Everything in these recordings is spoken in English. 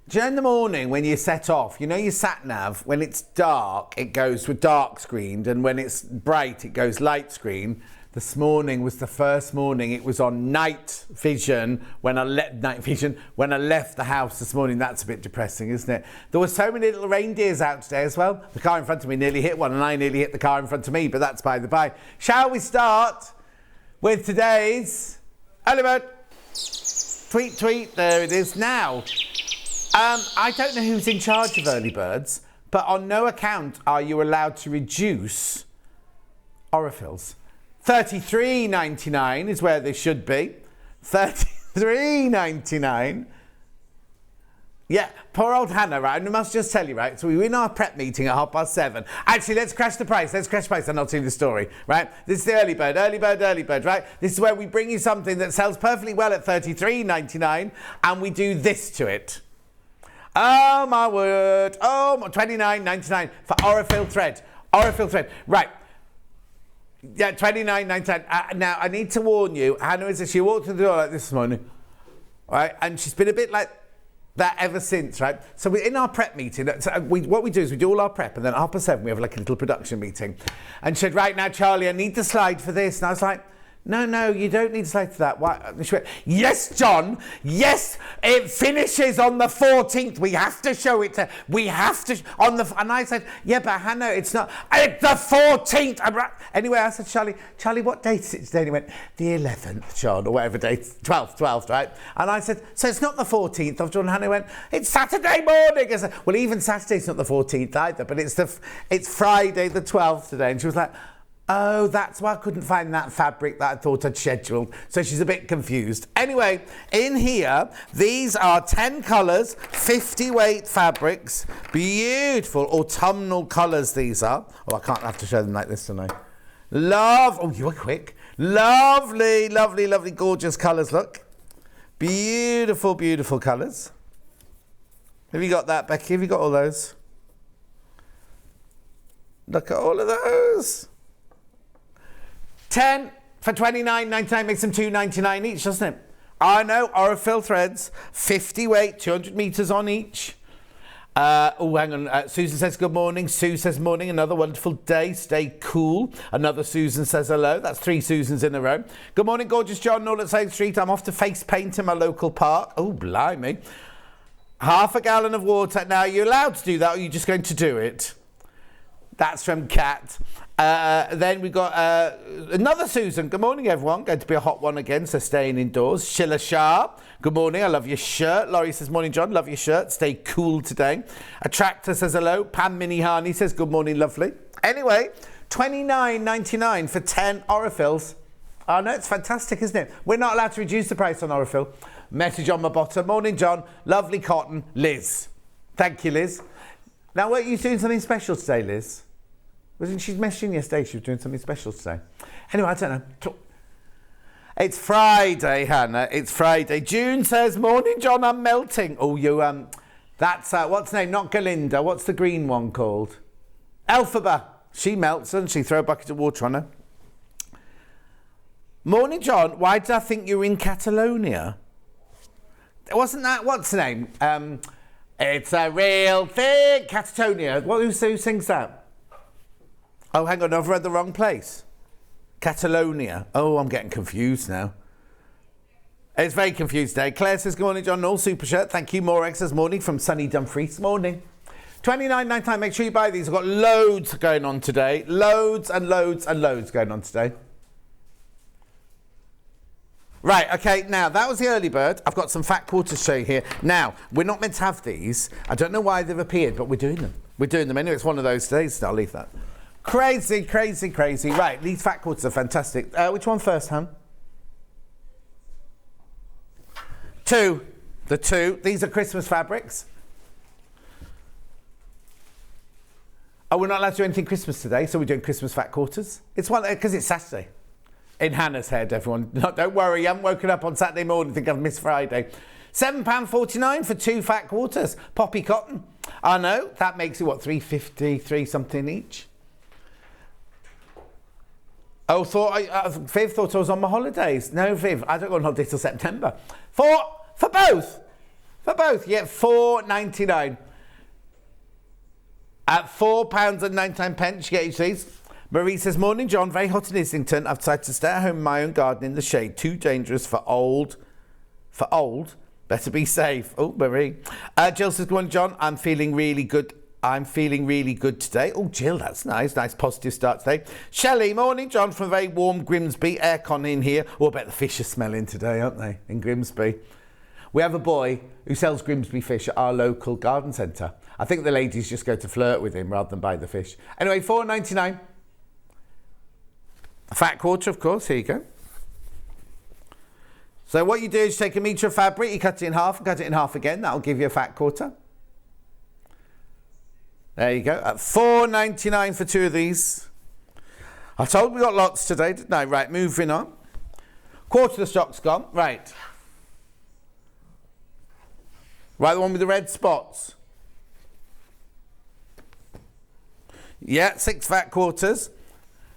Do you know in the morning when you set off, you know your sat-nav, when it's dark, it goes with dark screened, and when it's bright, it goes light screen. This morning was the first morning it was on night vision when I left the house this morning. That's a bit depressing, isn't it? There were so many little reindeers out today as well. The car in front of me nearly hit one, and I nearly hit the car in front of me, but that's by the by. Shall we start with today's early bird? Tweet, tweet, there it is now. I don't know who's in charge of early birds, but on no account are you allowed to reduce orifills. $33.99 is where they should be. $33.99. Yeah, poor old Hannah, right? And I must just tell you, right? So we were in our prep meeting at 7:30. Actually, let's crash the price. And I'll tell you the story, right? This is the early bird, right? This is where we bring you something that sells perfectly well at $33.99, and we do this to it. Oh, my word. Oh, $29.99 for Orifil thread. Right. Yeah, $29.99. Now, I need to warn you, Hannah, she walked through the door like this morning, right? And she's been a bit like that ever since, right? So we're in our prep meeting. What we do is we do all our prep, and then at 7:30 we have like a little production meeting. And she said, right now, Charlie, I need the slide for this. And I was like, no, you don't need to say to that. Why? She went, yes, John. Yes, it finishes on the 14th. We have to show it. And I said, yeah, but Hannah, it's not. It's the 14th. Anyway, I said, Charlie, what date is it today? And he went, the 11th, John, or whatever date. 12th, right? And I said, so it's not the 14th of John. Hannah went, it's Saturday morning. I said, well, even Saturday's not the 14th either, but it's Friday the 12th today. And she was like, oh, that's why I couldn't find that fabric that I thought I'd scheduled. So she's a bit confused. Anyway, in here, these are 10 colours, 50 weight fabrics. Beautiful autumnal colours these are. Oh, I can't have to show them like this tonight. Oh, you were quick. Lovely, gorgeous colours, look. Beautiful, beautiful colours. Have you got that, Becky? Have you got all those? Look at all of those. 10 for $29.99 makes them $2.99 each, doesn't it? I know, Orifil threads, 50 weight, 200 metres on each. Oh, hang on. Susan says good morning. Sue says morning. Another wonderful day. Stay cool. Another Susan says hello. That's 3 Susans in a row. Good morning, gorgeous John. All at Same Street. I'm off to face paint in my local park. Oh, blimey. Half a gallon of water. Now, are you allowed to do that, or are you just going to do it? That's from Kat. Then we got another Susan. Good morning, everyone. Going to be a hot one again, so staying indoors. Sheila Shah. Good morning. I love your shirt. Laurie says, morning, John. Love your shirt. Stay cool today. Attractor says hello. Pam Minihani says, good morning, lovely. Anyway, $29.99 for 10 Orifils. Oh, no, it's fantastic, isn't it? We're not allowed to reduce the price on Orifil. Message on my bottom. Morning, John. Lovely cotton. Liz. Thank you, Liz. Now, weren't you doing something special today, Liz? Wasn't she mentioning yesterday she was doing something special today? Anyway, I don't know. It's Friday, Hannah. It's Friday. June says, morning, John, I'm melting. Oh, that's, what's the name? Not Galinda. What's the green one called? Elphaba. She melts, doesn't she? Throw a bucket of water on her. Morning, John. Why did I think you were in Catalonia? Wasn't that, what's the name? It's a real thing. Catatonia. Who sings that? Oh, hang on, I've read the wrong place. Catalonia. Oh, I'm getting confused now. It's very confused today. Claire says, good morning, John. All super shirt. Thank you. Morex says, morning from sunny Dumfries. Morning. $29.99. Make sure you buy these. I've got loads going on today. Loads and loads and loads going on today. Right, okay, now, that was the early bird. I've got some fat quarters to show you here. Now, we're not meant to have these. I don't know why they've appeared, but we're doing them. We're doing them anyway. It's one of those days, so I'll leave that. Crazy. Right, these fat quarters are fantastic. Which one first, Han? 2. The 2. These are Christmas fabrics. Oh, we're not allowed to do anything Christmas today, so we're doing Christmas fat quarters. It's one because it's Saturday. In Hannah's head, everyone. No, don't worry, you haven't woken up on Saturday morning and think I've missed Friday. £7.49 for 2 fat quarters. Poppy cotton. I know, that makes it, what, $3.53 something each? Oh, Viv thought I was on my holidays. No, Viv, I don't go on holiday till September. For both. For both, you get £4.99. At £4.99, you get each of these. Marie says, morning, John. Very hot in Islington. I've decided to stay at home in my own garden in the shade. Too dangerous for old. For old? Better be safe. Oh, Marie. Jill says, good morning, John. I'm feeling really good. Today. Oh, Jill, that's nice. Nice positive start today. Shelley, morning, John, from a very warm Grimsby. Aircon in here. Oh, I bet the fish are smelling today, aren't they, in Grimsby? We have a boy who sells Grimsby fish at our local garden centre. I think the ladies just go to flirt with him rather than buy the fish. Anyway, £4.99. A fat quarter, of course. Here you go. So what you do is take a metre of fabric, you cut it in half and cut it in half again. That'll give you a fat quarter. There you go. At £4.99 for 2 of these. I told we got lots today, didn't I? Right, moving on. Quarter of the stock's gone. Right. Right, the one with the red spots. Yeah, 6 fat quarters.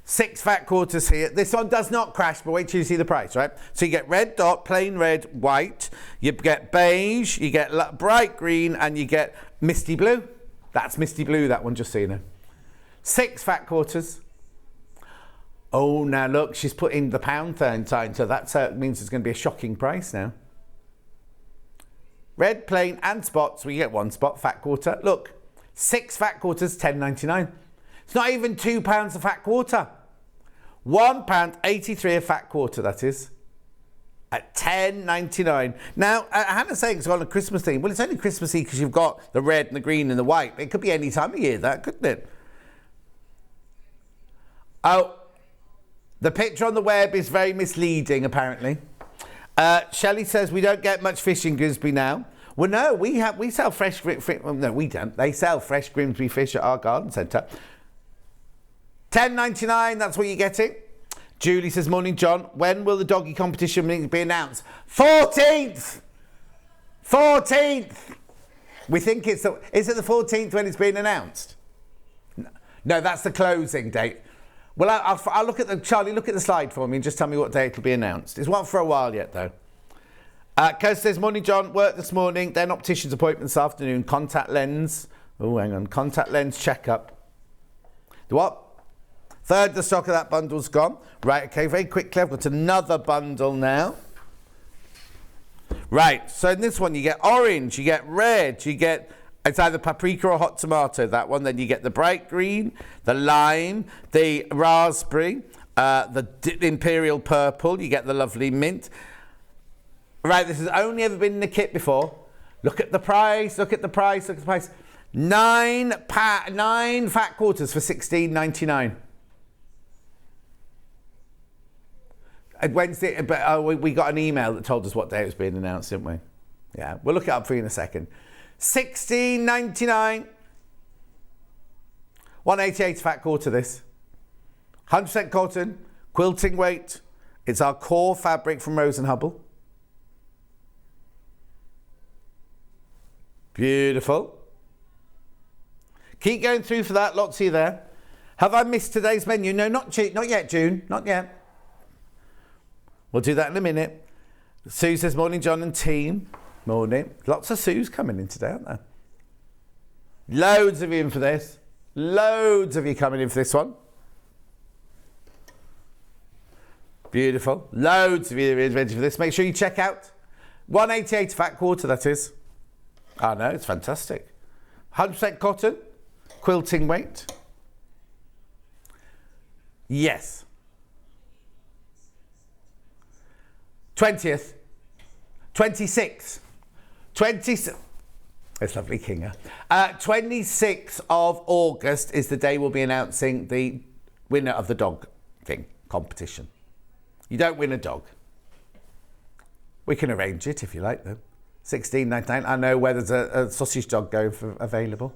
6 fat quarters here. This one does not crash, but wait till you see the price, right? So you get red dot, plain red, white. You get beige, you get bright green, and you get misty blue. That's misty blue, that one, just so you know. 6 fat quarters. Oh, now look, she's put in the pound sign, so that means it's going to be a shocking price now. Red, plain, and spots. We get 1 spot, fat quarter. Look, 6 fat quarters, £10.99. It's not even £2 a fat quarter. £1.83 a fat quarter, that is. At £10.99. Now, Hannah's saying it's on a Christmas theme. Well, it's only Christmassy because you've got the red and the green and the white. It could be any time of year, that, couldn't it? Oh, the picture on the web is very misleading, apparently. Shelley says we don't get much fish in Grimsby now. Well, no, we sell fresh. No, we don't. They sell fresh Grimsby fish at our garden centre. £10.99. That's what you're getting. Julie says, morning, John. When will the doggy competition be announced? 14th. 14th. We think is it the 14th when it's being announced? No, that's the closing date. Well, I'll look at Charlie, look at the slide for me and just tell me what day it'll be announced. It's not for a while yet, though. Kaz says, morning, John. Work this morning, then optician's appointment this afternoon. Contact lens. Oh, hang on. Contact lens checkup. The what? Third, the stock of that bundle's gone. Right, okay, very quickly. I've got another bundle now. Right, so in this one you get orange, you get red, you get... It's either paprika or hot tomato, that one. Then you get the bright green, the lime, the raspberry, the imperial purple. You get the lovely mint. Right, this has only ever been in the kit before. Look at the price, look at the price, look at the price. 9 fat quarters for £16.99. Wednesday, but we got an email that told us what day it was being announced, didn't we? Yeah, we'll look it up for you in a second. £16.99. £1.88 fat quarter this. 100% cotton, quilting weight. It's our core fabric from Rose and Hubble. Beautiful. Keep going through for that. Lots of you there. Have I missed today's menu? No, not yet, June. Not yet. We'll do that in a minute. Sue says, morning, John and team. Morning. Lots of Sues coming in today, aren't there? Loads of you in for this. Loads of you coming in for this one. Beautiful. Loads of you ready for this. Make sure you check out. 188 fat quarter, that is. I know, it's fantastic. 100% cotton. Quilting weight. Yes. 20th. 26th. 26th. It's lovely, Kinga. 26th of August is the day we'll be announcing the winner of the dog thing competition. You don't win a dog. We can arrange it if you like, though. £16.99. I know where there's a sausage dog going for available.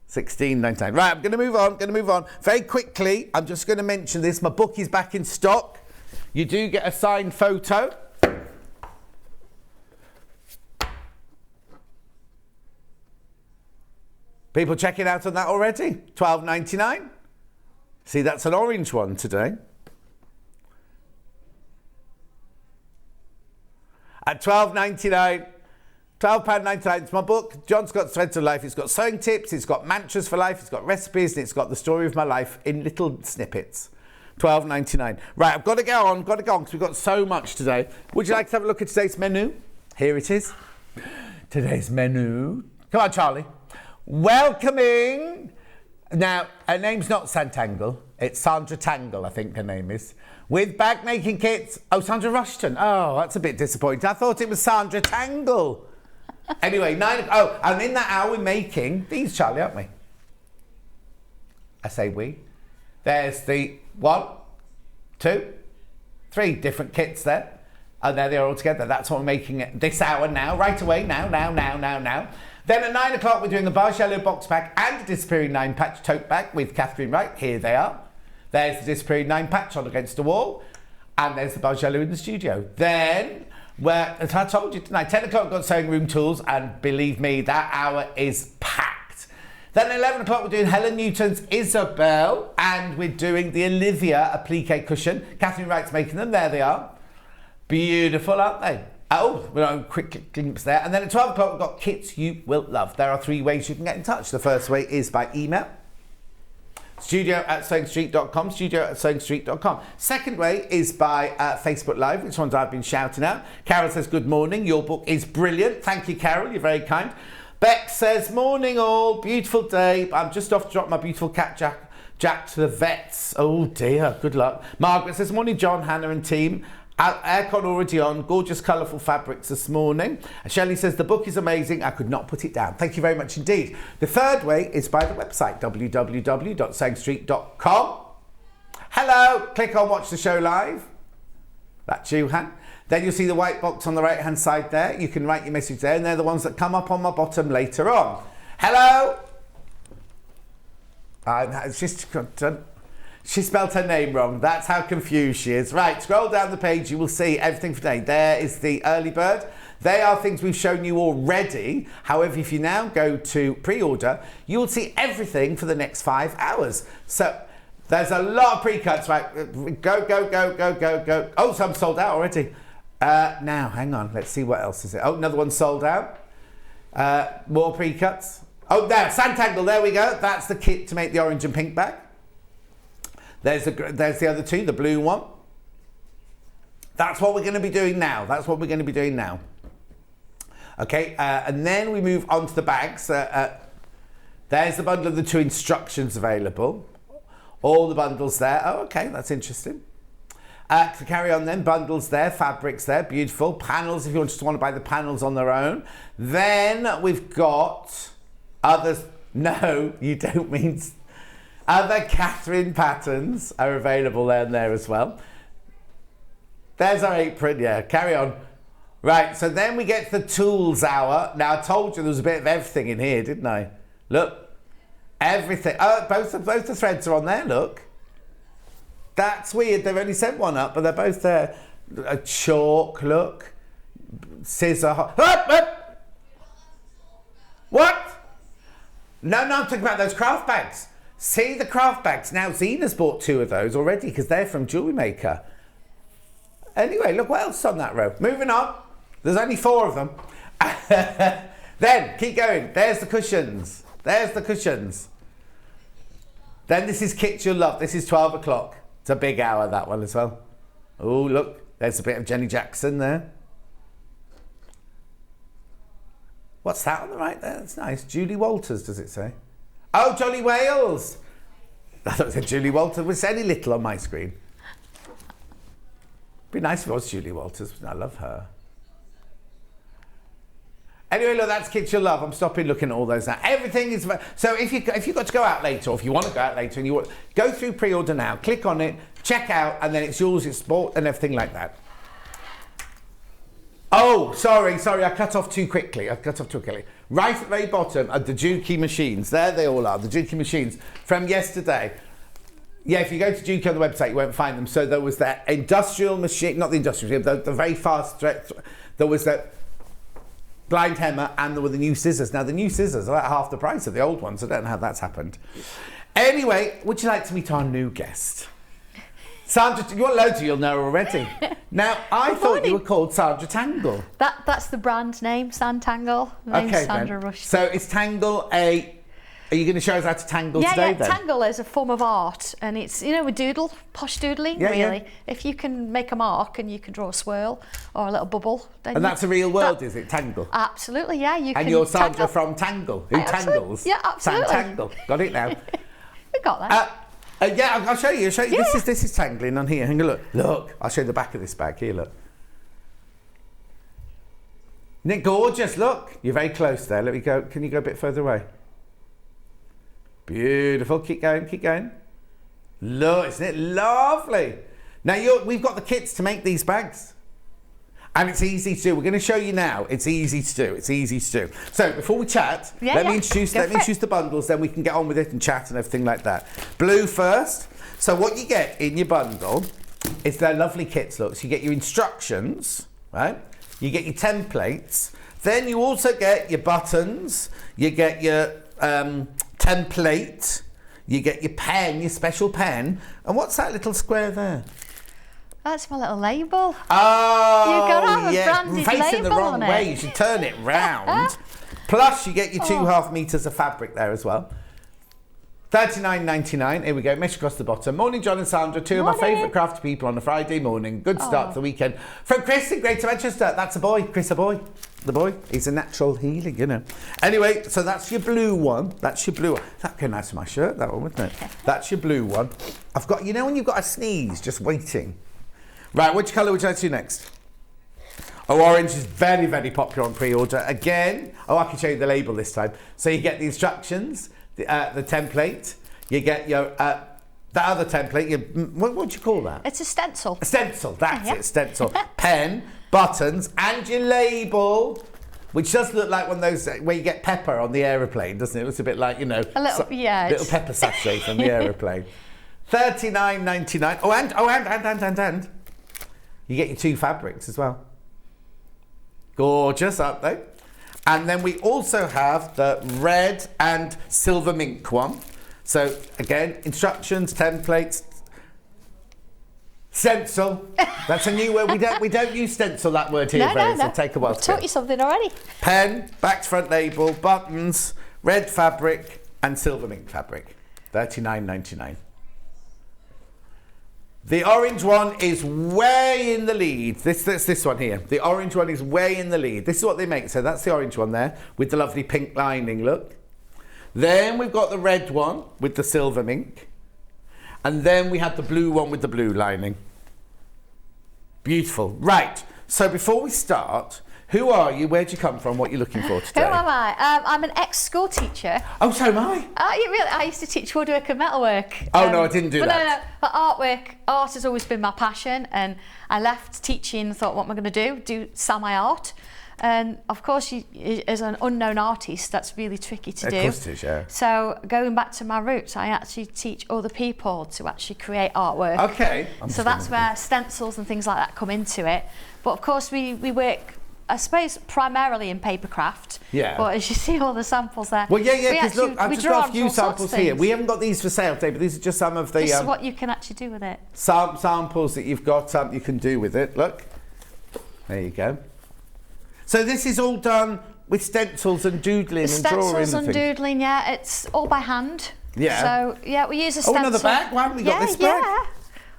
£16.99. Right, I'm going to move on. Very quickly, I'm just going to mention this. My book is back in stock. You do get a signed photo. People checking out on that already? £12.99. See, that's an orange one today. At £12.99, £12.99. It's my book, John Scott's Threads of Life. It's got sewing tips, it's got mantras for life, it's got recipes, and it's got the story of my life in little snippets. £12.99. Right, I've got to go on, because we've got so much today. Would you like to have a look at today's menu? Here it is. Today's menu. Come on, Charlie. Welcoming. Now, her name's not Sanntangle. It's Sandra, I think her name is. With bag making kits. Oh, Sandra Rushton. Oh, that's a bit disappointing. I thought it was Sandra Tangle. Anyway, and in that hour we're making these, Charlie, aren't we? I say we. There's the 1, 2, 3 different kits there. And there they are all together. That's what we're making it this hour now, right away, now. Then at 9 o'clock, we're doing a Bargello box pack and a Disappearing 9-patch tote bag with Katharine Wright. Here they are. There's the Disappearing 9-patch on against the wall. And there's the Bargello in the studio. Then, as I told you tonight, 10 o'clock, we've got sewing room tools. And believe me, that hour is packed. Then at 11 o'clock, we're doing Helen Newton's Isobelle. And we're doing the Olivia applique cushion. Katharine Wright's making them. There they are. Beautiful, aren't they? Oh, we're on a quick glimpse there. And then at 12 o'clock, we've got kits you will love. There are 3 ways you can get in touch. The first way is by email. studio@sewingstreet.com, studio@sewingstreet.com. Second way is by Facebook Live, which ones I've been shouting out. Carol says, good morning. Your book is brilliant. Thank you, Carol. You're very kind. Beck says, morning all. Beautiful day. I'm just off to drop my beautiful cat Jack to the vets. Oh, dear. Good luck. Margaret says, morning, John, Hannah and team. Aircon already on, gorgeous colourful fabrics this morning. Shelley says, the book is amazing, I could not put it down. Thank you very much indeed. The third way is by the website, www.sewingstreet.com. Hello, click on watch the show live. That's you, Han. Then you'll see the white box on the right hand side there. You can write your message there, and they're the ones that come up on my bottom later on. Hello. She spelled her name wrong. That's how confused she is. Right, scroll down the page. You will see everything for today. There is the early bird. They are things we've shown you already. However, if you now go to pre-order, you will see everything for the next 5 hours. So there's a lot of pre-cuts. Right, go. Oh, some sold out already. Now, hang on. Let's see what else is it. Oh, another one sold out. More pre-cuts. Oh, there, Sanntangle. There we go. That's the kit to make the orange and pink bag. There's the other 2, the blue one. That's what we're going to be doing now. Okay, and then we move on to the bags. There's the bundle of the 2 instructions available. All the bundles there. Oh, okay, that's interesting. To carry on then, bundles there, fabrics there, beautiful. Panels, if you just want to buy the panels on their own. Then we've got others. No, you don't mean... Other Katharine patterns are available there as well. There's our apron, yeah, carry on. Right, so then we get to the tools hour. Now, I told you there was a bit of everything in here, didn't I? Look, everything. Oh, both the threads are on there, look. That's weird, they've only sent one up, but they're both there. A chalk, look. Scissor. What? No, I'm talking about those craft bags. See the craft bags. Now, Zena's bought 2 of those already because they're from Jewellery Maker. Anyway, look what else is on that row. Moving on. There's only 4 of them. Then, keep going. There's the cushions. Then this is kits you'll love. This is 12 o'clock. It's a big hour, that one as well. Oh, look. There's a bit of Jenny Jackson there. What's that on the right there? That's nice. Julie Walters, does it say? Oh, Jolly Wales! I thought it said Julie Walters. Was any little on my screen? Be nice if it was Julie Walters. I love her. Anyway, look, that's kits you'll love. I'm stopping looking at all those now. Everything is... So if you've got to go out later, or if you want to go out later, and you want, go through pre-order now, click on it, check out, and then it's yours, it's bought, and everything like that. Oh, sorry, I cut off too quickly. Right at the very bottom are the Juki machines. There they all are, the Juki machines from yesterday. Yeah, if you go to Juki on the website, you won't find them. So there was that industrial machine, not the industrial machine, the very fast, there was that blind hammer, and there were the new scissors. Now, the new scissors are like half the price of the old ones. I don't know how that's happened. Anyway, would you like to meet our new guest? Sandra, you want loads of you'll know already. Now, I thought you were called Sanntangle. That's the brand name, Sanntangle. My name's Sandra Rushton. So is tangle are you going to show us how to tangle today then? Tangle is a form of art, and it's, you know, a doodle, posh doodling, really. Yeah. If you can make a mark and you can draw a swirl or a little bubble. Then and that's a real word, is it, tangle? Absolutely, yeah. And you're Sandra from Tangle, who tangles? Yeah, absolutely. Sanntangle, got it now. We got that. Yeah, I'll show you. Yeah. This is tangling on here. Hang on, look. I'll show you the back of this bag. Here, look. Isn't it gorgeous? Look, you're very close there. Let me go. Can you go a bit further away? Beautiful. Keep going. Look, isn't it lovely? Now we've got the kits to make these bags. And it's easy to do. We're going to show you now. It's easy to do. So before we chat, let me introduce the bundles, then we can get on with it and chat and everything like that. Blue first. So what you get in your bundle is their lovely kits, look. So you get your instructions, right? You get your templates. Then you also get your buttons. You get your template. You get your pen, your special pen. And what's that little square there? That's my little label. Oh, you've got to have a branded facing the label wrong on way. it. You should turn it round. Plus, you get your 2.5 meters of fabric there as well. $39.99. Here we go. Mesh across the bottom. Morning, John and Sandra. Two of my favourite crafty people on a Friday morning. Good start to the weekend. From Chris in Greater Manchester. That's a boy. Chris, a boy. The boy. He's a natural healing, you know. Anyway, so that's your blue one. That'd go nice with my shirt, that one, wouldn't it? That's your blue one. I've got, you know when you've got a sneeze just waiting? Right, which colour would you like to do next? Oh, orange is very, very popular on pre-order. Again, I can show you the label this time. So you get the instructions, the template, you get your, the other template, what would you call that? It's a stencil. A stencil, that's it, stencil. Pen, buttons, and your label, which does look like one of those where you get pepper on the aeroplane, doesn't it? It looks a bit like, you know, a little, little pepper sachet from the aeroplane. $39.99. Oh, and you get your 2 fabrics as well. Gorgeous, aren't they? And then we also have the red and silver mink one. So again, instructions, templates, stencil. That's a new word. We don't use stencil, that word here. So take a while. I've taught you something already. Pen, back to front label, buttons, red fabric, and silver mink fabric. $39.99. The orange one is way in the lead. This one here. The orange one is way in the lead. This is what they make. So that's the orange one there with the lovely pink lining, look. Then we've got the red one with the silver mink. And then we have the blue one with the blue lining. Beautiful. Right. So before we start, who are you? Where'd you come from? What are you looking for today? Who am I? I'm an ex-school teacher. Oh, so am I. I used to teach woodwork and metalwork. Oh, no, I didn't do that. No. But art has always been my passion, and I left teaching and thought, what am I going to do? Sell my art. And of course, as an unknown artist, that's really tricky to do. Of course it is, yeah. So going back to my roots, I actually teach other people to actually create artwork. Okay. So that's where stencils and things like that come into it. But of course, we work, I suppose, primarily in papercraft. Yeah. But as you see all the samples there. Well, yeah, because look, I've just got a few samples here. We haven't got these for sale today, but these are just some of the... This is what you can actually do with it. Samples that you've got, you can do with it. Look. There you go. So this is all done with stencils and doodling and drawing and stencils and doodling, yeah. It's all by hand. Yeah. So, yeah, we use a stencil. Oh, another bag? Why haven't we got this bag? Yeah.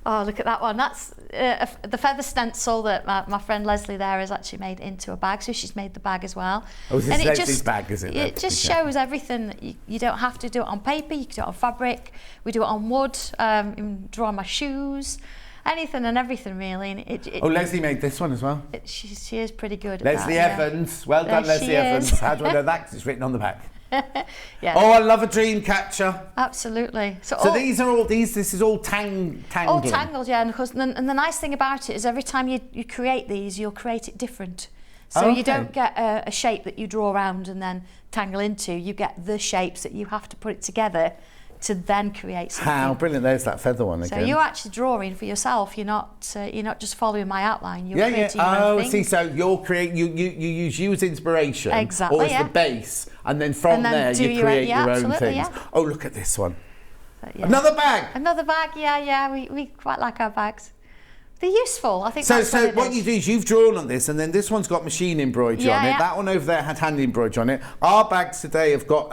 Oh, look at that one. That's the feather stencil that my friend Leslie there has actually made into a bag. So she's made the bag as well. Oh, this is Leslie's bag, is it? It just shows everything. That you don't have to do it on paper. You can do it on fabric. We do it on wood. Draw on my shoes. Anything and everything, really. And Leslie made this one as well. She is pretty good at Leslie that, Evans. Well done, Leslie Evans. How do I know that? Because it's written on the back. Yeah. Oh, I love a dream catcher. Absolutely. So this is all tangling. All tangled, yeah. And of course, and the nice thing about it is every time you create these, you'll create it different. So you don't get a shape that you draw around and then tangle into. You get the shapes that you have to put it together to then create something. How brilliant! There's that feather one again. So you're actually drawing for yourself. You're not just following my outline. You're creating your own thing. See, so you're creating. You use you as inspiration, exactly, or as the base, and then from there you create your own things. Yeah. Oh, look at this one. But, yeah. Another bag. Another bag, yeah. We quite like our bags. They're useful. I think So, that's what you do is you've drawn on this, and then this one's got machine embroidery on it. That one over there had hand embroidery on it. Our bags today have got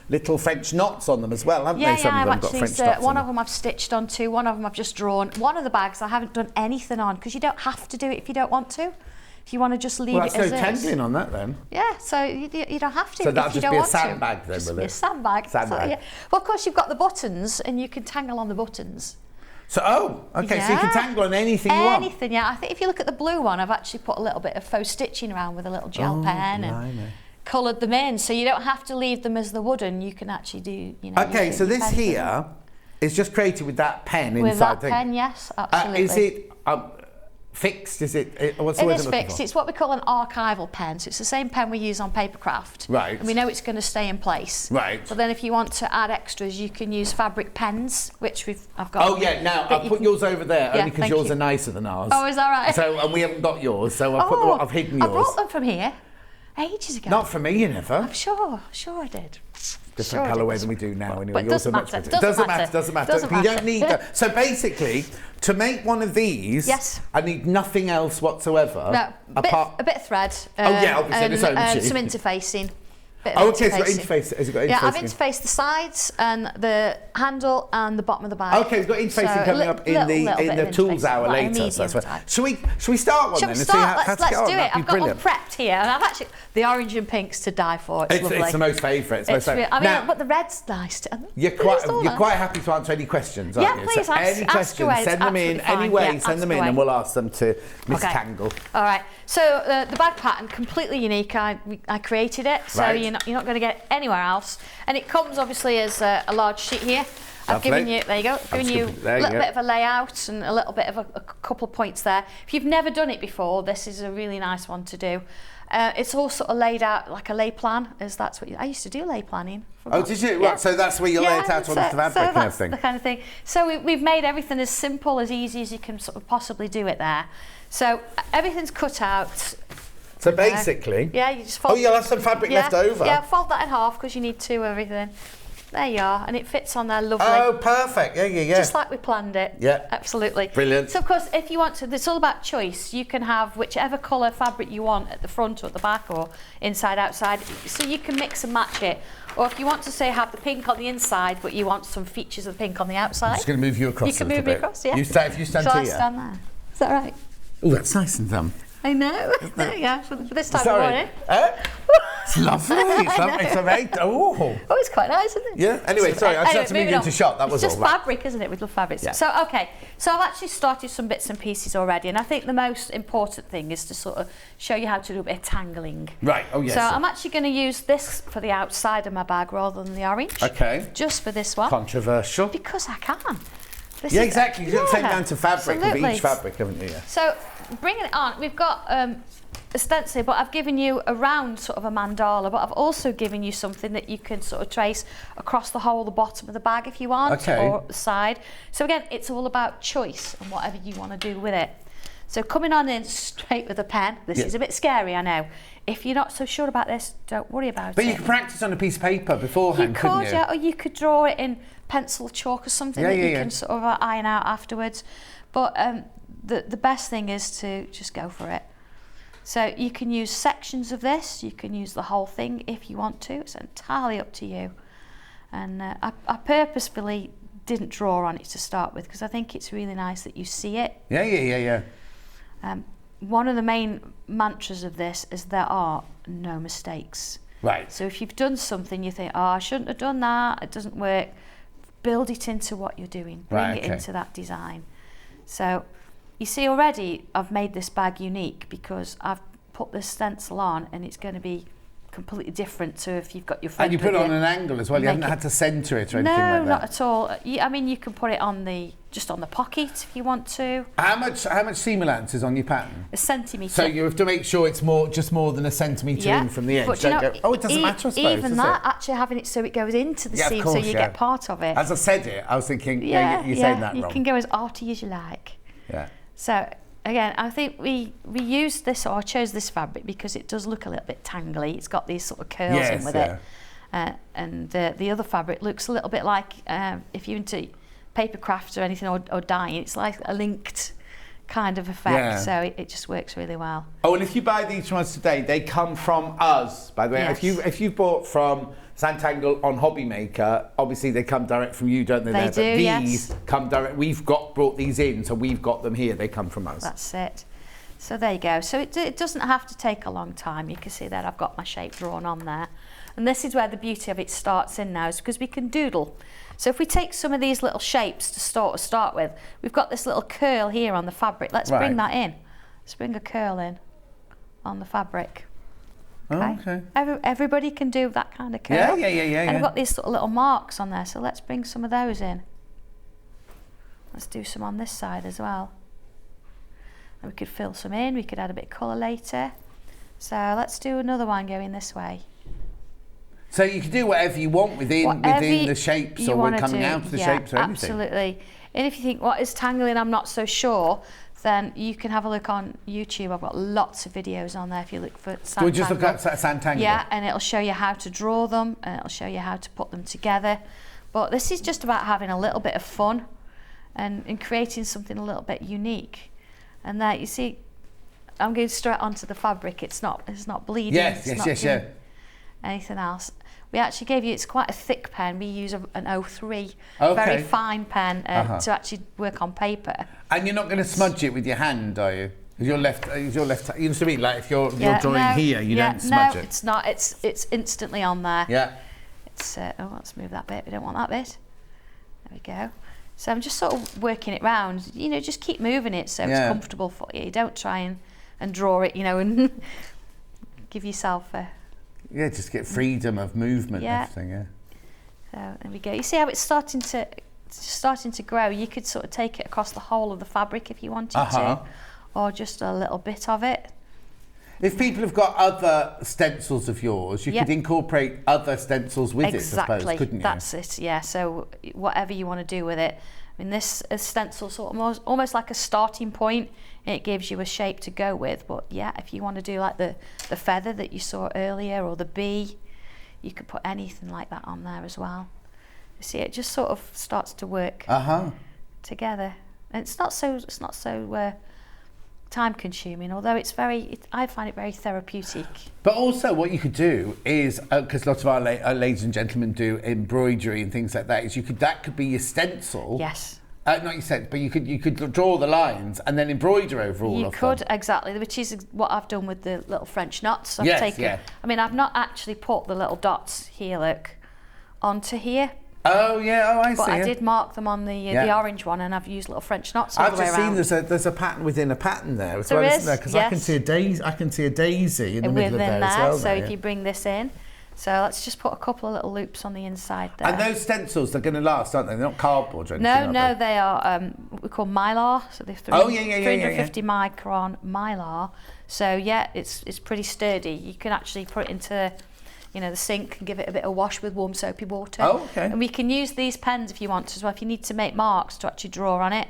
little French knots on them as well, haven't they? Some of them got French knots. One of them I've stitched onto. One of them I've just drawn. One of the bags I haven't done anything on because you don't have to do it if you don't want to. If you want to just leave it as is. Well, that's no tangling on that then. Yeah, so you don't have to. So that'll just be a sandbag then, will it? A sandbag. Sandbag. Yeah. Well, of course you've got the buttons, and you can tangle on the buttons. So, okay, so you can tangle on anything you want. Anything, yeah. I think if you look at the blue one, I've actually put a little bit of faux stitching around with a little gel pen and coloured them in, so you don't have to leave them as the wooden. You can actually do, Okay, so this here is just created with that pen inside. With that pen, yes, absolutely. Is it fixed? Is it? What's the word I'm looking fixed. for? It's what we call an archival pen. So it's the same pen we use on papercraft. Right. And we know it's going to stay in place. Right. But then if you want to add extras, you can use fabric pens, which I've got. Oh yeah. Now I've put yours over there only because yours are nicer than ours. Oh, is that right? So and we haven't got yours. So I've hidden yours. I brought them from here ages ago. Not for me, you never. I'm sure I did. Different colourway than we do now. Anyway, but it doesn't matter. Doesn't matter. You don't need that. So basically, to make one of these, I need nothing else whatsoever. No, a bit of thread. Obviously, and some interfacing. Okay, it's got interface. Has it got interface? Yeah, I've interfaced the sides and the handle and the bottom of the bag. Okay, we've got interfacing coming up in the tools hour later. So that's right. Shall we start one then and see how to get on? Let's do it. I've got one prepped here, and I've actually the orange and pinks to die for. It's lovely. It's the most favourite. But the red's nice too. You're quite happy to answer any questions, aren't you? Yeah, please. So any questions, send them in. Anyway, send them in, and we'll ask them to Miss Tangle. All right. So the bag pattern, completely unique. I created it, so you're not going to get anywhere else. And it comes obviously as a large sheet here. I've given you, there you go, given you a little bit of a layout and a little bit of a couple of points there. If you've never done it before, this is a really nice one to do. It's all sort of laid out like a lay plan, as that's what I used to do lay planning. Oh, did you? Yeah. Right, so that's where you lay it out on the fabric and everything. The kind of thing. So we've made everything as simple, as easy as you can sort of possibly do it there. So everything's cut out. So basically, you just fold. Oh, you'll have some fabric left over. Yeah, fold that in half because you need two of everything. There you are, and it fits on there lovely. Oh, perfect. Yeah. Just like we planned it. Yeah. Absolutely. Brilliant. So, of course, if you want to, it's all about choice. You can have whichever colour fabric you want at the front or at the back or inside, outside. So you can mix and match it. Or if you want to, say, have the pink on the inside, but you want some features of the pink on the outside. I'm just going to move you across. You can move me across, yeah. If you stand Shall here. I stand there? Is that right? Oh, that's nice and dumb. I know. Yeah, for this time of morning. It's lovely. It's amazing. Oh, it's quite nice, isn't it? Yeah. Anyway, sorry, I just had to move you into shot. That was all. It's just fabric, isn't it? We love fabrics. Yeah. So, okay. So I've actually started some bits and pieces already, and I think the most important thing is to sort of show you how to do a bit of tangling. Right. Oh, yes. So I'm actually going to use this for the outside of my bag rather than the orange. Okay. Just for this one. Controversial. Because I can. Exactly. You've got the same amount of fabric with each fabric, haven't you? Yeah. So bringing it on, we've got a stencil, but I've given you a round sort of a mandala, but I've also given you something that you can sort of trace across the whole, the bottom of the bag if you want, or the side. So again, it's all about choice and whatever you want to do with it. So coming on in straight with a pen, this is a bit scary, I know. If you're not so sure about this, don't worry about it. But you can practice on a piece of paper beforehand, couldn't you? Yeah, or you could draw it in pencil, chalk or something that you can sort of iron out afterwards. But the best thing is to just go for it. So you can use sections of this, you can use the whole thing if you want to. It's entirely up to you. And I purposefully didn't draw on it to start with because I think it's really nice that you see it. Yeah. One of the main mantras of this is there are no mistakes. Right. So if you've done something you think, oh, I shouldn't have done that, it doesn't work, build it into what you're doing. Bring it into that design. So you see already I've made this bag unique because I've put this stencil on and it's going to be completely different to if you've got your friend. And you put it on an angle as well. You haven't had to centre it or anything like that. No, not at all. I mean, you can put it on just on the pocket if you want to. How much seam allowance is on your pattern? A centimetre. So you have to make sure it's just more than a centimetre in from the edge. But it doesn't matter, I suppose. Even that, actually having it so it goes into the seam, so you get part of it. As I said it, I was thinking, you're saying that wrong. You can go as arty as you like. Yeah. So again, I think we used this, or I chose this fabric because it does look a little bit tangly. It's got these sort of curls in with it. and the other fabric looks a little bit like, if you're into paper craft or anything, or dyeing, it's like a linked kind of effect, so it just works really well. Oh, and if you buy these from us today, they come from us, by the way. Yes. If you bought from Sanntangle on Hobby Maker, obviously they come direct from you, don't they? They do, but these come direct. We've brought these in, so we've got them here. They come from us. That's it. So there you go. So it doesn't have to take a long time. You can see that I've got my shape drawn on there. And this is where the beauty of it starts in now, is because we can doodle. So if we take some of these little shapes to start with, we've got this little curl here on the fabric. Let's bring that in. Let's bring a curl in on the fabric. Okay. Oh, okay. Everybody can do that kind of curl. Yeah. And I've got these sort of little marks on there, so let's bring some of those in. Let's do some on this side as well. And we could fill some in, we could add a bit of colour later. So let's do another one going this way. So you can do whatever you want within the shapes, or when coming out of the shapes or anything. Absolutely. And if you think, what is tangling, I'm not so sure, then you can have a look on YouTube. I've got lots of videos on there if you look for Sanntangle. We'll just look at Sanntangle. Yeah, and it'll show you how to draw them, and it'll show you how to put them together. But this is just about having a little bit of fun and creating something a little bit unique. And there, you see, I'm going straight onto the fabric. It's not bleeding. Yes. Anything else. We actually gave you, it's quite a thick pen. We use an 03, okay. Very fine pen to actually work on paper. And you're not going to smudge it with your hand, are you? You know what I mean? Like if you're drawing here, you don't smudge it. No, it's not. It's instantly on there. Yeah. It's let's move that bit. We don't want that bit. There we go. So I'm just sort of working it round. You know, just keep moving it so it's comfortable for you. Don't try and draw it, you know, and give yourself a... Yeah, just get freedom of movement and everything, So there we go. You see how it's starting to grow? You could sort of take it across the whole of the fabric if you wanted to, or just a little bit of it. If people have got other stencils of yours, you could incorporate other stencils with it, I suppose, couldn't you? That's it, yeah. So whatever you want to do with it. I mean, this stencil sort of almost like a starting point. It gives you a shape to go with, but yeah, if you want to do like the feather that you saw earlier, or the bee, you could put anything like that on there as well. You see, it just sort of starts to work together, and it's not so time consuming, although I find it very therapeutic. But also what you could do is, because lots of our ladies and gentlemen do embroidery and things like that, is that could be your stencil. Yes. Not your stencil, but you could draw the lines and then embroider over all of them. You could, exactly, which is what I've done with the little French knots. I mean, I've not actually put the little dots here, look, onto here. Oh yeah, I see. But I did mark them on the orange one, and I've used little French knots all the way around. I've just seen there's a pattern within a pattern there as well, isn't there? Because I can see a daisy in the middle of there as well. So if you bring this in, so let's just put a couple of little loops on the inside there. And those stencils, they're going to last, aren't they? They're not cardboard or anything. No, they are what we call mylar. So they're 350 micron mylar. So yeah, it's pretty sturdy. You can actually put it into, you know, the sink and give it a bit of wash with warm soapy water. Oh, okay. And we can use these pens if you want to as well, if you need to make marks to actually draw on it.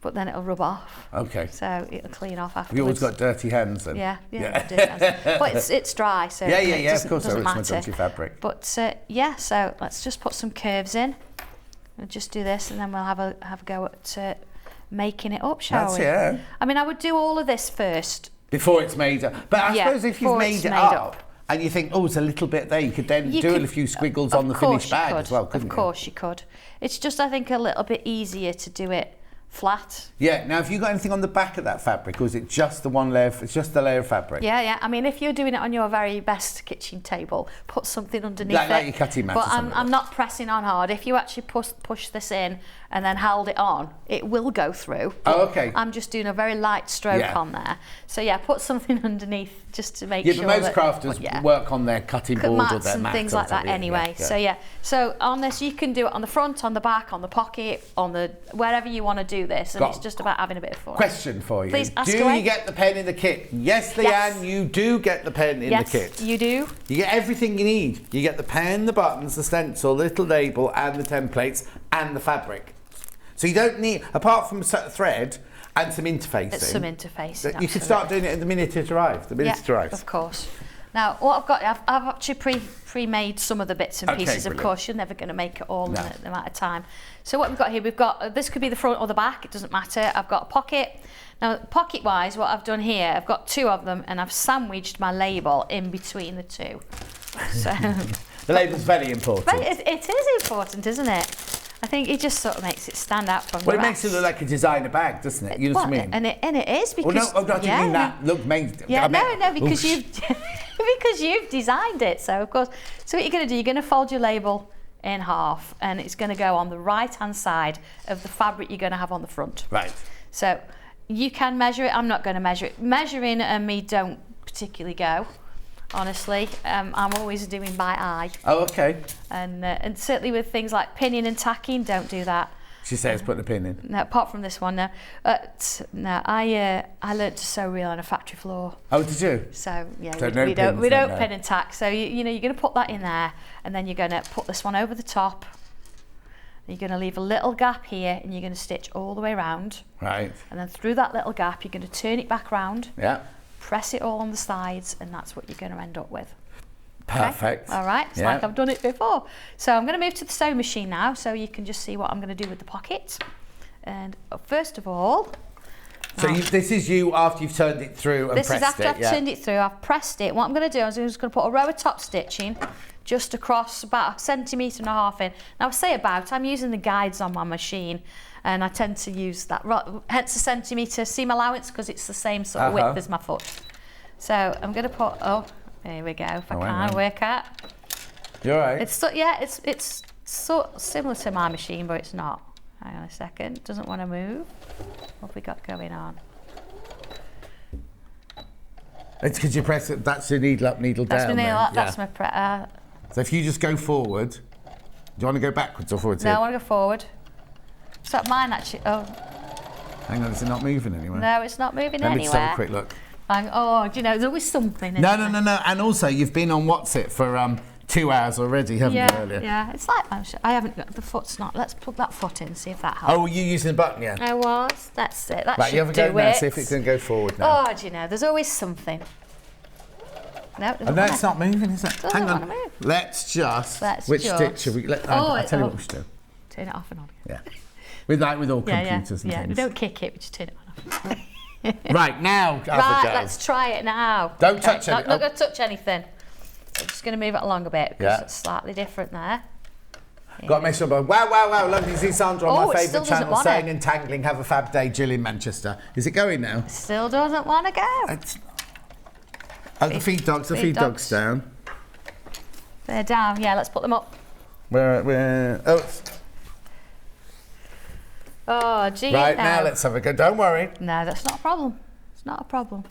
But then it'll rub off. Okay. So it'll clean off afterwards. Have you always got dirty hands then? Yeah. Dirty hands. But it's dry, so yeah. Of course, doesn't matter. It's not dirty fabric. But so let's just put some curves in. We'll just do this, and then we'll have a go at making it up, shall we? Yeah. I mean, I would do all of this first before it's made up. But I suppose if you've made it up, and you think, it's a little bit there, you could then do a few squiggles on the finished bag as well, couldn't you? Of course you could. It's just, I think, a little bit easier to do it flat. Yeah. Now, have you got anything on the back of that fabric, or is it just the one layer? It's just the layer of fabric. Yeah. I mean, if you're doing it on your very best kitchen table, put something underneath it. Like your cutting mat. But I'm not pressing on hard. If you actually push this in and then held it on, it will go through. Oh, okay. I'm just doing a very light stroke on there. So yeah, put something underneath just to make sure. Yeah, but most crafters work on their cutting board or their and mat things like that anyway. So on this, you can do it on the front, on the back, on the pocket, on the wherever you want to do this, and it's just about having a bit of fun. Question for you. Please ask away. Do you get the pen in the kit? Yes, Leanne, you do get the pen in the kit. Yes, you do. You get everything you need. You get the pen, the buttons, the stencil, the little label, and the templates, and the fabric. So you don't need, apart from thread and some interfacing. It's some interfacing. You can start doing it the minute it arrives. Of course. Now, what I've got, I've actually pre-made some of the bits and pieces. Brilliant. Of course, you're never going to make it all in the amount of time. So what we've got here, we've got, this could be the front or the back, it doesn't matter. I've got a pocket. Now, pocket-wise, what I've done here, I've got 2 of them, and I've sandwiched my label in between the 2. So the label's very important. but it is important, isn't it? I think it just sort of makes it stand out from the rest. Well, it makes it look like a designer bag, doesn't it? You know what I mean? And it is because... Well, no, I didn't mean that. Look, because you've designed it. So of course, so what you're going to do, you're going to fold your label in half, and it's going to go on the right-hand side of the fabric you're going to have on the front. Right. So you can measure it. I'm not going to measure it. Measuring and me don't particularly go. Honestly, I'm always doing by eye. Oh, okay. And certainly with things like pinning and tacking, don't do that. She says put the pin in. No, apart from this one, no. I learnt to sew reel on a factory floor. Oh, did you? So yeah, So we don't pin and tack. So you know, you're going to put that in there, and then you're going to put this one over the top. You're going to leave a little gap here, and you're going to stitch all the way around. Right. And then through that little gap, you're going to turn it back round. Yeah. Press it all on the sides, and that's what you're going to end up with. Perfect. Okay? All right, it's like I've done it before. So I'm going to move to the sewing machine now, so you can just see what I'm going to do with the pocket. And first of all... So this is you after you've turned it through and pressed it? This is after I've turned it through, I've pressed it. What I'm going to do is I'm just going to put a row of top stitching just across about 1.5 centimetres in. Now I say about, I'm using the guides on my machine, and I tend to use that, hence a centimetre seam allowance, because it's the same sort of width as my foot. So I'm going to put, there we go, if I can work out. You're right. It's it's so similar to my machine, but it's not. Hang on a second, it doesn't want to move. What have we got going on? It's because you press it, that's your needle up, needle down. That's my so if you just go forward, do you want to go backwards or forwards? No, I want to go forward. So mine actually, hang on, is it not moving anywhere? No, it's not moving anywhere. Let me just have a quick look. Do you know, there's always something. No. And also, you've been on What's It for 2 hours already, haven't you, earlier? Yeah, it's like, I haven't got, the foot's not, let's plug that foot in, see if that helps. Oh, you're using the button, yeah? I was, that's it, that right, should you have a do go now, it. see if it's going to go forward now. Do you know, there's always something. No, it's not moving, is it? Hang on. Move. Which stitch should we? I'll tell you what we should do. Turn it off and on. Yeah. With all computers and things. We don't kick it, we just turn it on off. Right, now, let's try it now. Don't touch it. Not going to touch anything. I'm just going to move it along a bit, because it's slightly different there. Got to make sure, wow, lovely to see Sandra on my favourite channel, Sewing and Tangling. Have a fab day, Jill in Manchester. Is it going now? Still doesn't want to go. The feed dogs down. They're down, yeah, let's put them up. Where? Oh, gee. Right, now let's have a go. Don't worry. No, that's not a problem. It's not a problem.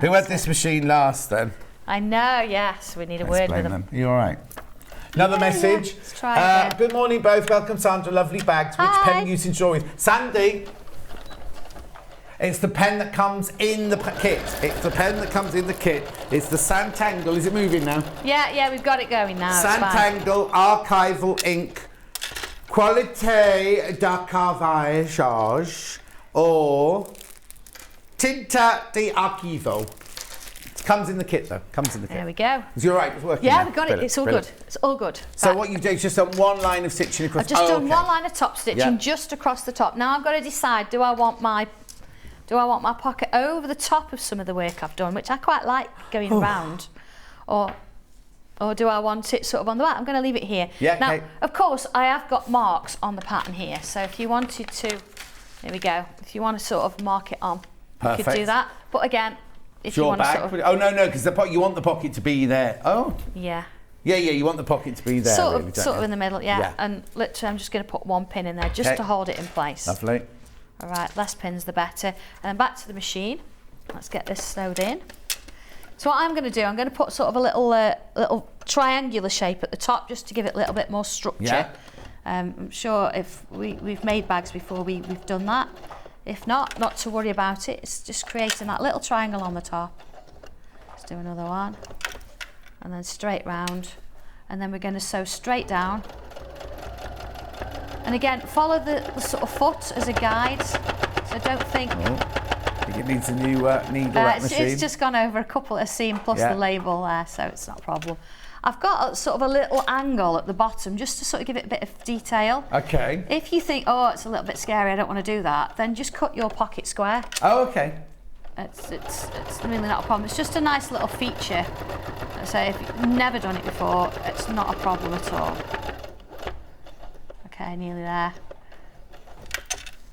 Who had this machine last then? I know, yes. We need a word with them. You all right? Another message. Yeah. Let's try again. Good morning, both. Welcome, Sandra. Lovely bags. Which pen you enjoy? Sandy. It's the pen that comes in the kit. It's the pen that comes in the kit. It's the Sanntangle. Is it moving now? Yeah, we've got it going now. Sanntangle Archival Ink. Qualité d'archivage or Tinta de Archivo. It comes in the kit though. There we go. Is you all right? It's working. Yeah, now? we've got it. It's all good. It's all good. So what you do is just done one line of stitching across. I've just done one line of top stitching just across the top. Now I've got to decide: do I want my pocket over the top of some of the work I've done, which I quite like going around, or do I want it sort of on the back? I'm going to leave it here. Yeah. Now, of course, I have got marks on the pattern here, so if you wanted to, there we go. If you want to sort of mark it on, you could do that. But again, if you want to sort of... Oh, no, because you want the pocket to be there. Oh. Yeah. Yeah, you want the pocket to be there. Sort of in the middle, yeah. And literally, I'm just going to put one pin in there just to hold it in place. Lovely. All right, less pins the better. And then back to the machine. Let's get this sewed in. So what I'm going to do, I'm going to put sort of a little triangular shape at the top just to give it a little bit more structure. Yeah. I'm sure if we've made bags before, we've done that. If not to worry about it. It's just creating that little triangle on the top. Let's do another one. And then straight round. And then we're going to sew straight down. And again, follow the sort of foot as a guide. So don't think... Oh, be think it needs a new needle, that machine. It's just gone over a couple of seam plus the label there, so it's not a problem. I've got a, sort of a little angle at the bottom just to sort of give it a bit of detail. Okay. If you think, oh, it's a little bit scary, I don't want to do that, then just cut your pocket square. Oh, okay. It's really not a problem. It's just a nice little feature. So if you've never done it before, it's not a problem at all. Okay, nearly there.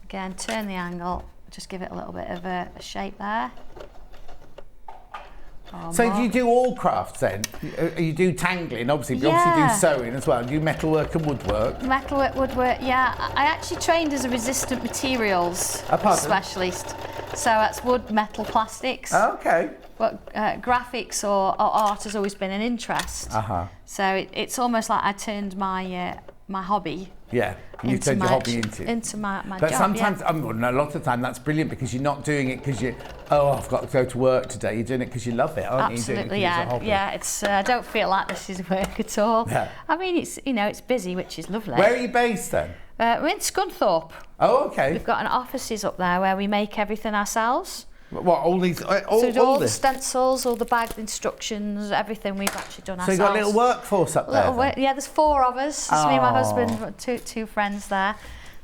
Again, turn the angle, just give it a little bit of a shape there. So do you do all crafts then? You do tangling, obviously, but you obviously do sewing as well. Do you metalwork and woodwork? Metalwork, woodwork, yeah. I actually trained as a resistant materials specialist. So that's wood, metal, plastics. Oh, okay. But graphics or art has always been an interest. So it's almost like I turned my my hobby. Yeah, you turned your hobby into my but job. Sometimes, a lot of the time, that's brilliant because you're not doing it because I've got to go to work today. You're doing it because you love it, aren't you? Absolutely, yeah. It's I don't feel like this is work at all. Yeah. I mean, it's busy, which is lovely. Where are you based then? We're in Scunthorpe. Oh, okay. We've got an offices up there where we make everything ourselves. What, all these, all the stencils, all the bagged instructions, everything we've actually done ourselves. So you've got a little workforce up there? Yeah, there's 4 of us. It's me and my husband, two friends there.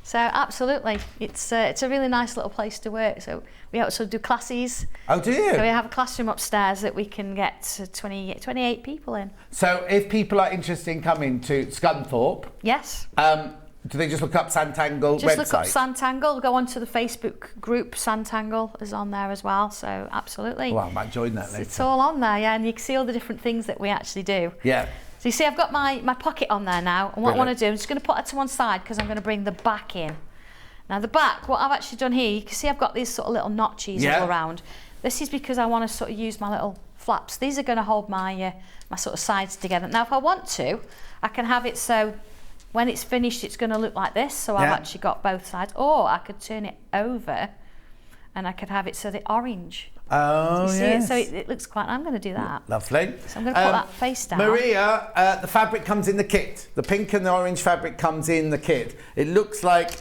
So absolutely, it's a really nice little place to work. So we also do classes. Oh, do you? So we have a classroom upstairs that we can get 28 people in. So if people are interested in coming to Scunthorpe, yes. Do they just look up Sanntangle website? Just look up Sanntangle, go onto the Facebook group, Sanntangle is on there as well, so absolutely. Well, I might join that later. It's all on there, yeah, and you can see all the different things that we actually do. Yeah. So you see I've got my pocket on there now, and what I want to do, I'm just going to put that to one side because I'm going to bring the back in. Now the back, what I've actually done here, you can see I've got these sort of little notches all around. This is because I want to sort of use my little flaps. These are going to hold my my sort of sides together. Now if I want to, I can have it so when it's finished, it's going to look like this, so I've actually got both sides. Or I could turn it over and I could have it so the orange. Oh, you see it? So it looks quite, I'm going to do that. Lovely. So I'm going to put that face down. Maria, the fabric comes in the kit. The pink and the orange fabric comes in the kit. It looks like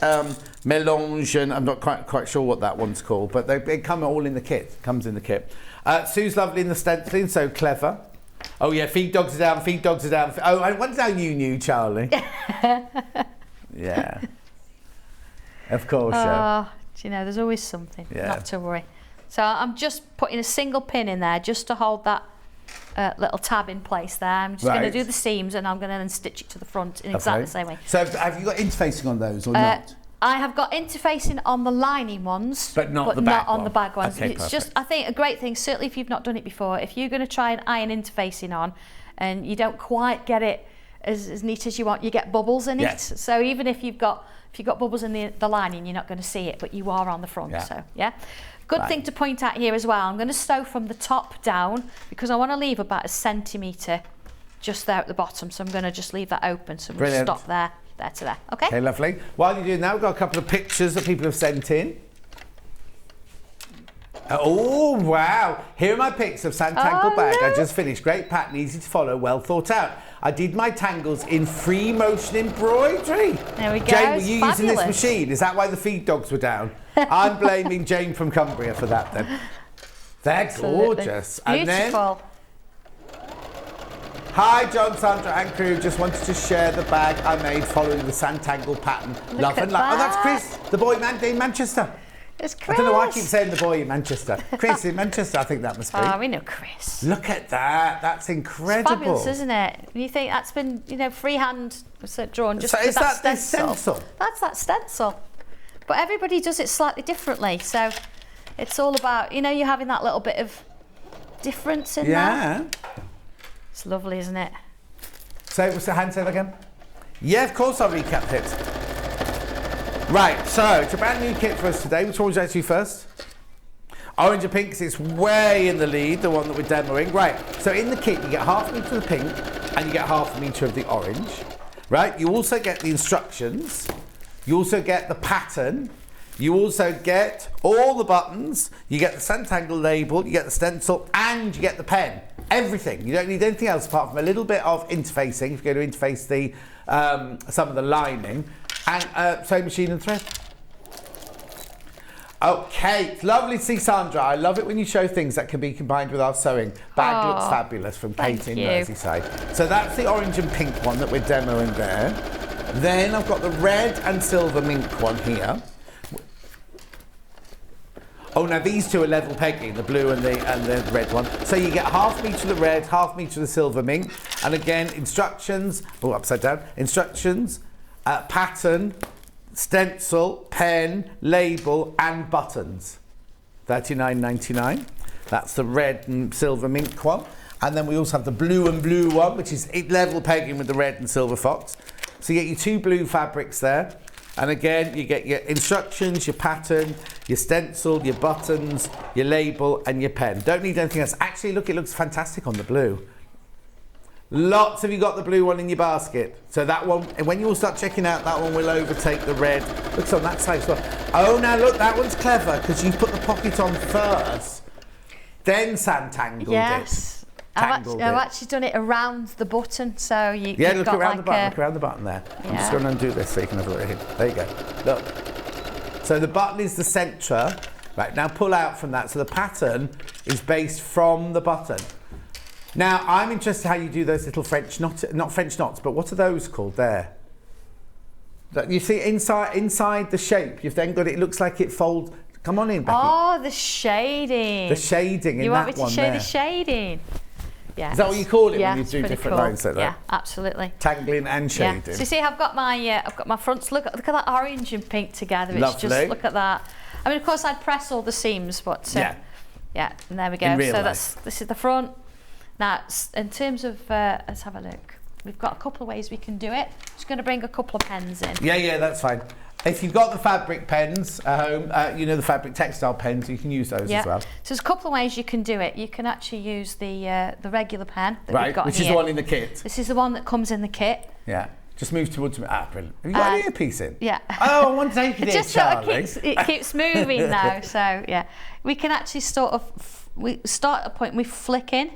melange, and I'm not quite sure what that one's called, but they come all in the kit. Comes in the kit. Sue's lovely in the stenciling, so clever. Oh yeah, feed dogs are down, feed dogs are down. Oh, I wonder how you knew, Charlie. Yeah. Of course, yeah. You know, there's always something, not to worry. So I'm just putting a single pin in there just to hold that little tab in place there. I'm just going to do the seams and I'm going to then stitch it to the front in exactly the same way. So have you got interfacing on those or not? I have got interfacing on the lining ones, but not on the bag ones. Okay, it's just, I think, a great thing, certainly if you've not done it before, if you're going to try and iron interfacing on and you don't quite get it as neat as you want, you get bubbles in it. So even if you've got bubbles in the lining, you're not going to see it, but you are on the front. So good thing to point out here as well, I'm going to sew from the top down because I want to leave about 1 centimetre just there at the bottom, so I'm going to just leave that open, so we'll stop there to there. Okay, lovely. While you're doing that, we've got a couple of pictures that people have sent in. Oh wow, here are my pics of Sanntangle bag. I just finished. Great pattern, easy to follow, well thought out. I did my tangles in free motion embroidery. There we go. Jane, were you using this machine? Is that why the feed dogs were down? I'm blaming Jane from Cumbria for that then. They're gorgeous. Beautiful. And then, hi John, Sandra and crew, just wanted to share the bag I made following the Sanntangle pattern. Love and light. Oh, that's Chris, the boy in Manchester. It's Chris. I don't know why I keep saying the boy in Manchester. Chris in Manchester, I think that must be. Oh, we know Chris. Look at that. That's incredible. It's fabulous, isn't it? You think that's been, freehand drawn just with that stencil? That's that stencil. But everybody does it slightly differently. So it's all about, you having that little bit of difference in there. It's lovely, isn't it? So, what's the hand say that again? Yeah, of course I'll recap it. Right, so it's a brand new kit for us today. Which one would you like to do first? Orange and pink, because it's way in the lead, the one that we're demoing. Right, so in the kit you get 1/2 metre of the pink and you get 1/2 metre of the orange. Right, you also get the instructions. You also get the pattern. You also get all the buttons. You get the Sanntangle label, you get the stencil, and you get the pen. Everything. You don't need anything else apart from a little bit of interfacing if you're going to interface the some of the lining, and sewing machine and thread. Okay, it's lovely to see Sandra. I love it when you show things that can be combined with our sewing. Bag looks fabulous from Kate in Merseyside. So that's the orange and pink one that we're demoing there. Then I've got the red and silver mink one here. Oh, now these two are level pegging, the blue and the red one. So you get ½ metre of the red, ½ metre of the silver mink. And again, instructions, upside down, instructions, pattern, stencil, pen, label and buttons. $39.99. That's the red and silver mink one. And then we also have the blue and blue one, which is level pegging with the red and silver fox. So you get your 2 blue fabrics there. And again, you get your instructions, your pattern, your stencil, your buttons, your label and your pen. Don't need anything else. Actually, look, it looks fantastic on the blue. Lots of you got the blue one in your basket. So that one, when you all start checking out, that one will overtake the red. Looks on that side as well. Oh, now look, that one's clever because you put the pocket on first, then Sanntangled it. Yes. I've actually done it around the button, so you look around the button. Look around the button there. I'm just going to undo this so you can have a look at it. There you go. Look. So the button is the centre. Right, now pull out from that. So the pattern is based from the button. Now, I'm interested how you do those little French knots, not French knots, but what are those called there? You see inside the shape, you've then got it looks like it folds. Come on in, Becky. Oh, the shading. The shading in that one there. You want me to show the shading? Yeah. Is that what you call it when you do different lines like that? Yeah, absolutely. Tangling and shading. Yeah. So you see, I've got my fronts. Look at that orange and pink together. It's Lovely. Just look at that. I mean, of course, I'd press all the seams, but yeah, and there we go. So this is the front. Now, in terms of, let's have a look. We've got a couple of ways we can do it. Just going to bring a couple of pens in. Yeah, that's fine. If you've got the fabric pens at home, the fabric textile pens, you can use those as well. So there's a couple of ways you can do it. You can actually use the regular pen that we've got which here. is the one in the kit. This is the one that comes in the kit. Yeah. Just move towards me. Brilliant. Have you got an earpiece in? Yeah. Oh, I want to take it in, Charlie. It keeps moving now. So, yeah. We can actually we start at a point, we flick in.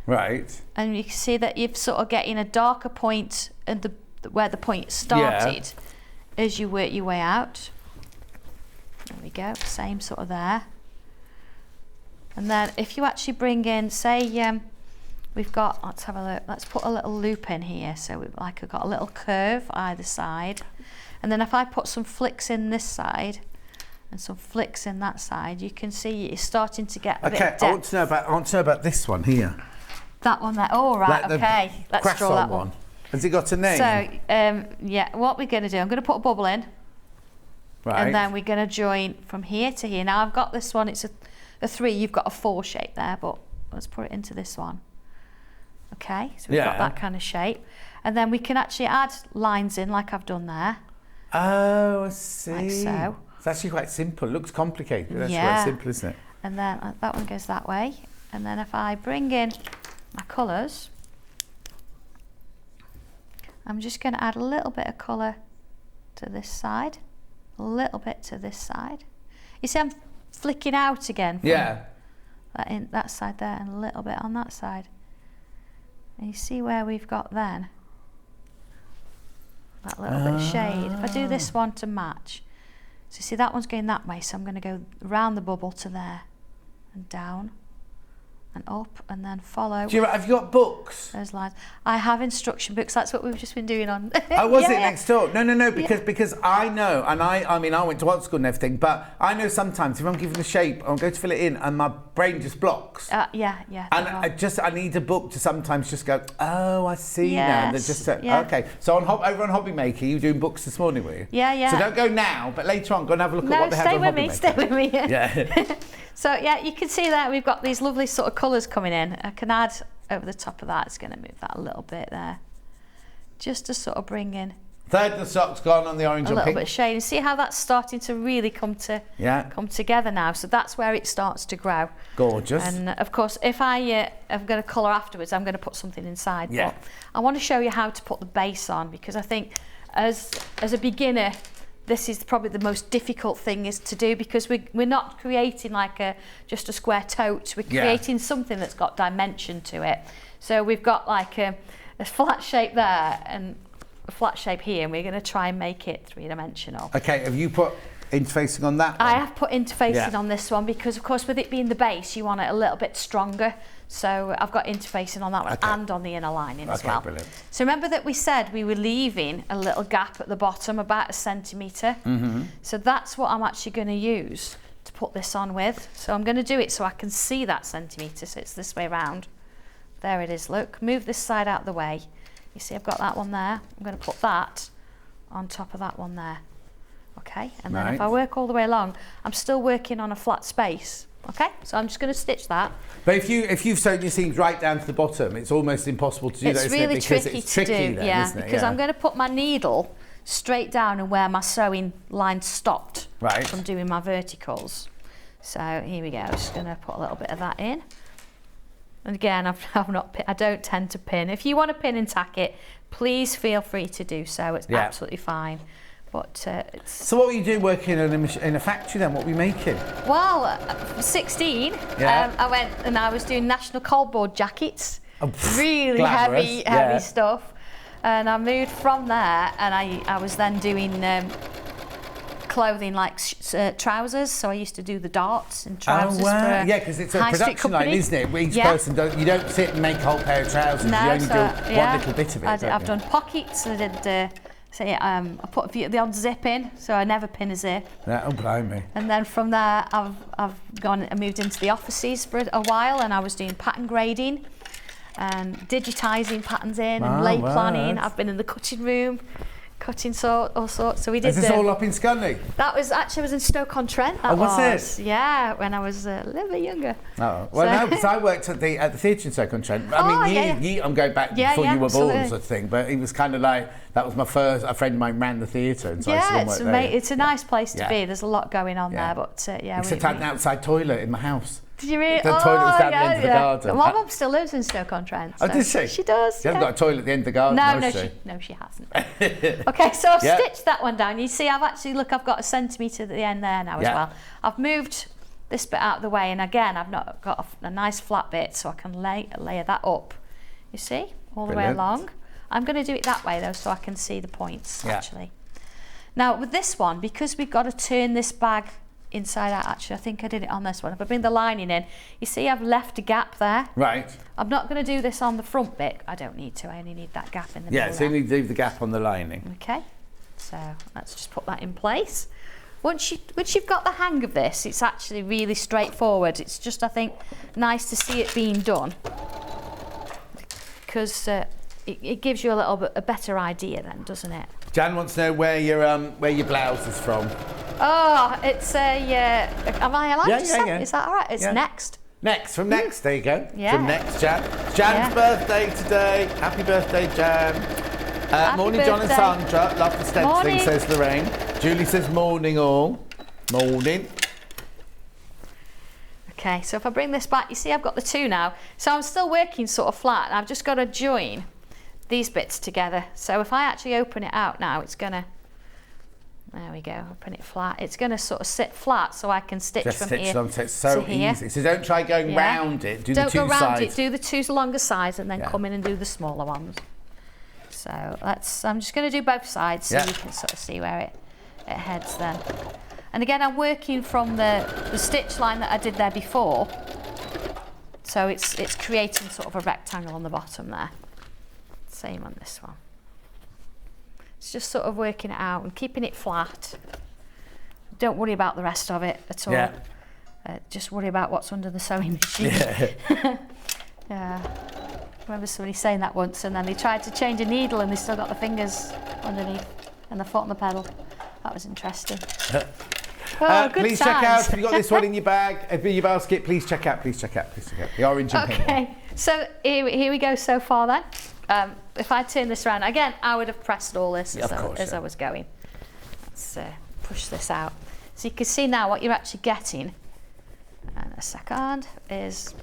Right. And you can see that you're sort of getting a darker point at where the point started as you work your way out. There we go, same sort of there. And then if you actually bring in, say, we've got, let's have a look, let's put a little loop in here. So we've I've got a little curve either side. And then if I put some flicks in this side and some flicks in that side, you can see it's starting to get a bit of depth. I want to know about this one here. That one there. Oh, right, okay. Let's draw that one. Has it got a name? So, what we're going to do, I'm going to put a bubble in. Right. And then we're going to join from here to here. Now, I've got this one. It's a 3. You've got a 4 shape there, but let's put it into this one. Okay, so we've got that kind of shape. And then we can actually add lines in like I've done there. Oh, I see. Like so. It's actually quite simple. It looks complicated, but that's quite simple, isn't it? And then that one goes that way. And then if I bring in my colours, I'm just going to add a little bit of colour to this side, a little bit to this side. You see I'm flicking out again from that side there and a little bit on that side. And you see where we've got then that little bit of shade. If I do this one to match, so you see that one's going that way, so I'm going to go around the bubble to there and down and up and then follow. Have you got books? Those lines. I have instruction books. That's what we've just been doing on. Oh, was it next door? No, because I know, and I mean, I went to art school and everything, but I know sometimes if I'm given a shape, I'll go to fill it in and my brain just blocks. Yeah. And I need a book to sometimes just go, oh, I see now. And just okay. So over on Hobby Maker, you doing books this morning, were you? Yeah. So don't go now, but later on, go and have a look at what they have on Hobby Maker. Stay with me. Yeah. So you can see that we've got these lovely sort of colours coming in. I can add over the top of that. It's going to move that a little bit there, just to sort of bring in. Third of the sock's gone on the orange and pink. A little bit of shade. And see how that's starting to really come together now. So that's where it starts to grow. Gorgeous. And of course, if I'm going to colour afterwards, I'm going to put something inside. Yeah. But I want to show you how to put the base on, because I think as a beginner, this is probably the most difficult thing is to do, because we're not creating like just a square tote. We're creating something that's got dimension to it. So we've got like a flat shape there and a flat shape here, and we're going to try and make it 3-dimensional. Okay, have you put interfacing on that one? I have put interfacing on this one because, of course, with it being the base, you want it a little bit stronger. So I've got interfacing on that one and on the inner lining as well. Brilliant. So remember that we said we were leaving a little gap at the bottom, about 1 centimetre. So that's what I'm actually going to use to put this on with. So I'm going to do it so I can see that centimetre. So it's this way round. There it is, look. Move this side out of the way. You see I've got that one there. I'm going to put that on top of that one there. Okay, and then if I work all the way along, I'm still working on a flat space. Okay, so I'm just going to stitch that. But if you've sewn your seams right down to the bottom, it's almost impossible to do that, it's really tricky it's tricky to do, then, yeah, isn't it? because I'm going to put my needle straight down and where my sewing line stopped from doing my verticals. So here we go. I'm just going to put a little bit of that in. And again, I don't tend to pin. If you want to pin and tack it, please feel free to do so. It's absolutely fine. But so what were you doing working in a factory then? What were you making? Well, 16, I went and I was doing national coldboard jackets. Really heavy stuff. And I moved from there and I was then doing clothing like trousers, so I used to do the darts and trousers. Because it's a production line, isn't it? Each person you don't sit and make a whole pair of trousers. No, you only do one little bit of it. I've done pockets. I did. I put the odd zip in, so I never pin a zip. Oh, blimey. And then from there, I've gone and moved into the offices for a while, and I was doing pattern grading and digitising patterns in and lay planning. I've been in the cutting room, cutting all sorts. So we did. Is this all up in Scunley? That was actually, I was in Stoke-on-Trent. Was it? Yeah, when I was a little bit younger. Oh, well, no, because I worked at the theatre in Stoke-on-Trent. I mean, I'm going back before you were born, sort of thing. But it was kind of like that was my first. A friend of mine ran the theatre, and so I still worked there. It's a nice place to be. There's a lot going on there, but Except I had an outside toilet in my house. Did you really? The toilet was down the end of the garden. My mum still lives in Stoke-on-Trent. Oh, does she? She does. She hasn't got a toilet at the end of the garden, No, she hasn't. Okay, so I've stitched that one down. You see, I've got a centimetre at the end there now as well. I've moved this bit out of the way, and again, I've not got a nice flat bit, so I can layer that up. You see, all the way along. I'm going to do it that way though, so I can see the points actually. Now with this one, because we've got to turn this bag inside out, actually I think I did it on this one. If I bring the lining in, you see I've left a gap there. Right. I'm not going to do this on the front bit. I don't need to. I only need that gap in the middle. Yeah, so you need to leave the gap on the lining. Okay. So let's just put that in place. Once you've got the hang of this, it's actually really straightforward. It's just, I think, nice to see it being done because it gives you a better idea then, doesn't it? Jan wants to know where your blouse is from. Oh, it's am I allowed to say? Is that all right? It's Next. Next, from Next, there you go. Yeah. From Next, Jan. Jan's birthday today. Happy birthday, Jan. Morning, John and Sandra. Love the stenciling, says Lorraine. Julie says morning all. Morning. Okay, so if I bring this back, you see I've got the two now. So I'm still working sort of flat, and I've just got to join these bits together. So if I actually open it out now, it's going to, there we go, open it flat. It's going to sort of sit flat so I can stitch just from stitch here it on, so it's so easy. So don't try going round it, do the two sides. Don't go round it, do the two longer sides and then come in and do the smaller ones. So I'm just going to do both sides so you can sort of see where it heads then. And again, I'm working from the stitch line that I did there before. So it's creating sort of a rectangle on the bottom there. Same on this one. It's just sort of working it out and keeping it flat. Don't worry about the rest of it at all. Yeah. Just worry about what's under the sewing machine. Yeah. I remember somebody saying that once, and then they tried to change a needle and they still got the fingers underneath and the foot on the pedal. That was interesting. Good please check out, if you've got this one in your bag, in your basket, please check out the orange and pink one. Okay, so here we go so far then. If I turn this around, again, I would have pressed all this as I was going. Let's push this out. So you can see now what you're actually getting, and a second, is,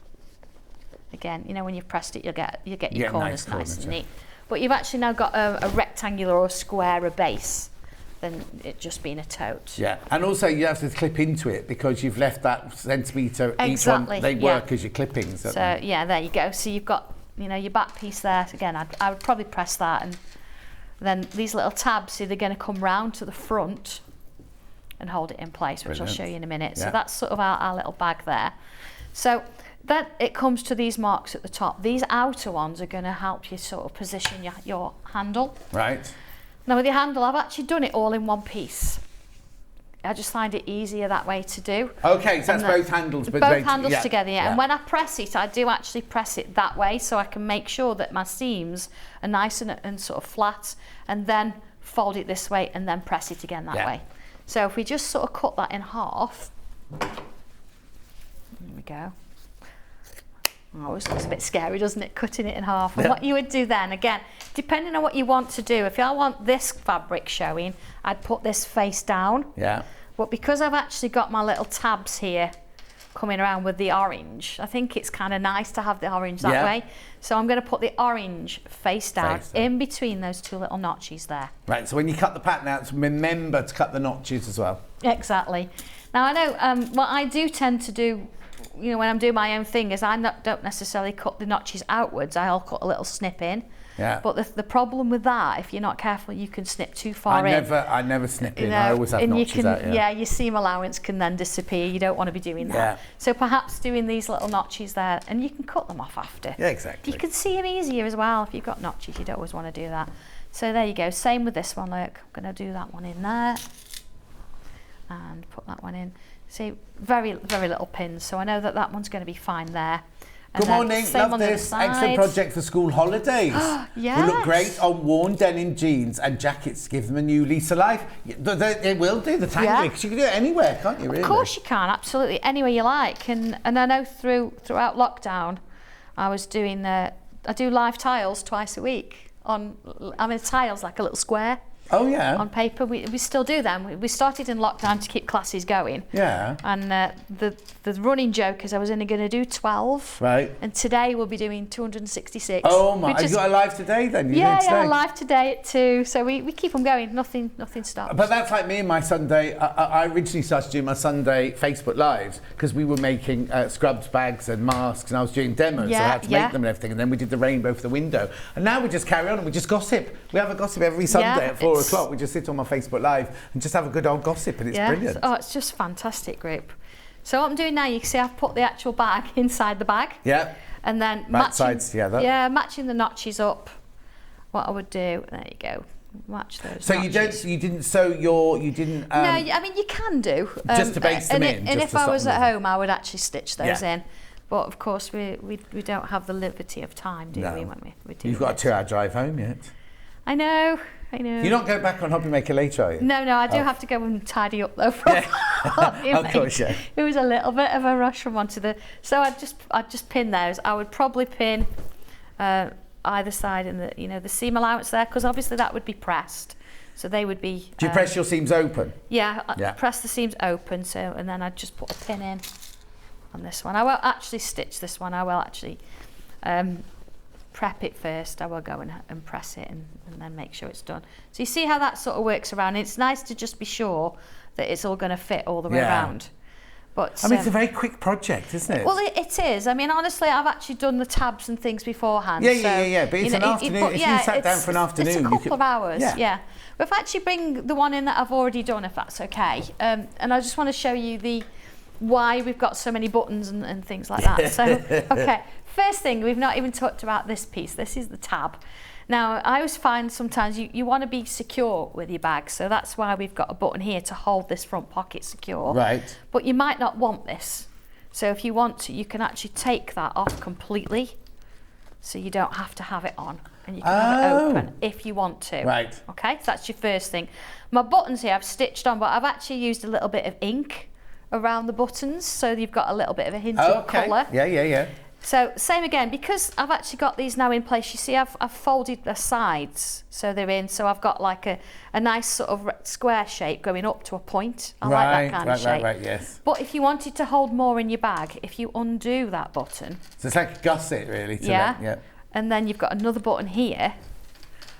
again, you know when you've pressed it, you'll get your corners nice and neat. But you've actually now got a rectangular or squarer base than it just being a tote. Yeah, and also you have to clip into it because you've left that centimetre each one. They work as your clippings. So there you go. So you've got your back piece there. Again, I would probably press that, and then these little tabs, see, they're going to come round to the front and hold it in place, which I'll show you in a minute. Yeah. So that's sort of our little bag there. So then it comes to these marks at the top. These outer ones are going to help you sort of position your handle. Right. Now with your handle, I've actually done it all in one piece. I just find it easier that way to do. Okay, so that's both handles. But both handles together, yeah. And when I press it, I do actually press it that way so I can make sure that my seams are nice and sort of flat, and then fold it this way and then press it again that way. So if we just sort of cut that in half, there we go. Oh, always looks a bit scary, doesn't it, cutting it in half? And what you would do then, again, depending on what you want to do, if I want this fabric showing, I'd put this face down. Yeah. But because I've actually got my little tabs here coming around with the orange, I think it's kind of nice to have the orange that way. So I'm going to put the orange face down in between those two little notches there. Right, so when you cut the pattern out, remember to cut the notches as well. Exactly. Now I know what I do tend to do, you know, when I'm doing my own thing, is I don't necessarily cut the notches outwards. I'll cut a little snip in. Yeah. But the problem with that, if you're not careful, you can snip too far in. I never snip in. I always have notches out. Yeah, your seam allowance can then disappear. You don't want to be doing that. Yeah. So perhaps doing these little notches there, and you can cut them off after. Yeah, exactly. You can see them easier as well. If you've got notches, you don't always want to do that. So there you go. Same with this one. Look, I'm going to do that one in there, and put that one in. See, very little pins. So I know that one's going to be fine there. Good morning, love this. Excellent project for school holidays. Yes. Will look great on worn denim jeans and jackets. Give them a new lease of life. It will do, the tangling, because you can do it anywhere, can't you, really? Of course you can, absolutely, anywhere you like. And I know throughout lockdown, I was doing, I do live tiles twice a week. Tiles like a little square. Oh yeah. On paper, we still do them. We started in lockdown to keep classes going. Yeah. And the running joke is I was only going to do 12. Right. And today we'll be doing 266. Oh my! Have you got a live today then? Yeah, live today at 2. So we keep them going. Nothing stops. But that's like me and my Sunday. I originally started doing my Sunday Facebook lives because we were making scrubs bags and masks, and I was doing demos. So I had to make them and everything. And then we did the rainbow for the window. And now we just carry on and we just gossip. We have a gossip every Sunday at 4 o'clock. We just sit on my Facebook live and just have a good old gossip, and it's brilliant. Oh, it's just fantastic group. So what I'm doing now, you can see I've put the actual bag inside the bag. Yeah. And then sides together. Yeah, matching the notches up. What I would do, there you go. Match those. So notches. you didn't sew you didn't. No, I mean you can do. Just to base them in. And if I was at home, I would actually stitch those in. But of course, we don't have the liberty of time, do we? When we do. You've got a 2-hour drive home yet. I know. You're not going back on Hobby Maker later, are you? No, I do have to go and tidy up though. Of course, yeah. It was a little bit of a rush from onto the. So I'd just pin those. I would probably pin either side in the seam allowance there, because obviously that would be pressed, so they would be. Do you press your seams open? Yeah, press the seams open. So and then I'd just put a pin in on this one. I won't actually stitch this one. I will actually. Prep it first. I will go and press it and then make sure it's done. So you see how that sort of works around. It's nice to just be sure that it's all going to fit all the way around. But I mean, it's a very quick project, isn't it? Well, it is. I mean, honestly, I've actually done the tabs and things beforehand. Yeah. But it's an afternoon. If you sat down for an afternoon, it's a couple of hours. Yeah. But if I actually bring the one in that I've already done, if that's okay, and I just want to show you why we've got so many buttons and things like that. So, okay. First thing, we've not even talked about this piece. This is the tab. Now, I always find sometimes you want to be secure with your bag, so that's why we've got a button here to hold this front pocket secure. Right. But you might not want this. So if you want to, you can actually take that off completely, so you don't have to have it on. And you can have it open if you want to. Right. Okay, so that's your first thing. My buttons here I've stitched on, but I've actually used a little bit of ink around the buttons, so you've got a little bit of a hint of colour. Yeah. So same again, because I've actually got these now in place, you see I've folded the sides so they're in, so I've got like a nice sort of square shape going up to a point. I like that kind of shape. Right, yes. But if you wanted to hold more in your bag, if you undo that button. So it's like a gusset really. Yeah. And then you've got another button here.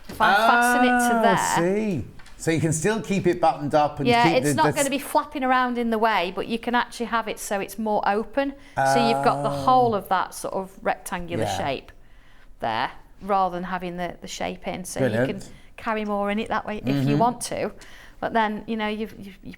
If I fasten it to there. See. So you can still keep it buttoned up and yeah, keep it's not going to be flapping around in the way, but you can actually have it so it's more open. So you've got the whole of that sort of rectangular shape there, rather than having the shape in. So you can carry more in it that way if you want to. But then, you know, you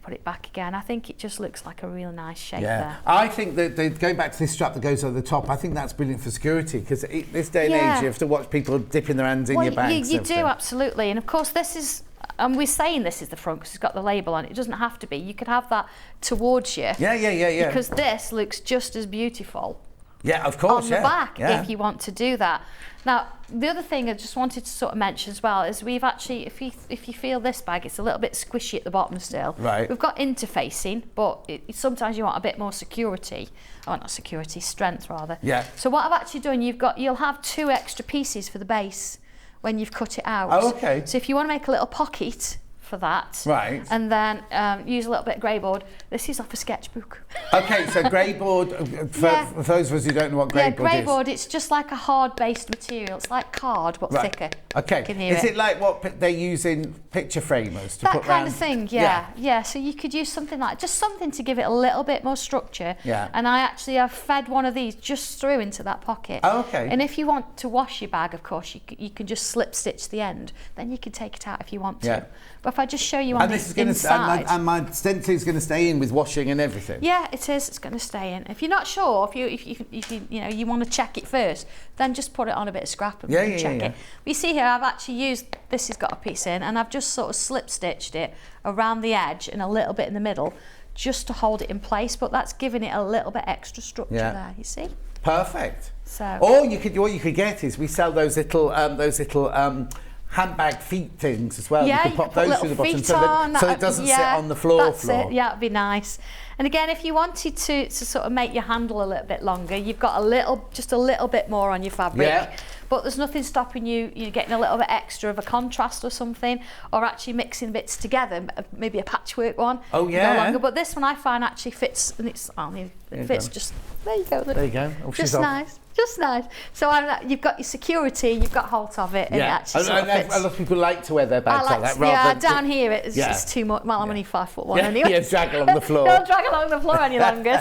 put it back again. I think it just looks like a real nice shape there. I think that going back to this strap that goes over the top, I think that's brilliant for security, because this day and age you have to watch people dipping their hands in your bags. You do, absolutely. And of course this is, and we're saying this is the front because it's got the label on it. It doesn't have to be. You could have that towards you. Yeah. Because this looks just as beautiful. Yeah, of course, on the back, if you want to do that. Now, the other thing I just wanted to sort of mention as well is we've actually, if you feel this bag, it's a little bit squishy at the bottom still. Right. We've got interfacing, but sometimes you want a bit more security. Oh, not security, strength rather. Yeah. So what I've actually done, you'll have 2 extra pieces for the base when you've cut it out. Oh, okay. So if you want to make a little pocket for that, right, and then use a little bit of grey board. This is off a sketchbook. Okay, so grey board, for those of us who don't know what grey board is. Yeah, grey board, it's just like a hard-based material. It's like card, but thicker. Okay, is it like what they use in picture framers to put that kind of thing? Yeah. So you could use something like, just something to give it a little bit more structure. Yeah. And I've fed one of these just through into that pocket. Oh, okay. And if you want to wash your bag, of course, you can just slip stitch the end. Then you can take it out if you want to. Yeah. But if I just show you on the inside. And my stencil is going to stay in with washing and everything. Yeah, it is. It's going to stay in. If you're not sure, if you want to check it first, then just put it on a bit of scrap and check it. But you see here, I've actually used, this has got a piece in, and I've just sort of slip stitched it around the edge and a little bit in the middle, just to hold it in place. But that's giving it a little bit extra structure there. You see? Perfect. So. Or what you could get is we sell those little handbag feet things as well. Yeah, you could pop those through the bottom so it doesn't sit on the floor. It. Yeah, it'd be nice. And again, if you wanted to sort of make your handle a little bit longer, you've got just a little bit more on your fabric. Yeah. But there's nothing stopping you getting a little bit extra of a contrast or something, or actually mixing bits together, maybe a patchwork one. Oh yeah. No longer. But this one I find actually fits, and it fits just. There you go. Look. There you go. Oh, just nice. Just nice. So you've got your security, you've got hold of it, and it actually sort of fits. A lot of people like to wear their bags like that. Yeah, down here it's just too much. Well, I'm only 5'1" anyway. Yeah, drag along the floor. Don't drag along the floor any longer.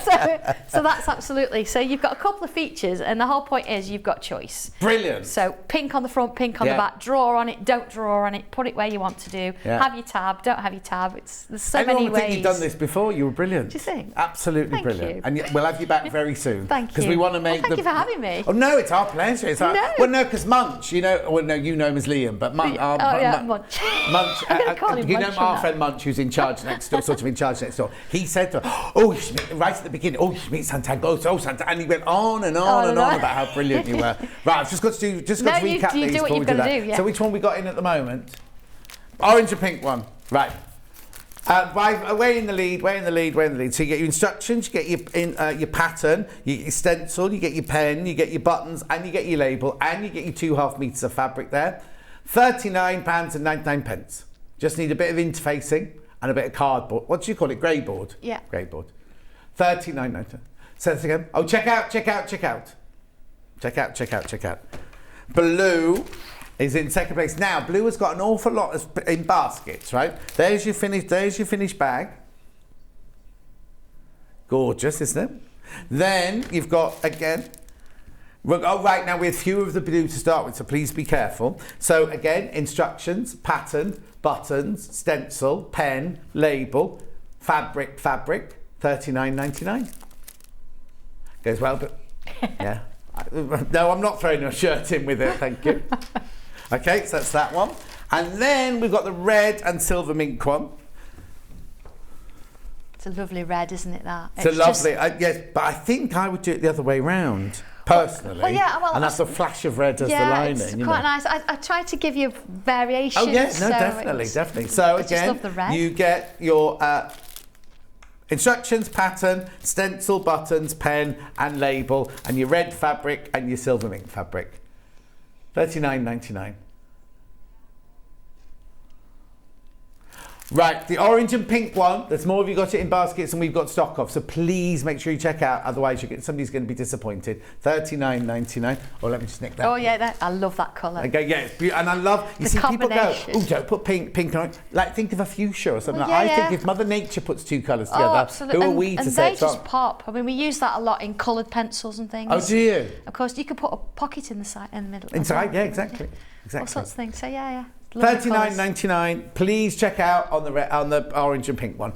So that's absolutely. So you've got a couple of features, and the whole point is you've got choice. Brilliant. So pink on the front, pink on the back. Draw on it, don't draw on it. Put it where you want to do. Yeah. Have your tab, don't have your tab. There's so Everyone many would ways. think you've done this before. You were brilliant. Do you think? Absolutely Thank brilliant. you. And we'll have you back very soon. Thank you. Because we want to make thank you for having me. Oh no, it's our pleasure. It's our... No. Well, no, because Munch, you know him as Liam, but Munch. Munch. Munch. I'm gonna call him you Munch know our friend Munch, who's in charge next door, sort of in charge next door. He said to her, you should meet, right at the beginning, you should meet Sanntangle, Sanntangle, and he went on and on about how brilliant you were. Right, I've just got to recap these. You do what you've got to do. Yeah. So which one we got in at the moment? Orange and pink one. Right. Way in the lead. So you get your instructions, you get your pattern, you get your stencil, you get your pen, you get your buttons, and you get your label, and you get your 2.5 metres of fabric there. £39.99. Just need a bit of interfacing and a bit of cardboard. What do you call it? Grey board? Yeah. Grey board. £39.99. Say this again. Oh, check out. Blue is in second place. Now, blue has got an awful lot in baskets, right? There's your finished bag. Gorgeous, isn't it? Then you've got, again, right now we have fewer of the blue to start with, so please be careful. So again, instructions, pattern, buttons, stencil, pen, label, fabric, £39.99. Goes well, but yeah. No, I'm not throwing a shirt in with it, thank you. Okay, so that's that one. And then we've got the red and silver mink one. It's a lovely red, isn't it, that? It's a lovely, yes, but I think I would do it the other way round, personally. And that's a flash of red as the lining. Yeah, it's quite nice. I try to give you variations. Oh, yeah, no, definitely. So again, you get your instructions, pattern, stencil, buttons, pen and label, and your red fabric and your silver mink fabric. $39.99. Right, the orange and pink one, there's more of you got it in baskets than we've got stock of, so please make sure you check out, otherwise somebody's going to be disappointed. $39.99. Oh, let me just nick that. Oh yeah, I love that colour. Okay, yeah, it's beautiful. And I love, you see people go, don't put pink on it. Like, think of a fuchsia or something. I think if Mother Nature puts two colours together, who are we to say it's wrong? And they just pop. I mean, we use that a lot in coloured pencils and things. Oh, do you? Of course, you could put a pocket in the middle. Inside, yeah, exactly. All sorts of things. So yeah. $39.99. Please check out on the orange and pink one.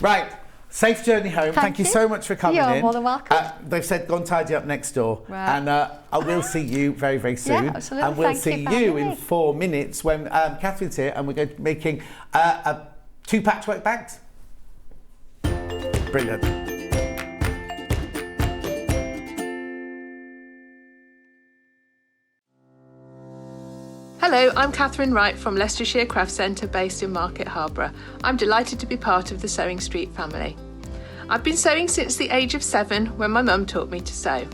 Right. Safe journey home. Thank you so much for coming in. You're more than welcome. They've said go and tidy up next door. Right. And I will see you very, very soon. Yeah, absolutely. And we'll Thank see you you in 4 minutes when Catherine's here and we're going to be making 2 patchwork bags. Brilliant. Hello, I'm Katharine Wright from Leicestershire Craft Centre based in Market Harborough. I'm delighted to be part of the Sewing Street family. I've been sewing since the age of 7 when my mum taught me to sew.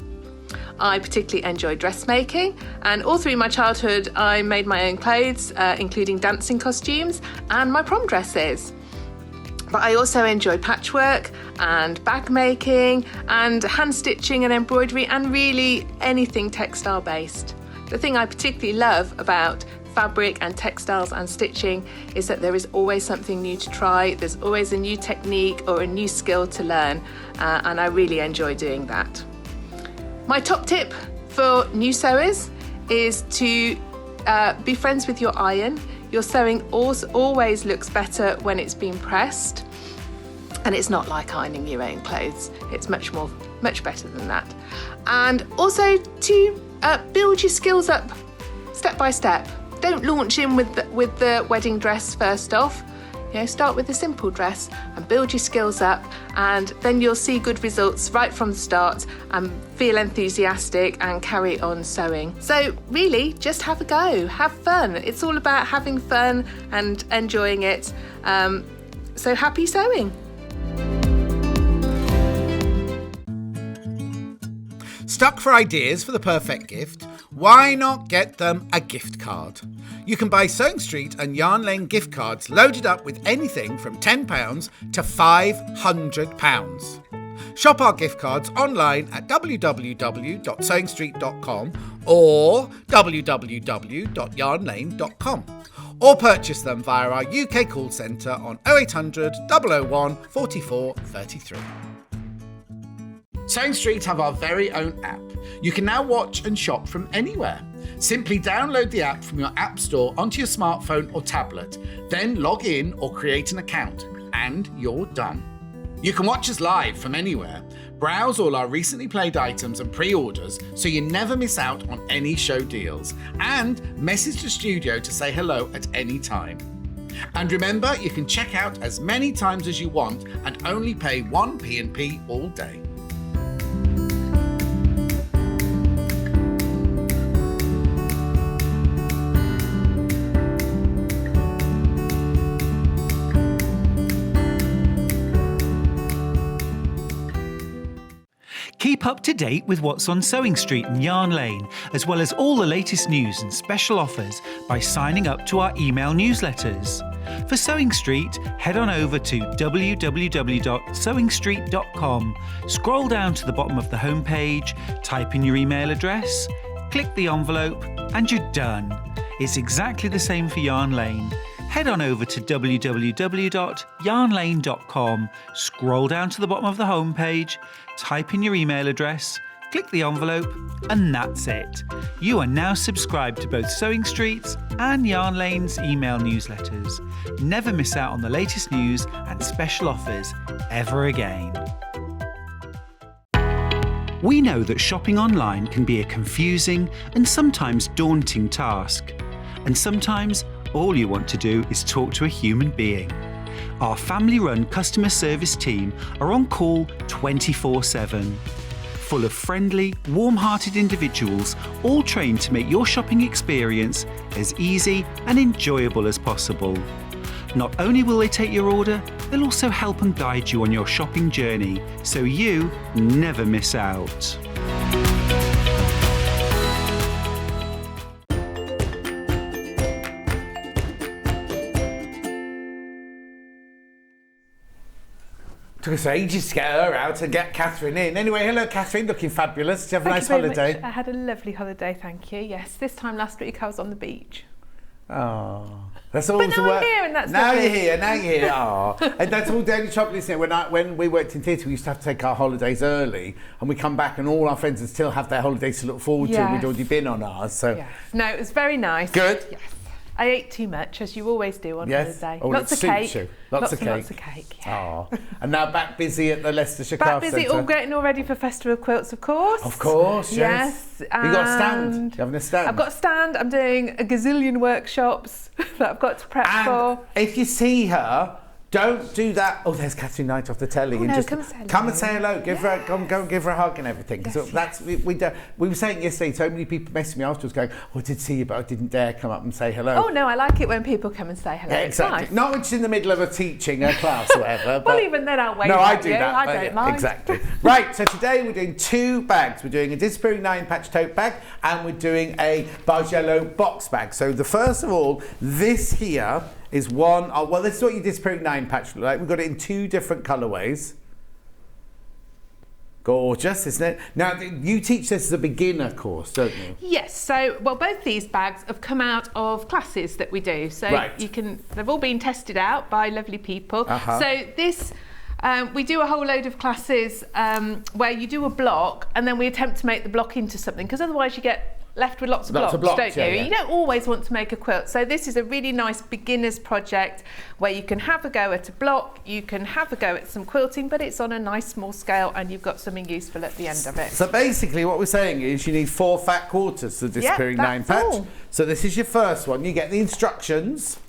I particularly enjoy dressmaking, and all through my childhood I made my own clothes, including dancing costumes and my prom dresses. But I also enjoy patchwork and bag making and hand stitching and embroidery and really anything textile based. The thing I particularly love about fabric and textiles and stitching is that there is always something new to try, there's always a new technique or a new skill to learn, and I really enjoy doing that. My top tip for new sewers is to be friends with your iron. Your sewing always looks better when it's been pressed, and it's not like ironing your own clothes. It's much better than that. And also to build your skills up step by step. Don't launch in with the wedding dress first off. Start with a simple dress and build your skills up, and then you'll see good results right from the start and feel enthusiastic and carry on sewing. So really, just have a go, have fun. It's all about having fun and enjoying it. So happy sewing. Stuck for ideas for the perfect gift? Why not get them a gift card? You can buy Sewing Street and Yarn Lane gift cards loaded up with anything from £10 to £500. Shop our gift cards online at www.sewingstreet.com or www.yarnlane.com, or purchase them via our UK call centre on 0800 001 44 33. Sewing Street have our very own app. You can now watch and shop from anywhere. Simply download the app from your app store onto your smartphone or tablet, then log in or create an account, and you're done. You can watch us live from anywhere, browse all our recently played items and pre-orders so you never miss out on any show deals, and message the studio to say hello at any time. And remember, you can check out as many times as you want and only pay 1 P&P all day. Keep up to date with what's on Sewing Street and Yarn Lane, as well as all the latest news and special offers by signing up to our email newsletters. For Sewing Street, head on over to www.sewingstreet.com, scroll down to the bottom of the homepage, type in your email address, click the envelope, and you're done. It's exactly the same for Yarn Lane. Head on over to www.yarnlane.com, scroll down to the bottom of the homepage, type in your email address, click the envelope, and that's it. You are now subscribed to both Sewing Street's and Yarn Lane's email newsletters. Never miss out on the latest news and special offers ever again. We know that shopping online can be a confusing and sometimes daunting task. And sometimes all you want to do is talk to a human being. Our family-run customer service team are on call 24/7. Full of friendly, warm-hearted individuals, all trained to make your shopping experience as easy and enjoyable as possible. Not only will they take your order, they'll also help and guide you on your shopping journey, so you never miss out. Took us ages to get her out and get Katharine in. Anyway, hello Katharine, looking fabulous. Did you have a nice holiday? Much. I had a lovely holiday, thank you. Yes, this time last week I was on the beach. Oh, that's all. But now I'm here, and that's now lovely. you're here. Now you're here. Oh, and that's all daily chocolate, isn't it? When we worked in theatre, we used to have to take our holidays early, and we come back, and all our friends would still have their holidays to look forward to. And we'd already been on ours, so Yes. No, it was very nice. Good. Yes. I ate too much, as you always do on holiday. Oh, lots of cake. Lots of cake. Lots of cake, yeah. Oh. And now back busy at the Leicestershire Craft Back busy, Centre. all getting all ready for Festival of Quilts, of course. Of course, yes. Yes. You got a stand? and You having a stand? I've got a stand. I'm doing a gazillion workshops that I've got to prep for. If you see her, don't do that. Oh, there's Katharine Wright off the telly. Oh, and no, just come and say hello. and say hello. Give her, go and give her a hug and everything. Yes, So that's we were saying yesterday. So many people messaged me afterwards, going, "Oh, I did see you, but I didn't dare come up and say hello." Oh no, I like it when people come and say hello. Yeah, It's exactly. nice. Not when she's in the middle of a teaching a class or whatever. Well, but even then I'll wait. no, I at do you. that. I but don't yeah, mind. Exactly. Right. So today we're doing 2 bags. We're doing a Disappearing 9-patch tote bag, and we're doing a Bargello box bag. So the first of all, this here is one. Oh, well, this is what your Disappearing 9-patch look like. We've got it in 2 different colourways. Gorgeous, isn't it? Now, you teach this as a beginner course, don't you? Yes, so, well, both these bags have come out of classes that we do. So Right. they've all been tested out by lovely people. Uh-huh. So this, we do a whole load of classes where you do a block and then we attempt to make the block into something, because otherwise you get left with lots of blocks, don't you? Yeah. You don't always want to make a quilt. So this is a really nice beginner's project where you can have a go at a block, you can have a go at some quilting, but it's on a nice small scale and you've got something useful at the end of it. So basically what we're saying is you need 4 fat quarters to the Disappearing 9-patch. all. So this is your first one. You get the instructions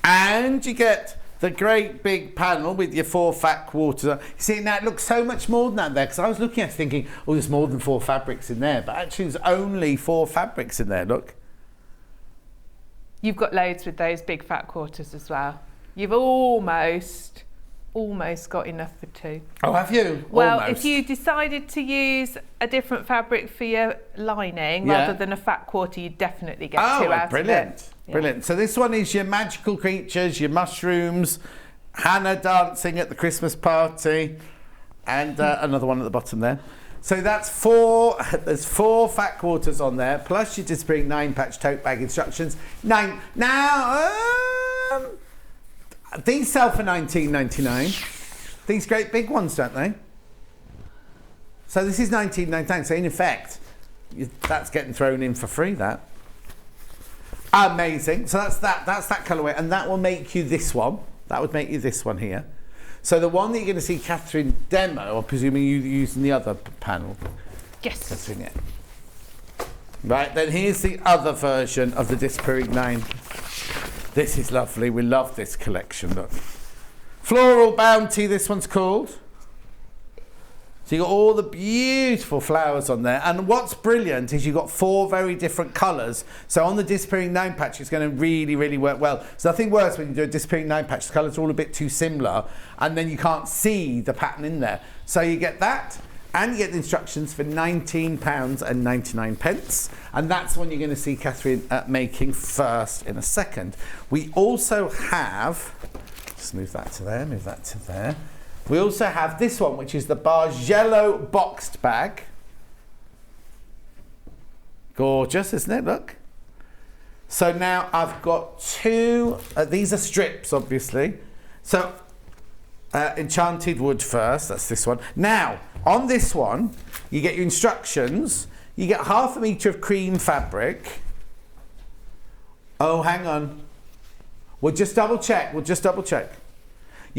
and you get the great big panel with your 4 fat quarters. You see, now it looks so much more than that there, because I was looking at it thinking, oh, there's more than 4 fabrics in there, but actually there's only 4 fabrics in there, look. You've got loads with those big fat quarters as well. You've almost got enough for 2. Oh, have you? Well, Almost. if you decided to use a different fabric for your lining Yeah. rather than a fat quarter, you'd definitely get 2 out brilliant. of it. Yeah. Brilliant. So this one is your magical creatures, your mushrooms, Hannah dancing at the Christmas party, and another one at the bottom there. So that's 4, there's 4 fat quarters on there, plus your Disappearing 9-patch tote bag instructions. 9. Now, these sell for $19.99. These great big ones, don't they? So this is $19.99. So in effect, that's getting thrown in for free, that. Amazing. So that's that colourway, and that will make you this one. That would make you this one here. So the one that you're going to see Katharine demo, I'm presuming you're using the other panel. Yes. Katharine, yeah. Right, then here's the other version of the Disappearing 9. This is lovely. We love this collection. Look. Floral Bounty, this one's called. So you've got all the beautiful flowers on there. And what's brilliant is you've got 4 very different colours. So on the Disappearing 9-patch, it's going to really, really work well. So nothing worse when you do a Disappearing 9-patch, the colours are all a bit too similar, and then you can't see the pattern in there. So you get that, and you get the instructions for £19.99. And that's one you're going to see Katharine making first in a second. We also have, just move that to there, move that to there. We also have this one, which is the Bargello boxed bag. Gorgeous, isn't it? Look. So now I've got 2, these are strips, obviously. So Enchanted Wood first, that's this one. Now, on this one, you get your instructions. You get 1/2 metre of cream fabric. Oh, hang on. We'll just double check. You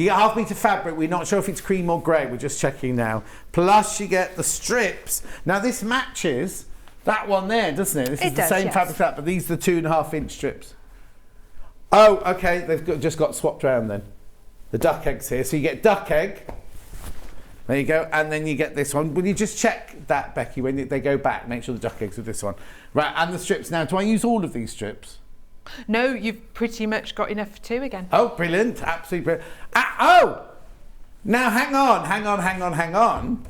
get 1/2 metre fabric. We're not sure if it's cream or grey. We're just checking now. Plus you get the strips. Now this matches that one there, doesn't it? This is the same fabric, but these are the 2.5-inch strips. Oh, okay. They've just got swapped around then. The duck eggs here. So you get duck egg. There you go. And then you get this one. Will you just check that, Becky, when they go back? Make sure the duck eggs are this one. Right, and the strips. Now, do I use all of these strips? No, you've pretty much got enough for 2 again. Oh, brilliant. Absolutely brilliant. Oh! Now, hang on.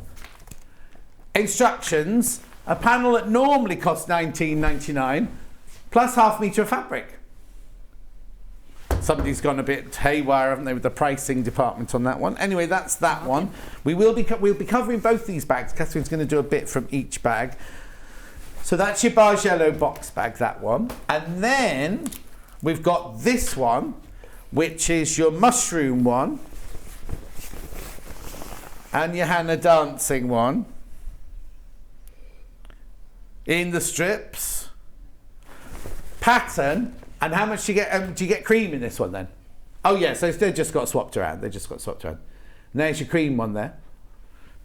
Instructions. A panel that normally costs $19.99 plus 1/2 metre of fabric. Somebody's gone a bit haywire, haven't they, with the pricing department on that one. Anyway, that's that one. We'll be covering both these bags. Katharine's going to do a bit from each bag. So that's your Bargello box bag, that one. And then we've got this one, which is your mushroom one. And your Hannah dancing one. In the strips. Pattern And how much do you get? Do you get cream in this one then? Oh yeah, so they just got swapped around. And there's your cream one there.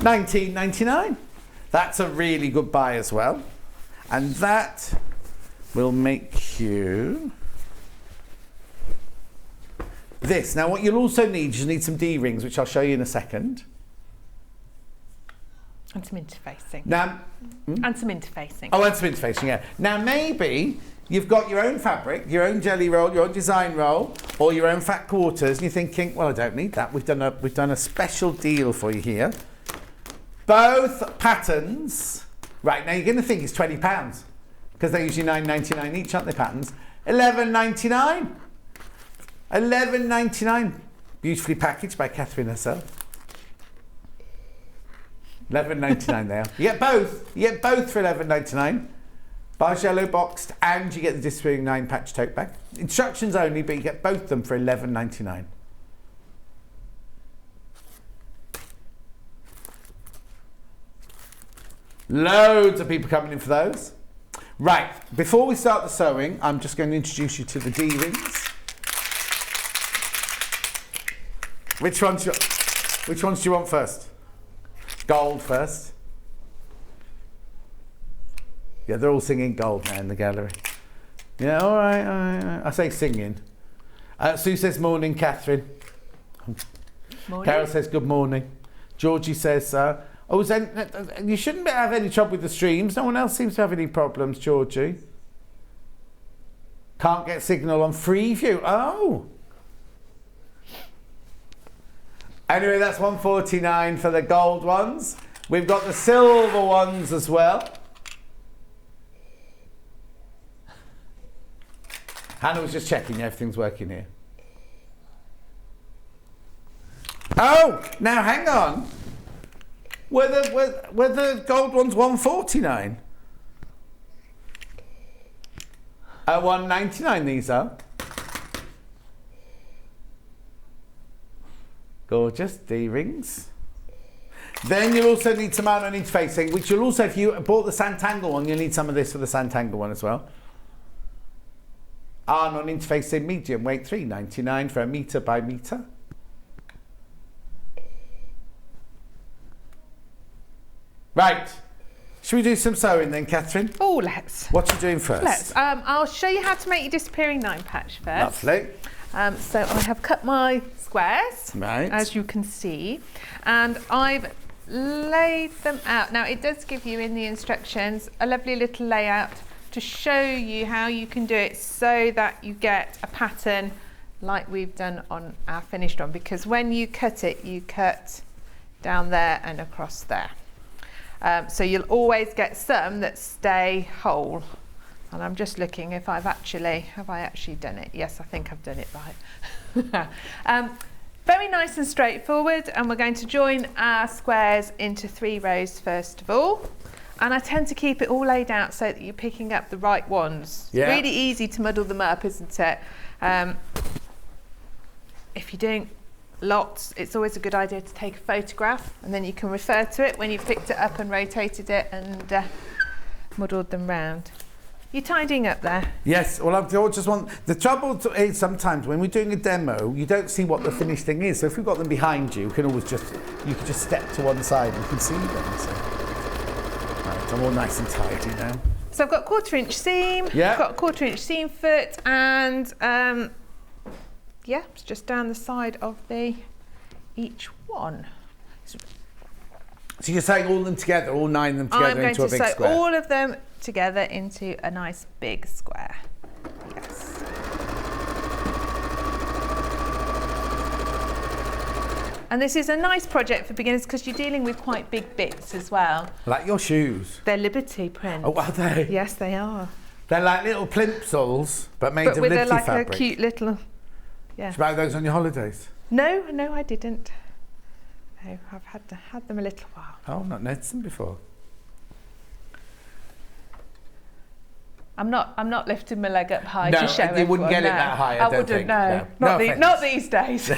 $19.99. That's a really good buy as well. And that will make you this. Now what you'll also need, you need some D-rings, which I'll show you in a second. And some interfacing. Now, And some interfacing. Oh, and some interfacing, yeah. Now maybe you've got your own fabric, your own jelly roll, your own design roll, or your own fat quarters, and you're thinking, well, I don't need that. We've done a special deal for you here. Both patterns. Right, now you're going to think it's £20 because they're usually $9.99 each, aren't they, patterns? $11.99. $11.99. Beautifully packaged by Katharine herself. $11.99 there. You get both. You get both for $11.99. Bargello boxed, and you get the disappearing 9-patch tote bag. Instructions only, but you get both of them for $11.99. Loads of people coming in for those. Right, before we start the sewing, I'm just going to introduce you to the D-rings. Which ones do you want first? Gold first. Yeah, they're all singing gold now in the gallery. Yeah, all right. I say singing. Sue says morning, Katharine. Morning. Carol says good morning. Georgie says, you shouldn't have any trouble with the streams. No one else seems to have any problems, Georgie. Can't get signal on Freeview. Oh. Anyway, that's $149 for the gold ones. We've got the silver ones as well. Hannah was just checking everything's working here. Oh, now hang on. Were the gold ones $149? $199 these are. Gorgeous D-rings. Then you'll also need some iron-on interfacing, which you'll also, if you bought the Sanntangle one, you'll need some of this for the Sanntangle one as well. Iron-on interfacing, medium weight, $3.99 for a metre by metre. Right. Should we do some sewing then, Katharine? Oh, let's. What are you doing first? Let's. I'll show you how to make your disappearing 9-patch first. Lovely. So I have cut my squares, Right. as you can see, and I've laid them out. Now it does give you in the instructions a lovely little layout to show you how you can do it so that you get a pattern like we've done on our finished one, because when you cut down there and across there. So you'll always get some that stay whole. And I'm just looking if have I actually done it? Yes, I think I've done it right. Very nice and straightforward, and we're going to join our squares into 3 rows first of all. And I tend to keep it all laid out so that you're picking up the right ones. Yeah. It's really easy to muddle them up, isn't it? If you're doing lots, it's always a good idea to take a photograph, and then you can refer to it when you've picked it up and rotated it and muddled them round. You're tidying up there? Yes, well, I just want... The trouble is sometimes when we're doing a demo, you don't see what the finished thing is. So if we've got them behind you, you can just step to one side and you can see them. So. Right, I'm all nice and tidy now. So I've got a 1/4 inch seam, Yeah. I've got a 1/4 inch seam foot, and yeah, it's just down the side of each one. So you're saying all them together, all 9 of them together I'm going into a to big sew square? all of them together into a nice big square. Yes. And this is a nice project for beginners because you're dealing with quite big bits as well. Like your shoes. They're Liberty print. Oh, are they? Yes, they are. They're like little plimsolls, but made of with Liberty like fabric. a cute little... Yeah. Did you buy those on your holidays? No, I didn't. No, I've had them a little while. Oh, not noticed them before. I'm not lifting my leg up high No, to show you wouldn't everyone, get it no. that high, I don't wouldn't, think. no. No. Not these days.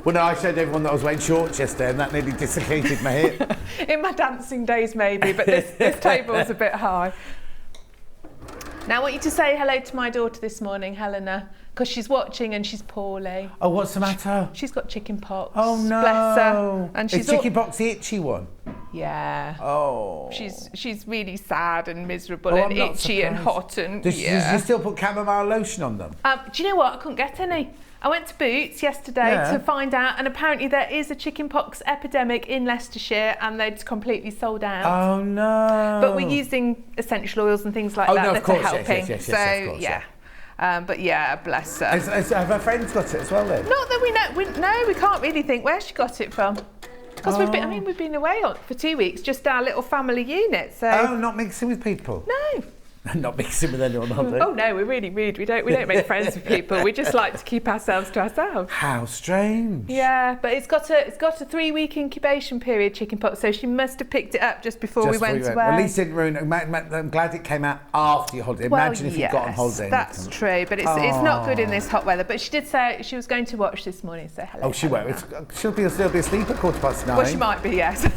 Well, no, I showed everyone that I was wearing shorts yesterday, and that nearly dislocated my hip. In my dancing days, maybe, but this table's a bit high. Now I want you to say hello to my daughter this morning, Helena, because she's watching and she's poorly. Oh, what's the matter? She's got chicken pox. Oh no! Bless her. And she's is chicken pox the itchy one? Yeah. Oh. She's really sad and miserable Oh, and I'm not itchy and surprised. hot and Does you still put chamomile lotion on them? Do you know what? I couldn't get any. I went to Boots yesterday Yeah. to find out, and apparently there is a chickenpox epidemic in Leicestershire, and they'd completely sold out. Oh no! But we're using essential oils and things like that no, of that course, are helping. yes, so of course, yeah. But yeah, bless her. Have her friends got it as well then? Not that we know. We can't really think where she got it from. Because we've been away for 2 weeks, just our little family unit. So. Oh, not mixing with people. No. Not mixing with anyone, are they? Oh no, we're really rude. We don't make friends with people. We just like to keep ourselves to ourselves. How strange. Yeah, but it's got a 3-week incubation period, chickenpox. So she must have picked it up just before we went away. Well, at least it didn't ruin. I'm glad it came out after your holiday. Well, Imagine if you'd got on holiday. That's true, but it's not good in this hot weather. But she did say she was going to watch this morning. So hello. Oh, she won't. She'll be asleep at 9:15. Well, she might be, yes.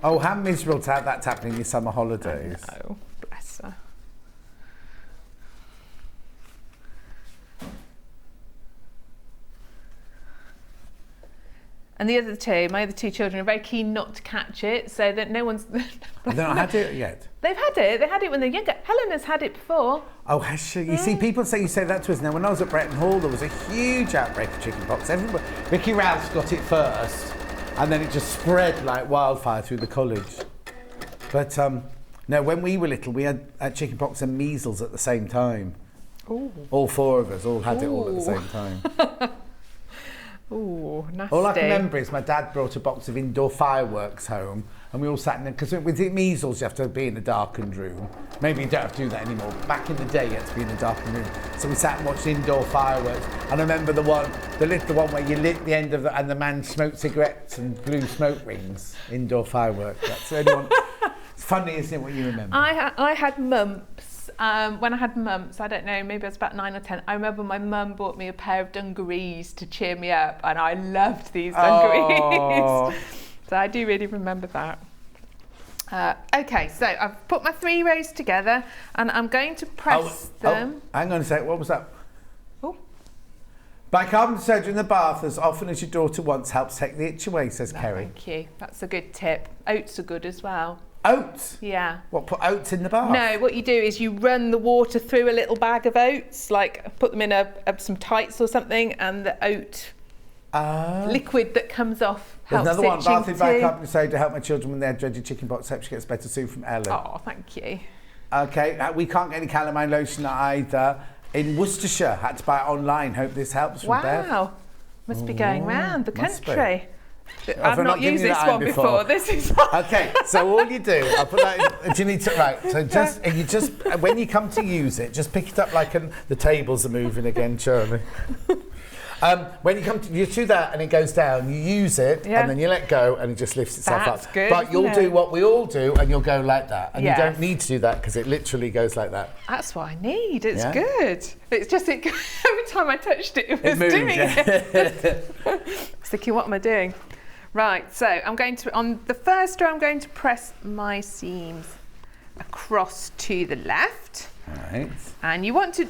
Oh, how miserable to have that happen in your summer holidays. Oh, bless her. And my other two children are very keen not to catch it, so that no one's... They've not had it yet? They've had it. They had it when they were younger. Helen has had it before. Oh, has she? You see, people say that to us. Now, when I was at Bretton Hall, there was a huge outbreak of chickenpox. Vicky Rouse got it first, and then it just spread like wildfire through the college. But no, when we were little, we had chickenpox and measles at the same time. Ooh. All 4 of us all had it all at the same time. Ooh, nasty. All I can remember is my dad brought a box of indoor fireworks home, and we all sat in there, because with the measles you have to be in a darkened room. Maybe you don't have to do that anymore. Back in the day you had to be in a darkened room. So we sat and watched indoor fireworks. And I remember the little one where you lit the end of and the man smoked cigarettes and blew smoke rings. Indoor fireworks. That's the only one. It's funny, isn't it, what you remember? I had mumps. When I had mumps, I don't know, maybe I was about 9 or 10. I remember my mum bought me a pair of dungarees to cheer me up, and I loved these dungarees. Oh. So I do really remember that. Okay, so I've put my 3 rows together, and I'm going to press them. Hang on a sec, what was that? Oh. Bicarbonate soda in the bath as often as your daughter wants helps take the itch away, says Kerry. Thank you. That's a good tip. Oats are good as well. Oats? Yeah. What, put oats in the bath? No, what you do is you run the water through a little bag of oats, like put them in some tights or something, and the oat liquid that comes off helps. There's another one, bathing too. bicarbonate soda to help my children when they have dreaded chickenpox. Hope she gets better soon, from Ellen. Oh, thank you. Okay, we can't get any calamine lotion either. In Worcestershire, had to buy it online. Hope this helps from Beth. Wow, must be going round the country. I've not used this one before. This is okay. So all you do, I'll put that in. Do you need to So when you come to use it, just pick it up like the tables are moving again, Shirley. When you come to, you do that and it goes down, you use it and then you let go and it just lifts itself up. Good, but you'll do what we all do and you'll go like that. And yes. you don't need to do that because it literally goes like that. That's what I need. It's good. It's just every time I touched it, it was moved, doing it. I was thinking, what am I doing? Right, so I'm going to, on the first row, I'm going to press my seams across to the left. All right. And you want to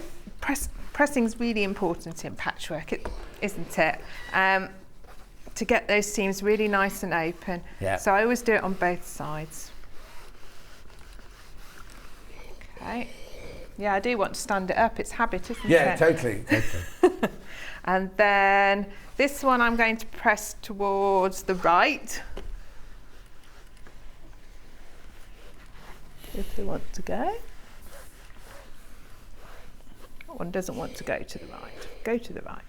pressing's really important in patchwork, isn't it? To get those seams really nice and open. Yeah. So I always do it on both sides. Okay. Yeah, I do want to stand it up. It's habit, isn't it? Yeah, totally. And then this one I'm going to press towards the right. If they want to go. That one doesn't want to go to the right. Go to the right.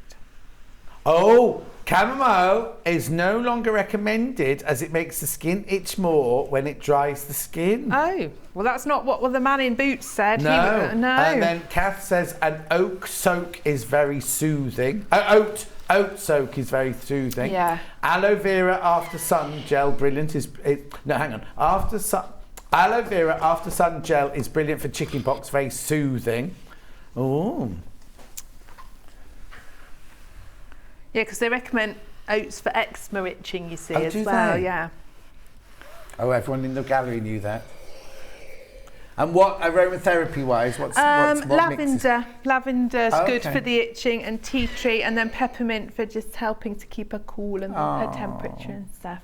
Oh, chamomile is no longer recommended as it makes the skin itch more when it dries the skin. Oh, well, that's not what the man in Boots said. No. No. And then Kath says an oak soak is very soothing. Oat soak is very soothing. Yeah. Aloe vera after sun gel, brilliant. Aloe vera after sun gel is brilliant for chickenpox, very soothing. Oh. Yeah, because they recommend oats for eczema itching, you see, as well. They? Yeah. Oh, everyone in the gallery knew that. And what aromatherapy-wise, what lavender. Lavender's good Okay. for the itching, and tea tree, and then peppermint for just helping to keep her cool and her temperature and stuff.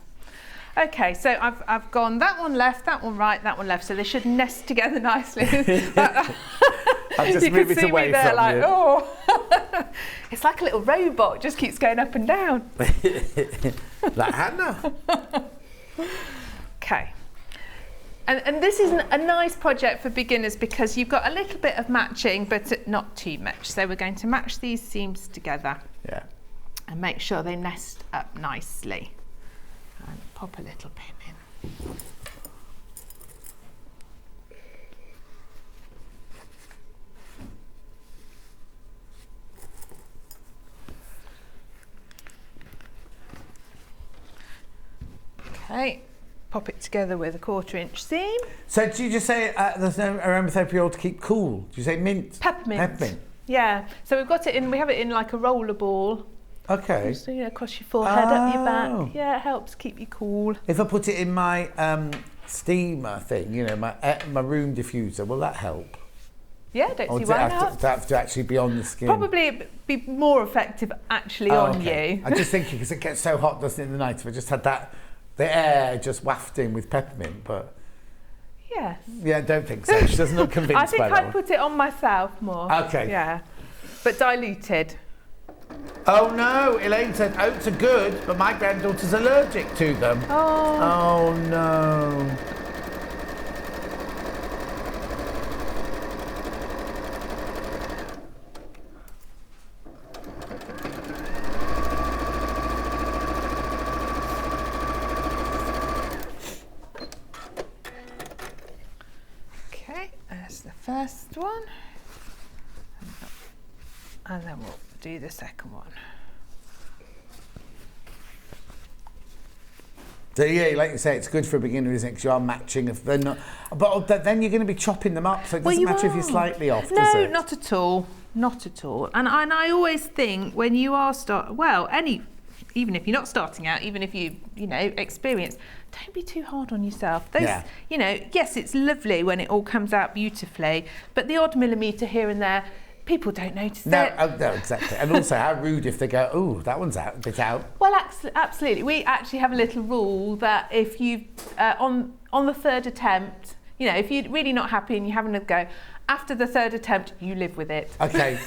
Okay, so I've gone that one left, that one right, that one left, so they should nest together nicely. I'll just you move can it see away me there from like, you. oh. It's like a little robot, just keeps going up and down. Like Hannah. Okay. And this is a nice project for beginners because you've got a little bit of matching, but not too much. So we're going to match these seams together. Yeah. And make sure they nest up nicely. And pop a little pin in. Okay, pop it together with a 1/4 inch seam. So do you just say there's no aromatherapy oil to keep cool? Do you say mint? Peppermint. Peppermint. Yeah, so we've got it in, we have it in like a roller ball. Okay. So, across your forehead, up your Oh. back. Yeah, it helps keep you cool. If I put it in my steamer thing, my room diffuser, will that help? Yeah, don't Or see does it why have not. to have to actually be on the skin? Probably it'd be more effective actually on okay. you. I'm just thinking because it gets so hot, doesn't it, in the night? If I just had the air just wafting with peppermint, but Yes. yeah, I don't think so. She doesn't look convinced I think by that I'd one. put it on myself more. Okay. Yeah, but diluted. Oh no, Elaine said oats are good, but my granddaughter's allergic to them. Oh. Oh no. Okay, there's the first one. And then we'll do the second one. So yeah, like you say, it's good for a beginner, isn't it? Because you are matching. If they're not, but then you're going to be chopping them up, so it doesn't matter if you're slightly off, does it? No, not at all. Not at all. And I always think when you are even if you're not starting out, even if you experience, don't be too hard on yourself. Yeah. Yes, it's lovely when it all comes out beautifully, but the odd millimetre here and there, people don't notice it. No, exactly. And also, how rude if they go, "Oh, that one's out, a bit out." Well, absolutely. We actually have a little rule that if you on the third attempt, if you're really not happy and you have another go, after the third attempt, you live with it. Okay.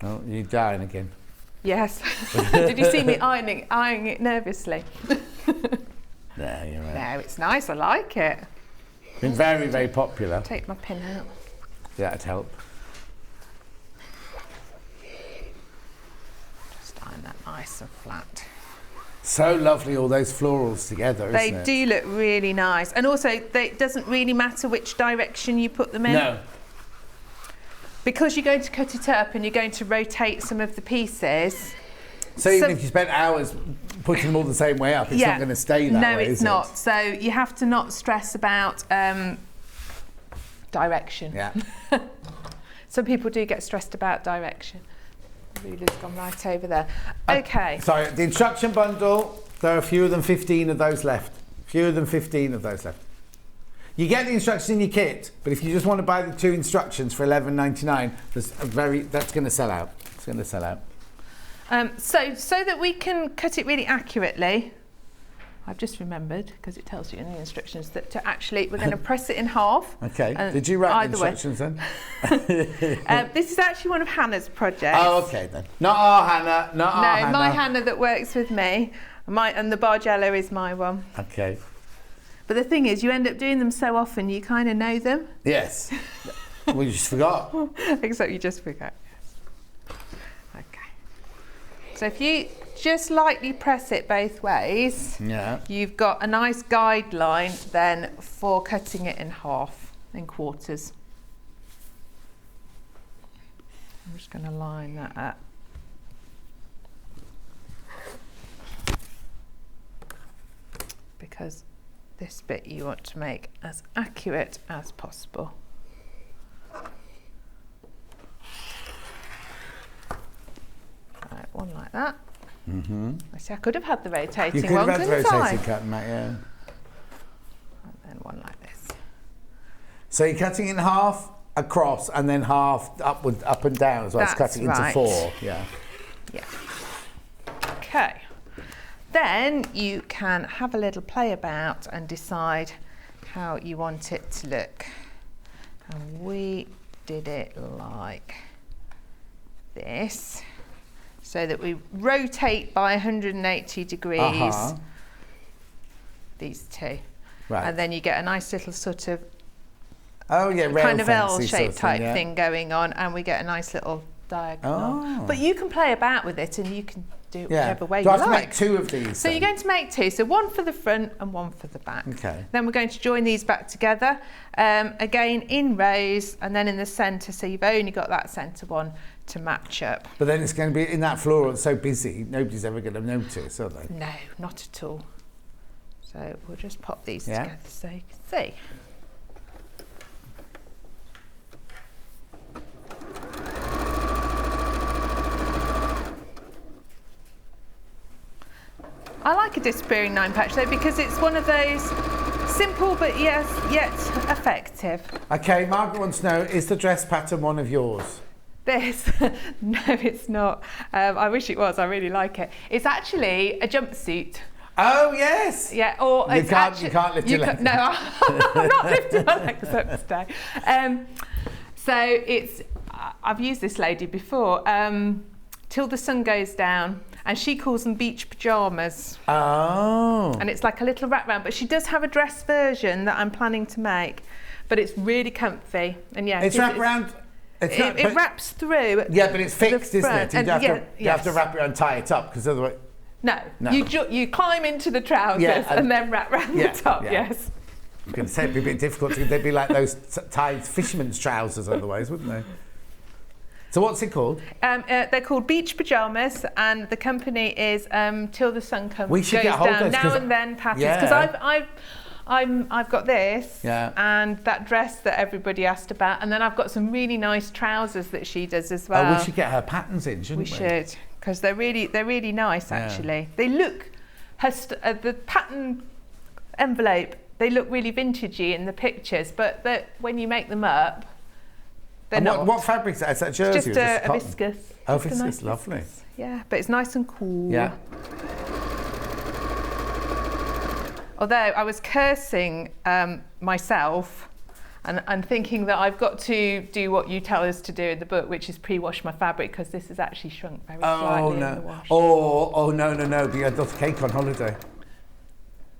Oh, you're dying again. Yes. Did you see me eyeing it nervously? Yeah, you're right. No, it's nice. I like it. Been very, very popular. Take my pin out. Yeah, that'd help. Just iron that nice and flat. So lovely, all those florals together, They isn't it? do look really nice. And also, it doesn't really matter which direction you put them in. No. Because you're going to cut it up and you're going to rotate some of the pieces. So even if you spent hours putting them all the same way up, it's not going to stay that way, No, it's is not. it? So you have to not stress about direction. Yeah. Some people do get stressed about direction. The ruler's gone right over there. Okay. Sorry, the instruction bundle, there are fewer than 15 of those left. Fewer than 15 of those left. You get the instructions in your kit, but if you just want to buy the 2 instructions for $11.99, that's going to sell out. It's going to sell out. So that we can cut it really accurately, I've just remembered, because it tells you in the instructions, that we're going to press it in half. Okay. Did you write the either way. instructions then? This is actually one of Hannah's projects. Oh, okay then. Not our Hannah. Not our Hannah. No, my Hannah that works with me. And the Bargello is my one. Okay. But the thing is, you end up doing them so often, you kind of know them. Yes. We just forgot. Except you just forget. Okay. So if you just lightly press it both ways, Yeah. you've got a nice guideline then for cutting it in half, in quarters. I'm just going to line that up. because this bit you want to make as accurate as possible. Right, one like that. I see I could have had the rotating You could one, have had the couldn't I? rotating cutting mat, yeah. And then one like this. So you're cutting in half across and then half upward, up and down as well as That's cutting right. into 4. Yeah. Yeah. Okay. Then you can have a little play about and decide how you want it to look. And we did it like this, so that we rotate by 180 degrees these two. Right. And then you get a nice little sort of Oh yeah, rail kind of fancy L-shaped sort of type yeah. thing going on, and we get a nice little diagonal. Oh. But you can play about with it, and you can do it Yeah. whichever way Do I you have to like. make 2 of these? So then? you're going to make 2, so one for the front and one for the back. Okay. Then we're going to join these back together, again in rows and then in the centre, so you've only got that centre one to match up. But then it's going to be in that floor, it's so busy, nobody's ever going to notice, are they? No, not at all. So we'll just pop these Yeah. together so you can see. I like a disappearing 9 patch though, because it's one of those simple but yet effective. Okay, Margaret wants to know, is the dress pattern one of yours? This, no, it's not. I wish it was. I really like it. It's actually a jumpsuit. Oh yes. Yeah, or You can't lift your legs. No, I'm not lifting my legs up today. So it's. I've used this lady before. Till the sun goes down, and she calls them beach pajamas. Oh. And it's like a little wraparound, but she does have a dress version that I'm planning to make, but it's really comfy. And yeah, It's wraparound. It wraps through. Yeah, but it's fixed, isn't it? You have to yes. wrap it and tie it up, because otherwise. No. You climb into the trousers and then wrap round the top. yeah. Yes. I'm going to say it'd be a bit difficult. They'd be like those tied fisherman's trousers otherwise, wouldn't they? So what's it called? They're called beach pajamas, and the company is Till the Sun Comes. We should goes get hold of down. those, Now and then patterns, because Yeah. I've got this Yeah. and that dress that everybody asked about, and then I've got some really nice trousers that she does as well. Oh, we should get her patterns in, shouldn't we? We should, because they're really nice actually. They look, the pattern envelope, they look really vintagey in the pictures, but when you make them up, they're not. What fabric is that? Is that jersey? Just or a cotton? viscose. Oh, Just a viscose, nice lovely. viscose. Yeah, but it's nice and cool. Yeah. Although I was cursing myself and thinking that I've got to do what you tell us to do in the book, which is pre-wash my fabric, because this has actually shrunk very slightly in the wash. Oh no, but you had lots of cake on holiday.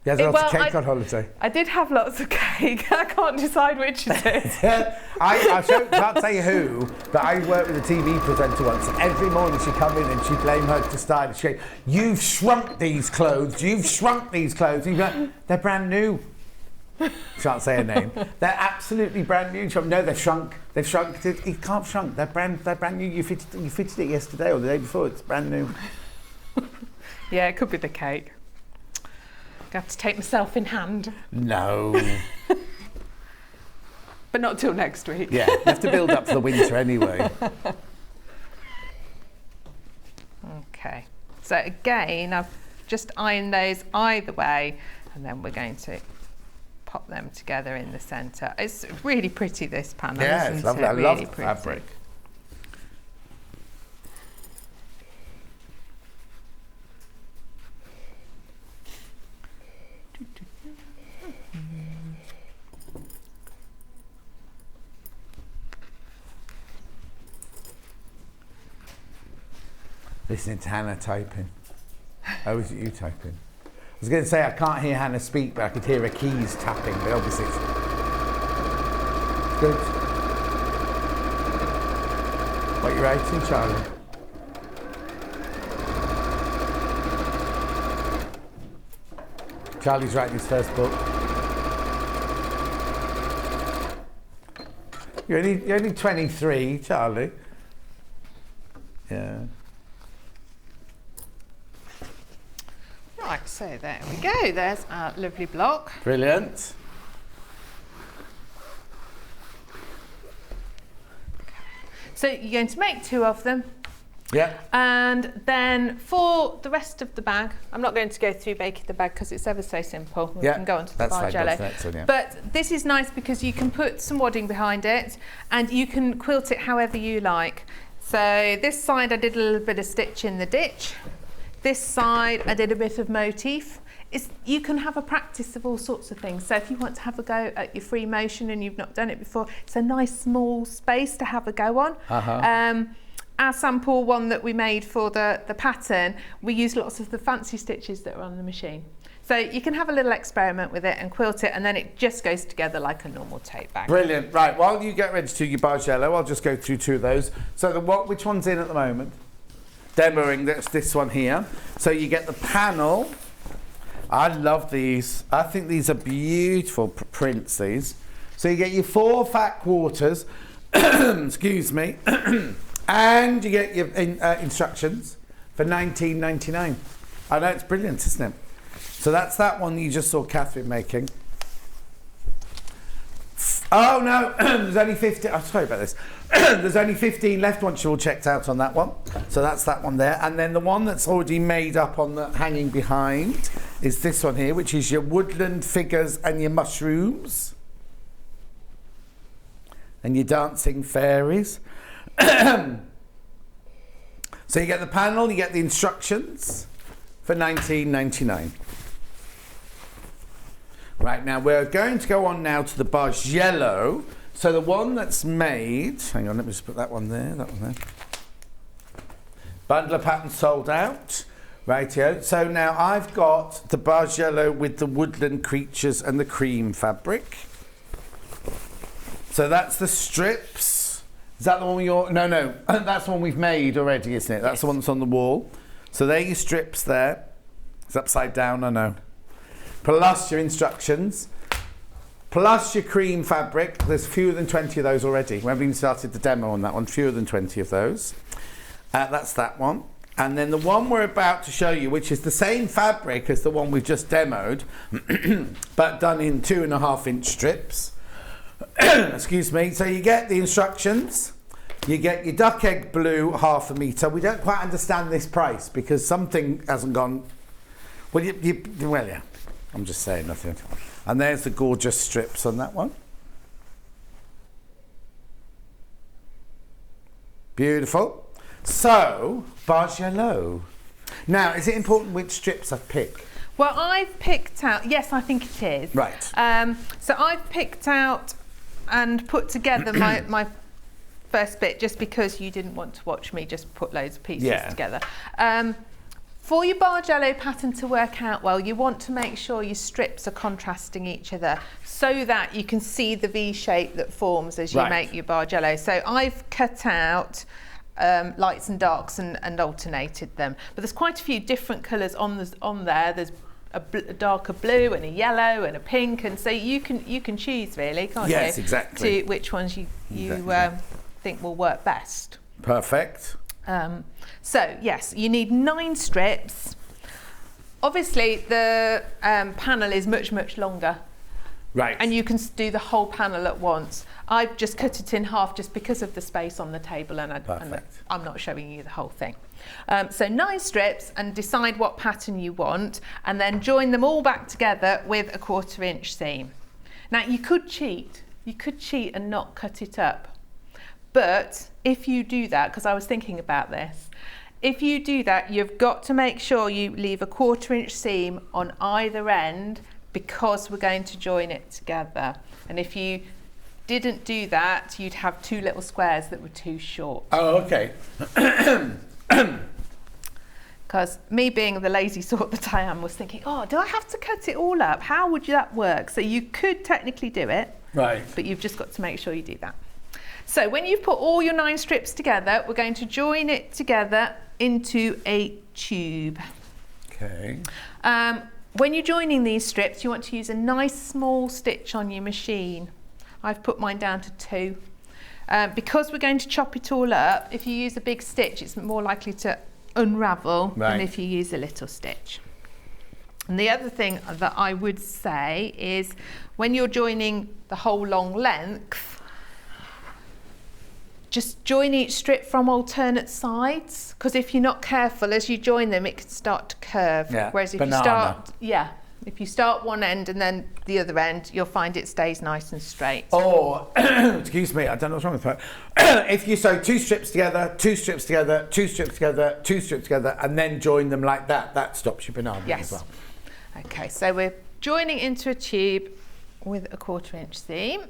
You had lots of cake on holiday. I did have lots of cake. I can't decide which it is. I can't say who, but I worked with a TV presenter once. And every morning she'd come in and she'd blame her to style. She'd go, "You've shrunk these clothes. You've shrunk these clothes." And you'd be like, "They're brand new." Can't say her name. They're absolutely brand new. No, they've shrunk. They've shrunk. It can't shrunk. They're brand new. You fitted it yesterday or the day before. It's brand new. Yeah, it could be the cake. I have to take myself in hand. No. But not till next week. Yeah, you have to build up for the winter anyway. Okay. So again, I've just ironed those either way, and then we're going to pop them together in the centre. It's really pretty, this panel. Yeah, isn't it's lovely. it? I Really love the pretty. fabric. Listening to Hannah typing. Oh, is it you typing? I was going to say I can't hear Hannah speak, but I could hear her keys tapping, but obviously it's good. What are you writing, Charlie? Charlie's writing his first book. You're only 23, Charlie. Yeah. Right, so there we go. There's our lovely block. Brilliant. So you're going to make 2 of them. Yeah. And then for the rest of the bag, I'm not going to go through baking the bag because it's ever so simple. We can go on to the Bargello. But this is nice because you can put some wadding behind it and you can quilt it however you like. So this side I did a little bit of stitch in the ditch. This side I did a bit of motif. You can have a practice of all sorts of things. So if you want to have a go at your free motion and you've not done it before, it's a nice small space to have a go on. Our sample one that we made for the pattern, we used lots of the fancy stitches that are on the machine. So you can have a little experiment with it and quilt it, and then it just goes together like a normal tote bag. Brilliant. Right, while you get ready to do your Bargello, I'll just go through 2 of those. So which one's in at the moment? Demoing, that's this one here. So you get the panel. I love these. I think these are beautiful prints, these. So you get your 4 fat quarters, excuse me, and you get your instructions for $19.99. I know, it's brilliant, isn't it? So that's that one you just saw Katharine making. Oh no, there's only 15, I'm sorry about this. There's only 15 left once you're all checked out on that one. So that's that one there. And then the one that's already made up on the hanging behind is this one here, which is your woodland figures and your mushrooms. And your dancing fairies. So you get the panel, you get the instructions for $19.99. Right, now we're going to go on now to the Bargello. So the one that's made, hang on, let me just put that one there, Bundle of patterns sold out. Rightio. So now I've got the Bargello with the woodland creatures and the cream fabric. So that's the strips. Is that the one you're, no, that's the one we've made already, isn't it? That's yes. The one that's on the wall. So there are your strips there. It's upside down, I know. Plus your instructions, plus your cream fabric. There's fewer than 20 of those already. We haven't even started the demo on that one, fewer than 20 of those. That's that one. And then the one we're about to show you, which is the same fabric as the one we've just demoed, but done in 2.5-inch strips. Excuse me. So you get the instructions, you get your duck egg blue 1/2 metre. We don't quite understand this price because something hasn't gone, well, yeah. I'm just saying nothing. And there's the gorgeous strips on that one. Beautiful. So, Bargello. Now, is it important which strips I pick? Well, I've picked out, yes, I think it is. Right. So I've picked out and put together my first bit just because you didn't want to watch me just put loads of pieces together. For your Bargello pattern to work out well, you want to make sure your strips are contrasting each other so that you can see the V shape that forms as you make your Bargello. So I've cut out lights and darks and alternated them. But there's quite a few different colours on there. There's a darker blue and a yellow and a pink, and so you can choose really, can't you? Yes, exactly. To which ones you think will work best. Perfect. So yes, you need 9 strips. Obviously the panel is much longer. Right. And you can do the whole panel at once. I've just cut it in half just because of the space on the table and I'm not showing you the whole thing. So 9 strips, and decide what pattern you want and then join them all back together with a 1/4-inch seam. Now you could cheat and not cut it up. But if you do that, because I was thinking about this, if you do that, you've got to make sure you leave a 1/4-inch seam on either end because we're going to join it together. And if you didn't do that, you'd have 2 little squares that were too short. Oh, okay. Because me being the lazy sort that I am was thinking, oh, do I have to cut it all up? How would that work? So you could technically do it, right? But you've just got to make sure you do that. So when you've put all your 9 strips together, we're going to join it together into a tube. Okay. When you're joining these strips, you want to use a nice small stitch on your machine. I've put mine down to 2. Because we're going to chop it all up, if you use a big stitch, it's more likely to unravel than if you use a little stitch. And the other thing that I would say is when you're joining the whole long length, just join each strip from alternate sides, because if you're not careful as you join them, it can start to curve. Yeah, whereas if banana. if you start one end and then the other end, you'll find it stays nice and straight. Or, excuse me, I don't know what's wrong with that. If you sew 2 strips together, 2 strips together, 2 strips together, 2 strips together, and then join them like that, that stops your banana as well. Okay, so we're joining into a tube with a 1/4 inch seam.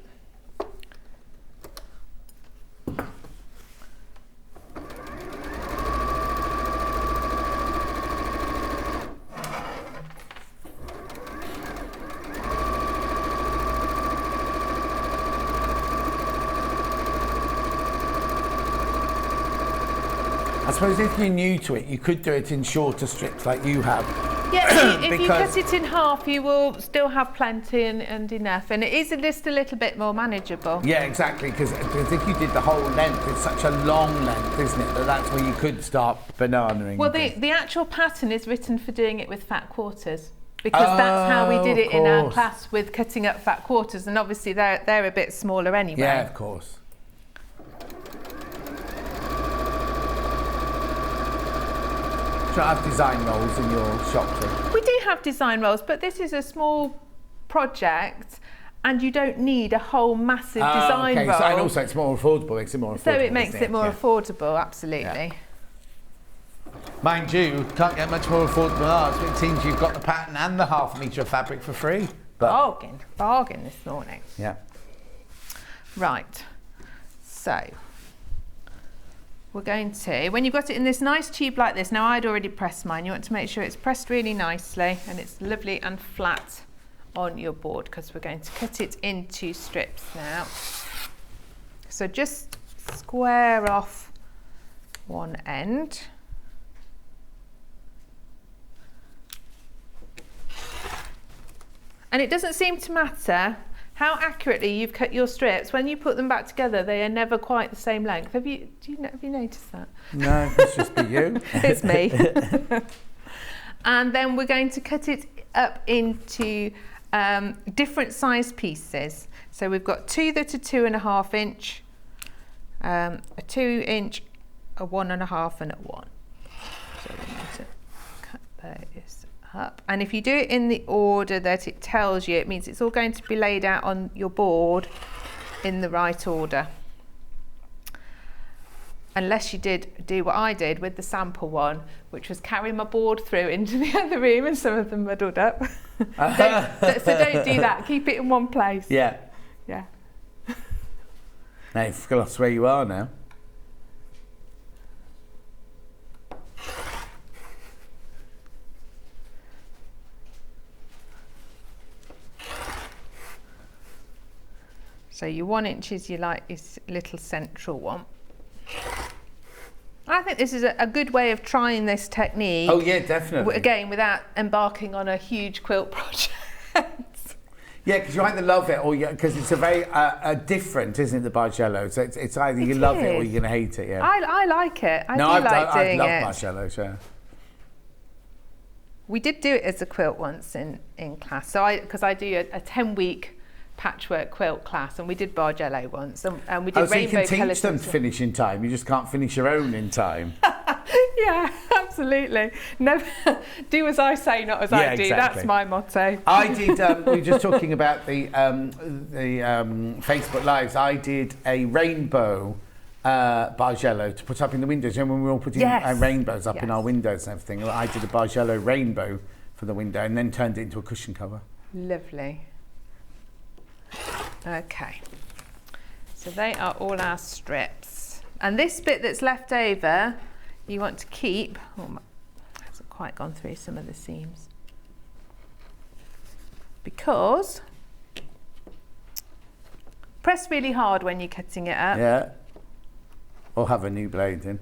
I suppose if you're new to it, you could do it in shorter strips like you have. Yeah, if you cut it in half, you will still have plenty and enough, and it is just a little bit more manageable. Yeah, exactly, because if you did the whole length, it's such a long length, isn't it, that's where you could start bananaing. Well, the actual pattern is written for doing it with fat quarters, because that's how we did it in our class with cutting up fat quarters, and obviously they're a bit smaller anyway. Yeah, of course. Do you have design rolls in your shop too? We do have design rolls, but this is a small project and you don't need a whole massive design roll. So, and also it's more affordable, makes it more affordable. So it makes it more affordable, absolutely. Yeah. Mind you, can't get much more affordable than ours. It seems you've got the pattern and the ½ metre of fabric for free. But Bargain this morning. Yeah. Right, so we're going to, when you've got it in this nice tube like this, now I'd already pressed mine, you want to make sure it's pressed really nicely and it's lovely and flat on your board, because we're going to cut it into strips now. So just square off one end. And it doesn't seem to matter how accurately you've cut your strips. When you put them back together, they are never quite the same length. Have you noticed that? No, it's just be you. It's me. And then we're going to cut it up into different size pieces. So we've got 2 that are 2.5 inch, a 2 inch, a 1.5 and a 1. So we're going to cut those up. And if you do it in the order that it tells you, it means it's all going to be laid out on your board in the right order. Unless you do what I did with the sample one, which was carry my board through into the other room and some of them muddled up. So don't do that, keep it in one place. Yeah. Yeah. Now you've forgotten where you are now. So your 1 inch is your little central one. I think this is a good way of trying this technique. Oh yeah, definitely. Again, without embarking on a huge quilt project. Yeah, because you either love it or because it's a very different, isn't it, the Bargello? So it's either you love it or you're going to hate it. Yeah. I like it. I love Bargellos, yeah. We did do it as a quilt once in class. So because I do a 10-week patchwork quilt class, and we did Bargello once, and we did so rainbow you can colours. teach them to finish in time. You just can't finish your own in time. Yeah, absolutely. Never do as I say, not as I do. Exactly. That's my motto. I did. We were just talking about the Facebook Lives. I did a rainbow Bargello to put up in the windows. You know, when we were all putting rainbows up in our windows and everything, I did a Bargello rainbow for the window and then turned it into a cushion cover. Lovely. Okay, so they are all our strips, and this bit that's left over you want to keep. Oh, hasn't quite gone through some of the seams, because press really hard when you're cutting it up. Yeah, or have a new blade in.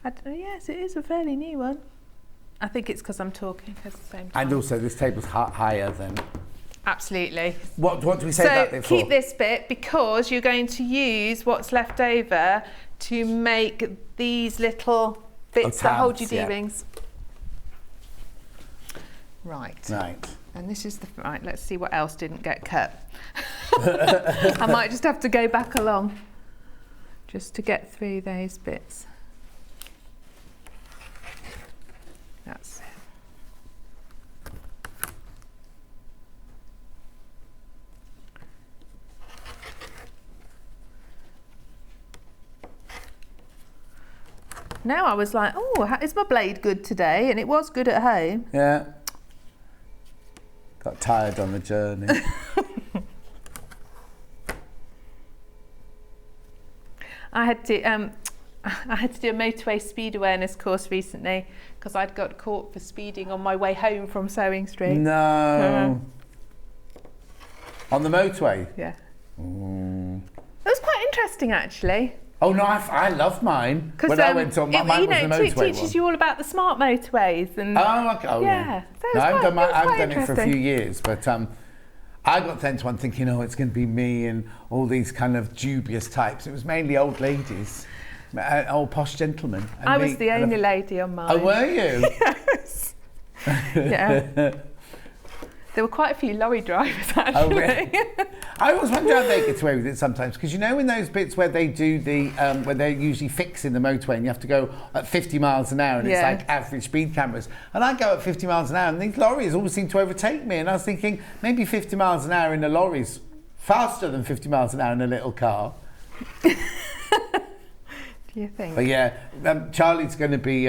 I don't know, yes, it is a fairly new one. I think it's because I'm talking at the same time. And also this table's higher than. Absolutely. What do we say about this? So keep this bit, because you're going to use what's left over to make these little bits that hold your D-rings. Right. Right. And this is the right. Let's see what else didn't get cut. I might just have to go back along just to get through those bits. That's it. Now I was like, oh, is my blade good today? And it was good at home. Yeah. Got tired on the journey. I had to do a motorway speed awareness course recently because I'd got caught for speeding on my way home from Sewing Street. No. On the motorway? Yeah. It was quite interesting, actually. Oh no, I loved mine. When I went on, mine was the motorway it teaches one. you all about the smart motorways and. Oh, okay. Oh, yeah. So no, I've done it for a interesting. few years, but I got sent to one thinking, oh, it's going to be me and all these kind of dubious types. It was mainly old ladies, old posh gentlemen. And I was the only lady on mine. Oh, were you? Yes. Yeah. There were quite a few lorry drivers, actually. Oh, really? I always wonder how they get away with it sometimes, because you know in those bits where they do the, where they're usually fixing the motorway and you have to go at 50 miles an hour and it's like average speed cameras. And I go at 50 miles an hour and these lorries always seem to overtake me. And I was thinking, maybe 50 miles an hour in a lorry's faster than 50 miles an hour in a little car. Do you think? But yeah, Charlie's going to be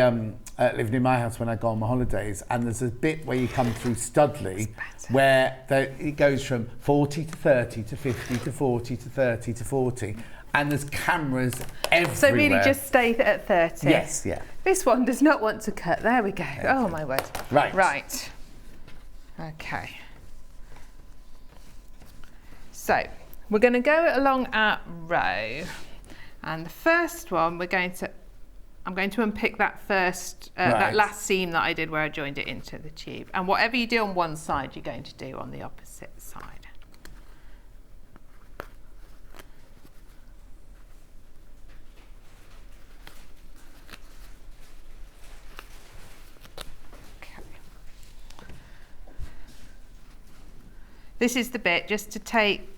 living in my house when I go on my holidays, and there's a bit where you come through Studley where it goes from 40 to 30 to 50 to 40 to 30 to 40, and there's cameras everywhere. So really just stay at 30? Yes, yeah. This one does not want to cut. There we go. Oh my word. Right. Right. Okay. So we're going to go along our row. And the first one, I'm going to unpick that first, that last seam that I did where I joined it into the tube. And whatever you do on one side, you're going to do on the opposite side. Okay. This is the bit just to take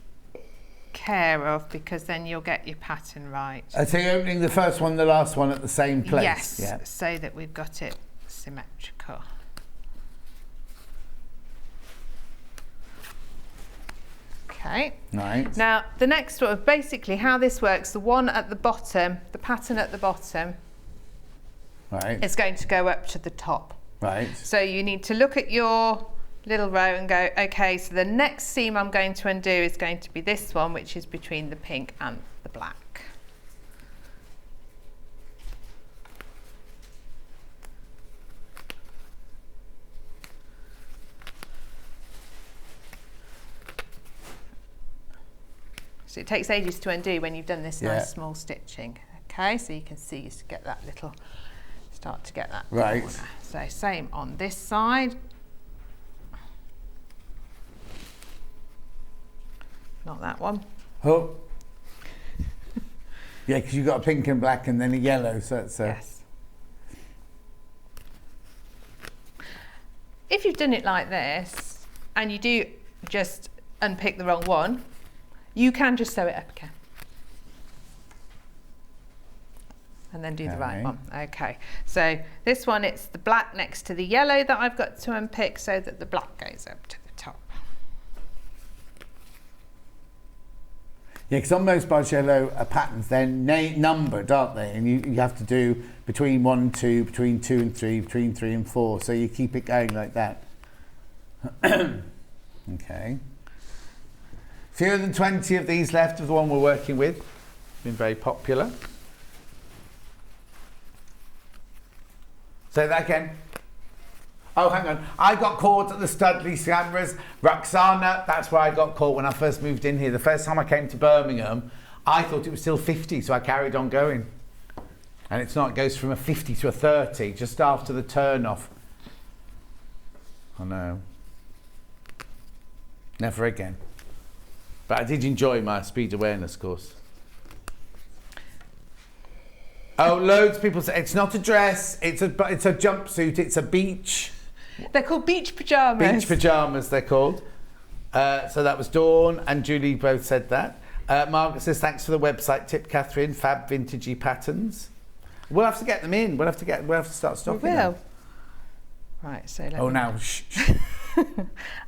care of, because then you'll get your pattern right. So you're opening the first one, the last one at the same place? Yes, yeah. So that we've got it symmetrical. Okay. Right. Now the next one, basically how this works, the one at the bottom, the pattern at the bottom, right, is going to go up to the top. Right. So you need to look at your little row and go, okay, so the next seam I'm going to undo is going to be this one, which is between the pink and the black. So it takes ages to undo when you've done this nice small stitching. Okay, so you can see you get that little, start to get that right corner. So same on this side. Not that one. Oh. Yeah, because you've got a pink and black and then a yellow, so it's yes. If you've done it like this and you do just unpick the wrong one, you can just sew it up again. And then do the right one. Okay, so this one, it's the black next to the yellow that I've got to unpick so that the black goes up to the top. Yeah, because on most Bargello patterns, they're numbered, aren't they? And you have to do between 1 and 2, between 2 and 3, between 3 and 4. So you keep it going like that. Okay. Fewer than 20 of these left of the one we're working with. Been very popular. Say that again. Oh, hang on. I got caught at the Studley cameras. Roxana, that's where I got caught when I first moved in here. The first time I came to Birmingham, I thought it was still 50, so I carried on going. And it's not, it goes from a 50 to a 30, just after the turn off. I know. Never again. But I did enjoy my speed awareness course. Oh, loads of people say, it's not a dress, it's a jumpsuit, it's a beach. They're called beach pyjamas. Beach pyjamas, they're called. So that was Dawn and Julie both said that. Margaret says, thanks for the website tip, Catherine. Fab vintagey patterns. We'll have to get them in. We'll have to start stocking them. Right, so let Oh, me... now, shh.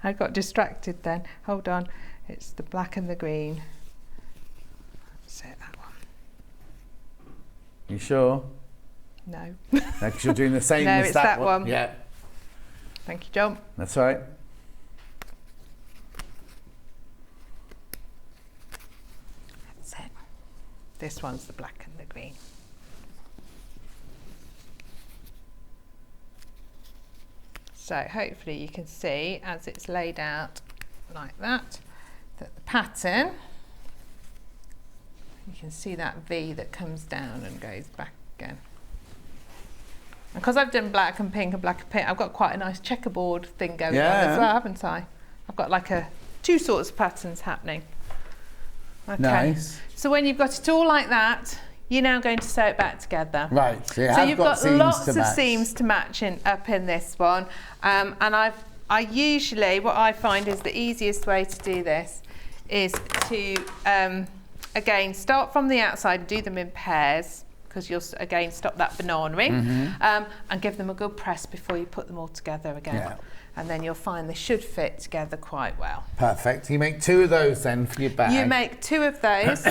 I got distracted then. Hold on. It's the black and the green. That's it, that one. You sure? No. Because you're doing the same No, as it's that that one. Yeah. Thank you, John. That's right. That's it. This one's the black and the green. So hopefully you can see as it's laid out like that, that the pattern, you can see that V that comes down and goes back again. And because I've done black and pink and black and pink, I've got quite a nice checkerboard thing going on as well, haven't I? I've got like two sorts of patterns happening. Okay. Nice. So when you've got it all like that, you're now going to sew it back together. Right. So you've got lots of seams to match up in this one. And I usually, what I find is the easiest way to do this is to, again, start from the outside and do them in pairs, because you'll, again, stop that banana-ing, and give them a good press before you put them all together again. Yeah. And then you'll find they should fit together quite well. Perfect. You make 2 of those then for your bag. You make 2 of those. Do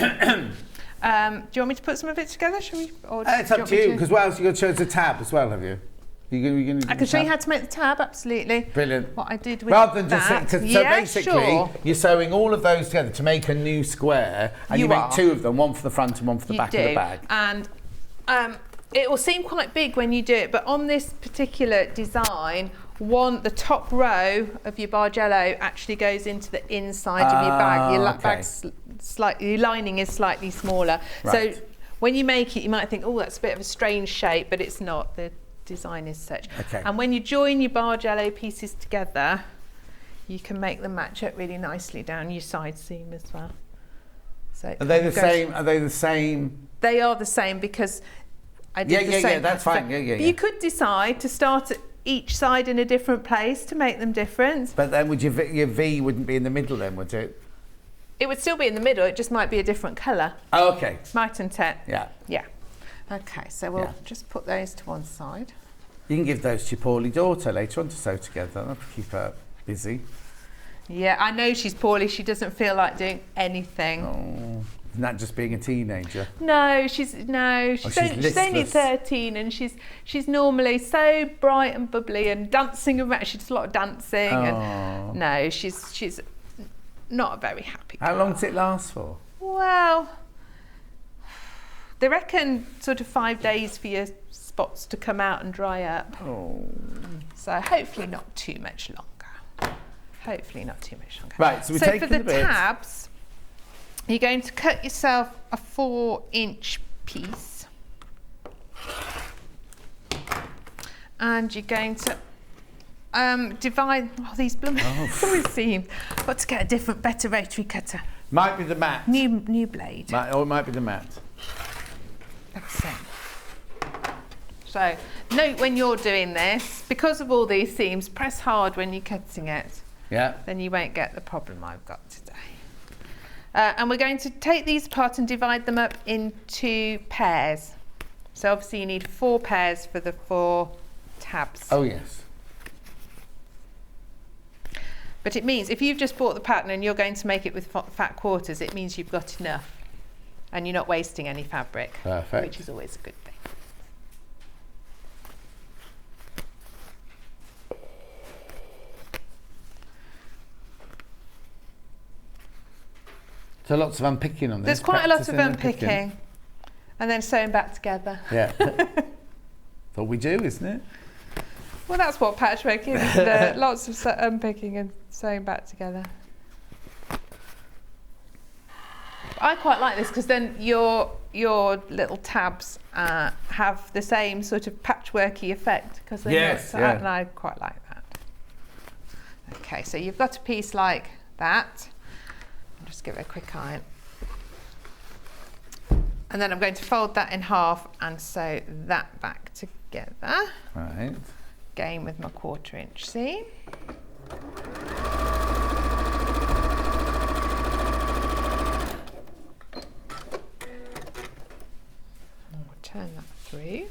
you want me to put some of it together? Shall we? Or It's up to you, because what else? You've got to show us a tab as well, have you? I can show you how to make the tab, absolutely. Brilliant. What I did with Rather than that. so basically, you're sewing all of those together to make a new square, and you make 2 of them, one for the front and one for the back of the bag. And it will seem quite big when you do it, but on this particular design, the top row of your Bargello actually goes into the inside of your bag. Your bag's your lining is slightly smaller. Right. So when you make it, you might think, oh, that's a bit of a strange shape, but it's not. The design is such. Okay. And when you join your Bargello pieces together, you can make them match up really nicely down your side seam as well. So Are they the same? Are they the same? They are the same, because I did the same. Yeah, that's fine. Yeah. You could decide to start at each side in a different place to make them different. But then would your V wouldn't be in the middle then, would it? It would still be in the middle, it just might be a different colour. Oh, okay. Mightn't it? Yeah. Yeah. Okay, so we'll just put those to one side. You can give those to your poorly daughter later on to sew together. That'll keep her busy. Yeah, I know she's poorly. She doesn't feel like doing anything. Oh, isn't that just being a teenager? No, she's only 13, and she's normally so bright and bubbly and dancing around. She does a lot of dancing, and no, she's not a very happy girl. How long does it last for? Well, they reckon sort of 5 days for your spots to come out and dry up. Oh. So hopefully not too much longer. Hopefully not too much longer. Right, so we're taking for the bits. tabs, you're going to cut yourself a 4-inch piece, and you're going to divide these blooming seams. Got to get a different, better rotary cutter. Might be the mat. New blade. Or it might be the mat. That's it. So note when you're doing this, because of all these seams, press hard when you're cutting it. Yeah. Then you won't get the problem I've got today. And we're going to take these apart and divide them up into pairs. So obviously you need 4 pairs for the 4 tabs. Oh yes. But it means if you've just bought the pattern and you're going to make it with fat quarters, it means you've got enough and you're not wasting any fabric. Perfect. Which is always a good thing. So lots of unpicking on this. There's quite a lot of unpicking and then sewing back together. Yeah. That's all we do, isn't it? Well, that's what patchwork is, isn't it? Lots of unpicking and sewing back together. I quite like this because then your little tabs have the same sort of patchworky effect because and I quite like that. Okay, so you've got a piece like that. I'll just give it a quick iron. And then I'm going to fold that in half and sew that back together. Right. again with my 1/4 inch seam. I'll turn that through.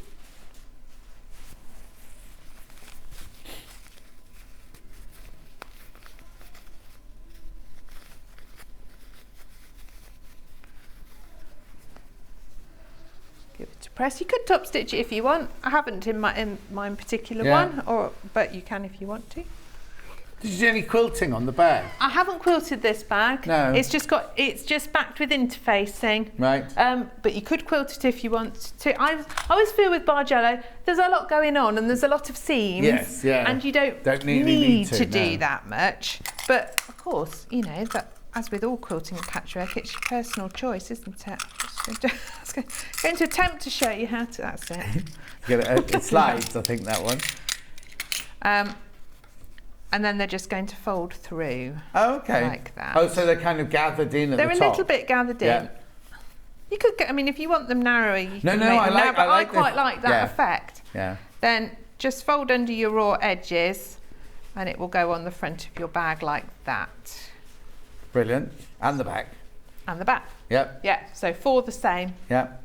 Give it a press. You could top stitch it if you want. I haven't in my particular one, but you can if you want to. Did you do any quilting on the bag? I haven't quilted this bag. No. It's just backed with interfacing. Right. But you could quilt it if you want to. I always feel with Bargello, there's a lot going on and there's a lot of seams. Yes, yeah. And you don't need to do that much. But of course, you know, that, as with all quilting and patchwork, it's your personal choice, isn't it? I'm going to attempt to show you how to. That's it. It slides, I think, that one. And then they're just going to fold through. Oh, okay. Like that. Oh, so they're kind of gathered in at the top. They're a little bit gathered in. You could get, I mean, if you want them narrower, you can make them narrow, but I quite like that effect. Yeah. Then just fold under your raw edges and it will go on the front of your bag like that. Brilliant. And the back. And the back. Yep. Yeah, so 4 the same. Yep.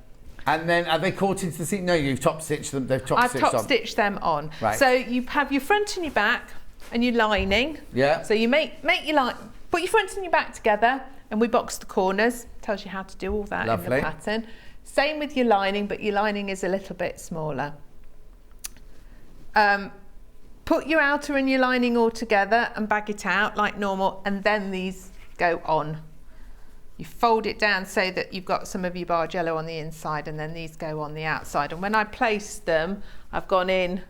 And then are they caught into the seam? No, you've top stitched them. They've top stitched on. I've top stitched them on. Right. So you have your front and your back and your lining. Yeah. So you make your line, put your front and your back together and we box the corners. Tells you how to do all that in the pattern. Same with your lining, but your lining is a little bit smaller. Put your outer and your lining all together and bag it out like normal, and then these go on. You fold it down so that you've got some of your Bargello on the inside and then these go on the outside. And when I place them, I've gone in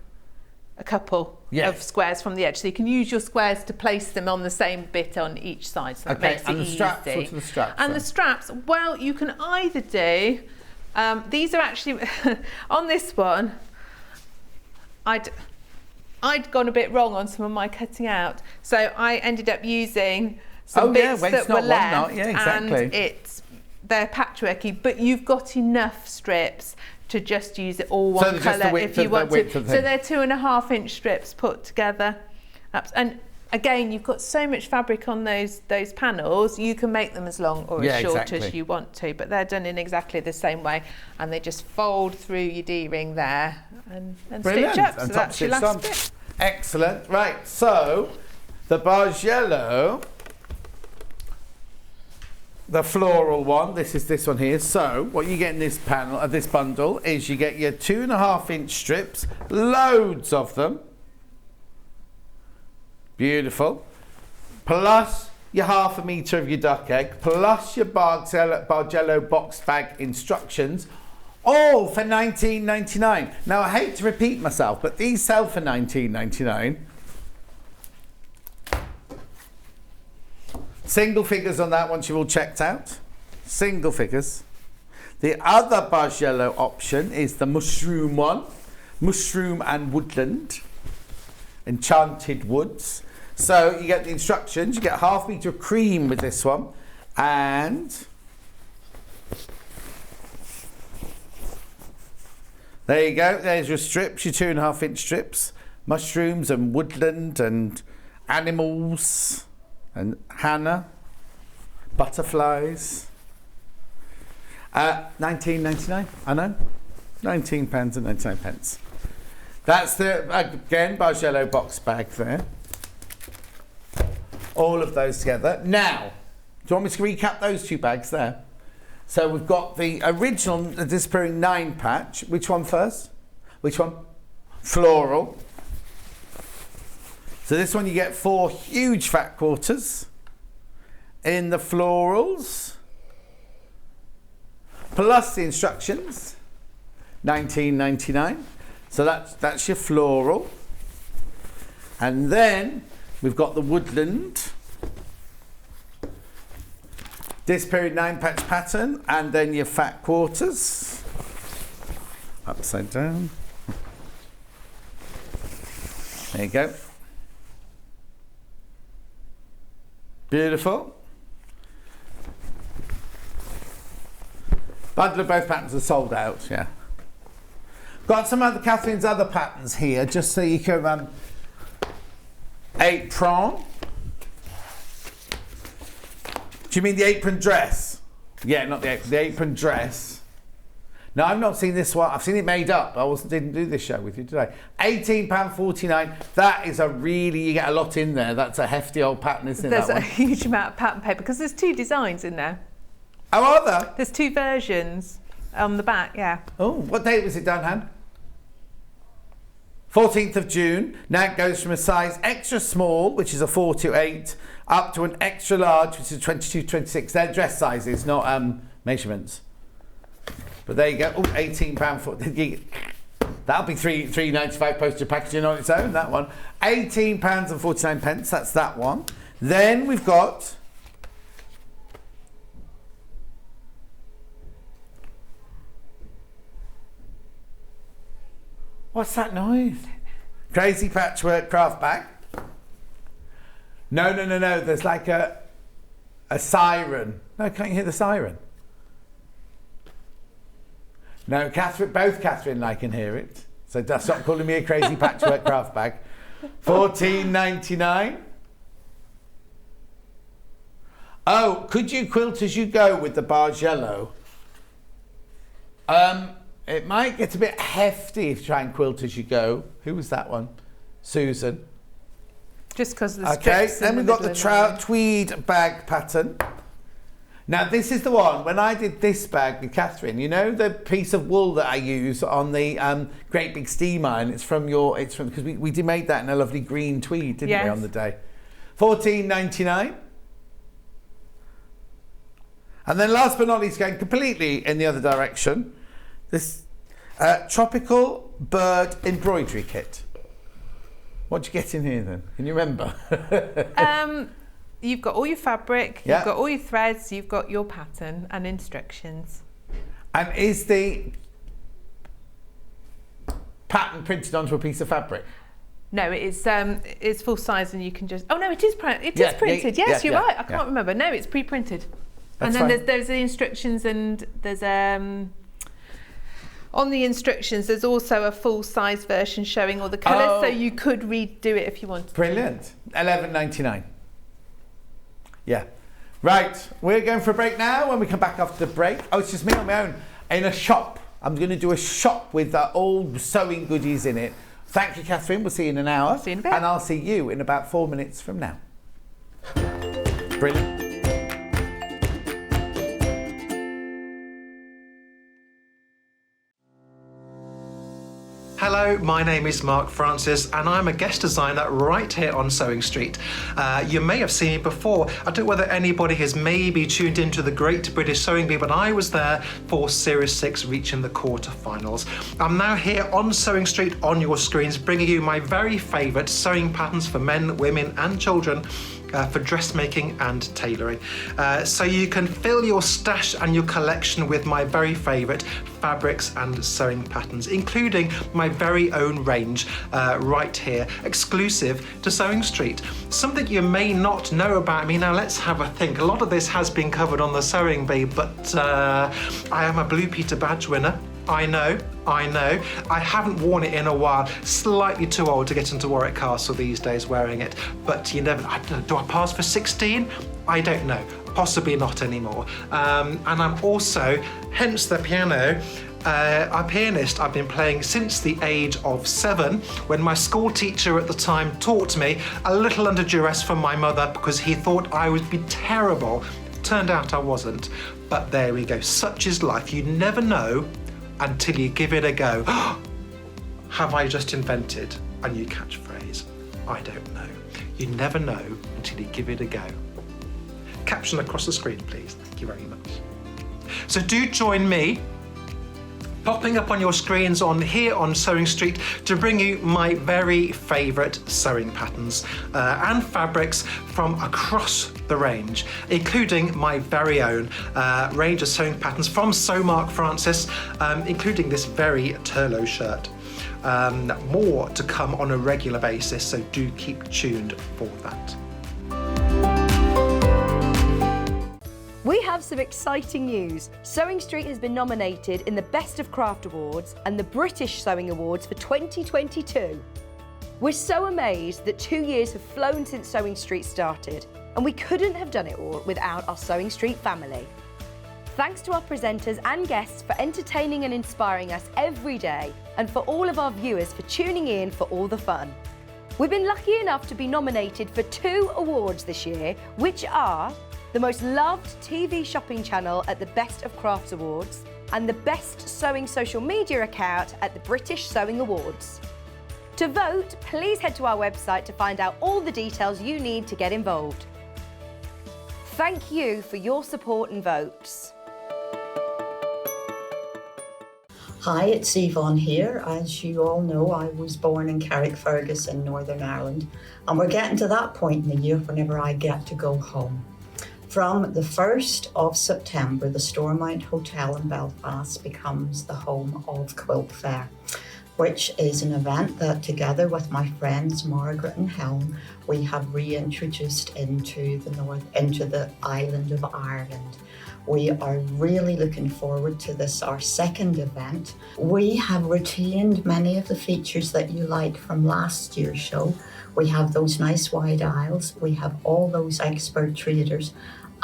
a couple of squares from the edge. So you can use your squares to place them on the same bit on each side. So that makes it easy. Straps, what are the straps? And the straps, well, you can either do, these are actually, on this one, I'd gone a bit wrong on some of my cutting out. So I ended up using some bits that were left, and they're patchworky, but you've got enough strips to just use it all one colour if you want to. So they're 2.5 inch strips put together. And again, you've got so much fabric on those panels, you can make them as long or as short as you want to, but they're done in exactly the same way, and they just fold through your D-ring there and stitch up. So that's your last bit. Excellent. Right, so the Bargello, the floral one, this one here. So what you get in this panel, this bundle, is you get your 2.5 inch strips, loads of them. Beautiful. Plus your 1/2 metre of your duck egg, plus your Bargello box bag instructions, all for $19.99. Now I hate to repeat myself, but these sell for $19.99. Single figures on that once you've all checked out. Single figures. The other Bargello option is the mushroom one. Mushroom and woodland. Enchanted woods. So you get the instructions. You get 1/2 metre of cream with this one. And there you go. There's your strips, your 2.5 inch strips. Mushrooms and woodland and animals. And Hannah, butterflies. $19.99, I know. £19.99. That's the, again, Bargello box bag there. All of those together. Now, do you want me to recap those 2 bags there? So we've got the original Disappearing 9 patch. Which one first? Which one? Floral. So this one you get 4 huge fat quarters in the florals, plus the instructions, $19.99. So that's your floral. And then we've got the woodland, Disappearing 9 patch pattern, and then your fat quarters, upside down. There you go. Beautiful. Bundle of both patterns are sold out, yeah. Got some other Catherine's other patterns here, just so you can apron. Do you mean the apron dress? Yeah, not the apron. The apron dress. No, I've not seen this one. I've seen it made up. Didn't do this show with you today. £18.49. That is you get a lot in there. That's a hefty old pattern, isn't it? There's a huge amount of pattern paper because there's 2 designs in there. Oh, are there? There's 2 versions on the back, yeah. Oh, what date was it done, Han? 14th of June. Now it goes from a size extra small, which is a 4 to 8, up to an extra large, which is 22, 26. They're dress sizes, not measurements. But there you go. Oh, £18.40. That'll be £3.95 postage packaging on its own, that one. £18.49. That's that one. Then we've got... What's that noise? Crazy patchwork craft bag. No. There's like a siren. No, can't you hear the siren? No, both Katharine and I can hear it. So stop calling me a crazy patchwork craft bag. $14.99. Oh, could you quilt as you go with the Bargello? It might get a bit hefty if you try and quilt as you go. Who was that one? Susan. Just because of the Okay, strips. then we've got the tweed bag pattern. Now this is the one, when I did this bag with Katharine, you know the piece of wool that I use on the great big steam iron, because we made that in a lovely green tweed, didn't we, on the day. $14.99. And then last but not least, going completely in the other direction, this tropical bird embroidery kit. What do you get in here then? Can you remember? You've got all your fabric, Yeah. you've got all your threads, you've got your pattern and instructions. And is the pattern printed onto a piece of fabric? No, it's full size and you can just... Oh no, it is printed. Yes, you're right. I can't remember. No, it's pre-printed. That's and then fine. there's the instructions and there's on the instructions there's also a full size version showing all the colours, so you could redo it if you wanted. Brilliant. $11.99. Yeah. Right, we're going for a break now. When we come back after the break, it's just me on my own in a shop. I'm going to do a shop with all sewing goodies in it. Thank you, Katharine. We'll see you in an hour. See you in a bit. And I'll see you in about 4 minutes from now. Brilliant. Hello, my name is Mark Francis and I'm a guest designer right here on Sewing Street. You may have seen me before. I don't know whether anybody has maybe tuned into the Great British Sewing Bee, but I was there for Series 6 reaching the quarterfinals. I'm now here on Sewing Street on your screens, bringing you my very favourite sewing patterns for men, women and children for dressmaking and tailoring. So you can fill your stash and your collection with my very favourite fabrics and sewing patterns, including my very own range right here, exclusive to Sewing Street. Something you may not know about me. Now let's have a think. A lot of this has been covered on the Sewing Bee, but I am a Blue Peter badge winner. I know. I haven't worn it in a while. Slightly too old to get into Warwick Castle these days wearing it. But you never, do I pass for 16? I don't know. Possibly not anymore. And I'm also, hence the piano, a pianist I've been playing since the age of 7, when my school teacher at the time taught me, a little under duress from my mother because he thought I would be terrible. Turned out I wasn't. But there we go. Such is life. You never know until you give it a go. Have I just invented a new catchphrase? I don't know. You never know until you give it a go. Caption across the screen, please. Thank you very much. So do join me, popping up on your screens here on Sewing Street, to bring you my very favourite sewing patterns and fabrics from across the range, including my very own range of sewing patterns from Sew Mark Francis, including this very Turlo shirt. More to come on a regular basis, so do keep tuned for that. We have some exciting news. Sewing Street has been nominated in the Best of Craft Awards and the British Sewing Awards for 2022. We're so amazed that 2 years have flown since Sewing Street started, and we couldn't have done it all without our Sewing Street family. Thanks to our presenters and guests for entertaining and inspiring us every day, and for all of our viewers for tuning in for all the fun. We've been lucky enough to be nominated for 2 awards this year, which are the Most Loved TV Shopping Channel at the Best of Crafts Awards and the Best Sewing Social Media Account at the British Sewing Awards. To vote, please head to our website to find out all the details you need to get involved. Thank you for your support and votes. Hi, it's Yvonne here. As you all know, I was born in Carrickfergus in Northern Ireland, and we're getting to that point in the year whenever I get to go home. From the 1st of September, the Stormont Hotel in Belfast becomes the home of Quilt Fair, which is an event that together with my friends Margaret and Helen, we have reintroduced into the island of Ireland. We are really looking forward to this, our second event. We have retained many of the features that you liked from last year's show. We have those nice wide aisles, we have all those expert traders,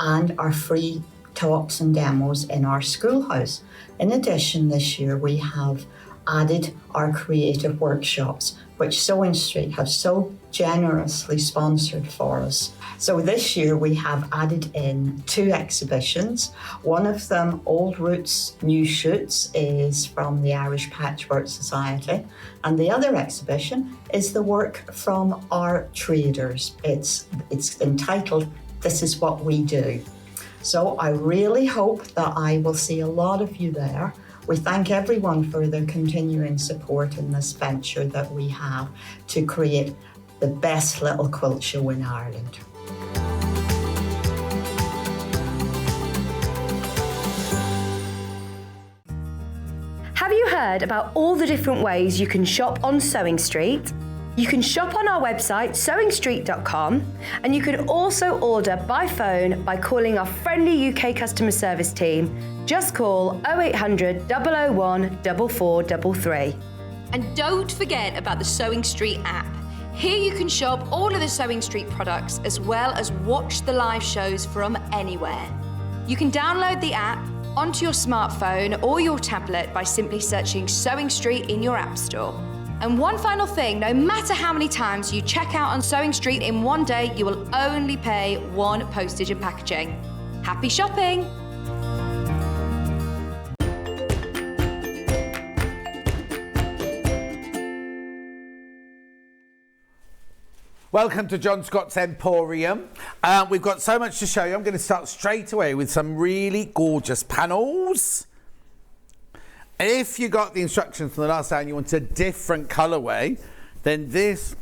and our free talks and demos in our schoolhouse. In addition, this year we have added our creative workshops, which Sewing Street have so generously sponsored for us. So this year we have added in 2 exhibitions. One of them, Old Roots, New Shoots, is from the Irish Patchwork Society. And the other exhibition is the work from our traders. It's entitled, This Is What We Do. So I really hope that I will see a lot of you there. We thank everyone for their continuing support in this venture that we have to create the best little quilt show in Ireland. Have you heard about all the different ways you can shop on Sewing Street? You can shop on our website, sewingstreet.com, and you can also order by phone by calling our friendly UK customer service team. Just call 0800 001 4433. And don't forget about the Sewing Street app. Here you can shop all of the Sewing Street products as well as watch the live shows from anywhere. You can download the app onto your smartphone or your tablet by simply searching Sewing Street in your app store. And one final thing, no matter how many times you check out on Sewing Street in one day, you will only pay 1 postage and packaging. Happy shopping! Welcome to John Scott's Emporium. We've got so much to show you. I'm going to start straight away with some really gorgeous panels. If you got the instructions from the last time and you want a different colourway, then this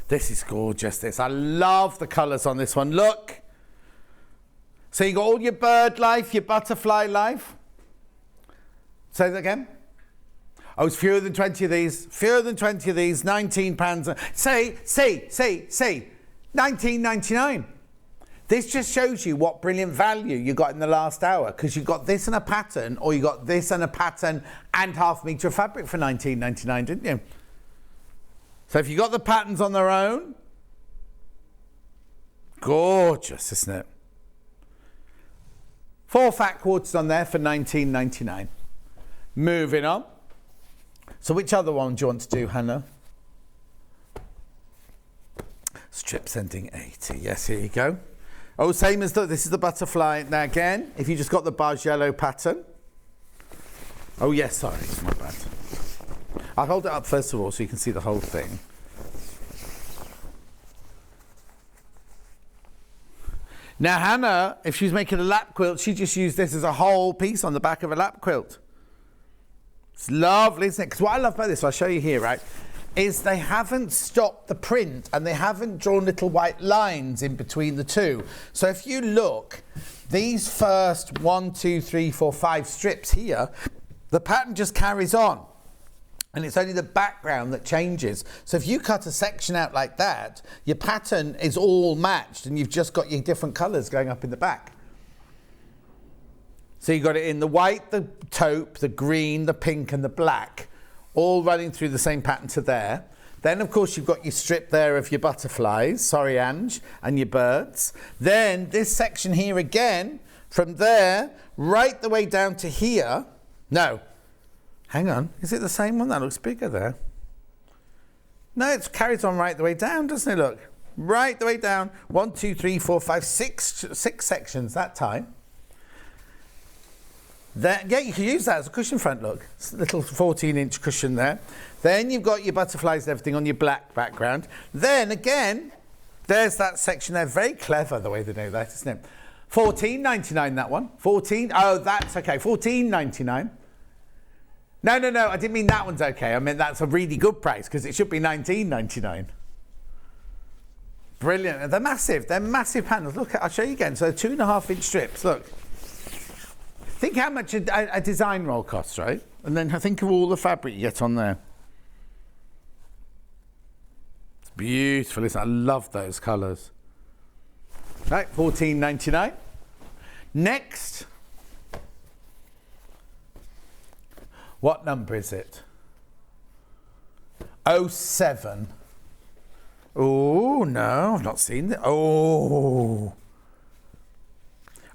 is gorgeous. I love the colours on this one. Look. So you got all your bird life, your butterfly life. Say that again. Oh, it's fewer than 20 of these. Fewer than 20 of these. £19. Say, £19.99. This just shows you what brilliant value you got in the last hour, because you got this and a pattern, or you got this and a pattern and half metre of fabric for £19.99, didn't you? So if you got the patterns on their own, gorgeous, isn't it? 4 fat quarters on there for £19.99. Moving on. So which other one do you want to do, Hannah? Strips ending 80. Yes, here you go. Oh, same as this is the butterfly. Now again, if you just got the Bargello pattern. Oh yes, sorry, it's my bad. I'll hold it up first of all so you can see the whole thing. Now Hannah, if she was making a lap quilt, she just used this as a whole piece on the back of a lap quilt. It's lovely, isn't it? Because what I love about this, I'll show you here, right, is they haven't stopped the print and they haven't drawn little white lines in between the two. So if you look, these first 1, 2, 3, 4, 5 strips here, the pattern just carries on. And it's only the background that changes. So if you cut a section out like that, your pattern is all matched and you've just got your different colours going up in the back. So you got it in the white, the taupe, the green, the pink and the black, all running through the same pattern to there. Then, of course, you've got your strip there of your butterflies, sorry, Ange, and your birds. Then this section here again, from there, right the way down to here. No, hang on, is it the same one? That looks bigger there. No, it carries on right the way down, doesn't it? Look, right the way down. 1, 2, 3, 4, 5, 6 sections that time. There, yeah, you can use that as a cushion front, look. It's a little 14-inch cushion there. Then you've got your butterflies and everything on your black background. Then again, there's that section there. Very clever the way they do that, isn't it? $14.99 that one. 14. Oh, that's okay. $14.99. No, I didn't mean that one's okay. I mean that's a really good price because it should be $19.99. Brilliant. They're massive. They're massive panels. Look, I'll show you again. So 2.5-inch strips. Look. Think how much a design roll costs, right? And then think of all the fabric you get on there. It's beautiful, isn't it? I love those colours. Right, $14.99. Next. What number is it? 07. Oh, no, I've not seen that. Oh.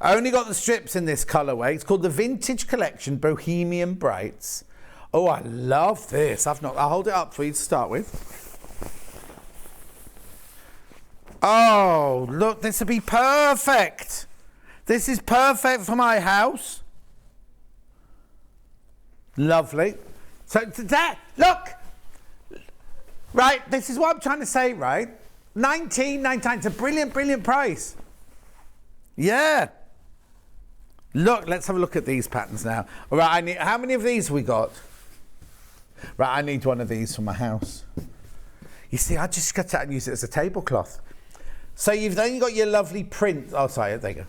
I only got the strips in this colourway. It's called the Vintage Collection Bohemian Brights. Oh, I love this. I'll hold it up for you to start with. Oh, look, this would be perfect. This is perfect for my house. Lovely. So that, look. Right, this is what I'm trying to say, right? $19.99. It's a brilliant, brilliant price. Yeah. Look, let's have a look at these patterns now. All right, how many of these have we got? Right, I need one of these for my house. You see, I just cut it out and use it as a tablecloth. So you've then got your lovely print. Oh, sorry, there you go.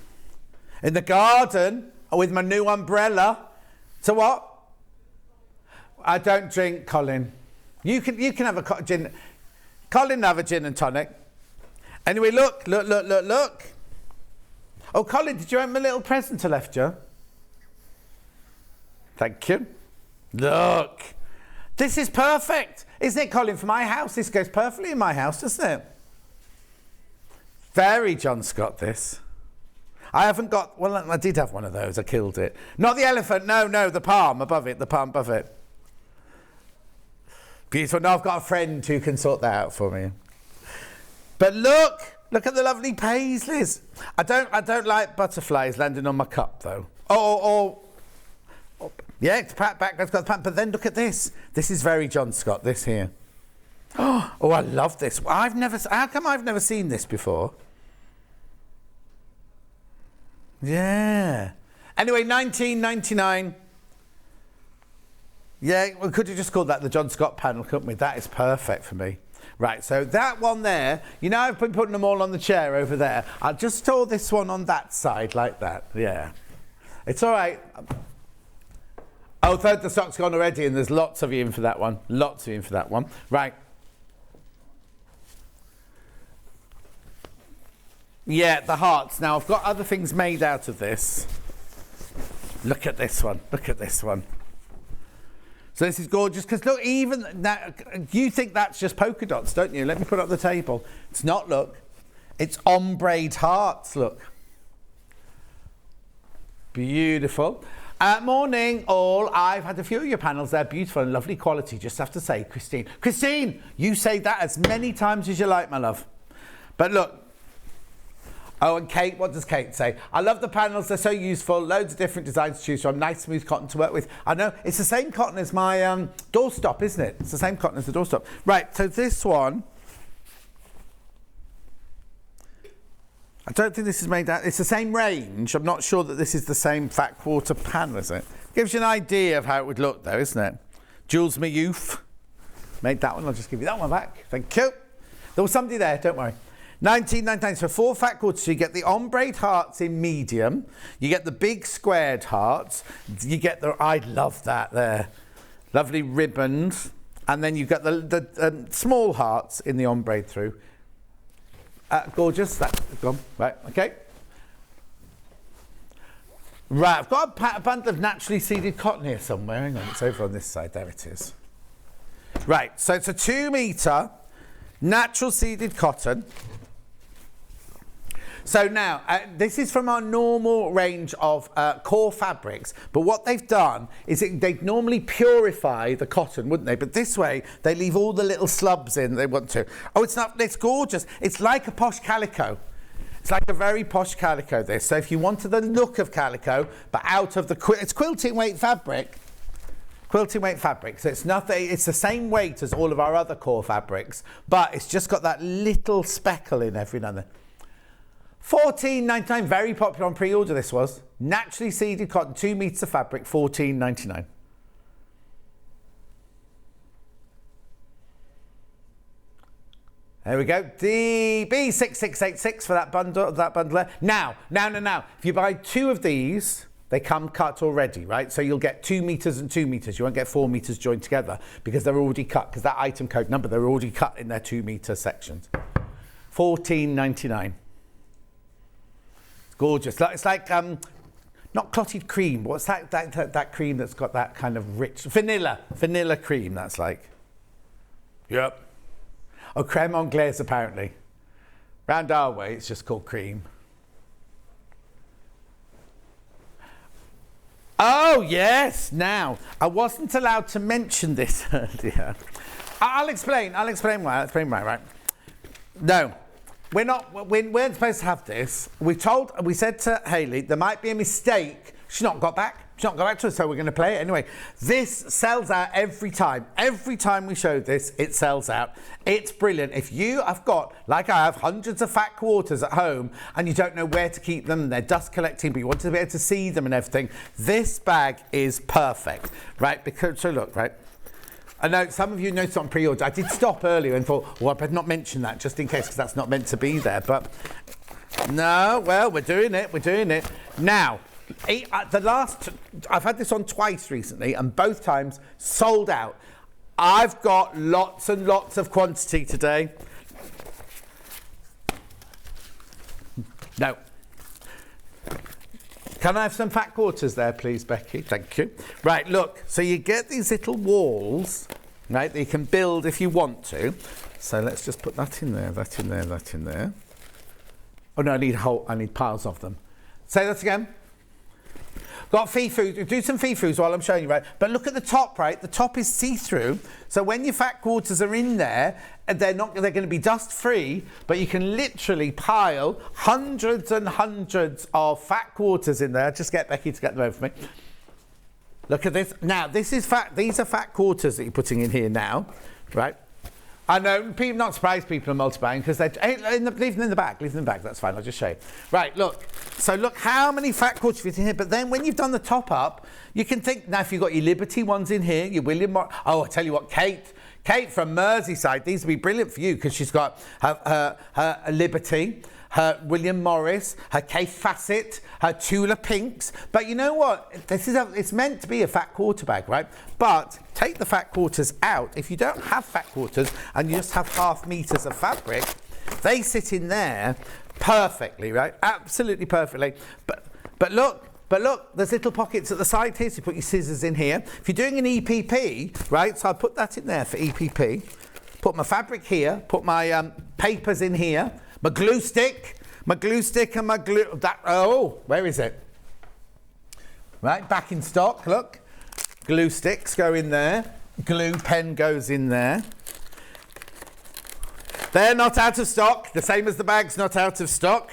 In the garden, with my new umbrella. So what? I don't drink, Colin. You can have a gin. Colin, have a gin and tonic. Anyway, look. Oh, Colin, did you have my little present I left you? Thank you. Look. This is perfect. Isn't it, Colin, for my house? This goes perfectly in my house, doesn't it? Very John Scott, this. I haven't got... Well, I did have one of those. I killed it. Not the elephant. No, the palm above it. The palm above it. Beautiful. Now I've got a friend who can sort that out for me. But look at the lovely paisleys. I don't like butterflies landing on my cup though. Oh. Yeah, it's backwards got the pattern. But then look at this. This is very John Scott. This here. Oh, I love this. How come I've never seen this before? Yeah. Anyway, $19.99. Yeah, we could have just called that the John Scott panel, couldn't we? That is perfect for me. Right, so that one there, you know I've been putting them all on the chair over there. I'll just store this one on that side like that, yeah. It's all right. Oh, the stock's gone already and there's lots of you in for that one. Lots of you in for that one. Right. Yeah, the hearts. Now, I've got other things made out of this. Look at this one. Look at this one. So this is gorgeous because look, even that, you think that's just polka dots, don't you? Let me put it on the table. It's not, look. It's ombre hearts, look. Beautiful. Morning, all. I've had a few of your panels. They're beautiful and lovely quality, just have to say, Christine. Christine, you say that as many times as you like, my love. But look. Oh, and Kate, what does Kate say? I love the panels, they're so useful, loads of different designs to choose from, nice smooth cotton to work with. I know, it's the same cotton as my doorstop, isn't it? It's the same cotton as the doorstop. Right, so this one, I don't think this is made out, it's the same range. I'm not sure that this is the same fat quarter panel, is it? Gives you an idea of how it would look though, isn't it? Jules Mayouth made that one, I'll just give you that one back. Thank you. There was somebody there, don't worry. $19.99 for 4 fat quarters. So you get the ombre hearts in medium. You get the big squared hearts. You get the, I love that there. Lovely ribbons. And then you've got the small hearts in the ombre through. Gorgeous. That's gone. Right, okay. Right, I've got a bundle of naturally seeded cotton here somewhere. Hang on, it's over on this side. There it is. Right, so it's a 2 metre natural seeded cotton. So now, this is from our normal range of core fabrics, but what they've done is they normally purify the cotton, wouldn't they? But this way, they leave all the little slubs in they want to. Oh, it's gorgeous. It's like a posh calico. It's like a very posh calico, this. So if you wanted the look of calico, but out of it's quilting weight fabric. Quilting weight fabric. So it's nothing, it's the same weight as all of our other core fabrics, but it's just got that little speckle in every now and then. $14.99, very popular on pre-order this was. Naturally seeded cotton, 2 metres of fabric, $14.99. There we go, DB6686 for that bundle there. Now, if you buy 2 of these, they come cut already, right? So you'll get 2 metres and 2 metres. You won't get 4 metres joined together because they're already cut, because that item code number, they're already cut in their 2 metre sections. $14.99. Gorgeous. It's like not clotted cream. What's that cream that's got that kind of rich vanilla cream? That's like. Yep. Oh, creme anglaise apparently. Round our way, it's just called cream. Oh yes. Now I wasn't allowed to mention this earlier. I'll explain why. Right. No. We weren't supposed to have this. We said to Hayley there might be a mistake. She's not got back to us, so we're going to play it anyway. This sells out every time. Every time we show this, it sells out. It's brilliant. If you have got, like I have, hundreds of fat quarters at home and you don't know where to keep them, they're dust collecting, but you want to be able to see them and everything, this bag is perfect, right? So look, right? I know some of you noticed on pre-order. I did stop earlier and thought, well, I better not mention that just in case, because that's not meant to be there. But no, well, we're doing it. Now, I've had this on twice recently, and both times sold out. I've got lots and lots of quantity today. No. Can I have some fat quarters there, please, Becky? Thank you. Right, look, so you get these little walls, right, that you can build if you want to. So let's just put that in there, that in there. Oh, no, I need piles of them. Say that again. Got fifu, do some fifus while I'm showing you, right? But look at the top, right? The top is see-through. So when your fat quarters are in there, they're going to be dust-free, but you can literally pile hundreds and hundreds of fat quarters in there. Just get Becky to get them over for me. Look at this. Now, these are fat quarters that you're putting in here now, right? I know, not surprised people are multiplying because they're... leave them in the bag, that's fine, I'll just show you. Right, look. So look how many fat quarters fit in here, but then when you've done the top up, you can think, now if you've got your Liberty ones in here, your William... I tell you what, Kate from Merseyside, these would be brilliant for you because she's got her Liberty, her William Morris, her Kay Facet, her Tula Pinks. But you know what? It's meant to be a fat quarter bag, right? But take the fat quarters out. If you don't have fat quarters and you just have half meters of fabric, they sit in there perfectly, right? Absolutely perfectly. But look, there's little pockets at the side here, so you put your scissors in here. If you're doing an EPP, right, so I'll put that in there for EPP. Put my fabric here, put my papers in here, my glue stick and my glue... where is it? Right, back in stock, look. Glue sticks go in there. Glue pen goes in there. They're not out of stock, the same as the bag's not out of stock.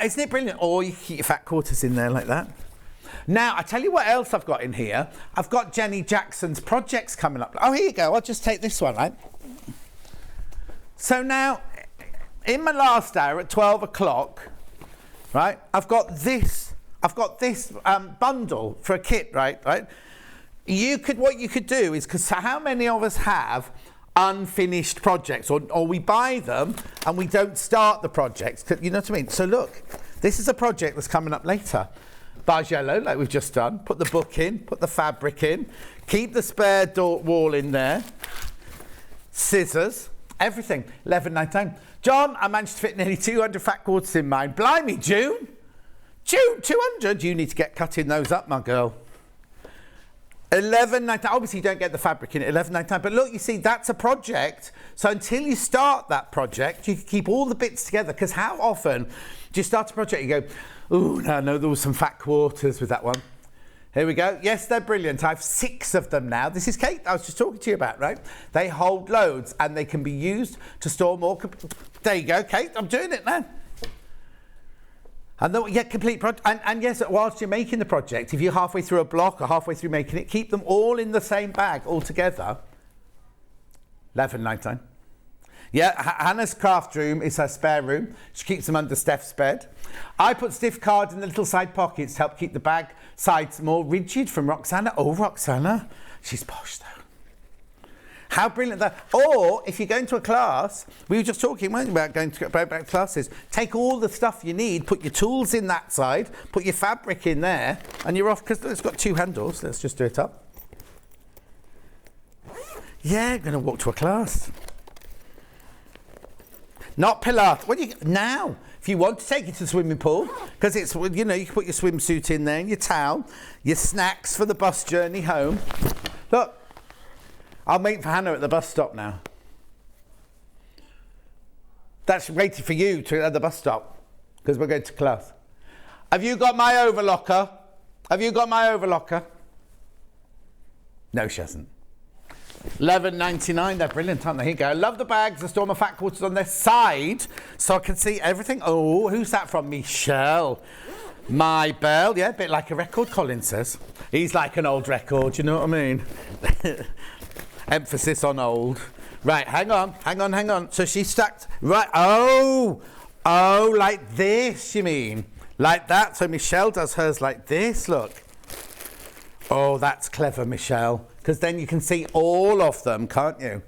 Isn't it brilliant? Or you keep your fat quarters in there like that. Now, I tell you what else I've got in here. I've got Jenny Jackson's projects coming up. Oh, here you go. I'll just take this one, right? So now, in my last hour at 12 o'clock, right, I've got this bundle for a kit, right? What you could do is, because how many of us have unfinished projects, or we buy them and we don't start the projects, you know what I mean? So look, this is a project that's coming up later. Bargello, like we've just done. Put the book in, put the fabric in, keep the spare door wall in there, scissors, everything, $11.99. John, I managed to fit nearly 200 fat quarters in mine. Blimey, June, 200. You need to get cutting those up, my girl. 11.99. Obviously, you don't get the fabric in at 11.99. But look, you see, that's a project. So until you start that project, you can keep all the bits together. Because how often do you start a project, you go, oh, no, there was some fat quarters with that one. Here we go. Yes, they're brilliant. I have 6 of them now. This is Kate I was just talking to you about, right? They hold loads and they can be used to store more. There you go, Kate. I'm doing it now. And then, yeah, complete project. And yes, whilst you're making the project, if you're halfway through a block or halfway through making it, keep them all in the same bag all together. 11.99. Yeah, Hannah's craft room is her spare room. She keeps them under Steph's bed. I put stiff cards in the little side pockets to help keep the bag sides more rigid from Roxana. Oh, Roxana, she's posh though. How brilliant that. Or if you're going to a class, we were just talking, weren't we, about going to back classes. Take all the stuff you need, put your tools in that side, put your fabric in there, and you're off, because it's got 2 handles. Let's just do it up. Yeah, going to walk to a class. Not Pilates. What do you now? If you want to take it to the swimming pool, because it's, you know, you can put your swimsuit in there and your towel, your snacks for the bus journey home. Look, I'll wait for Hannah at the bus stop now. That's waiting for you at the bus stop, because we're going to class. Have you got my overlocker? Have you got my overlocker? No, she hasn't. 11.99, they're brilliant, aren't they? Here you go. I love the bags. I store my fat quarters on their side so I can see everything. Oh, who's that from? Michelle. My belle. Yeah, a bit like a record, Colin says. He's like an old record, you know what I mean? Emphasis on old. Right, hang on. So she stacked, right, oh, like this, you mean? Like that, so Michelle does hers like this, look. Oh, that's clever, Michelle, because then you can see all of them, can't you?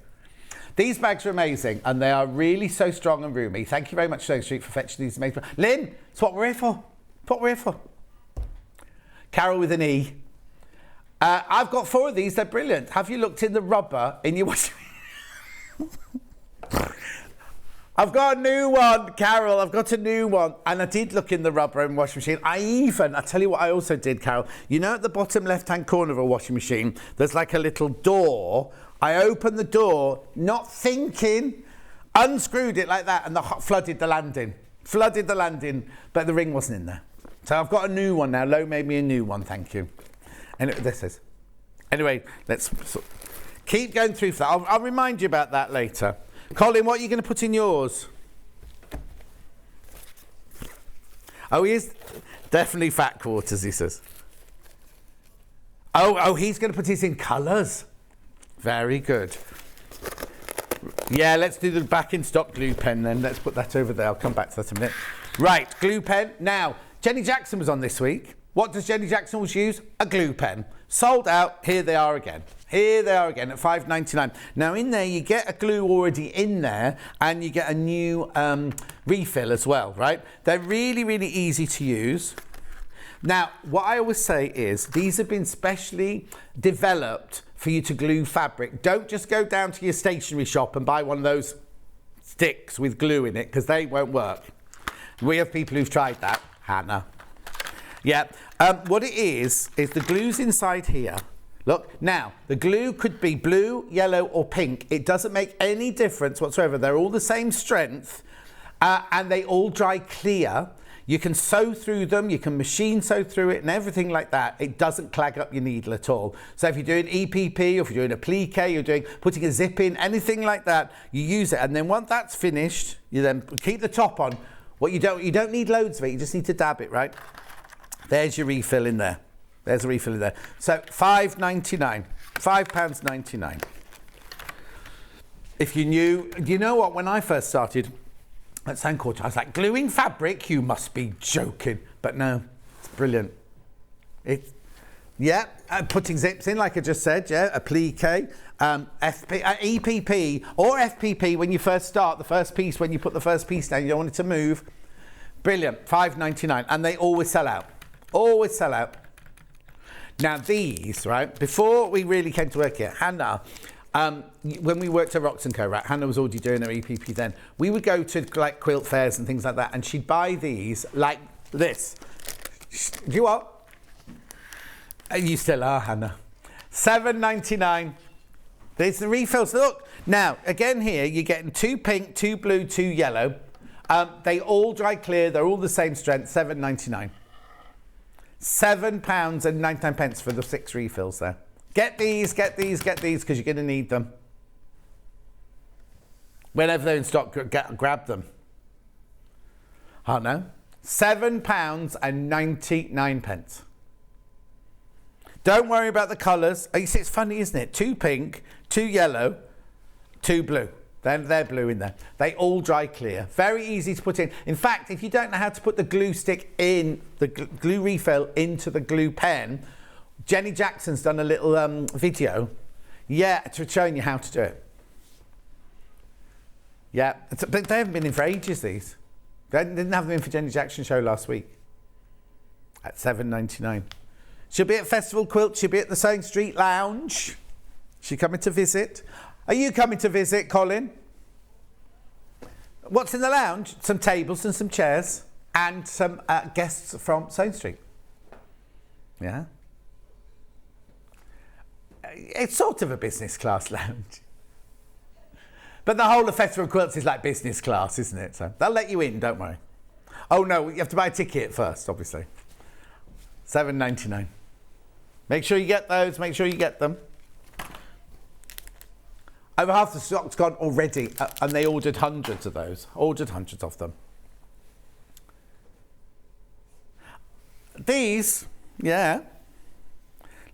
These bags are amazing, and they are really so strong and roomy. Thank you very much, Sewing Street, for fetching these amazing. Lynn, it's what we're here for. It's what we're here for. Carol with an E. I've got 4 of these. They're brilliant. Have you looked in the rubber in your washing machine? I've got a new one, Carol. I've got a new one. And I did look in the rubber in the washing machine. I tell you what I also did, Carol. You know at the bottom left-hand corner of a washing machine, there's like a little door. I opened the door, not thinking, unscrewed it like that, and flooded the landing. But the ring wasn't in there. So I've got a new one now. Lo made me a new one, thank you. And this is. Anyway, let's keep going through for that. I'll remind you about that later. Colin, what are you going to put in yours? Oh, he is definitely fat quarters, he says. Oh, he's going to put his in colours. Very good. Yeah, let's do the back in stock glue pen then. Let's put that over there. I'll come back to that in a minute. Right, glue pen. Now, Jenny Jackson was on this week. What does Jenny Jackson always use? A glue pen. Sold out. Here they are again. Here they are again at $5.99. Now in there you get a glue already in there, and you get a new refill as well, right? They're really, really easy to use. Now, what I always say is these have been specially developed for you to glue fabric. Don't just go down to your stationery shop and buy one of those sticks with glue in it, because they won't work. We have people who've tried that. Hannah. Yeah, what it is the glue's inside here. Look, now, the glue could be blue, yellow or pink. It doesn't make any difference whatsoever. They're all the same strength, and they all dry clear. You can sew through them, you can machine sew through it and everything like that. It doesn't clag up your needle at all. So if you're doing EPP, or if you're doing applique, you're putting a zip in, anything like that, you use it. And then once that's finished, you then keep the top on. What you don't need loads of it, you just need to dab it, right? There's your refill in there. There's a refill in there. So £5.99. £5.99. If you knew, you know what, when I first started at Sandtangle, I was like, gluing fabric? You must be joking. But no, it's brilliant. Putting zips in, like I just said, yeah, applique, EPP or FPP when you first start, the first piece, when you put the first piece down, you don't want it to move. Brilliant, £5.99. And they always sell out. Always sell out. Now these, right, before we really came to work here, Hannah, when we worked at Rox & Co, right, Hannah was already doing her EPP then, we would go to like quilt fairs and things like that, and she'd buy these like this. You are. You still are, Hannah. $7.99. There's the refills. Look, now, again here, you're getting 2 pink, 2 blue, 2 yellow. They all dry clear. They're all the same strength, $7.99. £7.99 for the 6 refills there. Get these, because you're going to need them. Whenever they're in stock, grab them. I know. £7.99. Don't worry about the colours. You see, it's funny, isn't it? 2 pink, 2 yellow, 2 blue. They're blue in there. They all dry clear. Very easy to put in. In fact, if you don't know how to put the glue stick in, the glue refill into the glue pen, Jenny Jackson's done a little video, to showing you how to do it. Yeah, but they haven't been in for ages, these. They didn't have them in for Jenny Jackson's show last week. At $7.99. She'll be at Festival Quilt. She'll be at the Sewing Street Lounge. She's coming to visit. Are you coming to visit, Colin? What's in the lounge? Some tables and some chairs and some guests from Sewing Street. Yeah. It's sort of a business class lounge. But the whole of Festival Quilts is like business class, isn't it? So they'll let you in, don't worry. Oh no, you have to buy a ticket first, obviously. $7.99. Make sure you get those, make sure you get them. Over half the stock's gone already, and they ordered hundreds of those. Ordered hundreds of them. These, yeah.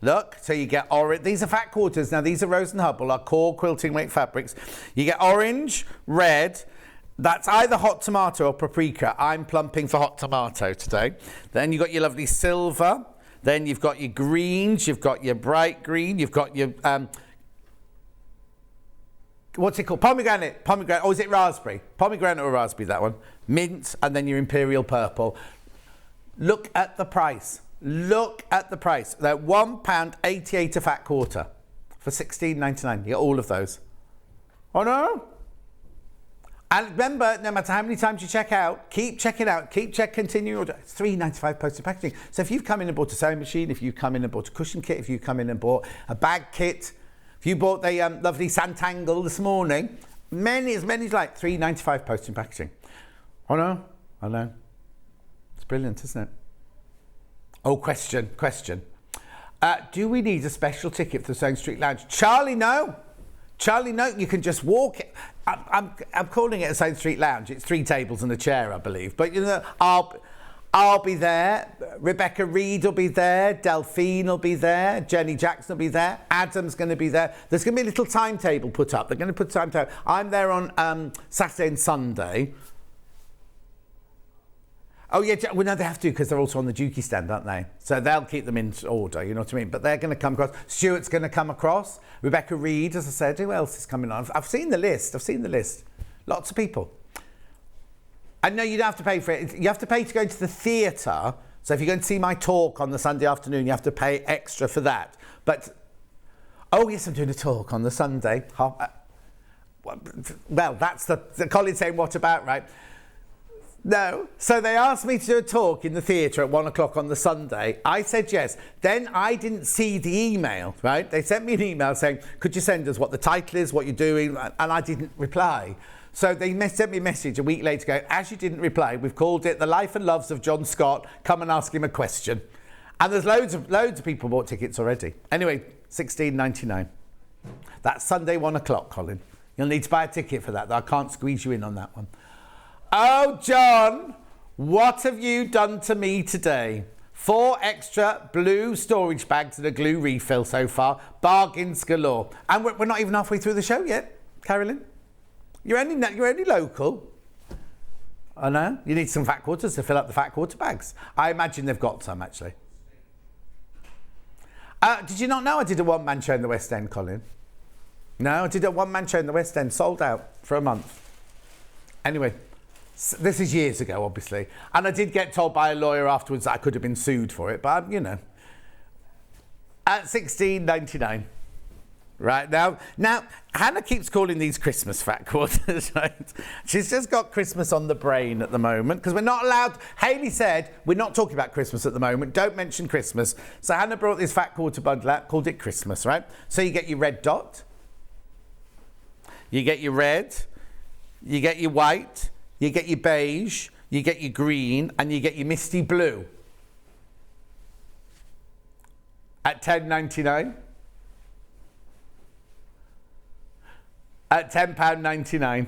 Look, so you get orange. These are fat quarters. Now, these are Rose and Hubble, our core quilting weight fabrics. You get orange, red. That's either hot tomato or paprika. I'm plumping for hot tomato today. Then you've got your lovely silver. Then you've got your greens. You've got your bright green. You've got your... what's it called? Pomegranate. Pomegranate. Or is it raspberry? Pomegranate or raspberry, that one. Mint, and then your imperial purple. Look at the price. Look at the price. They're £1.88 a fat quarter for $16.99. You get all of those. Oh no! And remember, no matter how many times you check out, keep checking out, continue order. It's $3.95 postage packaging. So if you've come in and bought a sewing machine, if you've come in and bought a cushion kit, if you've come in and bought a bag kit, if you bought the lovely Sanntangle this morning, as many as like $3.95 postage packaging. Oh no, I know. It's brilliant, isn't it? Oh, question. Do we need a special ticket for the Sewing Street Lounge? Charlie, no. You can just walk. I'm calling it a Sewing Street Lounge. It's 3 tables and a chair, I believe. But, you know, I'll be there. Rebecca Reed will be there. Delphine will be there. Jenny Jackson will be there. Adam's going to be there. There's going to be a little timetable put up. They're going to put a timetable. I'm there on Saturday and Sunday. Oh, yeah, well, no, they have to because they're also on the Dukey stand, aren't they? So they'll keep them in order, you know what I mean? But they're going to come across. Stuart's going to come across. Rebecca Reed, as I said. Who else is coming on? I've seen the list. Lots of people. And no, you don't have to pay for it. You have to pay to go into the theatre. So if you're going to see my talk on the Sunday afternoon, you have to pay extra for that. But, oh, yes, I'm doing a talk on the Sunday. Well, that's the Colin saying, what about, right? No. So they asked me to do a talk in the theatre at 1 o'clock on the Sunday. I said yes. Then I didn't see the email, right? They sent me an email saying, could you send us what the title is, what you're doing? And I didn't reply. So they sent me a message a week later going, as you didn't reply, we've called it The Life and Loves of John Scott. Come and ask him a question. And there's loads of people bought tickets already. Anyway, $16.99. That's Sunday 1 o'clock, Colin. You'll need to buy a ticket for that. I can't squeeze you in on that one. Oh, John, what have you done to me today? 4 extra blue storage bags and a glue refill so far. Bargains galore. And we're not even halfway through the show yet, Carolyn. You're only local. I know. You need some fat quarters to fill up the fat quarter bags. I imagine they've got some, actually. Did you not know I did a one-man show in the West End, Colin? No, I did a one-man show in the West End, sold out for a month. Anyway. This is years ago, obviously. And I did get told by a lawyer afterwards that I could have been sued for it, but, you know. At $16.99. Right, now, Hannah keeps calling these Christmas fat quarters, right? She's just got Christmas on the brain at the moment because we're not allowed. Hayley said, we're not talking about Christmas at the moment. Don't mention Christmas. So Hannah brought this fat quarter bundle out, called it Christmas, right? So you get your red dot, you get your red, you get your white, you get your beige, you get your green, and you get your misty blue at £10.99. At £10.99.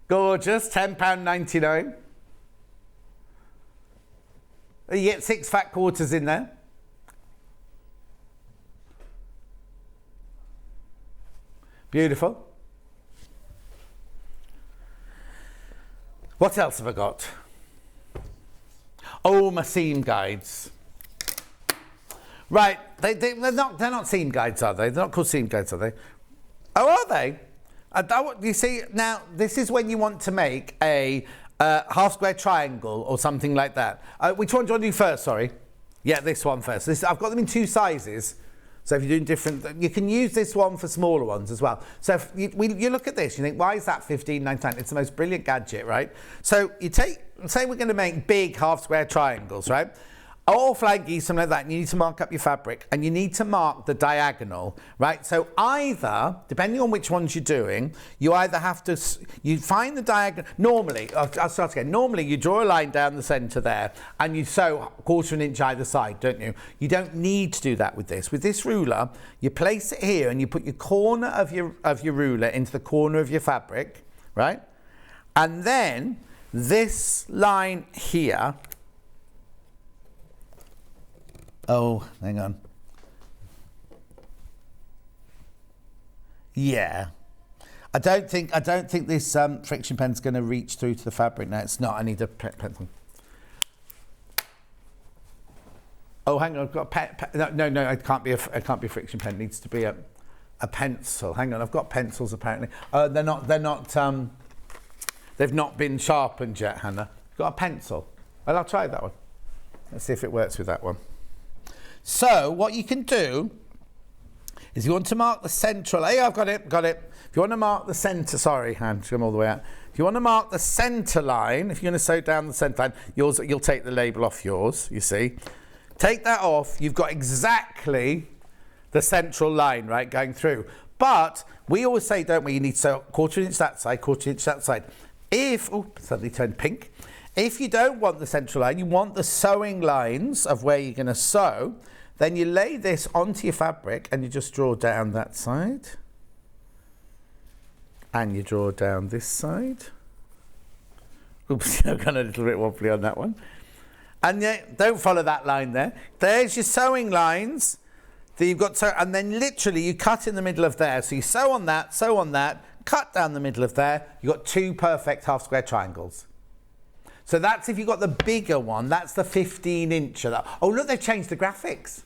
Gorgeous, £10.99. You get 6 fat quarters in there. Beautiful. What else have I got? Oh, my seam guides. Right, they're not seam guides, are they? They're not called seam guides, are they? Oh, are they? You see, now, this is when you want to make a half square triangle or something like that. Which one do you want to do first, sorry? Yeah, this one first. I've got them in 2 sizes. So if you're doing different, you can use this one for smaller ones as well. So if you look at this, you think, why is that £15.99? It's the most brilliant gadget, right? So you take, say we're going to make big half square triangles, right? Or flankies, something like that, and you need to mark up your fabric, and you need to mark the diagonal, right? So either, depending on which ones you're doing, you either have to, you find the diagonal, normally, I'll start again, normally you draw a line down the centre there, and you sew 1/4 inch either side, don't you? You don't need to do that with this. With this ruler, you place it here, and you put your corner of your ruler into the corner of your fabric, right? And then, this line here, oh, hang on. Yeah. I don't think this friction pen's going to reach through to the fabric. No, it's not. I need a pencil. Oh, hang on. I've got a no. It can't be a friction pen. It needs to be a pencil. Hang on. I've got pencils apparently. They're not. They've not been sharpened yet, Hannah. Got a pencil. Well, I'll try that one. Let's see if it works with that one. So what you can do is you want to mark the central. Hey, I've got it. If you want to mark the centre, sorry, hand, come all the way out. If you want to mark the centre line, if you're going to sew down the centre line, you'll take the label off yours. You see, take that off. You've got exactly the central line, right, going through. But we always say, don't we? You need to sew 1/4 inch that side, 1/4 inch that side. Suddenly turned pink. If you don't want the central line, you want the sewing lines of where you're going to sew, then you lay this onto your fabric and you just draw down that side. And you draw down this side. Oops, I've gone a little bit wobbly on that one. And don't follow that line there. There's your sewing lines that you've got, and then literally you cut in the middle of there. So you sew on that, cut down the middle of there. You've got 2 perfect half square triangles. So that's if you've got the bigger one, that's the 15 inch of that. Oh, look, they've changed the graphics.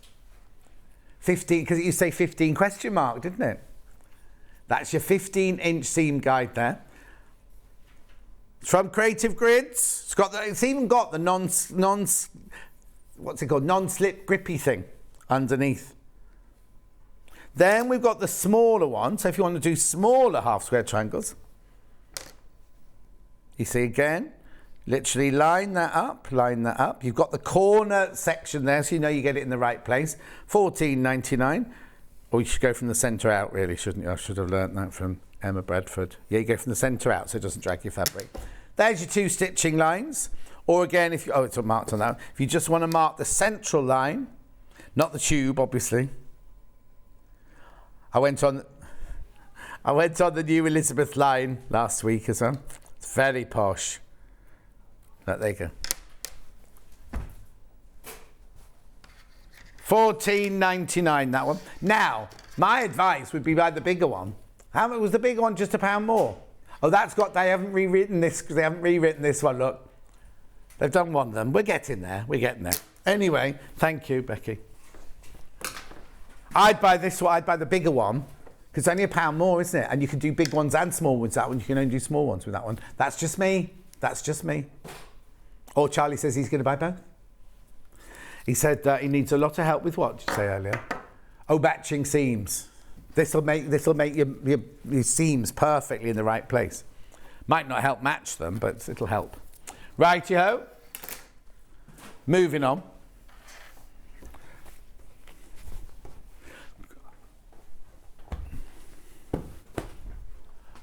15, because it used to say 15 question mark, didn't it? That's your 15 inch seam guide there. It's from Creative Grids. It's even got the non-slip grippy thing underneath. Then we've got the smaller one. So if you want to do smaller half square triangles, you see again, literally line that up. You've got the corner section there, so you know you get it in the right place. £14.99. Or you should go from the centre out, really, shouldn't you? I should have learnt that from Emma Bradford. Yeah, you go from the centre out so it doesn't drag your fabric. There's your 2 stitching lines. Or again, if you, it's marked on that. If you just want to mark the central line, not the tube, obviously. I went on the new Elizabeth line last week as well. It's very posh. There you go. £14.99, that one. Now, my advice would be buy the bigger one. How much was the bigger one? Just £1 more. Oh, they haven't rewritten this because they haven't rewritten this one. Look, they've done one of them. We're getting there. Anyway, thank you, Becky. I'd buy this one. I'd buy the bigger one because it's only £1 more, isn't it? And you can do big ones and small ones. That one, you can only do small ones with that one. That's just me. Or Charlie says he's going to buy both. He said that he needs a lot of help with what did you say earlier? Oh, matching seams. This'll make your seams perfectly in the right place. Might not help match them, but it'll help. Righty-ho. Moving on.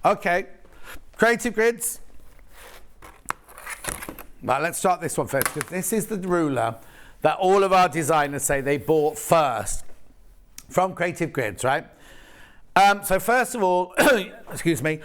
Okay, creative grids. Right, let's start this one first, because this is the ruler that all of our designers say they bought first from Creative Grids, right? So first of all, excuse me,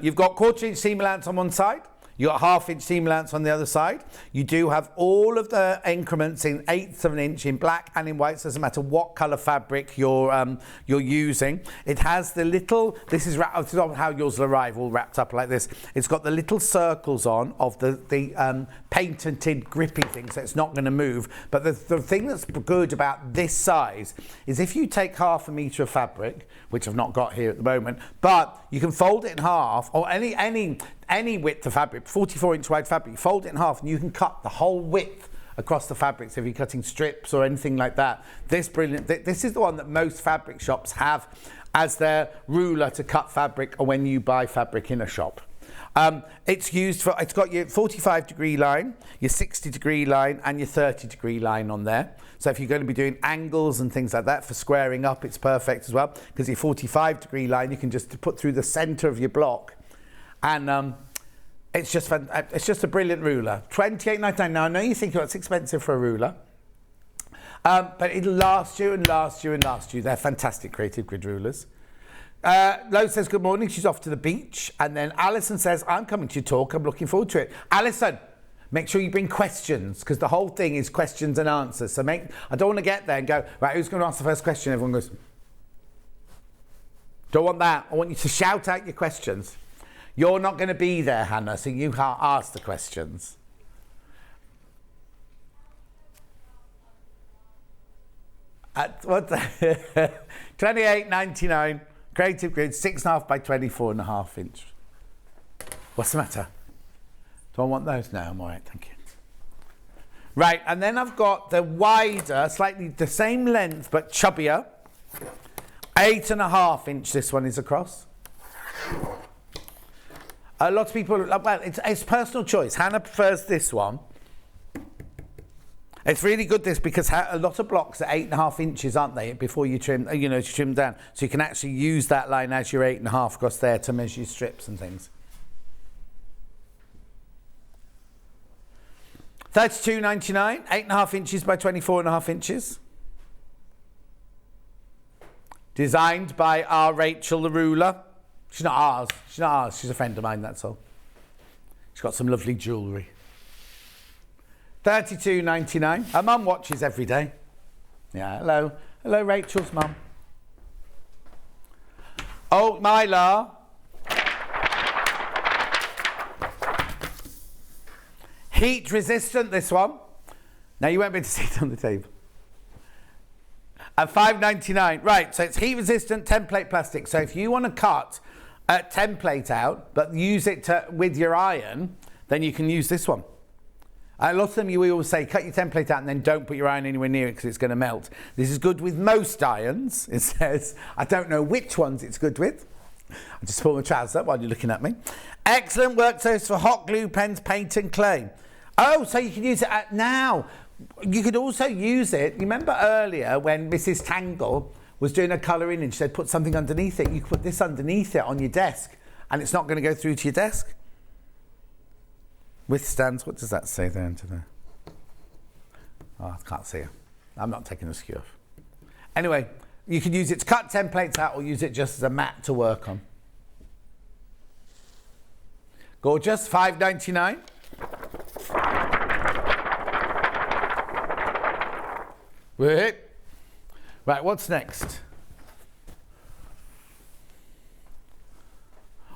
you've got 1/4 inch seam allowance on one side. You've got 1/2 inch seam allowance on the other side. You do have all of the increments in 1/8 of an inch in black and in white. So it doesn't matter what colour fabric you're using. It has the little, this is how yours will arrive, all wrapped up like this. It's got the little circles on of the patented grippy thing, so it's not going to move. But the thing that's good about this size is if you take 1/2 metre of fabric, which I've not got here at the moment, but you can fold it in half, or any width of fabric, 44 inch wide fabric, you fold it in half and you can cut the whole width across the fabric. So if you're cutting strips or anything like that, this is the one that most fabric shops have as their ruler to cut fabric or when you buy fabric in a shop. It's got your 45-degree line, your 60-degree line and your 30-degree line on there. So if you're going to be doing angles and things like that for squaring up, it's perfect as well, because your 45-degree line you can just put through the centre of your block. And it's just a brilliant ruler. $28.99. Now I know you think it's expensive for a ruler, but it'll last you and last you and last you. They're fantastic Creative Grid rulers. Lo says good morning. She's off to the beach. And then Alison says, I'm coming to your talk. I'm looking forward to it. Alison, make sure you bring questions, because the whole thing is questions and answers. So I don't want to get there and go, right, who's going to ask the first question? Everyone goes, don't want that. I want you to shout out your questions. You're not going to be there, Hannah, so you can't ask the questions. At what? $28.99. Creative Grid, 6.5 by 24.5 inch. What's the matter? Do I want those? No, I'm all right, thank you. Right, and then I've got the wider, slightly the same length but chubbier. 8.5 inch. This one is across. A lot of people, well, it's personal choice. Hannah prefers this one. It's really good this, because a lot of blocks are 8.5 inches, aren't they? Before you trim, to trim down, so you can actually use that line as your 8.5 across there to measure your strips and things. $32.99, 8.5 inches by 24.5 inches. Designed by our Rachel the ruler. She's not ours. She's a friend of mine, that's all. She's got some lovely jewellery. $32.99. Her mum watches every day. Yeah, hello. Hello, Rachel's mum. Oh, Mylar. Heat resistant, this one. Now, you won't be able to see it on the table. At $5.99. Right, so it's heat resistant template plastic. So if you want to cut a template out, but use it with your iron, then you can use this one. A lot of them, we always say, cut your template out and then don't put your iron anywhere near it because it's going to melt. This is good with most irons. It says, I don't know which ones it's good with. I just pull my trousers up while you're looking at me. Excellent work surface for hot glue, pens, paint and clay. Oh, so you can use it now. You could also use it. Remember earlier when Mrs. Tangle was doing a colouring and she said put something underneath it. You could put this underneath it on your desk and it's not going to go through to your desk. Withstands, what does that say there into there? Oh, I can't see it. I'm not taking the skew off. Anyway, you can use it to cut templates out or use it just as a mat to work on. Gorgeous, $5.99. Wait. Right, what's next?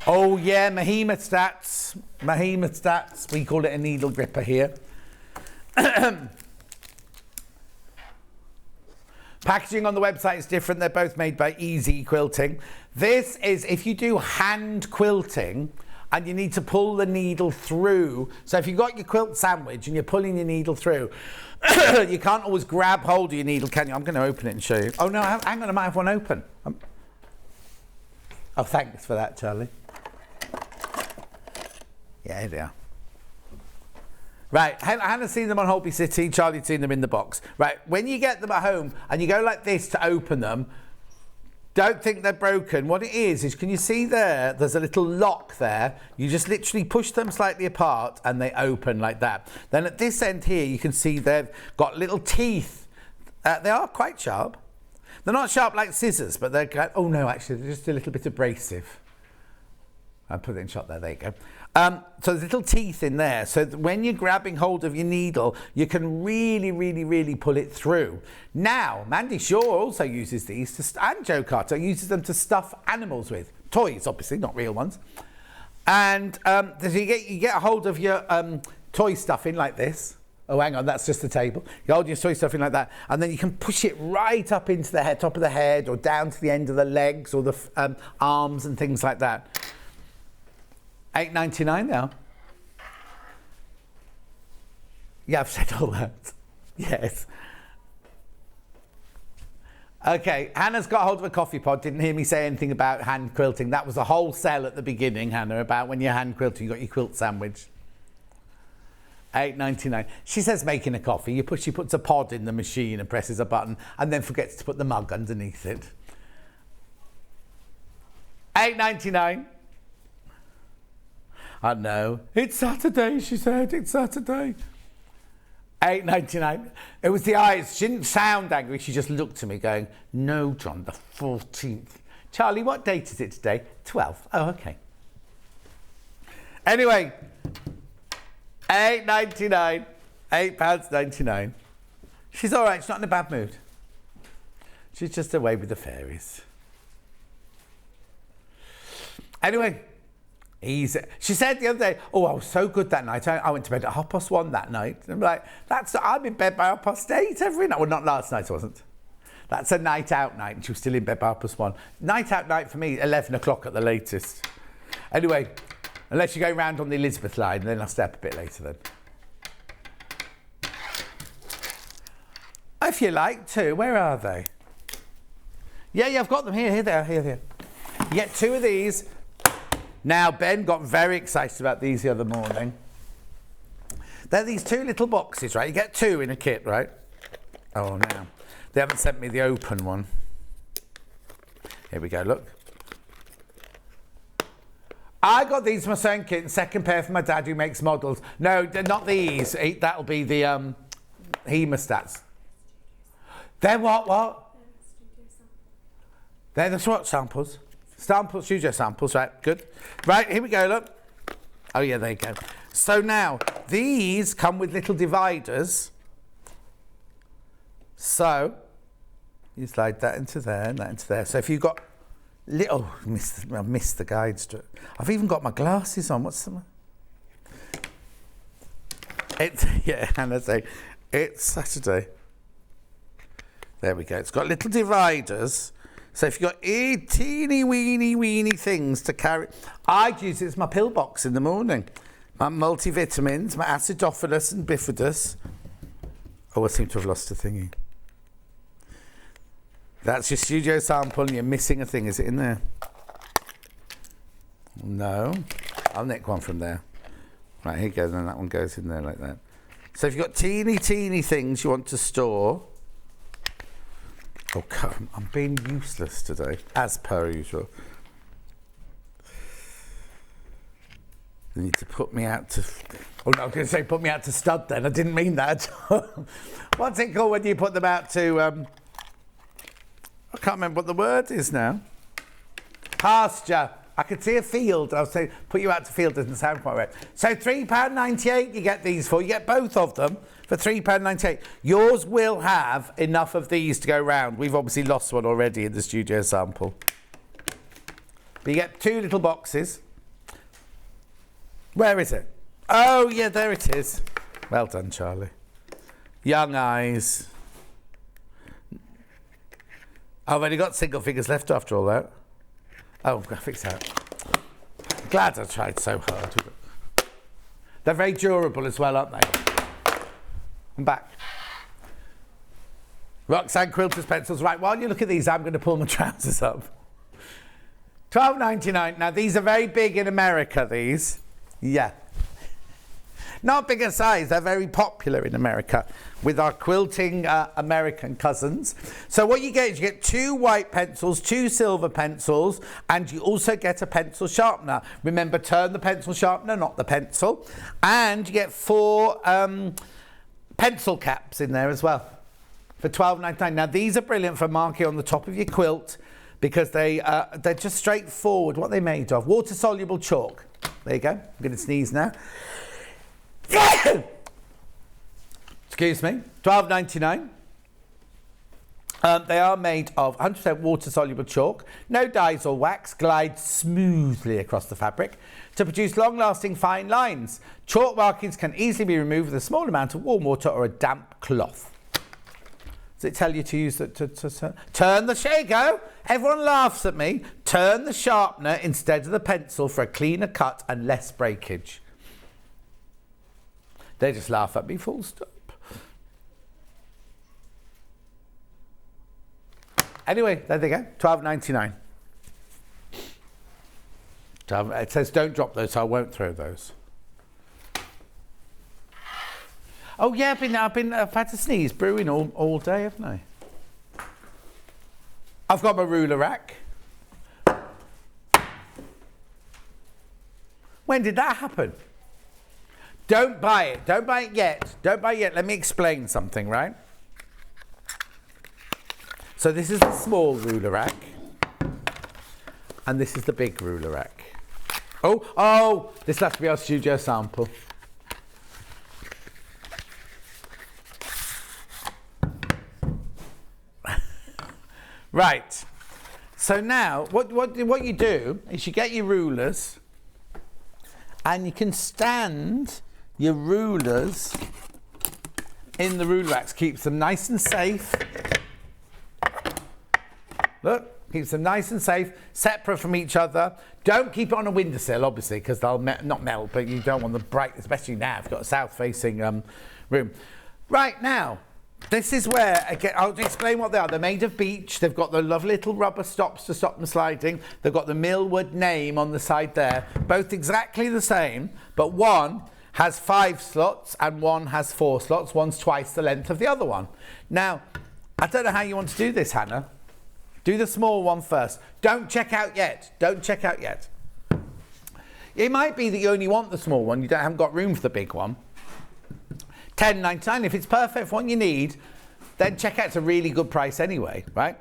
Oh yeah, Mahemostats. Mahemostats. We call it a needle gripper here. Packaging on the website is different. They're both made by Easy Quilting. This is, if you do hand quilting, and you need to pull the needle through. So if you've got your quilt sandwich and you're pulling your needle through, you can't always grab hold of your needle, can you? I'm going to open it and show you. Oh no, hang on, I might have one open. Oh, thanks for that, Charlie. Yeah, here they are. Right, Hannah's seen them on Holby City, Charlie's seen them in the box. Right, when you get them at home and you go like this to open them, don't think they're broken. What it is can you see there's a little lock there. You just literally push them slightly apart and they open like that. Then at this end here, you can see they've got little teeth. They are quite sharp. They're not sharp like scissors, but they're, oh no, actually, they're just a little bit abrasive. I'll put it in shot there, there you go. So there's little teeth in there, so that when you're grabbing hold of your needle, you can really, really, really pull it through. Now, Mandy Shaw also uses these, and Joe Carter uses them to stuff animals with. Toys, obviously, not real ones. And so you get a hold of your toy stuffing like this. Oh, hang on, that's just the table. You hold your toy stuffing like that, and then you can push it right up into the head, top of the head, or down to the end of the legs, or the arms and things like that. $8.99 now. Yeah, I've said all that. Yes. Okay, Hannah's got hold of a coffee pod. Didn't hear me say anything about hand quilting. That was a whole sell at the beginning, Hannah, about when you're hand quilting, you got your quilt sandwich. $8.99. She says making a coffee. She puts a pod in the machine and presses a button and then forgets to put the mug underneath it. $8.99. I know. It's Saturday, she said. It's Saturday. $8.99. It was the eyes. She didn't sound angry. She just looked at me going, no, John, the 14th. Charlie, what date is it today? 12th. Oh, okay. Anyway, $8.99. £8.99. She's all right. She's not in a bad mood. She's just away with the fairies. Anyway, easy. She said the other day, oh, I was so good that night. I went to bed at 1:30 that night. I'm like, I'm in bed by 8:30 every night. Well, not last night, I wasn't. That's a night out night, and she was still in bed by 1:30. Night out night for me, 11 o'clock at the latest. Anyway, unless you go round on the Elizabeth line, then I'll stay up a bit later then. If you like to. Where are they? Yeah, I've got them here. Here they are. Here. You get 2 of these. Now, Ben got very excited about these the other morning. They're these 2 little boxes, right? You get 2 in a kit, right? Oh, now. They haven't sent me the open one. Here we go, look. I got these for my sewing kit and second pair for my dad who makes models. No, not these. That'll be the hemostats. They're what? They're the what samples? Studio samples, right, good. Right, here we go, look. Oh yeah, there you go. So now, these come with little dividers. So, you slide that into there and that into there. So if you've got little, I missed the guide strip. I've even got my glasses on, what's the... Hannah's saying, it's Saturday. There we go, it's got little dividers. So if you've got teeny weeny things to carry, I'd use it as my pill box in the morning. My multivitamins, my acidophilus and bifidus. Oh, I seem to have lost a thingy. That's your studio sample and you're missing a thing. Is it in there? No. I'll nick one from there. Right, here you go. Then that one goes in there like that. So if you've got teeny things you want to store. Oh, God, I'm being useless today, as per usual. You need to put me out to... Oh, no, I was going to say put me out to stud then. I didn't mean that. What's it called when you put them out to... I can't remember what the word is now. Pasture. I could see a field. I'll say put you out to field doesn't sound quite right. So £3.98 you get these for. You get both of them for £3.98. Yours will have enough of these to go round. We've obviously lost one already in the studio sample. But you get 2 little boxes. Where is it? Oh, yeah, there it is. Well done, Charlie. Young eyes. I've only got single figures left after all that. Oh, graphics out. glad I tried so hard. They're very durable as well, aren't they? I'm back. Roxanne Quilter's pencils. Right, while you look at these, I'm going to pull my trousers up. $12.99. Now, these are very big in America, these. Yeah. Not bigger size. They're very popular in America with our quilting American cousins. So what you get is you get 2 white pencils, 2 silver pencils, and you also get a pencil sharpener. Remember, turn the pencil sharpener, not the pencil. And you get 4 pencil caps in there as well for $12.99. Now, these are brilliant for marking on the top of your quilt because they're just straightforward. What are they made of? Water-soluble chalk. There you go. I'm going to sneeze now. Excuse me. $12.99. They are made of 100% water-soluble chalk. No dyes or wax. Glide smoothly across the fabric to produce long-lasting fine lines. Chalk markings can easily be removed with a small amount of warm water or a damp cloth. Does it tell you to use it to turn the... There you go. Everyone laughs at me. Turn the sharpener instead of the pencil for a cleaner cut and less breakage. They just laugh at me, full stop. Anyway, there they go. $12.99. It says don't drop those, so I won't throw those. Oh yeah, I've had to sneeze, brewing all day, haven't I? I've got my ruler rack. When did that happen? Don't buy it. Don't buy it yet. Don't buy it yet. Let me explain something, right? So this is the small ruler rack. And this is the big ruler rack. Oh, this has to be our studio sample. Right. So now, what you do is you get your rulers and you can stand your rulers in the ruler racks. Keeps them nice and safe. Look, keeps them nice and safe, separate from each other. Don't keep it on a windowsill, obviously, because they'll not melt, but you don't want the bright, especially now if you've got a south-facing room. Right, now, this is where, again, I'll explain what they are. They're made of beech. They've got the lovely little rubber stops to stop them sliding. They've got the Millwood name on the side there. Both exactly the same, but one has 5 slots and one has 4 slots. One's twice the length of the other one. Now, I don't know how you want to do this, Hannah. Do the small one first. Don't check out yet. Don't check out yet. It might be that you only want the small one. You haven't got room for the big one. $10.99. If it's perfect for what you need, then check out. It's a really good price anyway, right?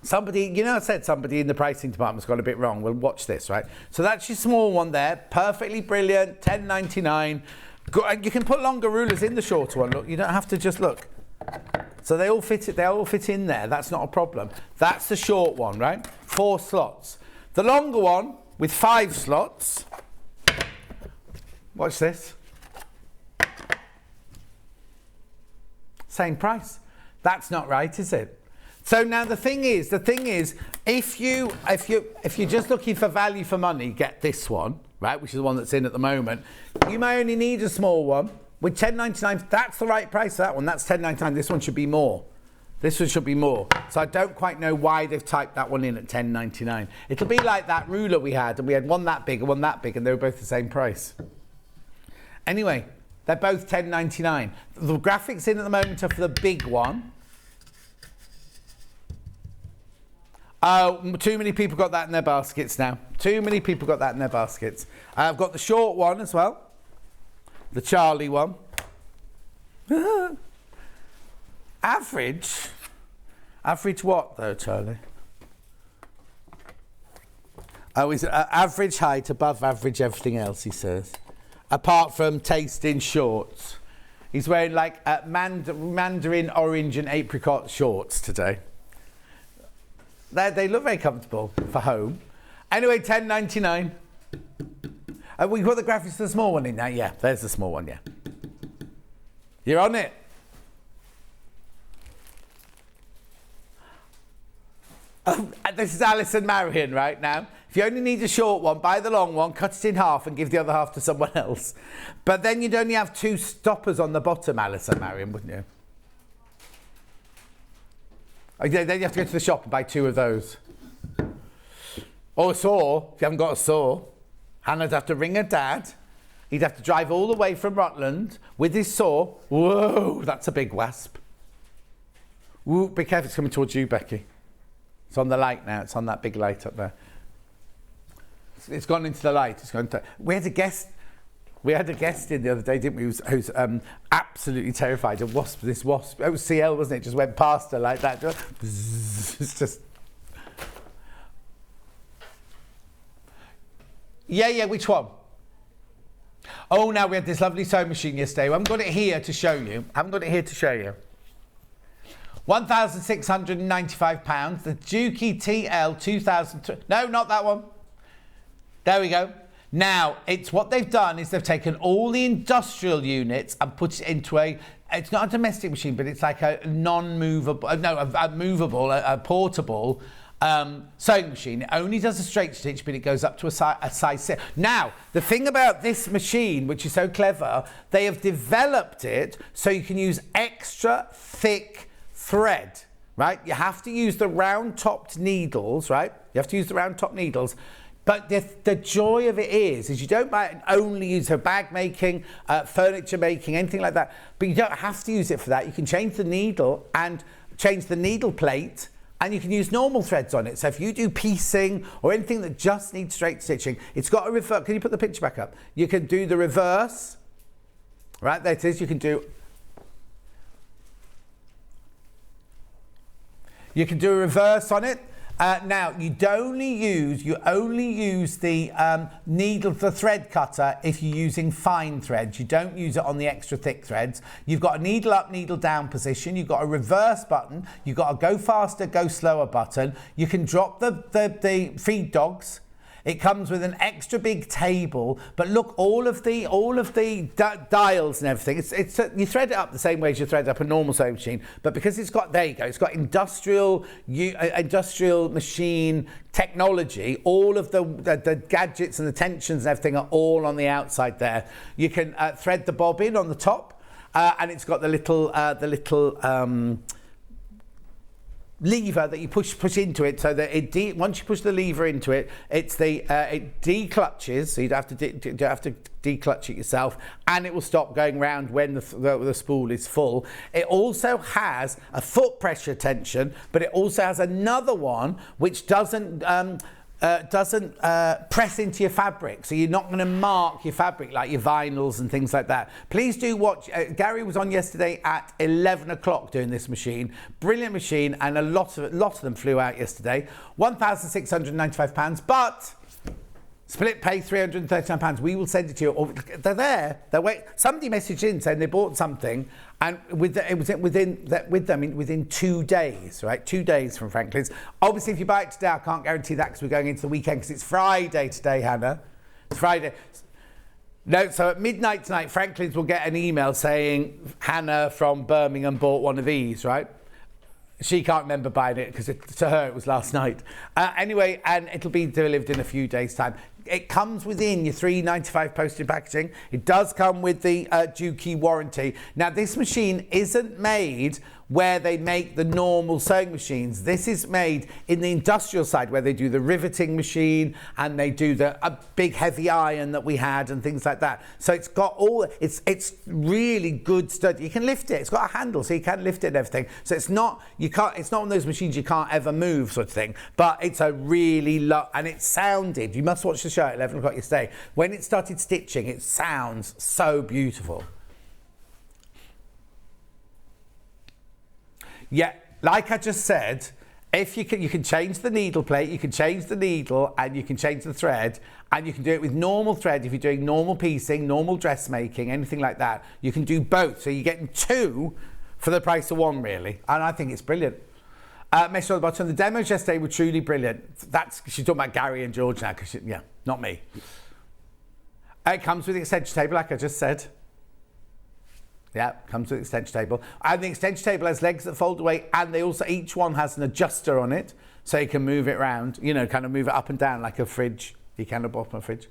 Somebody, I said somebody in the pricing department's got a bit wrong. Well, watch this, right? So that's your small one there. Perfectly brilliant. $10.99. You can put longer rulers in the shorter one. Look, you don't have to just look. So they all fit in there. That's not a problem. That's the short one, right? 4 slots. The longer one with 5 slots. Watch this. Same price. That's not right, is it? So now the thing is, if you're just looking for value for money, get this one, right? Which is the one that's in at the moment. You may only need a small one. With $10.99, that's the right price for that one. That's $10.99. This one should be more. This one should be more. So I don't quite know why they've typed that one in at $10.99. It'll be like that ruler we had, and we had one that big and one that big, and they were both the same price. Anyway, they're both $10.99. The graphics in at the moment are for the big one. Oh, too many people got that in their baskets now. Too many people got that in their baskets. I've got the short one as well. The Charlie one. Average what though, Charlie? Oh, is it average height, above average everything else, he says. Apart from taste in shorts. He's wearing like mandarin orange and apricot shorts today. They look very comfortable for home. Anyway, $10.99. We put the graphics for the small one in now. Yeah, there's the small one, yeah. You're on it. This is Alice and Marion right now. If you only need a short one, buy the long one, cut it in half and give the other half to someone else. But then you'd only have 2 stoppers on the bottom, Alice and Marion, wouldn't you? Then you have to go to the shop and buy 2 of those. Or a saw, if you haven't got a saw. Hannah'd have to ring her dad. He'd have to drive all the way from Rutland with his saw. Whoa, that's a big wasp. Whoa, be careful, it's coming towards you, Becky. It's on the light now. It's on that big light up there. It's gone into the light. It's gone to... We had a guest in the other day, didn't we? Who's absolutely terrified of wasps. This wasp, it was CL, wasn't it? Just went past her like that. It's just... Yeah, which one? Oh, now we had this lovely sewing machine yesterday. I haven't got it here to show you. £1,695. The Juki TL 2000. No, not that one. There we go. Now, it's what they've done is they've taken all the industrial units and put it into it's not a domestic machine, but it's like a non-movable, a movable, a portable sewing machine. It only does a straight stitch, but it goes up to a size 6. Now, the thing about this machine, which is so clever, they have developed it so you can use extra thick thread, right? You have to use the round-topped needles, right? You have to use the round-topped needles. But the joy of it is you don't only use for bag making, furniture making, anything like that. But you don't have to use it for that. You can change the needle and change the needle plate, and you can use normal threads on it. So if you do piecing or anything that just needs straight stitching, it's got a reverse. Can you put the picture back up? You can do the reverse. Right, there it is. You can do a reverse on it. Now, you only use the needle, the thread cutter if you're using fine threads. You don't use it on the extra thick threads. You've got a needle up, needle down position. You've got a reverse button. You've got a go faster, go slower button. You can drop the feed dogs. It comes with an extra big table, but look, all of the dials and everything. You thread it up the same way as you thread up a normal sewing machine, but because it's got it's got industrial machine technology. All of the gadgets and the tensions and everything are all on the outside there. You can thread the bobbin on the top, and it's got the little lever that you push into it, so that once you push the lever into it, it declutches, so you'd have to declutch it yourself, and it will stop going round when the spool is full. It also has a foot pressure tension, but it also has another one which doesn't press into your fabric, so you're not going to mark your fabric like your vinyls and things like that. Please do watch. Gary was on yesterday at 11 o'clock doing this machine. Brilliant machine, and a lot of them flew out yesterday. £1,695, but split pay £339. We will send it to you. Or they're there. Somebody messaged in saying they bought something, and within 2 days, right? 2 days from Franklin's. Obviously, if you buy it today, I can't guarantee that because we're going into the weekend, because it's Friday today, Hannah. It's Friday. No, so at midnight tonight, Franklin's will get an email saying Hannah from Birmingham bought one of these, right? She can't remember buying it because to her it was last night. Anyway, and it'll be delivered in a few days' time. It comes within your $3.95 postage packaging. It does come with the Juki warranty. Now, this machine isn't made where they make the normal sewing machines. This is made in the industrial side, where they do the riveting machine and they do the big heavy iron that we had and things like that. So it's got it's really good stuff. You can lift it. It's got a handle, so you can lift it and everything. So it's not one of those machines you can't ever move sort of thing. But it's a really and it sounded. You must watch the show at 11 o'clock yesterday. When it started stitching, it sounds so beautiful. Yeah, like I just said, if you can change the needle plate, you can change the needle, and you can change the thread, and you can do it with normal thread if you're doing normal piecing, normal dressmaking, anything like that. You can do both, so you're getting 2 for the price of 1, really, and I think it's brilliant. Message on the bottom. The demos yesterday were truly brilliant. She's talking about Gary and George now, because not me. It comes with the extension table, like I just said. Yeah, comes with the extension table. And the extension table has legs that fold away, and they also, each one has an adjuster on it. so you can move it around, you know, kind of move it up and down like a fridge. You can at the bottom of a fridge.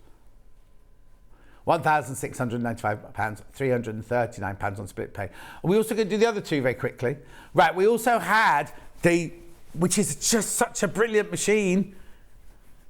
£1,695, £339 on split pay. We also going to do the other two very quickly. Right, we also had which is just such a brilliant machine.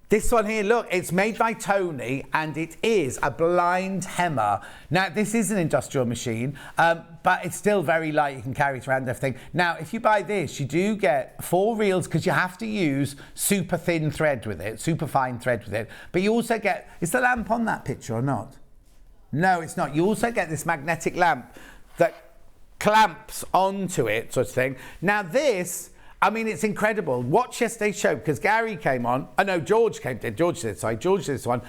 This one here, look, it's made by Tote and it is a blind hemmer. Now, this is an industrial machine, but it's still very light. You can carry it around and everything. Now, if you buy this, you do get 4 reels because you have to use super thin thread with it, super fine thread with it. But you also get, is the lamp on that picture or not? No, it's not. You also get this magnetic lamp that clamps onto it, sort of thing. Now, this, I mean, it's incredible. Watch yesterday's show because Gary came on. Oh, no, George did this one.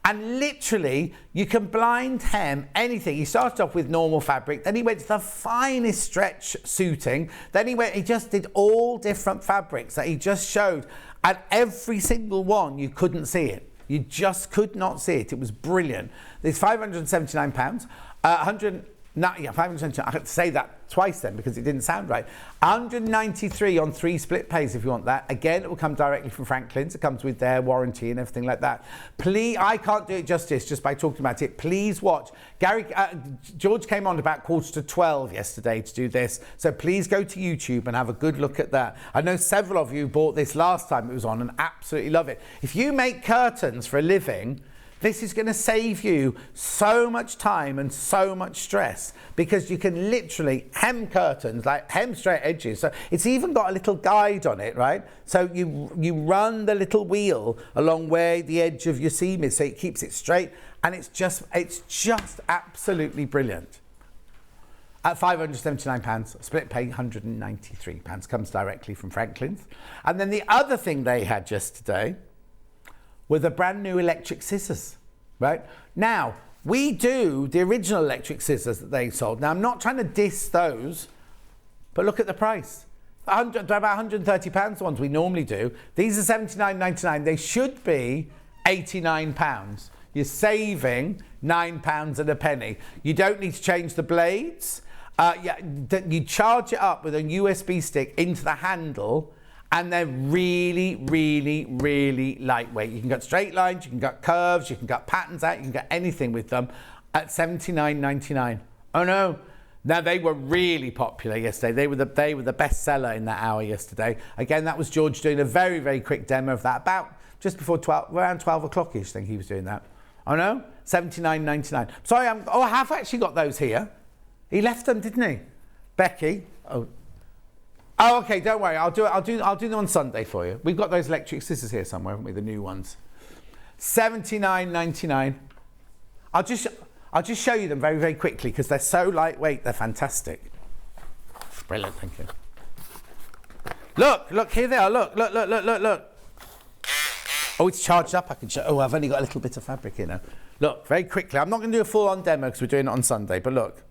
And literally, you can blind hem anything. He started off with normal fabric. Then he went to the finest stretch suiting. Then he just did all different fabrics that he just showed. And every single one, you couldn't see it. You just could not see it. It was brilliant. There's £579. 579. I had to say that twice then because it didn't sound right. 193 on 3 split pays if you want that. Again, it will come directly from Franklin's. It comes with their warranty and everything like that. Please, I can't do it justice just by talking about it. Please watch. George came on about 11:45 yesterday to do this. So please go to YouTube and have a good look at that. I know several of you bought this last time it was on and absolutely love it. If you make curtains for a living, this is going to save you so much time and so much stress because you can literally hem curtains, like hem straight edges. So it's even got a little guide on it, right? So you run the little wheel along where the edge of your seam is so it keeps it straight, and it's just absolutely brilliant. At £579, split pay £193, comes directly from Franklin's. And then the other thing they had just today were the brand new electric scissors, right? Now, we do the original electric scissors that they sold. Now, I'm not trying to diss those, but look at the price. They're about £130, the ones we normally do. These are $79.99. They should be £89. You're saving £9 and a penny. You don't need to change the blades. You charge it up with a USB stick into the handle, and they're really, really, really lightweight. You can get straight lines, you can get curves, you can get patterns out, you can get anything with them at $79.99. Oh no. Now, they were really popular yesterday. They were the best seller in that hour yesterday. Again, that was George doing a very, very quick demo of that, about just before 12, around 12 o'clock-ish, I think he was doing that. Oh no, $79.99. Sorry, I have actually got those here. He left them, didn't he? Becky. Oh, okay, don't worry. I'll do them on Sunday for you. We've got those electric scissors here somewhere, haven't we? The new ones. $79.99. I'll just show you them very, very quickly because they're so lightweight. They're fantastic. Brilliant, thank you. Look, here they are. Look. Oh, it's charged up. I can show. Oh, I've only got a little bit of fabric here now. Look, very quickly. I'm not going to do a full-on demo because we're doing it on Sunday, but look.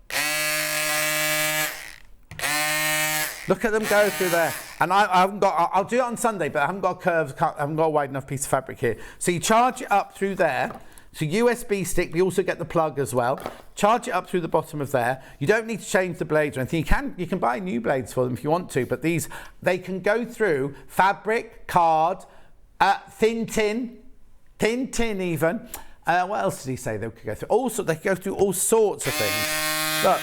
Look at them go through there. And I'll do it on Sunday, but I haven't got curves, I haven't got a wide enough piece of fabric here. So you charge it up through there. So USB stick, you also get the plug as well. Charge it up through the bottom of there. You don't need to change the blades or anything. You can buy new blades for them if you want to, but these, they can go through fabric, card, thin tin even. What else did he say they could go through? They could go through all sorts of things. Look.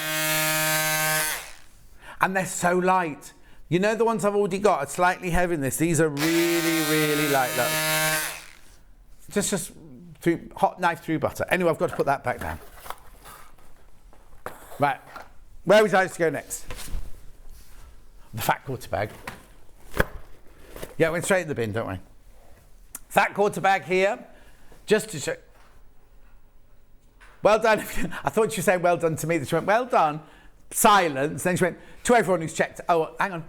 And they're so light. You know the ones I've already got are slightly heavy in this. These are really, really light. Look. Just through hot knife through butter. Anyway, I've got to put that back down. Right. Where would you like to go next? The fat quarter bag. Yeah, it went straight in the bin, don't we? Fat quarter bag here. Just to show. Well done. I thought you said well done to me. She went, well done. Silence. Then she went, to everyone who's checked. Oh, hang on.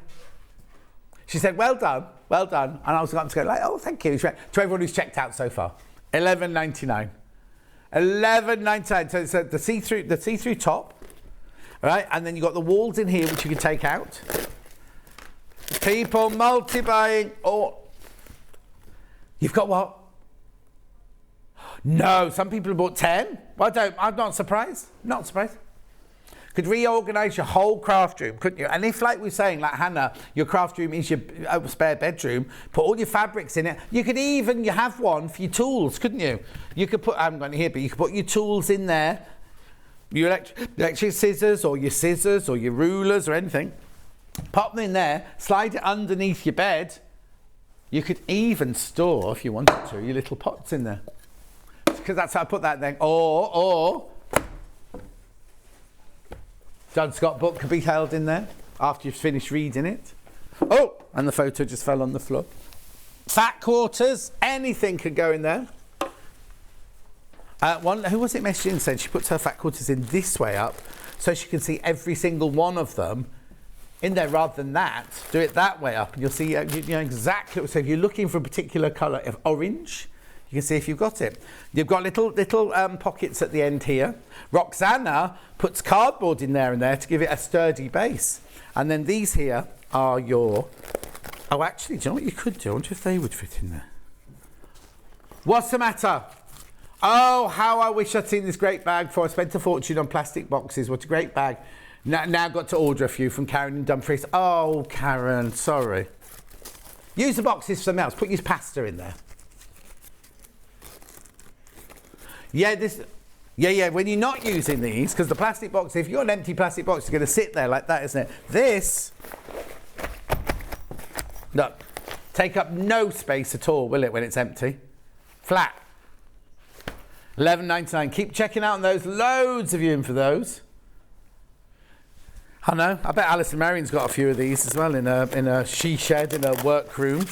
She said, well done. And I was going to go like, oh, thank you. She went, to everyone who's checked out so far. $11.99. $11.99. So it's the see-through top, right? And then you've got the walls in here, which you can take out. People multi-buying. Oh, you've got what? No, some people have bought 10. Well, I'm not surprised. Not surprised. Could reorganise your whole craft room, couldn't you? And if, like we were saying, like Hannah, your craft room is your spare bedroom, put all your fabrics in it. You could even, you have one for your tools, couldn't you? You could put, I haven't got any here, but you could put your tools in there, your electric scissors or your rulers or anything. Pop them in there, slide it underneath your bed. You could even store, if you wanted to, your little pots in there. Because that's how I put that then. Or John Scott book could be held in there after you've finished reading it. Oh, and the photo just fell on the floor. Fat quarters, anything could go in there. Who was it messaging said she puts her fat quarters in this way up so she can see every single one of them in there rather than that. Do it that way up and you'll see you know exactly. So if you're looking for a particular colour of orange, you can see if you've got it. You've got little pockets at the end here. Roxana puts cardboard in there and there to give it a sturdy base. And then these here are your... Oh, actually, do you know what you could do? I wonder if they would fit in there. What's the matter? Oh, how I wish I'd seen this great bag before I spent a fortune on plastic boxes. What a great bag. Now got to order a few from Karen and Dumfries. Oh, Karen, sorry. Use the boxes for something else. Put your pasta in there. Yeah, when you're not using these, because the plastic box, if you've got an empty plastic box, it's going to sit there like that, isn't it? This, look, take up no space at all, will it, when it's empty? Flat. $11.99. Keep checking out on those. Loads of you in for those. I know. I bet Alison Marion's got a few of these as well in a she shed, in a workroom,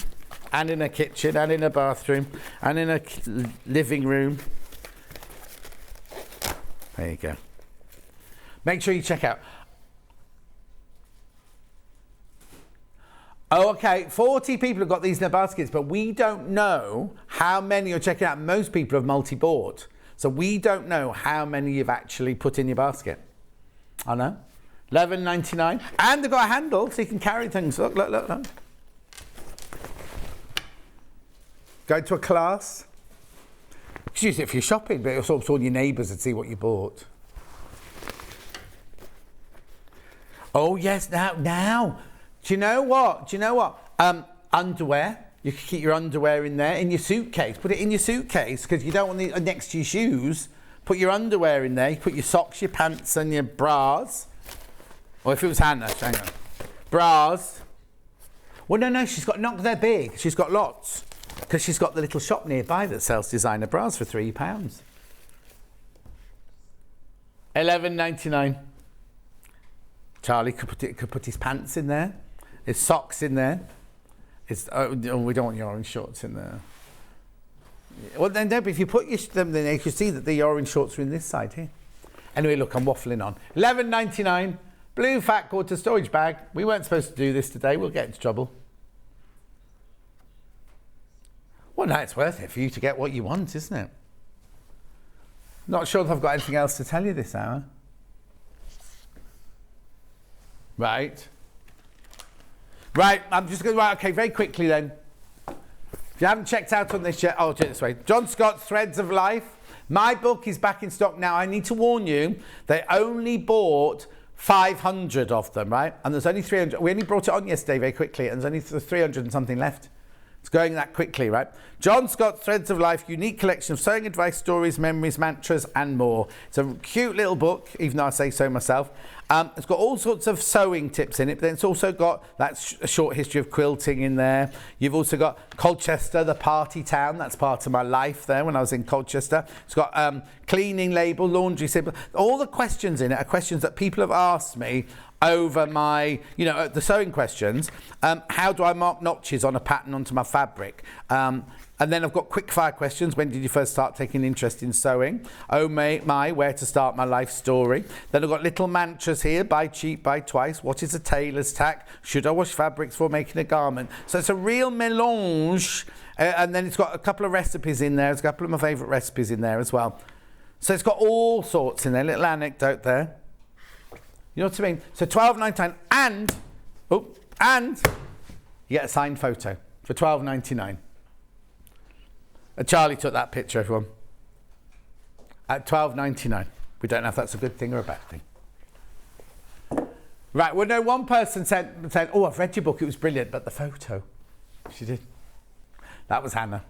and in a kitchen, and in a bathroom, and in a living room. There you go. Make sure you check out. Oh, okay. 40 people have got these in their baskets, but we don't know how many are checking out. Most people have multi-bought. So we don't know how many you've actually put in your basket. I know. $11.99. And they've got a handle so you can carry things. Look. Go to a class. You use it for your shopping, but also all your neighbours would see what you bought. Oh, yes, now. Do you know what? Underwear. You can keep your underwear in there, in your suitcase. Put it in your suitcase, because you don't want it next to your shoes. Put your underwear in there. You put your socks, your pants, and your bras. Or if it was Hannah, hang on. Bras. Well, no, she's got, not they're big. She's got lots. Because she's got the little shop nearby that sells designer bras for £3. $11.99. Charlie could put his pants in there, his socks in there. We don't want your orange shorts in there. Well, then, no, but if you put them, then you can see that the orange shorts are in this side here. Anyway, look, I'm waffling on. $11.99. Blue fat quarter storage bag. We weren't supposed to do this today. We'll get into trouble. Well, no, it's worth it for you to get what you want, isn't it? Not sure if I've got anything else to tell you this hour. Right, I'm just going to... Right, okay, very quickly then. If you haven't checked out on this yet, I'll do it this way. John Scott's Threads of Life. My book is back in stock now. I need to warn you, they only bought 500 of them, right? And there's only 300. We only brought it on yesterday very quickly, and there's only 300 and something left. It's going that quickly, right? John Scott's Threads of Life, unique collection of sewing advice, stories, memories, mantras, and more. It's a cute little book, even though I say so myself. It's got all sorts of sewing tips in it, but then it's also got that short history of quilting in there. You've also got Colchester, the party town. That's part of my life there when I was in Colchester. It's got cleaning label, laundry symbol. All the questions in it are questions that people have asked me over my, the sewing questions. How do I mark notches on a pattern onto my fabric? And then I've got quick fire questions. When did you first start taking interest in sewing? Oh my, where to start my life story? Then I've got little mantras here. Buy cheap, buy twice. What is a tailor's tack? Should I wash fabrics before making a garment? So it's a real melange. And then it's got a couple of recipes in there. There's a couple of my favourite recipes in there as well. So it's got all sorts in there. Little anecdote there. You know what I mean? So $12.99 and you get a signed photo for $12.99. Charlie took that picture, everyone. At $12.99. We don't know if that's a good thing or a bad thing. Right, well, no, one person said, oh, I've read your book, it was brilliant, but the photo, she did. That was Hannah.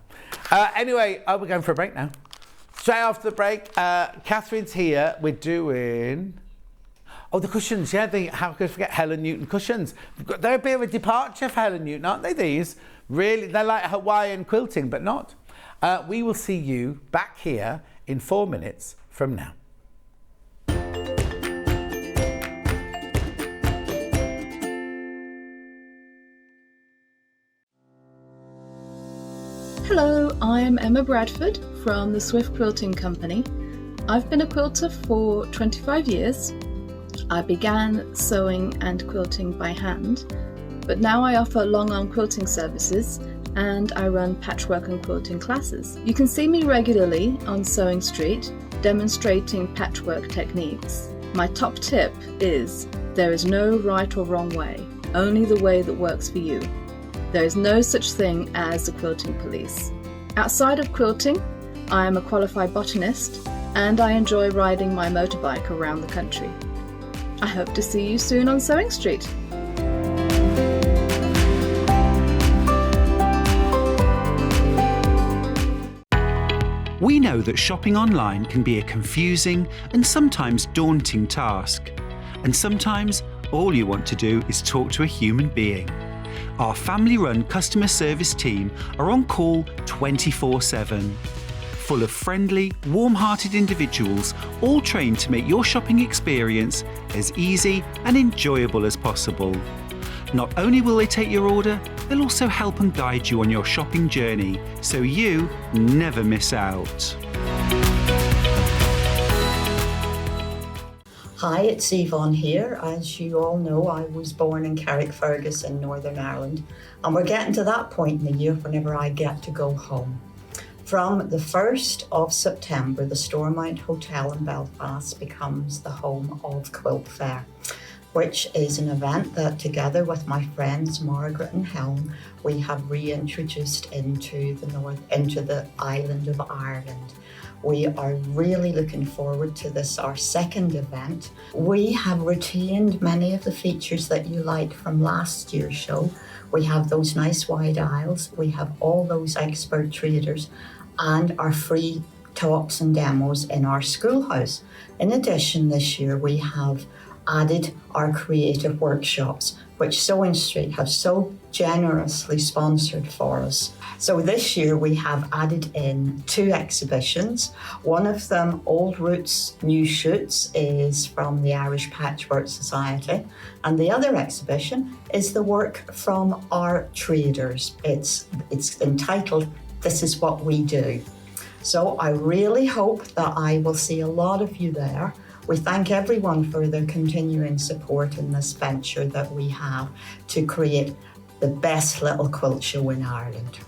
Anyway, we're going for a break now. Straight after the break, Catherine's here. We're doing... Oh, the cushions, yeah, how could I forget Helen Newton cushions? They're a bit of a departure for Helen Newton, aren't they, these? Really, they're like Hawaiian quilting, but not. We will see you back here in 4 minutes from now. Hello, I'm Emma Bradford from the Swift Quilting Company. I've been a quilter for 25 years. I began sewing and quilting by hand, but now I offer long arm quilting services and I run patchwork and quilting classes. You can see me regularly on Sewing Street demonstrating patchwork techniques. My top tip is there is no right or wrong way, only the way that works for you. There is no such thing as the quilting police. Outside of quilting, I am a qualified botanist and I enjoy riding my motorbike around the country. I hope to see you soon on Sewing Street. We know that shopping online can be a confusing and sometimes daunting task. And sometimes all you want to do is talk to a human being. Our family-run customer service team are on call 24/7. Full of friendly, warm-hearted individuals, all trained to make your shopping experience as easy and enjoyable as possible. Not only will they take your order, they'll also help and guide you on your shopping journey, so you never miss out. Hi, it's Yvonne here. As you all know, I was born in Carrickfergus in Northern Ireland, and we're getting to that point in the year whenever I get to go home. From the 1st of September, the Stormont Hotel in Belfast becomes the home of Quilt Fair, which is an event that together with my friends Margaret and Helen, we have reintroduced into the island of Ireland. We are really looking forward to this, our second event. We have retained many of the features that you liked from last year's show. We have those nice wide aisles, we have all those expert traders, and our free talks and demos in our schoolhouse. In addition, this year we have added our creative workshops, which Sewing Street have so generously sponsored for us. So this year we have added in 2 exhibitions. One of them, Old Roots, New Shoots, is from the Irish Patchwork Society. And the other exhibition is the work from our traders. It's entitled, This Is What We Do. So I really hope that I will see a lot of you there. We thank everyone for their continuing support in this venture that we have to create the best little quilt show in Ireland.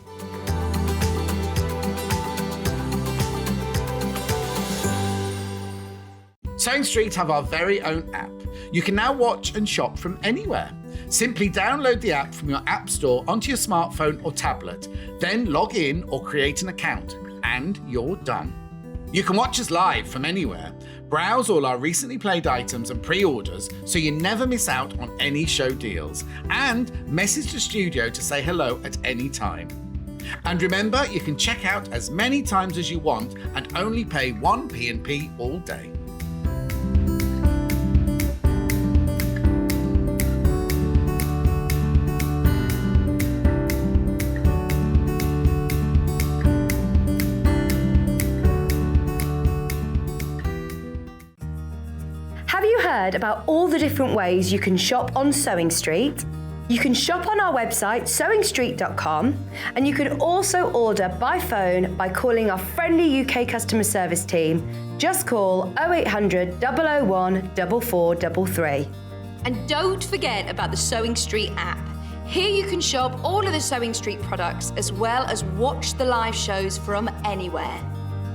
Sewing Street have our very own app. You can now watch and shop from anywhere. Simply download the app from your app store onto your smartphone or tablet, then log in or create an account, and you're done. You can watch us live from anywhere, browse all our recently played items and pre-orders so you never miss out on any show deals, and message the studio to say hello at any time. And remember, you can check out as many times as you want and only pay 1 P&P all day. Have you heard about all the different ways you can shop on Sewing Street? You can shop on our website, sewingstreet.com, and you can also order by phone by calling our friendly UK customer service team. Just call 0800 001 4433. And don't forget about the Sewing Street app. Here you can shop all of the Sewing Street products as well as watch the live shows from anywhere.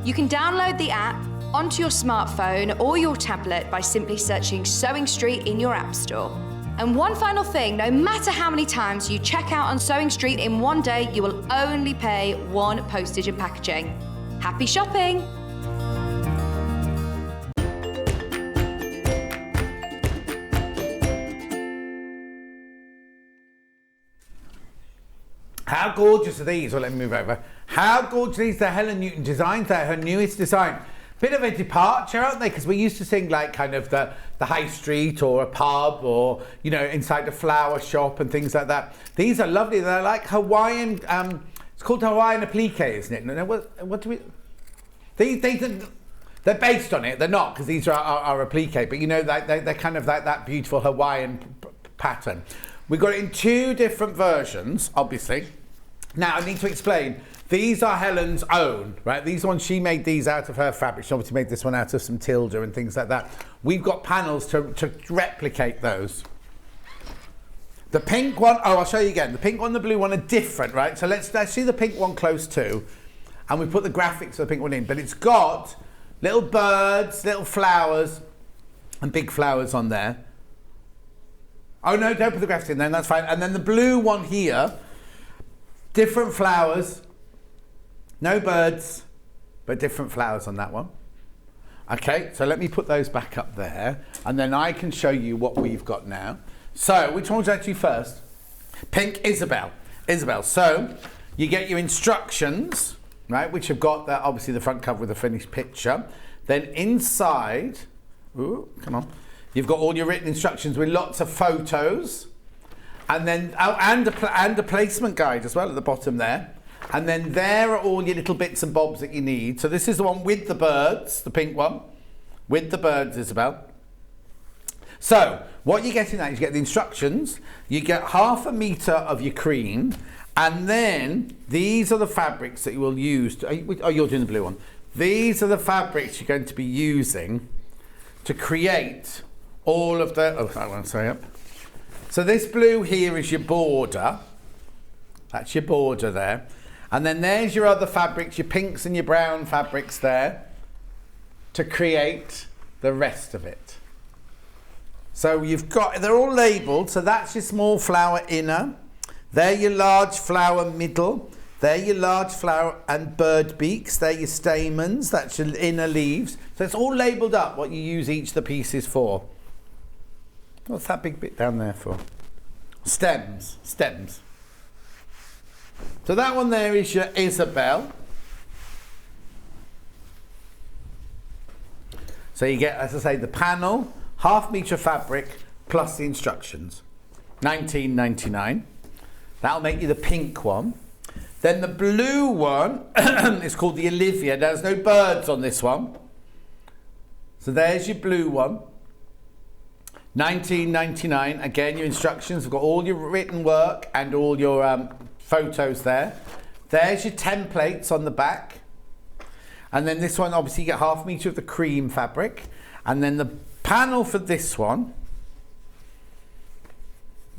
You can download the app onto your smartphone or your tablet by simply searching Sewing Street in your app store. And one final thing, no matter how many times you check out on Sewing Street in one day, you will only pay 1 postage and packaging. Happy shopping! How gorgeous are these? Well, let me move over. How gorgeous are these? They're Helen Newton designs. They're her newest design. Bit of a departure, aren't they? Because we used to sing like kind of the high street or a pub or, you know, inside the flower shop and things like that. These are lovely. They're like Hawaiian, it's called Hawaiian Applique, isn't it? No, what do we... They're based on it. They're not, because these are applique, but you know, they're kind of like that beautiful Hawaiian pattern. We've got it in 2 different versions, obviously. Now, I need to explain. These are Helen's own, right? These ones, she made these out of her fabric. She obviously made this one out of some Tilda and things like that. We've got panels to replicate those. The pink one, I'll show you again. The pink one and the blue one are different, right? So let's see the pink one close to, and we put the graphics of the pink one in, but it's got little birds, little flowers, and big flowers on there. Oh no, don't put the graphics in then, that's fine. And then the blue one here, different flowers, no birds, but different flowers on that one. Okay, so let me put those back up there, and then I can show you what we've got now. So, which one would you like to do first? Pink, Isobelle. Isobelle, so you get your instructions, right, which have got that, obviously the front cover with a finished picture. Then inside, ooh, come on, you've got all your written instructions with lots of photos, and then and a placement guide as well at the bottom there. And then there are all your little bits and bobs that you need. So this is the one with the birds, the pink one, with the birds, Isobelle. So what you get in that is you get the instructions, you get 1/2 metre of your cream, and then these are the fabrics that you will use. Oh, you're doing the blue one. These are the fabrics you're going to be using to create all of the, oh, I want to say up. So this blue here is your border. That's your border there. And then there's your other fabrics, your pinks and your brown fabrics there to create the rest of it. So you've got, they're all labelled, so that's your small flower inner, they're your large flower middle, they're your large flower and bird beaks, they're your stamens, that's your inner leaves. So it's all labelled up what you use each of the pieces for. What's that big bit down there for? Stems. So that one there is your Isobelle. So you get, as I say, the panel, 1/2 metre fabric plus the instructions. $19.99. That'll make you the pink one. Then the blue one is called the Olivia. There's no birds on this one. So there's your blue one. $19.99. Again, your instructions have got all your written work and all your photos there. There's your templates on the back. And then this one, obviously, you get 1/2 metre of the cream fabric. And then the panel for this one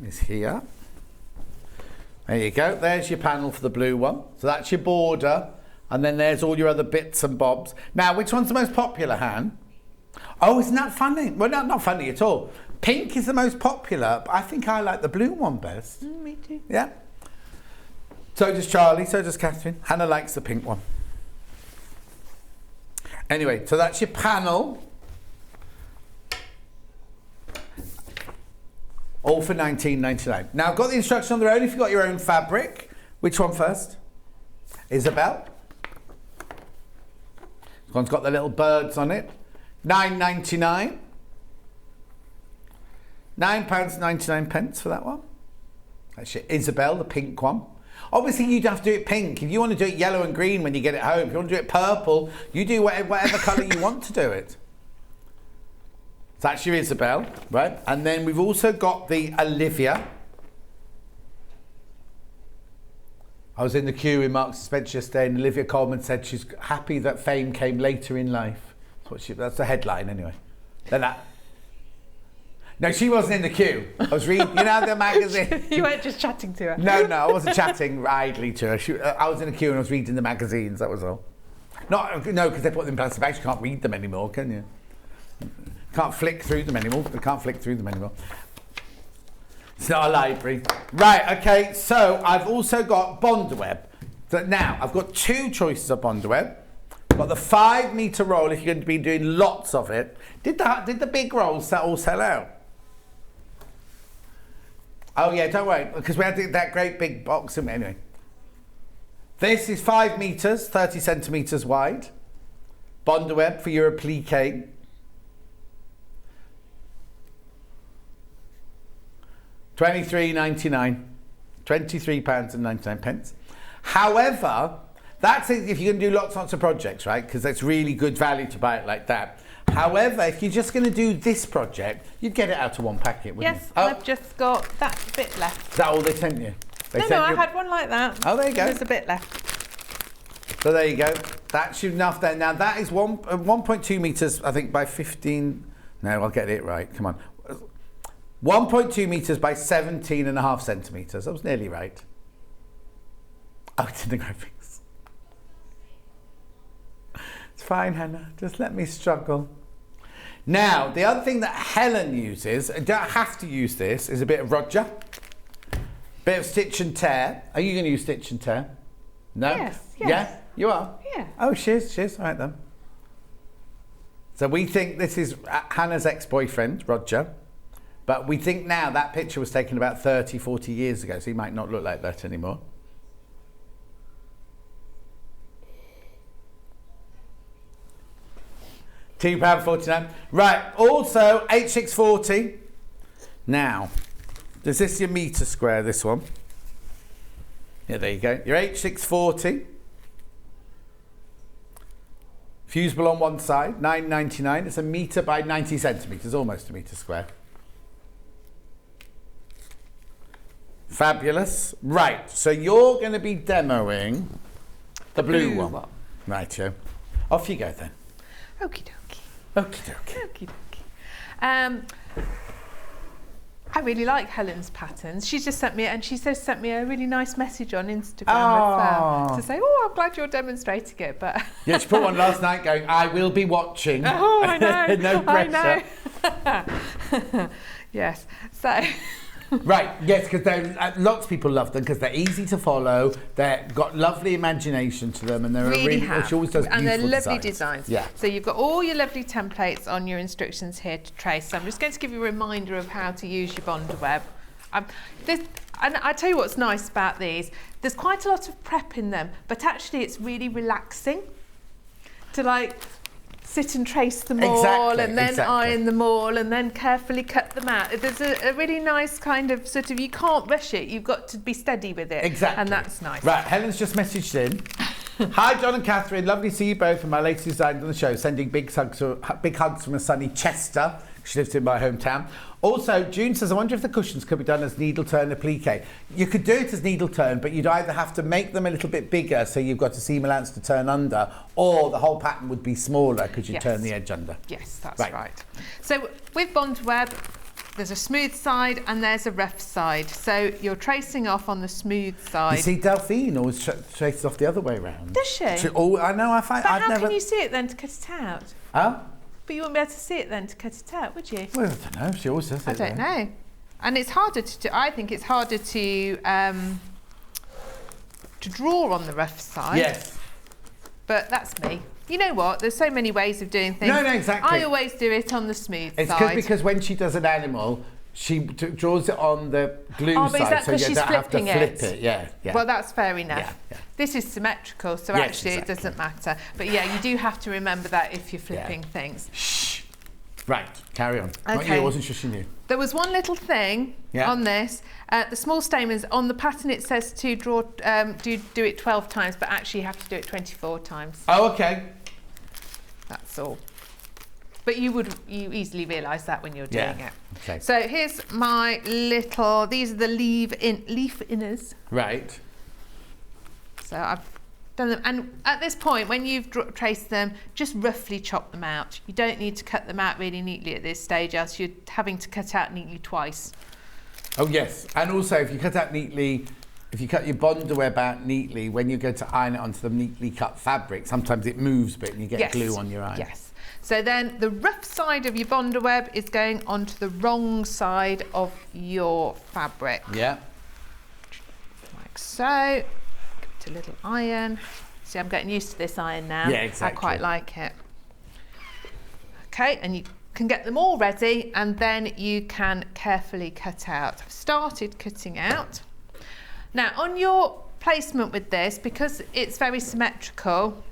is here. There you go. There's your panel for the blue one. So that's your border. And then there's all your other bits and bobs. Now, which one's the most popular, Han? Oh, isn't that funny? Well, not funny at all. Pink is the most popular, but I think I like the blue one best. Me too. Yeah. So does Charlie, so does Katharine. Hannah likes the pink one. Anyway, so that's your panel. All for $19.99. Now, I've got the instructions on their own if you've got your own fabric. Which one first? Isobelle. This one's got the little birds on it. $9.99. £9.99 for that one. That's your Isobelle, the pink one. Obviously, you'd have to do it pink. If you want to do it yellow and green when you get it home, if you want to do it purple, you do whatever colour you want to do it. So that's your Isobelle, right? And then we've also got the Olivia. I was in the queue in Marks & Spencer yesterday, and Olivia Colman said she's happy that fame came later in life. That's the headline, anyway. Then that. No, she wasn't in the queue. I was reading, you know, the magazine. You weren't just chatting to her. No, I wasn't chatting idly to her. I was in a queue and I was reading the magazines, that was all. No, because they put them in plastic bags. You can't read them anymore, can you? Can't flick through them anymore. It's not a library. Right, okay, so I've also got Bondweb. So now, I've got 2 choices of Bondweb. I've got the 5 metre roll if you're going to be doing lots of it. Did the big rolls all sell out? Oh yeah, don't worry, because we had that great big box. Anyway, This is 5 metres, 30 centimetres wide. Bondweb for your applique. £23.99. £23.99. However, that's if you're going to do lots of projects, right? Because that's really good value to buy it like that. However, if you're just going to do this project, you'd get it out of one packet, wouldn't you? Yes, I've just got that bit left. Is that all they sent you? No, I had one like that. Oh, there you go. There's a bit left. So there you go. That's enough there. Now that is 1.2 metres, I think, by 15. No, I'll get it right. Come on. 1.2 metres by 17.5 centimetres. I was nearly right. Oh, it's in the graphics. It's fine, Hannah. Just let me struggle. Now, the other thing that Helen uses, and don't have to use this, is a bit of Roger. Bit of stitch and tear. Are you going to use stitch and tear? No? Yes. Yeah? You are? Yeah. Oh, she is. All right, then. So we think this is Hannah's ex-boyfriend, Roger. But we think now that picture was taken about 30, 40 years ago, so he might not look like that anymore. £2.49. Right, also H640. Now, is this your metre square, this one? Yeah, there you go. Your H640. Fusible on one side, £9.99. It's a metre by 90 centimetres, almost a metre square. Fabulous. Right, so you're going to be demoing the blue one. Rightio. Off you go then. Okie dokie. Okie dokie. Okie dokie. I really like Helen's patterns. She's just sent me, and she sent me a really nice message on Instagram as well to say, "Oh, I'm glad you're demonstrating it." But yeah, she put one last night going, "I will be watching." Oh, I know. No pressure. I know. Yes. So. Right, yes, because lots of people love them because they're easy to follow, they've got lovely imagination to them, and they're she always does beautiful and they're lovely designs. designs. Yeah. So you've got all your lovely templates on your instructions here to trace. So I'm just going to give you a reminder of how to use your Bondweb. And I tell you what's nice about these, there's quite a lot of prep in them, but actually it's really relaxing to sit and trace them all, and then iron them all, and then carefully cut them out. There's a really nice kind of you can't rush it. You've got to be steady with it. Exactly. And that's nice. Right, Helen's just messaged in. Hi, John and Katharine. Lovely to see you both and my latest designs on the show. Sending big hugs from a sunny Chester. She lives in my hometown. Also, June says, I wonder if the cushions could be done as needle turn applique. You could do it as needle turn, but you'd either have to make them a little bit bigger so you've got a seam allowance to turn under, or the whole pattern would be smaller because you turn the edge under. Yes, that's right. So with Bondweb, there's a smooth side and there's a rough side. So you're tracing off on the smooth side. You see, Delphine always traces off the other way round. Does she? I know, I find. But how can you see it then to cut it out? Huh? But you wouldn't be able to see it then to cut it out, would you? Well, I don't know. She always says it. I don't know. And it's harder to do. I think it's harder to draw on the rough side. Yes. But that's me. You know what? There's so many ways of doing things. No, exactly. I always do it on the smooth side. It's because when she does an animal, she draws it on the glue side, so you don't have to flip it. Yeah. Well, that's fair enough. Yeah. This is symmetrical, so Yes, actually exactly. it doesn't matter. But yeah, you do have to remember that if you're flipping things. Shh. Right, carry on. Okay. Not you, I wasn't shushing you. There was one little thing on this. The small stamens, on the pattern it says to draw, do it 12 times, but actually you have to do it 24 times. Oh, okay. That's all. But you easily realise that when you're doing it. Okay. So here's my little, these are the leaf inners. Right. So I've done them, and at this point, when you've traced them, just roughly chop them out. You don't need to cut them out really neatly at this stage, else you're having to cut out neatly twice. Oh yes, and also if you cut out neatly, if you cut your Bondweb out neatly, when you go to iron it onto the neatly cut fabric, sometimes it moves a bit and you get glue on your iron. Yes. So then the rough side of your Bondweb is going onto the wrong side of your fabric. Yeah. Like so. Give it a little iron. See, I'm getting used to this iron now. Yeah, exactly. I quite like it. Okay, and you can get them all ready, and then you can carefully cut out. I've started cutting out. Now, on your placement with this, because it's very symmetrical,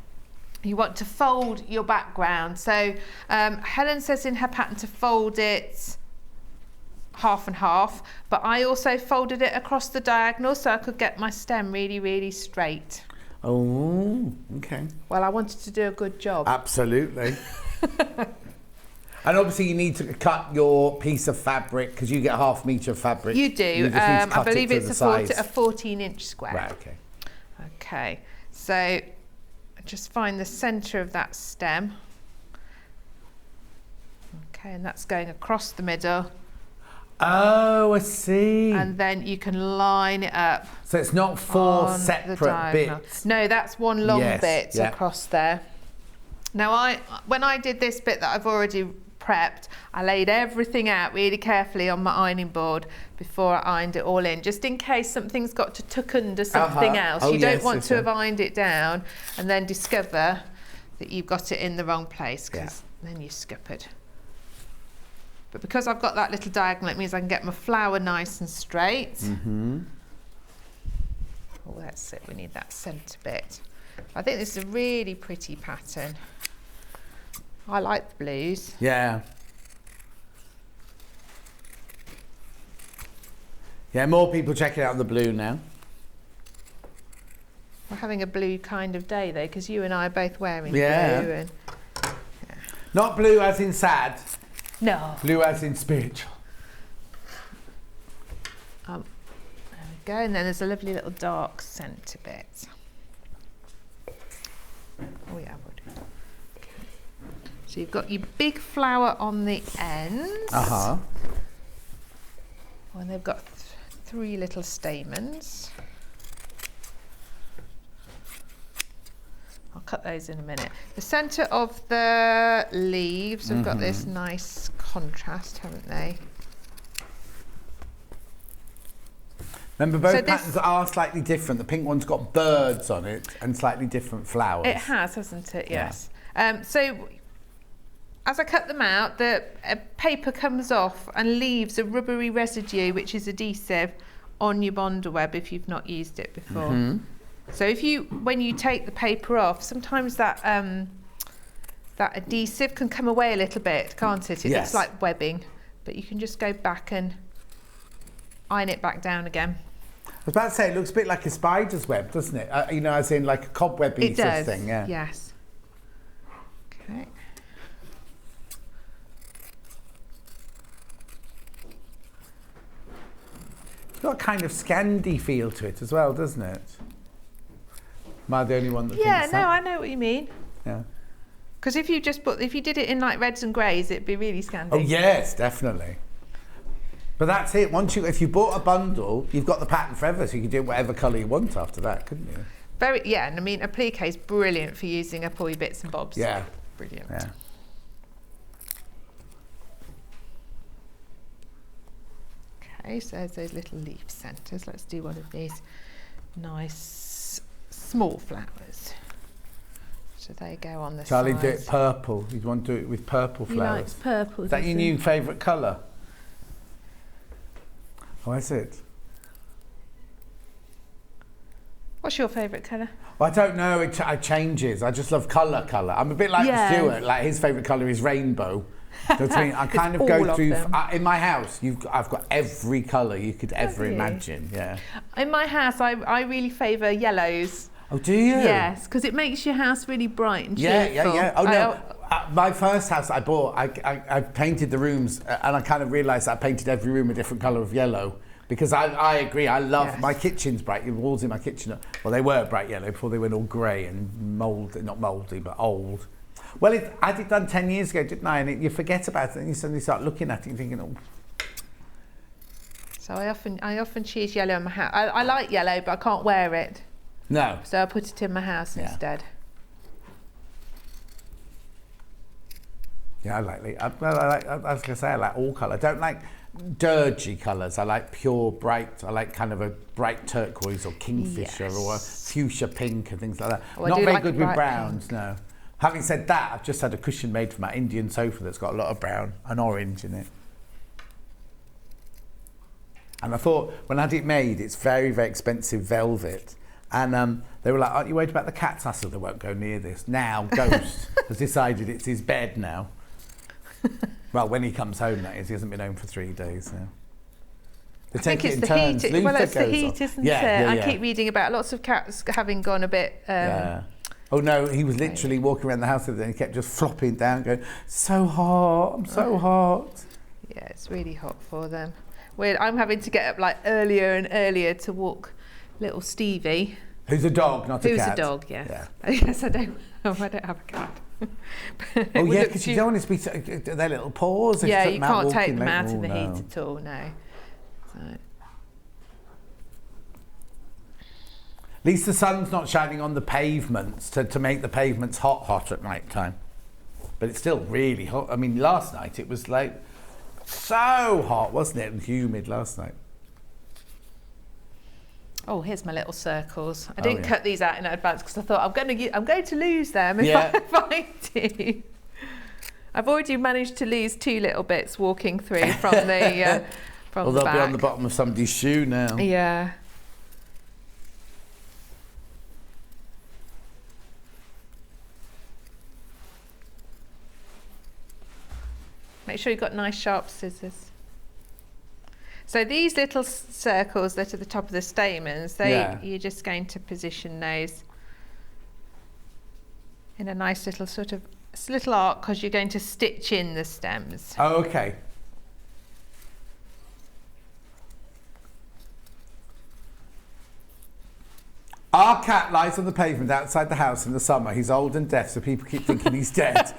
you want to fold your background. So Helen says in her pattern to fold it half and half, but I also folded it across the diagonal so I could get my stem really, really straight. Oh, okay. Well, I wanted to do a good job. Absolutely. And obviously you need to cut your piece of fabric because you get half metre of fabric. You do. You just need to cut I believe it to it's the size. a 14-inch square. Right, okay. Okay, so just find the centre of that stem. Okay, and that's going across the middle. Oh, I see. And then you can line it up. So it's not four separate bits. No, that's one long bit yeah. across there. Now, when I did this bit that I've already prepped, I laid everything out really carefully on my ironing board before I ironed it all in, just in case something's got to tuck under something else. Oh, you don't want to have ironed it down and then discover that you've got it in the wrong place, because then you're scuppered. But because I've got that little diagonal, it means I can get my flower nice and straight. Mm-hmm. Oh, that's it. We need that centre bit. I think this is a really pretty pattern. I like the blues. Yeah. Yeah, more people checking out the blue now. We're having a blue kind of day though, because you and I are both wearing blue. And, Not blue as in sad. No. Blue as in spiritual. There we go, and then there's a lovely little dark centre bit. Oh yeah, okay. So you've got your big flower on the ends. Uh-huh. And they've got three little stamens. I'll cut those in a minute. The centre of the leaves have got this nice contrast, haven't they? Remember, both patterns are slightly different. The pink one's got birds on it and slightly different flowers. It has, hasn't it? Yes. Yeah. So as I cut them out, the paper comes off and leaves a rubbery residue, which is adhesive, on your bonder web if you've not used it before. Mm-hmm. So when you take the paper off, sometimes that that adhesive can come away a little bit, can't it? It looks like webbing, but you can just go back and iron it back down again. I was about to say, it looks a bit like a spider's web, doesn't it? You know, as in like a cobwebby sort of thing. Yeah. Yes. Okay. It's got a kind of Scandi feel to it as well, doesn't it? Am I the only one that thinks that? Yeah, no, I know what you mean. Yeah. Because if you did it in like reds and greys, it'd be really Scandi. Oh yes, definitely. But that's it. If you bought a bundle, you've got the pattern forever, so you can do whatever colour you want after that, couldn't you? And I mean, Applique is brilliant for using up all your bits and bobs. Yeah. Brilliant. Yeah. Okay, so there's those little leaf centres. Let's do one of these nice small flowers. So they go on the Charlie, sides. do it purple. You'd want to do it with purple flowers. He likes purple. Is that your new favourite colour? Oh, is it? What's your favourite colour? Well, I don't know. It changes. I just love colour. I'm a bit like Stuart. Like his favourite colour is rainbow. So I kind of go through. In my house, I've got every colour you could ever imagine. Yeah. In my house, I really favour yellows. Oh, do you? Yes, because it makes your house really bright and cheerful. Yeah. Oh no. My first house I bought, I painted the rooms, and I kind of realised I painted every room a different colour of yellow. Because I agree, I love my kitchen's bright. The walls in my kitchen, they were bright yellow before they went all grey and not mouldy, but old. Well, I did done 10 years ago, didn't I? And you forget about it, and you suddenly start looking at it and thinking, oh. So I often choose yellow in my house. I like yellow, but I can't wear it. No. So I put it in my house instead. Yeah, I was going to say, I like all colour. I don't like dirgy colours. I like pure bright. I like kind of a bright turquoise or kingfisher or a fuchsia pink and things like that. Not very good with browns, no. Having said that, I've just had a cushion made for my Indian sofa that's got a lot of brown and orange in it. And I thought, when I had it made, it's very, very expensive velvet. And they were like, aren't you worried about the cats? I said, they won't go near this. Now, Ghost has decided it's his bed now. Well, when he comes home, that is. He hasn't been home for 3 days now. I think it's the heat. Well, it's the heat, isn't it? I keep reading about lots of cats having gone a bit... Oh no, he was literally walking around the house and he kept just flopping down, going, so hot, I'm so hot. Yeah, it's really hot for them. I'm having to get up like earlier and earlier to walk little Stevie. Who's a dog, not a cat. Who's a dog, yes. Yeah. Yes, I don't have a cat. Oh yeah, because you don't want it to be their little paws. Yeah, you can't take them out in the heat at all, no. So. At least the sun's not shining on the pavements to make the pavements hot at night time. But it's still really hot. I mean, last night it was like so hot, wasn't it? And humid last night. Oh, here's my little circles. I didn't cut these out in advance because I thought I'm going to lose them if I do. I've already managed to lose 2 little bits walking through from the from the back. They'll be on the bottom of somebody's shoe now. Yeah. Make sure you've got nice sharp scissors. So these little circles that are at the top of the stamens, you're just going to position those in a nice little sort of little arc because you're going to stitch in the stems. Oh, okay. Our cat lies on the pavement outside the house in the summer. He's old and deaf, so people keep thinking he's dead.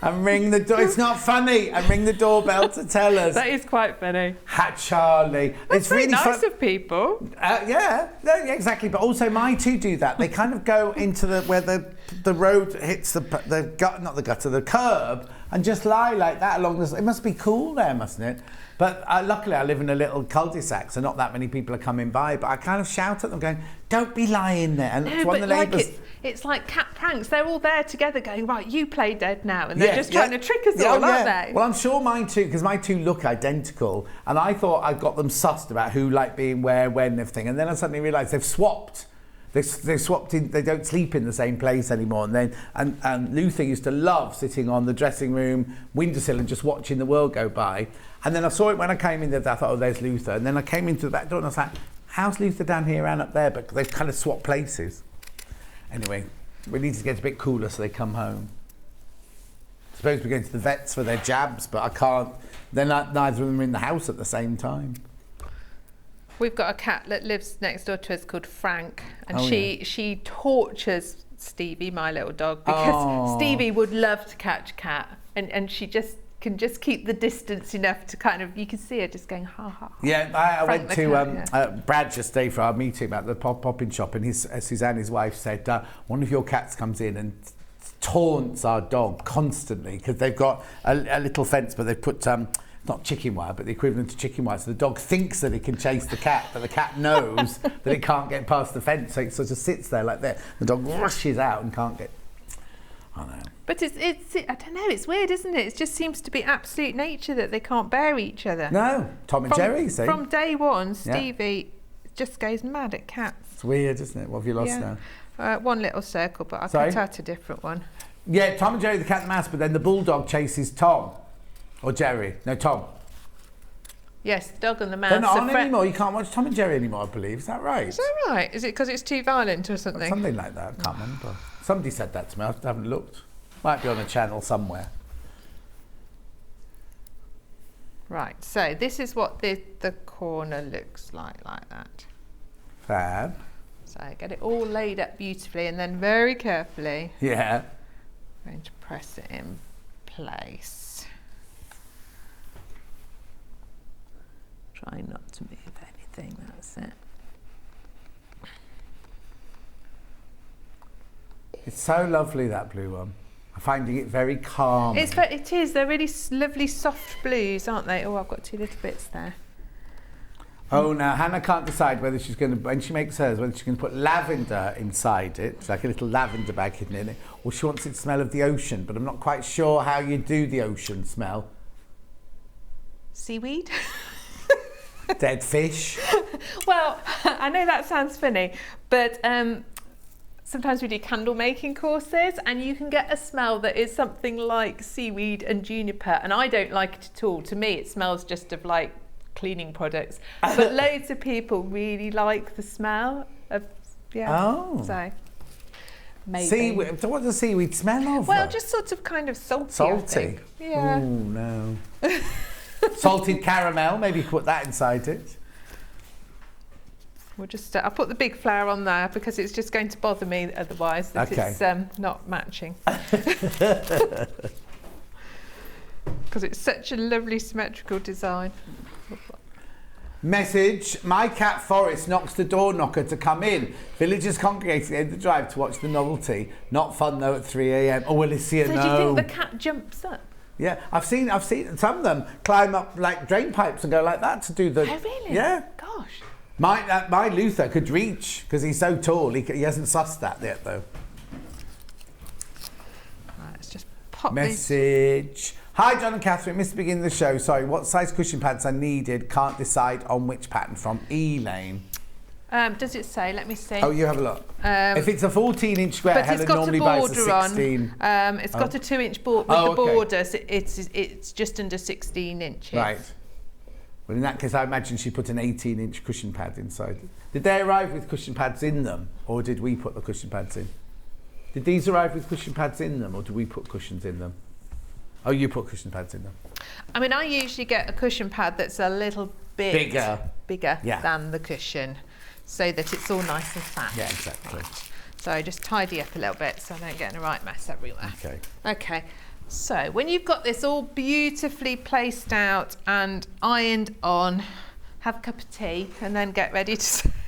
And ring the door. It's not funny. And ring the doorbell to tell us. That is quite funny. Charlie. It's really nice of people. Yeah, exactly. But also my two do that. They kind of go into where the road hits the curb, and just lie like that along the. It must be cool there, mustn't it? But luckily I live in a little cul-de-sac, so not that many people are coming by. But I kind of shout at them, going, "Don't be lying there!" And one of the neighbours. It's like cat pranks. They're all there together going, right, you play dead now. And they're just trying to trick us all, aren't they? Well, I'm sure mine too, because my two look identical. And I thought I got them sussed about who liked being where, when, and everything. And then I suddenly realised they've swapped. They've swapped in, they don't sleep in the same place anymore. And Luther used to love sitting on the dressing room windowsill and just watching the world go by. And then I saw it when I came in there, I thought, oh, there's Luther. And then I came into the back door and I was like, how's Luther down here and up there? But they've kind of swapped places. Anyway, we need to get a bit cooler so they come home. I suppose we're going to the vets for their jabs, but I can't. Neither of them are in the house at the same time. We've got a cat that lives next door to us called Frank, and she tortures Stevie, my little dog, because Stevie would love to catch a cat, and she just can just keep the distance enough to kind of, you can see her just going, ha ha. Yeah, I went to Brad just today for our meeting at the pop-in shop, and Suzanne, his wife, said, one of your cats comes in and taunts our dog constantly, because they've got a little fence, but they've put, not chicken wire, but the equivalent to chicken wire, so the dog thinks that it can chase the cat, but the cat knows that it can't get past the fence, so it sort of sits there like that. The dog rushes out and can't get... I know. But it's I don't know, it's weird, isn't it? It just seems to be absolute nature that they can't bear each other. No, Tom and Jerry, see? From day one, Stevie just goes mad at cats. It's weird, isn't it? What have you lost now? One little circle, but I'll cut out a different one. Yeah, Tom and Jerry, the cat and mouse, but then the bulldog chases Tom. Or Jerry. No, Tom. Yes, the dog and the mouse. They're not on anymore. You can't watch Tom and Jerry anymore, I believe. Is that right? Is that right? Is it because it's too violent or something? Something like that. I can't remember. Somebody said that to me. I haven't looked. Might be on a channel somewhere. Right, so this is what the corner looks like that. Fab. So get it all laid up beautifully, and then very carefully. Yeah. I'm going to press it in place. Try not to move anything, that's it. It's so lovely, that blue one. I'm finding it very calm. It is. They're really lovely soft blues, aren't they? Oh, I've got 2 little bits there. Oh, now Hannah can't decide whether she's going to, when she makes hers, whether she's going to put lavender inside it, it's like a little lavender bag hidden in it, or she wants it to smell of the ocean, but I'm not quite sure how you do the ocean smell. Seaweed? Dead fish. Well, I know that sounds funny, but sometimes we do candle making courses and you can get a smell that is something like seaweed and juniper, and I don't like it at all. To me, it smells just of like cleaning products. But loads of people really like the smell of, so maybe. Seaweed. So what does seaweed smell of? Well, just sort of kind of salty. I Salty? think. Yeah. Oh, no. Salted caramel, maybe put that inside it. We'll just, I'll put the big flower on there because it's just going to bother me otherwise that it's not matching. Because it's such a lovely symmetrical design. Message, my cat Forrest knocks the door knocker to come in. Villagers congregating in the drive to watch the novelty. Not fun though at 3 a.m. Oh, Alicia, so no. do you think the cat jumps up? Yeah, I've seen some of them climb up like drain pipes and go like that to do the... Oh, really? Yeah. Gosh. My Luther could reach because he's so tall. He hasn't sussed that yet though. Right, let's just pop Message. Hi John and Catherine, missed the beginning of the show. Sorry, what size cushion pads I needed? Can't decide on which pattern. From Elaine. Does it say? Let me see. Oh, you have a look. If it's a 14-inch square, Helen normally buys a 16. It's got a 2-inch board with the border, so it's just under 16 inches. Right. Well, in that case, I imagine she put an 18-inch cushion pad inside. Did they arrive with cushion pads in them, or did we put the cushion pads in? Did these arrive with cushion pads in them, or did we put cushions in them? Oh, you put cushion pads in them. I mean, I usually get a cushion pad that's a little bit bigger than the cushion, so that it's all nice and fat. Yeah, exactly. Right. So just tidy up a little bit so I don't get in a right mess everywhere. Okay. Okay. So when you've got this all beautifully placed out and ironed on, have a cup of tea and then get ready to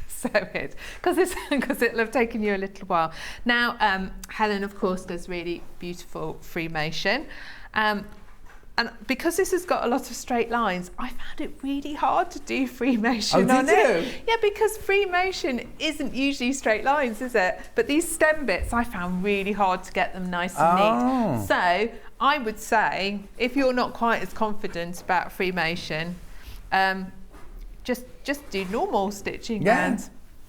sew it because it'll have taken you a little while. Now, Helen, of course, does really beautiful Freemation. And because this has got a lot of straight lines, I found it really hard to do Freemation on it. Yeah, because Freemation isn't usually straight lines, is it? But these stem bits, I found really hard to get them nice and neat. So I would say, if you're not quite as confident about Freemation, just do normal stitching. Yeah.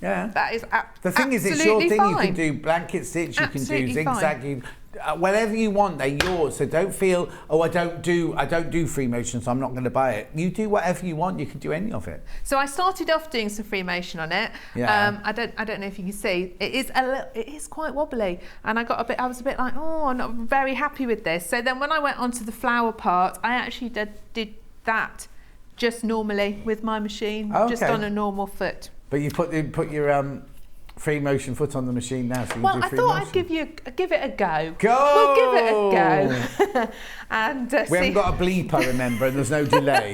That is the thing is, it's your thing. Fine. You can do blanket stitch, you can do zigzag, whatever you want. They're yours. So don't feel, oh, I don't do Freemation, so I'm not going to buy it. You do whatever you want. You can do any of it. So I started off doing some Freemation on it. Yeah. I don't know if you can see. It is quite wobbly, and I was a bit like, oh, I'm not very happy with this. So then when I went onto the flower part, I actually did that just normally with my machine, just on a normal foot. But you put your Freemation foot on the machine now, so you well, do I thought I'd give it a go. Go! We'll give it a go. And we haven't got a bleep, I remember, and there's no delay.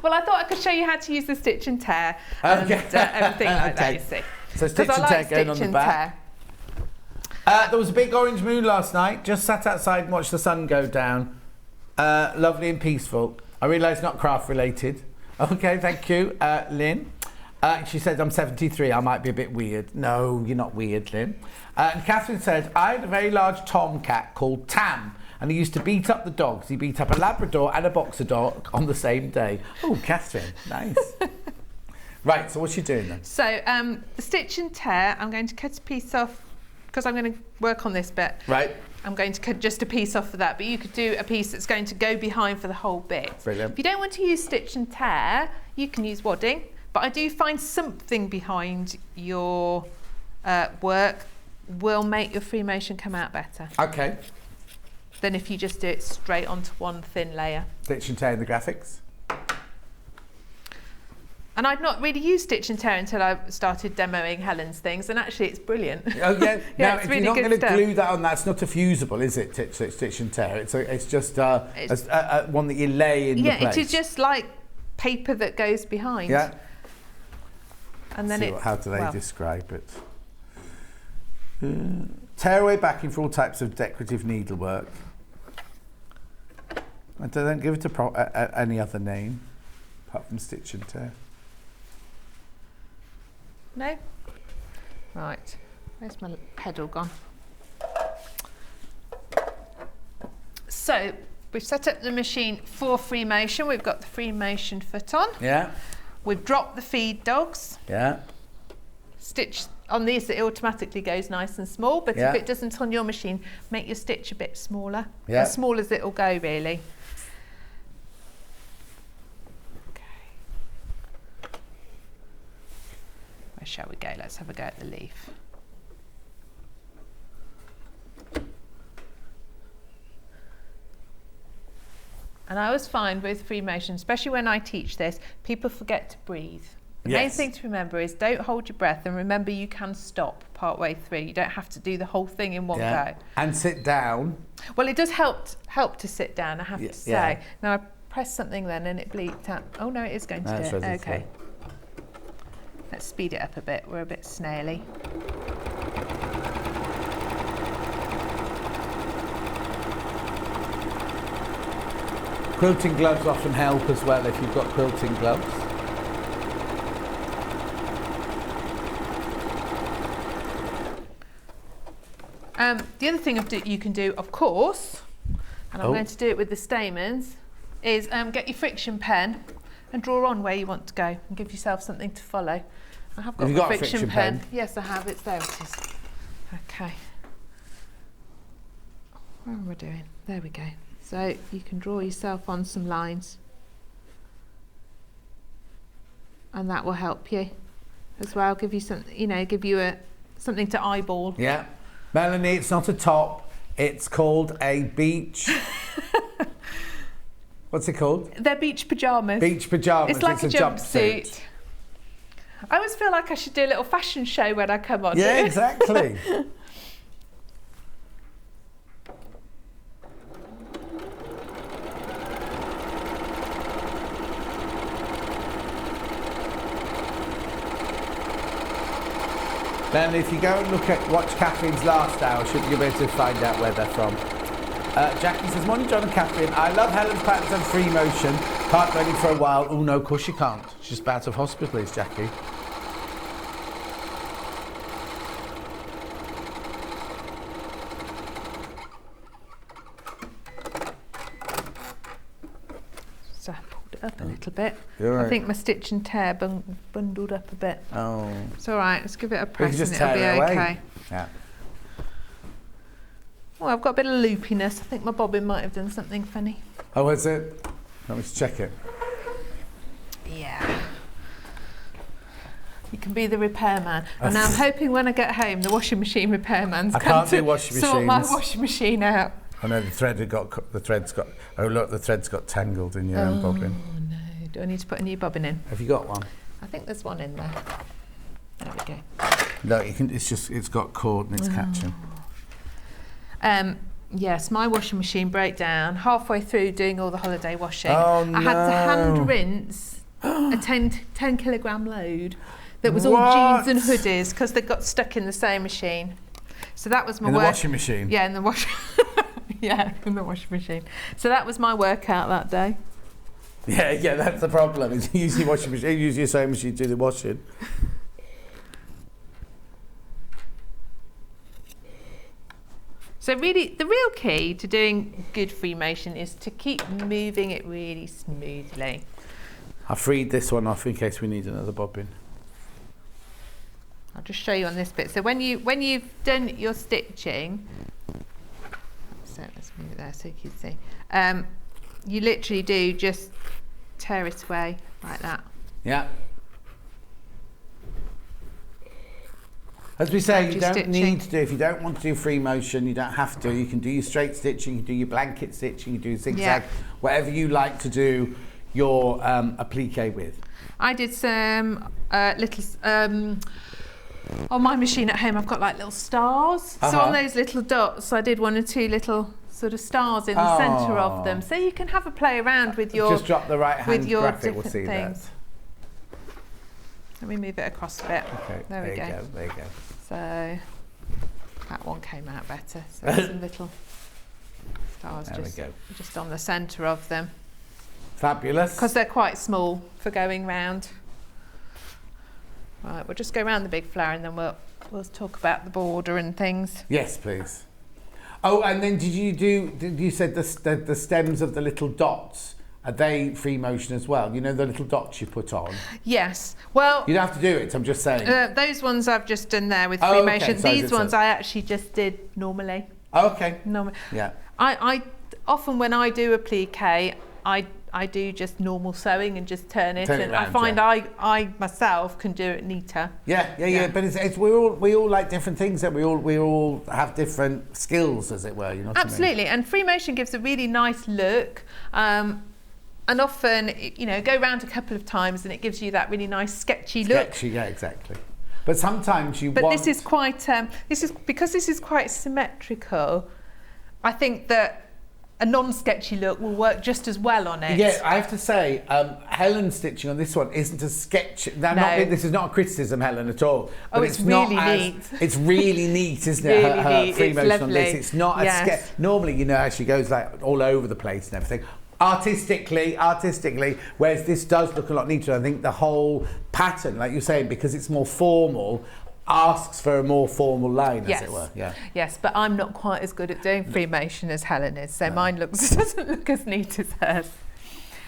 Well, I thought I could show you how to use the stitch and tear and everything like that, you see. So stitch and tear going on the back. There was a big orange moon last night. Just sat outside and watched the sun go down. Lovely and peaceful. I realise not craft related. Okay, thank you, Lynn. She said, I'm 73, I might be a bit weird. No, you're not weird, Lynn. And Catherine said, I had a very large tomcat called Tam, and he used to beat up the dogs. He beat up a Labrador and a boxer dog on the same day. Oh, Catherine, nice. Right, so what's she doing then? So the stitch and tear, I'm going to cut a piece off, because I'm going to work on this bit. Right. I'm going to cut just a piece off for that, but you could do a piece that's going to go behind for the whole bit. Brilliant. If you don't want to use stitch and tear, you can use wadding. But I do find something behind your work will make your Freemation come out better. Okay. Than if you just do it straight onto one thin layer. Stitch and tear in the graphics. And I'd not really used stitch and tear until I started demoing Helen's things, and actually it's brilliant. Oh yeah. Yeah, now, it's if really you're not good going to stuff. glue that on, that's not a fusible, is it? Stitch and tear. It's just one that you lay in the place. Yeah, it is just like paper that goes behind. Yeah. And then how do they describe it? Tearaway backing for all types of decorative needlework. I don't give it any other name apart from stitch and tear. No? Right. Where's my pedal gone? So we've set up the machine for Freemation. We've got the Freemation foot on. Yeah. we've dropped the feed dogs. Yeah. Stitch on these, it automatically goes nice and small, but if it doesn't on your machine, make your stitch a bit smaller. As small as it'll go, really. Okay. Where shall we go? Let's have a go at the leaf. And I always find with free motion, especially when I teach this, people forget to breathe. The main thing to remember is don't hold your breath, and remember you can stop partway through. You don't have to do the whole thing in one go. And sit down. Well, it does help to sit down, I have to say. Now I pressed something then and it bleeped out. Oh no, it is going to do it. Okay. Let's speed it up a bit. We're a bit snaily. Quilting gloves often help as well if you've got quilting gloves. The other thing you can do, of course, and I'm going to do it with the stamens, is get your friction pen and draw on where you want to go and give yourself something to follow. I have got a friction pen. Yes, I have. It's there. It is. Okay. What am I doing? There we go. So you can draw yourself on some lines, and that will help you as well. Give you some, give you something to eyeball. Yeah. Melanie, it's not a top, it's called a beach. What's it called? They're beach pyjamas. Beach pyjamas. It's like a jumpsuit. I always feel like I should do a little fashion show when I come on. Yeah, exactly. Then if you go and watch Catherine's last hour, you'll be able to find out where they're from. Jackie says, morning John and Catherine, I love Helen's patterns and free motion. Can't do anything for a while. Oh no, of course you can't. She's just out of hospital, is Jackie. So I pulled it up a little bit. Right. I think my stitch and tear bundled up a bit. Oh. It's all right. Let's give it a press and it'll be okay. Yeah. Oh, I've got a bit of loopiness. I think my bobbin might have done something funny. Oh, is it? Let me check it. Yeah. You can be the repairman. And now I'm hoping when I get home, the washing machine repairman's come to sort my washing machine out. I know the thread's got. Oh look, the thread's got tangled in your own bobbin. Oh no! Do I need to put a new bobbin in? Have you got one? I think there's one in there. There we go. No, you can. It's got cord and it's catching. Yes, my washing machine broke down halfway through doing all the holiday washing. Oh no! I had to hand rinse a 10 kilogram load that was all jeans and hoodies because they got stuck in the sewing machine. So that was my in the washing machine. Yeah, in the washing. Yeah, in the washing machine. So that was my workout that day. Yeah, that's the problem. Is use your washing machine, use your sewing machine to do the washing. So really, the real key to doing good free motion is to keep moving it really smoothly. I freed this one off in case we need another bobbin. I'll just show you on this bit. So when you've done your stitching, so let's move it there so you can see. You literally do just tear it away like that. Yeah. As we say, you don't need to do, if you don't want to do free motion, you don't have to. You can do your straight stitching, you can do your blanket stitching, you can do zigzag, whatever you like to do your applique with. I did some little, on my machine at home I've got like little stars. So on those little dots I did 1 or 2 little sort of stars in the centre of them. So you can have a play around with your... Just drop the right hand graphic, we'll see things. that. Let me move it across a bit. Okay, there we go. There you go. So that one came out better. So some little stars just on the centre of them. Fabulous. Because they're quite small for going round. Right, we'll just go around the big flower and then we'll talk about the border and things. Yes, please. Oh, and then did you said the stems of the little dots are they free motion as well? You know the little dots you put on? Yes. Well, You don't have to do it, I'm just saying. those ones I've just done there with free Oh, okay. motion. Sorry, These ones I actually just did normally. Okay. Yeah. I often when I do applique, I do just normal sewing and just turn it, and around, I find I myself can do it neater. Yeah. But it's we all like different things, and we all have different skills, as it were. You know what Absolutely, I mean? and free motion gives a really nice look. And often, go round a couple of times and it gives you that really nice sketchy look. Sketchy, yeah, exactly. But sometimes you But want... this is quite, because this is quite symmetrical, I think that a non-sketchy look will work just as well on it. Yeah, I have to say, Helen's stitching on this one isn't as sketchy. Now, No. This is not a criticism, Helen, at all. Oh, But it's really not as, neat. It's really neat, isn't it? Really her neat. free It's motion on lovely. this. It's not as sketchy. Normally, how she goes like all over the place and everything. Artistically, whereas this does look a lot neater. I think the whole pattern, like you're saying, because it's more formal, asks for a more formal line, as it were. Yeah. Yes, but I'm not quite as good at doing free motion as Helen is, so mine doesn't look as neat as hers.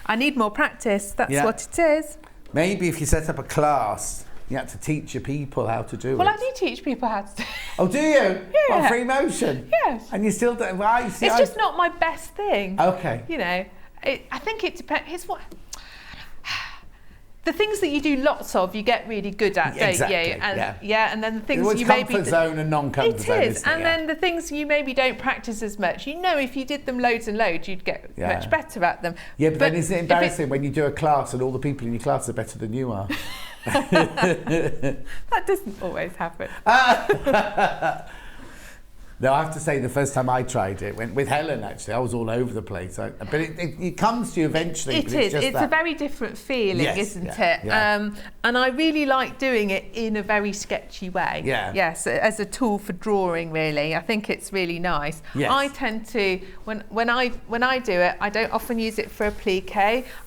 I need more practice, that's what it is. Maybe if you set up a class, you have to teach your people how to do it. Well, I do teach people how to do it. Oh, do you? Yeah. On free motion? Yes. And you still don't... Well, It's just not my best thing. Okay. I think it depends. It's what... The things that you do lots of, you get really good at, don't Exactly, you? And, yeah. and then the things It's you maybe... comfort zone and non-comfort zone, It is, isn't it? and then the things you maybe don't practice as much. If you did them loads and loads, you'd get much better at them. Yeah, but then isn't it embarrassing when you do a class and all the people in your class are better than you are? That doesn't always happen. No, I have to say, the first time I tried it, with Helen, actually, I was all over the place. But it comes to you eventually. It is. It's a very different feeling, isn't it? Yeah. And I really like doing it in a very sketchy way. Yeah. Yes, as a tool for drawing, really. I think it's really nice. Yes. I tend to, when I do it, I don't often use it for applique.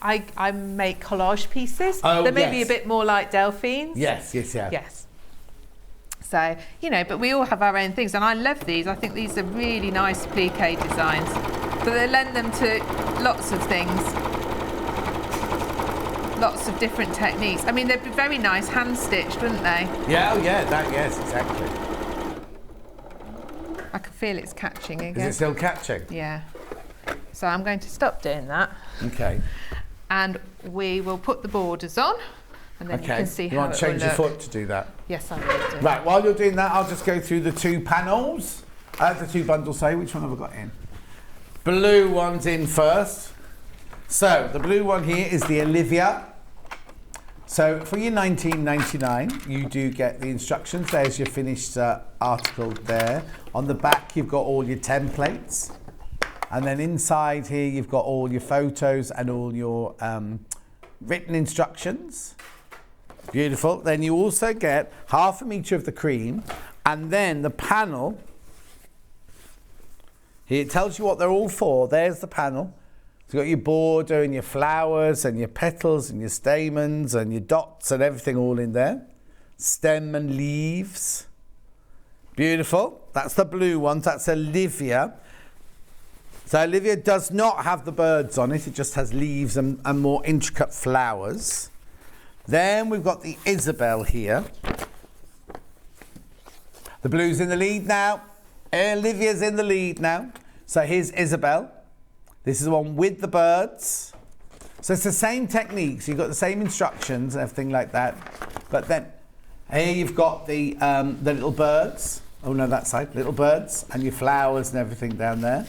I make collage pieces. They're maybe a bit more like Delphine's. Yes. So, but we all have our own things, and I love these. I think these are really nice applique designs, but they lend them to lots of things, lots of different techniques. I mean, they'd be very nice hand-stitched, wouldn't they? Yeah, yes, exactly. I can feel it's catching again. Is it still catching? Yeah. So I'm going to stop doing that. Okay. And we will put the borders on. And then you can see how it will look. You want to change your foot to do that? Yes, I will do. Right, while you're doing that, I'll just go through the two panels. The two bundles, which one have I got in? Blue one's in first. So, the blue one here is the Olivia. So, for your $19.99, you do get the instructions. There's your finished article there. On the back, you've got all your templates. And then inside here, you've got all your photos and all your written instructions. Beautiful. Then you also get 1/2 metre of the cream, and then the panel. Here it tells you what they're all for. There's the panel. So you've got your border and your flowers and your petals and your stamens and your dots and everything all in there. Stem and leaves. Beautiful. That's the blue ones. That's Olivia. So Olivia does not have the birds on it. It just has leaves and more intricate flowers. Then we've got the Isobelle here. The blue's in the lead now. Olivia's in the lead now. So here's Isobelle. This is the one with the birds. So it's the same techniques. You've got the same instructions and everything like that. But then here you've got the little birds. Oh no, that side. Little birds and your flowers and everything down there.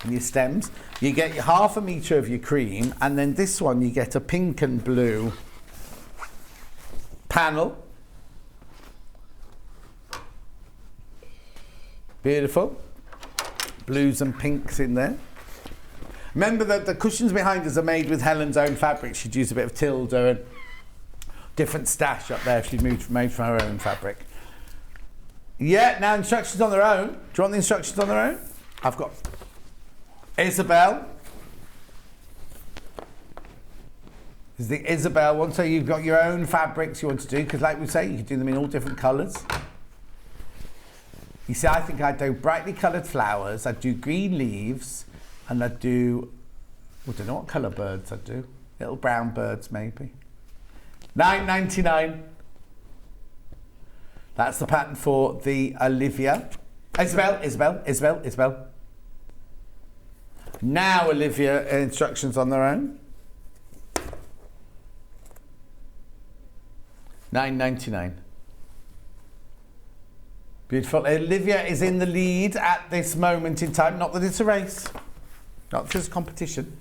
And your stems. You get your 1/2 metre of your cream, and then this one you get a pink and blue panel. Beautiful. Blues and pinks in there. Remember that the cushions behind us are made with Helen's own fabric. She'd use a bit of Tilda and different stash up there if she'd made from her own fabric. Yeah, now instructions on their own. Do you want the instructions on their own? I've got Isobelle. This is the Isobelle one. So you've got your own fabrics you want to do, because like we say, you can do them in all different colours. You see, I think I'd do brightly coloured flowers, I'd do green leaves, and I'd do I don't know what colour birds I'd do. Little brown birds, maybe. $9.99. That's the pattern for the Olivia. Isobelle. Now Olivia instructions on their own. $9.99. Beautiful. Olivia is in the lead at this moment in time. Not that it's a race. Not that it's a competition.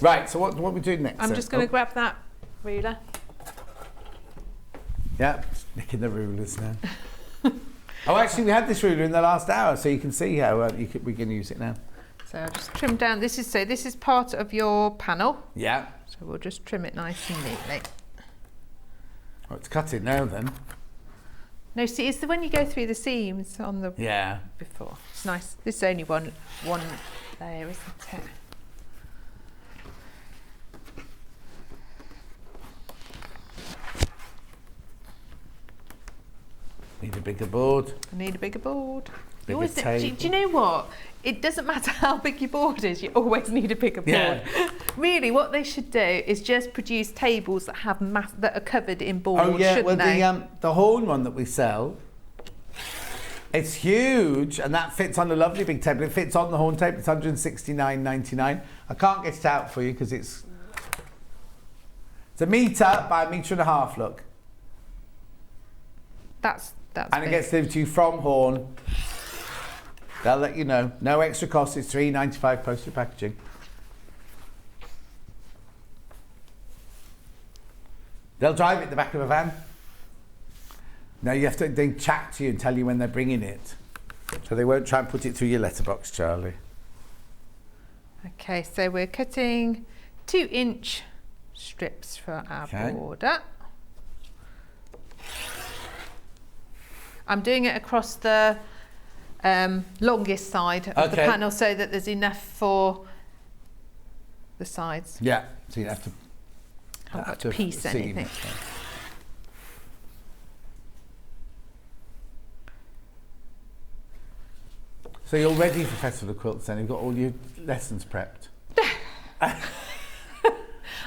Right, so what are we doing next? I'm just going to grab that ruler. Yeah, just nicking the rulers now. Oh, actually, we had this ruler in the last hour, so you can see how we can use it now. So I'll just trim down. This is part of your panel. Yeah. So we'll just trim it nice and neatly. Oh, it's cutting now then. No, see, it's the when you go through the seams on the before. It's nice. This is only one layer, isn't it? Need a bigger board. I need a bigger board. Bigger do table. you know what? It doesn't matter how big your board is, you always need a bigger board. Yeah. Really, what they should do is just produce tables that have that are covered in board, Oh yeah, shouldn't they? the horn one that we sell, it's huge, and that fits on a lovely big table. It fits on the horn table. It's $169.99. I can't get it out for you because it's a metre by 1.5 meters. Look. That's and it gets delivered to you from Horn. They'll let you know. No extra cost. It's $3.95 postage packaging. They'll drive it in the back of a van. No, you have to. They chat to you and tell you when they're bringing it, so they won't try and put it through your letterbox, Charlie. Okay, so we're cutting 2-inch strips for our border. I'm doing it across the longest side of the panel so that there's enough for the sides. Yeah, so you have to. I haven't got to piece anything. So you're ready for Festival of Quilts then? You've got all your lessons prepped?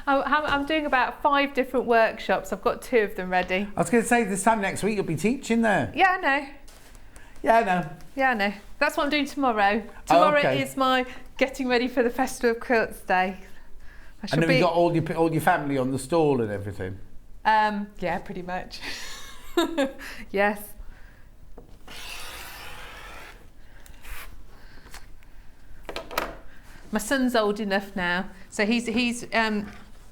I'm doing about 5 different workshops. I've got 2 of them ready. I was going to say, this time next week you'll be teaching there. Yeah, I know. Yeah, I know. Yeah, I know. That's what I'm doing tomorrow. Tomorrow is my getting ready for the Festival of Quilts day. And then you've got all your family on the stall and everything? Yeah, pretty much. Yes. My son's old enough now, so he's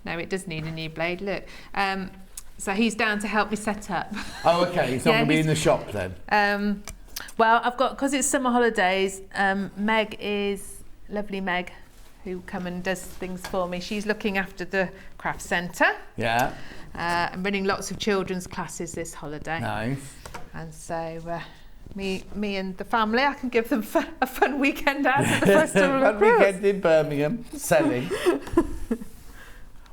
no, it does need a new blade, look. So he's down to help me set up. Oh, okay, he's not going to be in the shop then? Well, I've got, because it's summer holidays, lovely Meg, who come and does things for me. She's looking after the craft centre. Yeah. I'm running lots of children's classes this holiday. Nice. And so me and the family, I can give them a fun weekend out at the Festival of Quilts. Fun weekend in Birmingham, selling.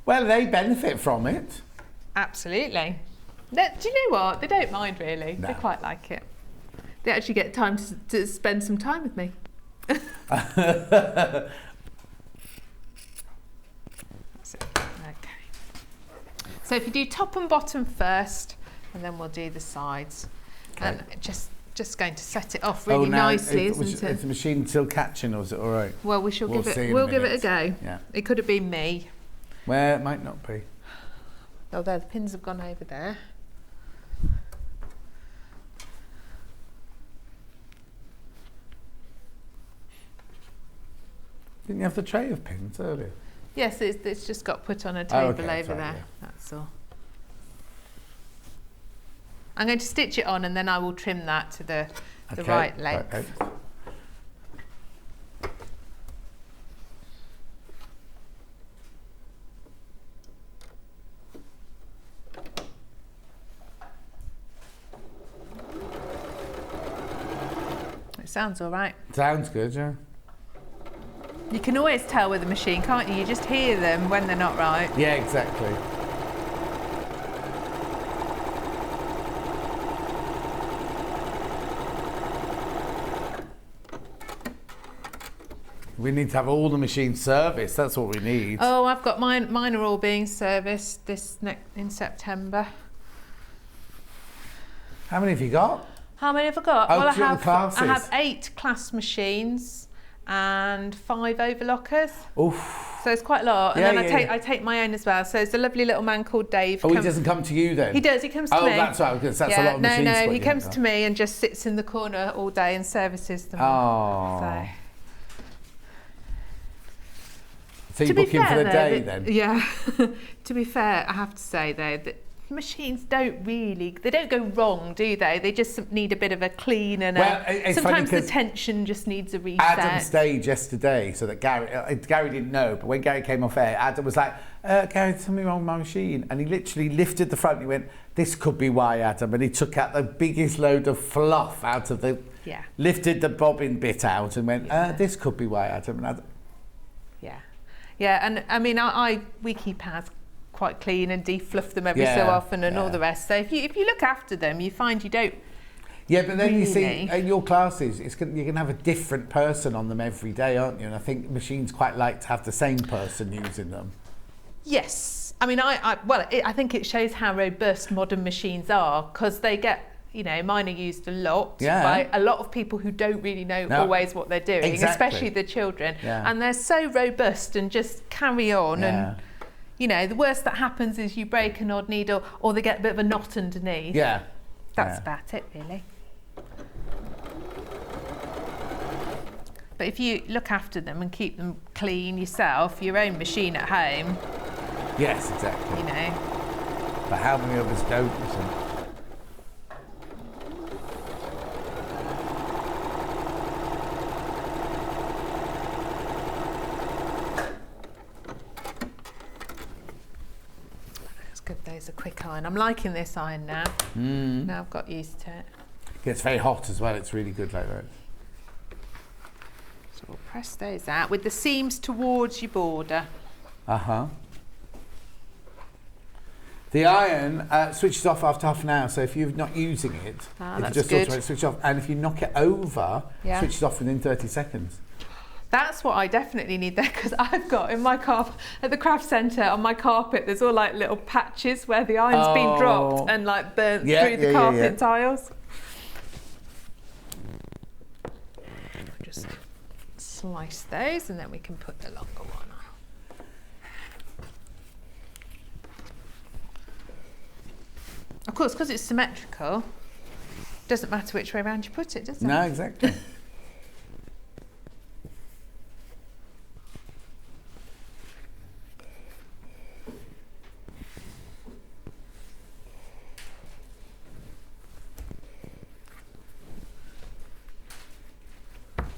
Well, they benefit from it. Absolutely. Do you know what? They don't mind really. No. They quite like it. They actually get time to spend some time with me. That's it. Okay. So if you do top and bottom first, and then we'll do the sides. Okay. And just going to set it off really nicely, isn't it? Is the machine still catching, or is it all right? Well, we'll give it a go. Yeah. It could have been me. Well, it might not be. Oh, there, the pins have gone over there. Didn't you have the tray of pins earlier? Yes, it's just got put on a table over right, there. yeah. That's all. I'm going to stitch it on and then I will trim that to the right length. Right. It sounds all right. Sounds good, yeah. You can always tell with a machine, can't you? You just hear them when they're not right. Yeah, exactly. We need to have all the machines serviced. That's what we need. Oh, I've got mine. Mine are all being serviced in September. How many have you got? How many have I got? Oh, Well, classes. I have 8 class machines and 5 overlockers. Oof. So it's quite a lot. And Yeah, then I take my own as well. So it's a lovely little man called Dave. Oh, he doesn't come to you then? He does. He comes to me. Oh, that's right. Because that's a lot of machines. No. He comes to me and just sits in the corner all day and services them. Oh. So you To be book him for the fair, day though, then? Yeah. To be fair, I have to say though that machines don't go wrong, do they? They just need a bit of a clean and sometimes the tension just needs a reset. Adam stayed yesterday so that Gary didn't know, but when Gary came off air, Adam was like, Gary, there's something wrong with my machine. And he literally lifted the front and he went, this could be why, Adam. And he took out the biggest load of fluff out of the, lifted the bobbin bit out and went, this could be why, Adam. And Adam, yeah, and I mean, we keep ours quite clean and defluff them every so often and all the rest. So if you look after them, you find you don't. Yeah, but then you see in your classes, you're going to have a different person on them every day, aren't you? And I think machines quite like to have the same person using them. Yes, I mean, I think it shows how robust modern machines are because they get. Mine are used a lot by a lot of people who don't really know always what they're doing, especially the children. Yeah. And they're so robust and just carry on. And, the worst that happens is you break an odd needle or they get a bit of a knot underneath. Yeah. That's about it, really. But if you look after them and keep them clean yourself, your own machine at home. Yes, exactly. But how many of us don't? There's a quick iron. I'm liking this iron now. Now I've got used to it. It gets very hot as well. It's really good like that. So we'll press those out with the seams towards your border. The iron switches off after half an hour, so if you're not using it, that's just good. automatically switch off. And if you knock it over, it switches off within 30 seconds. That's what I definitely need there because I've got in my at the craft centre on my carpet. There's all like little patches where the iron's been dropped and like burnt through the carpet tiles. Just slice those and then we can put the longer one on. Of course, because it's symmetrical, doesn't matter which way around you put it, does it? No, exactly.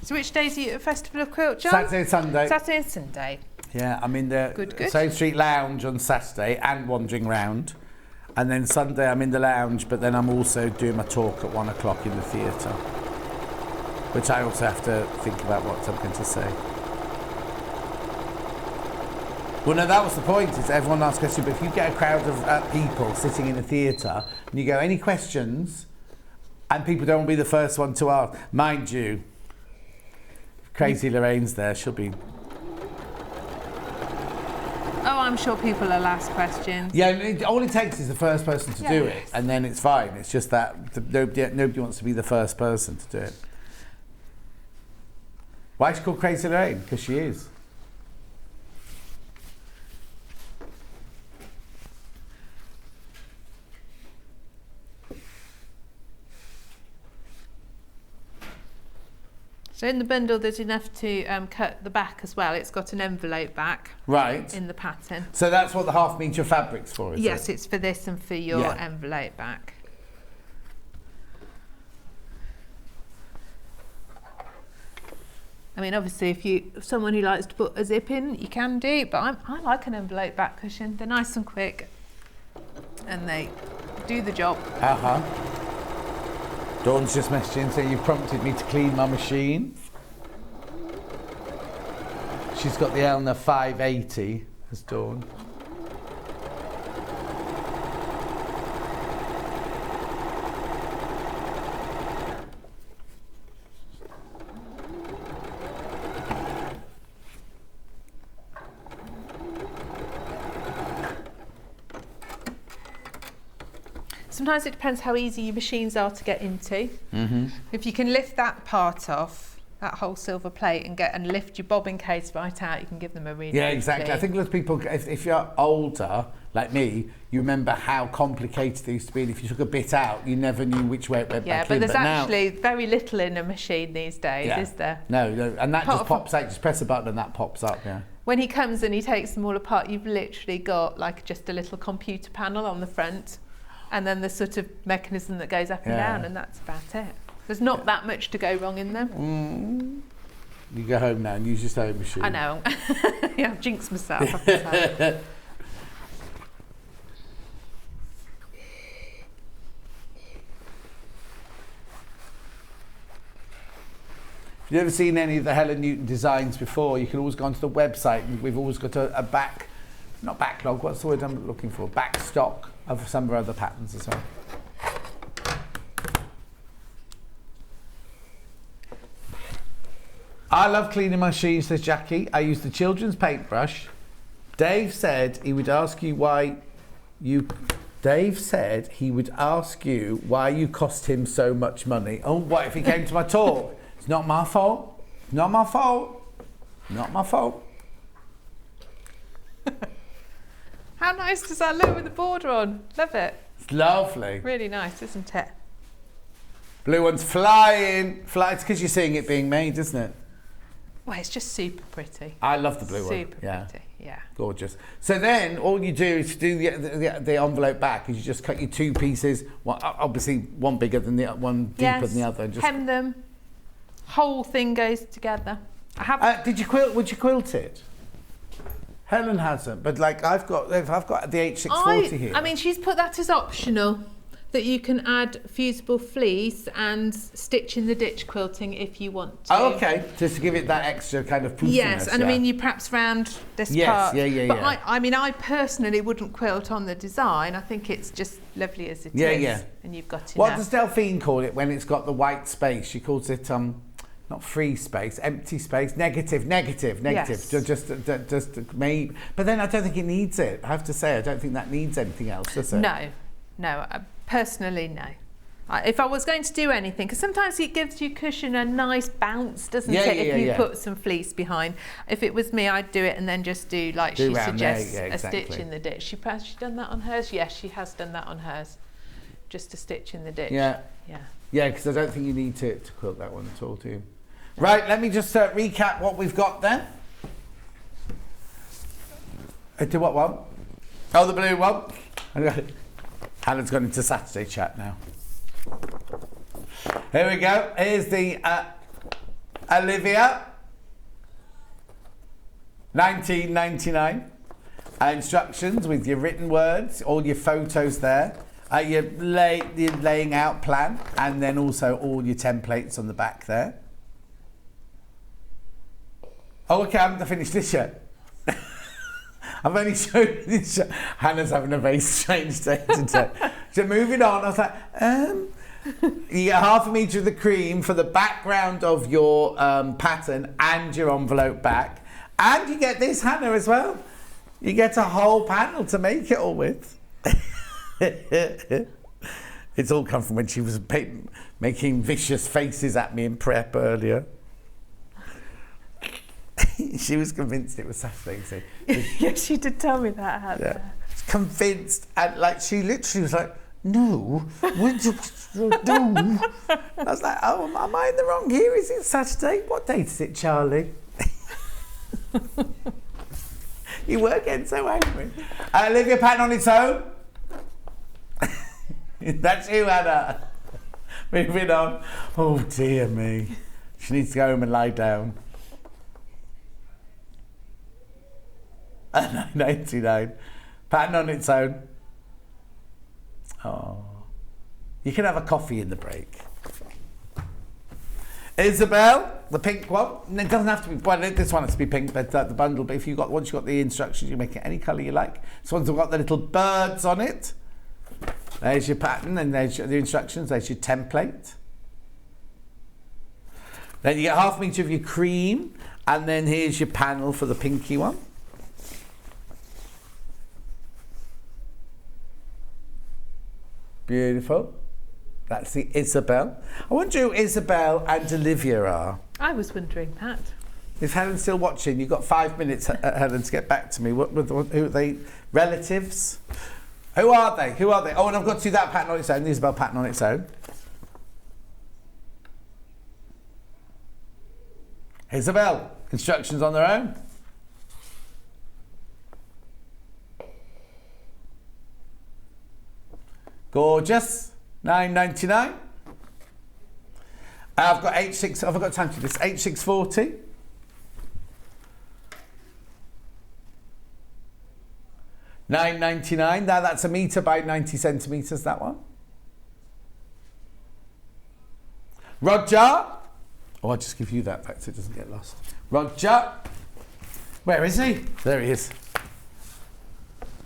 So which days are you at Festival of Quilt, John? Saturday and Sunday. Saturday and Sunday. Yeah, I'm in the Good. Same Street Lounge on Saturday and wandering round. And then Sunday I'm in the lounge, but then I'm also doing my talk at 1 o'clock in the theatre. Which I also have to think about what I'm going to say. Well, no, that was the point, is everyone asks questions, but if you get a crowd of people sitting in a theatre and you go, any questions? And people don't want to be the first one to ask. Mind you, Crazy Lorraine's there, she'll be... Oh, I'm sure people will ask questions. Yeah, all it takes is the first person to do it, and then it's fine. It's just that nobody wants to be the first person to do it. Why is she called Crazy Lorraine? Because she is. So in the bundle there's enough to cut the back as well. It's got an envelope back in the pattern. So that's what the half metre fabric's for, is it? Yes, it's for this and for your envelope back. I mean, obviously, if someone who likes to put a zip in, you can do, but I like an envelope back cushion. They're nice and quick, and they do the job. Dawn's just messaging saying you've prompted me to clean my machine. She's got the Elna 580, has Dawn. sometimes it depends how easy your machines are to get into. If you can lift that part off, that whole silver plate, and lift your bobbin case right out, you can give them a really good exactly. clean. I think with people, if you're older, like me, you remember how complicated they used to be. And if you took a bit out, you never knew which way it went back but in. there's But actually very little in a machine these days, is there? No, and that just Apart pops out. Just press a button and that pops up, When he comes and he takes them all apart, you've literally got like just a little computer panel on the front, and then the sort of mechanism that goes up and down, and that's about it. There's not that much to go wrong in them. You go home now and use your sewing machine. I know. I've jinxed myself. I have to say. If you've ever seen any of the Helen Newton designs before, you can always go onto the website, and we've always got a not backlog, what's the word I'm looking for? Back stock of some of our other patterns as well. I love cleaning my machine, says Jackie. I use the children's paintbrush. Dave said he would ask you why you cost him so much money. Oh, what if he came to my talk? It's not my fault. Not my fault. Not my fault. How nice does that look with the border on? Love it. It's lovely. Really nice, isn't it? Blue one's flying. It's because you're seeing it being made, isn't it? Well, it's just super pretty. I love the blue one. Super pretty, yeah. Gorgeous. So then all you do is to do the envelope back is you just cut your two pieces, obviously one bigger than the one, deeper than the other. And just hem them. Whole thing goes together. I have. Would you quilt it? Helen hasn't, but like I've got the H640 here. I mean, she's put that as optional, that you can add fusible fleece and stitch in the ditch quilting if you want to. Oh, okay. Just to give it that extra kind of poofiness. Yes, and I mean, you perhaps round this part. Yeah. But I personally wouldn't quilt on the design. I think it's just lovely as it is. Yeah. And you've got enough. What does Delphine call it when it's got the white space? She calls it not free space, empty space, negative. Yes. Just maybe. But then I don't think it needs it. I have to say, I don't think that needs anything else, does it? No. Personally, no. If I was going to do anything, because sometimes it gives you cushion a nice bounce, doesn't it? If you put some fleece behind. If it was me, I'd do it and then just do like she suggests, a stitch in the ditch. She done that on hers? Yes, she has done that on hers. Just a stitch in the ditch. Yeah, because I don't think you need to quilt that one at all, do you? Right, let me just recap what we've got then. To what one? Oh, the blue one. Helen's gone into Saturday chat now. Here we go. Here's the Olivia, 1999. Instructions with your written words, all your photos there, your laying out plan, and then also all your templates on the back there. Oh, okay, I haven't finished this yet. I've only shown you this. Hannah's having a very strange day today. So moving on, I was like, you get 1/2 metre of the cream for the background of your pattern and your envelope back. And you get this, Hannah, as well. You get a whole panel to make it all with. It's all come from when she was making vicious faces at me in prep earlier. She was convinced it was Saturday, see. Yes, she did tell me that, Hannah. Convinced, and like she literally was like, no, no. I was like, oh, am I in the wrong here? Is it Saturday? What date is it, Charlie? You were getting so angry. Olivia, pattern on its own. That's you, Hannah. Moving on. Oh dear me. She needs to go home and lie down. 99. Pattern on its own. Oh. You can have a coffee in the break. Isobelle, the pink one. And it doesn't have to be, well, this one has to be pink, but the bundle. But once you've got the instructions, you make it any colour you like. This one's got the little birds on it. There's your pattern, and there's the instructions. There's your template. Then you get 1/2 metre of your cream, and then here's your panel for the pinky one. Beautiful. That's the Isobelle. I wonder who Isobelle and Olivia are. I was wondering that. Is Helen still watching? You've got 5 minutes, Helen, to get back to me. Who are they? Relatives? Who are they? Oh, and I've got to do that pattern on its own, the Isobelle pattern on its own. Isobelle, instructions on their own. Gorgeous. $9.99. I've got H6. Have I got time to do this? H640. $9.99. Now that's 1 metre by 90 centimetres, that one. Roger. Oh, I'll just give you that back so it doesn't get lost. Roger. Where is he? There he is.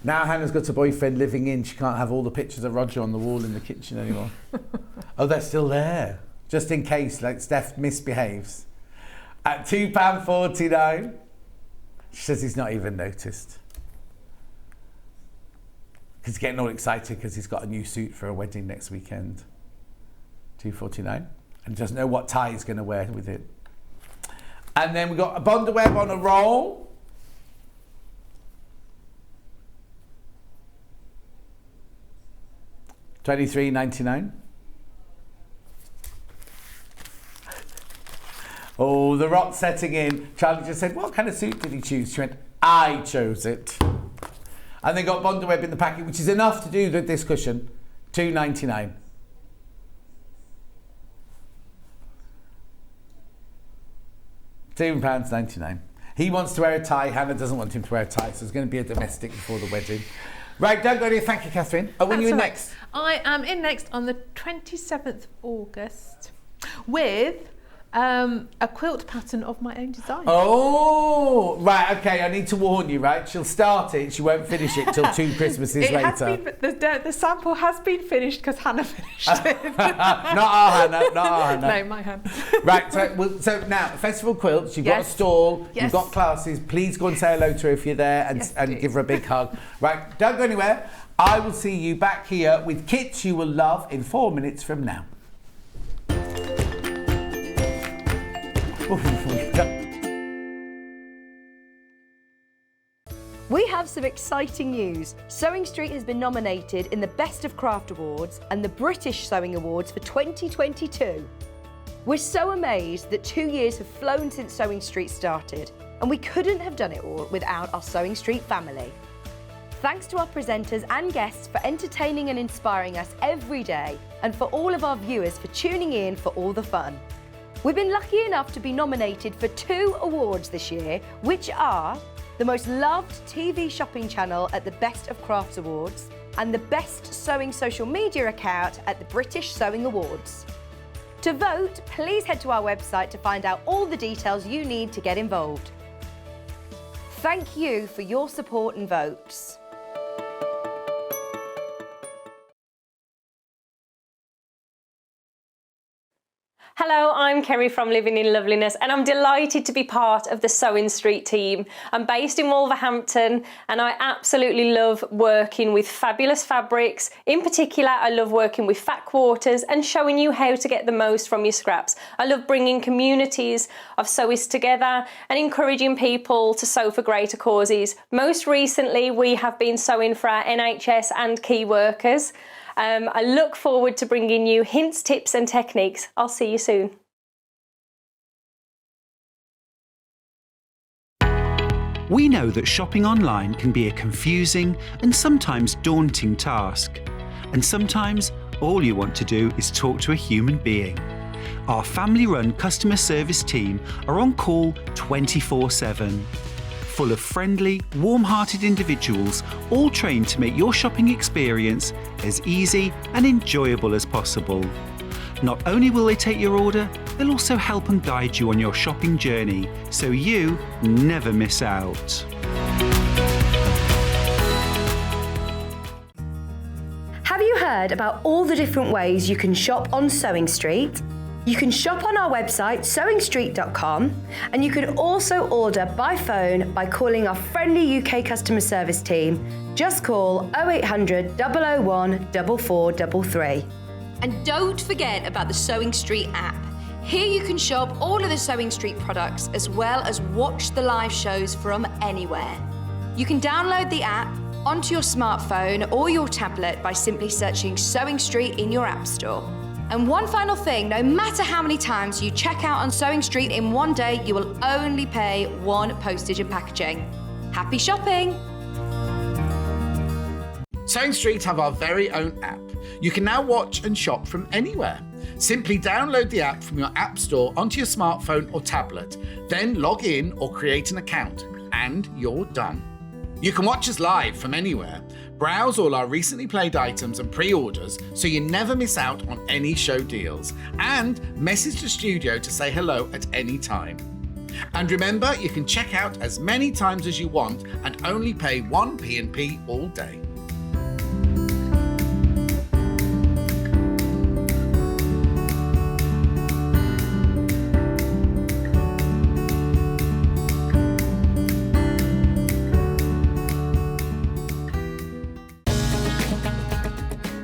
Now Hannah's got a boyfriend living in. She can't have all the pictures of Roger on the wall in the kitchen anymore. Oh, they're still there. Just in case, like Steph misbehaves. At £2.49. She says he's not even noticed. He's getting all excited because he's got a new suit for a wedding next weekend. $2.49. And doesn't know what tie he's going to wear with it. And then we've got a Bondaweb on a roll. $23.99. Oh, the rot setting in. Charlie just said, what kind of suit did he choose? She went, I chose it. And they got Bondaweb in the packet, which is enough to do this cushion. $2.99. £2.99. He wants to wear a tie. Hannah doesn't want him to wear a tie, so there's going to be a domestic before the wedding. Right, don't go there. Thank you, Catherine. Oh, when are you in next? I am in next on the 27th of August with a quilt pattern of my own design. Oh, right, okay, I need to warn you, right? She'll start it, she won't finish it till 2 Christmases later. The sample has been finished because Hannah finished it. Not our Hannah. No, my Hannah. Right, so now, Festival Quilts, you've got a stall, you've got classes. Please go and say hello to her if you're there and give her a big hug. Right, don't go anywhere. I will see you back here with kits you will love in 4 minutes from now. We have some exciting news. Sewing Street has been nominated in the Best of Craft Awards and the British Sewing Awards for 2022. We're so amazed that 2 years have flown since Sewing Street started, and we couldn't have done it all without our Sewing Street family. Thanks to our presenters and guests for entertaining and inspiring us every day, and for all of our viewers for tuning in for all the fun. We've been lucky enough to be nominated for 2 awards this year, which are the most loved TV shopping channel at the Best of Crafts Awards and the best sewing social media account at the British Sewing Awards. To vote, please head to our website to find out all the details you need to get involved. Thank you for your support and votes. Hello, I'm Kerry from Living in Loveliness and I'm delighted to be part of the Sewing Street team. I'm based in Wolverhampton and I absolutely love working with fabulous fabrics. In particular, I love working with fat quarters and showing you how to get the most from your scraps. I love bringing communities of sewists together and encouraging people to sew for greater causes. Most recently, we have been sewing for our NHS and key workers. I look forward to bringing you hints, tips and techniques. I'll see you soon. We know that shopping online can be a confusing and sometimes daunting task. And sometimes all you want to do is talk to a human being. Our family-run customer service team are on call 24/7. Full of friendly, warm-hearted individuals, all trained to make your shopping experience as easy and enjoyable as possible. Not only will they take your order, they'll also help and guide you on your shopping journey, so you never miss out. Have you heard about all the different ways you can shop on Sewing Street? You can shop on our website, sewingstreet.com, and you can also order by phone by calling our friendly UK customer service team. Just call 0800 001 4433. And don't forget about the Sewing Street app. Here you can shop all of the Sewing Street products as well as watch the live shows from anywhere. You can download the app onto your smartphone or your tablet by simply searching Sewing Street in your app store. And one final thing, no matter how many times you check out on Sewing Street in one day, you will only pay one postage and packaging. Happy shopping! Sewing Street have our very own app. You can now watch and shop from anywhere. Simply download the app from your app store onto your smartphone or tablet, then log in or create an account, and you're done. You can watch us live from anywhere, browse all our recently played items and pre-orders so you never miss out on any show deals, and message the studio to say hello at any time. And remember, you can check out as many times as you want and only pay one P&P all day.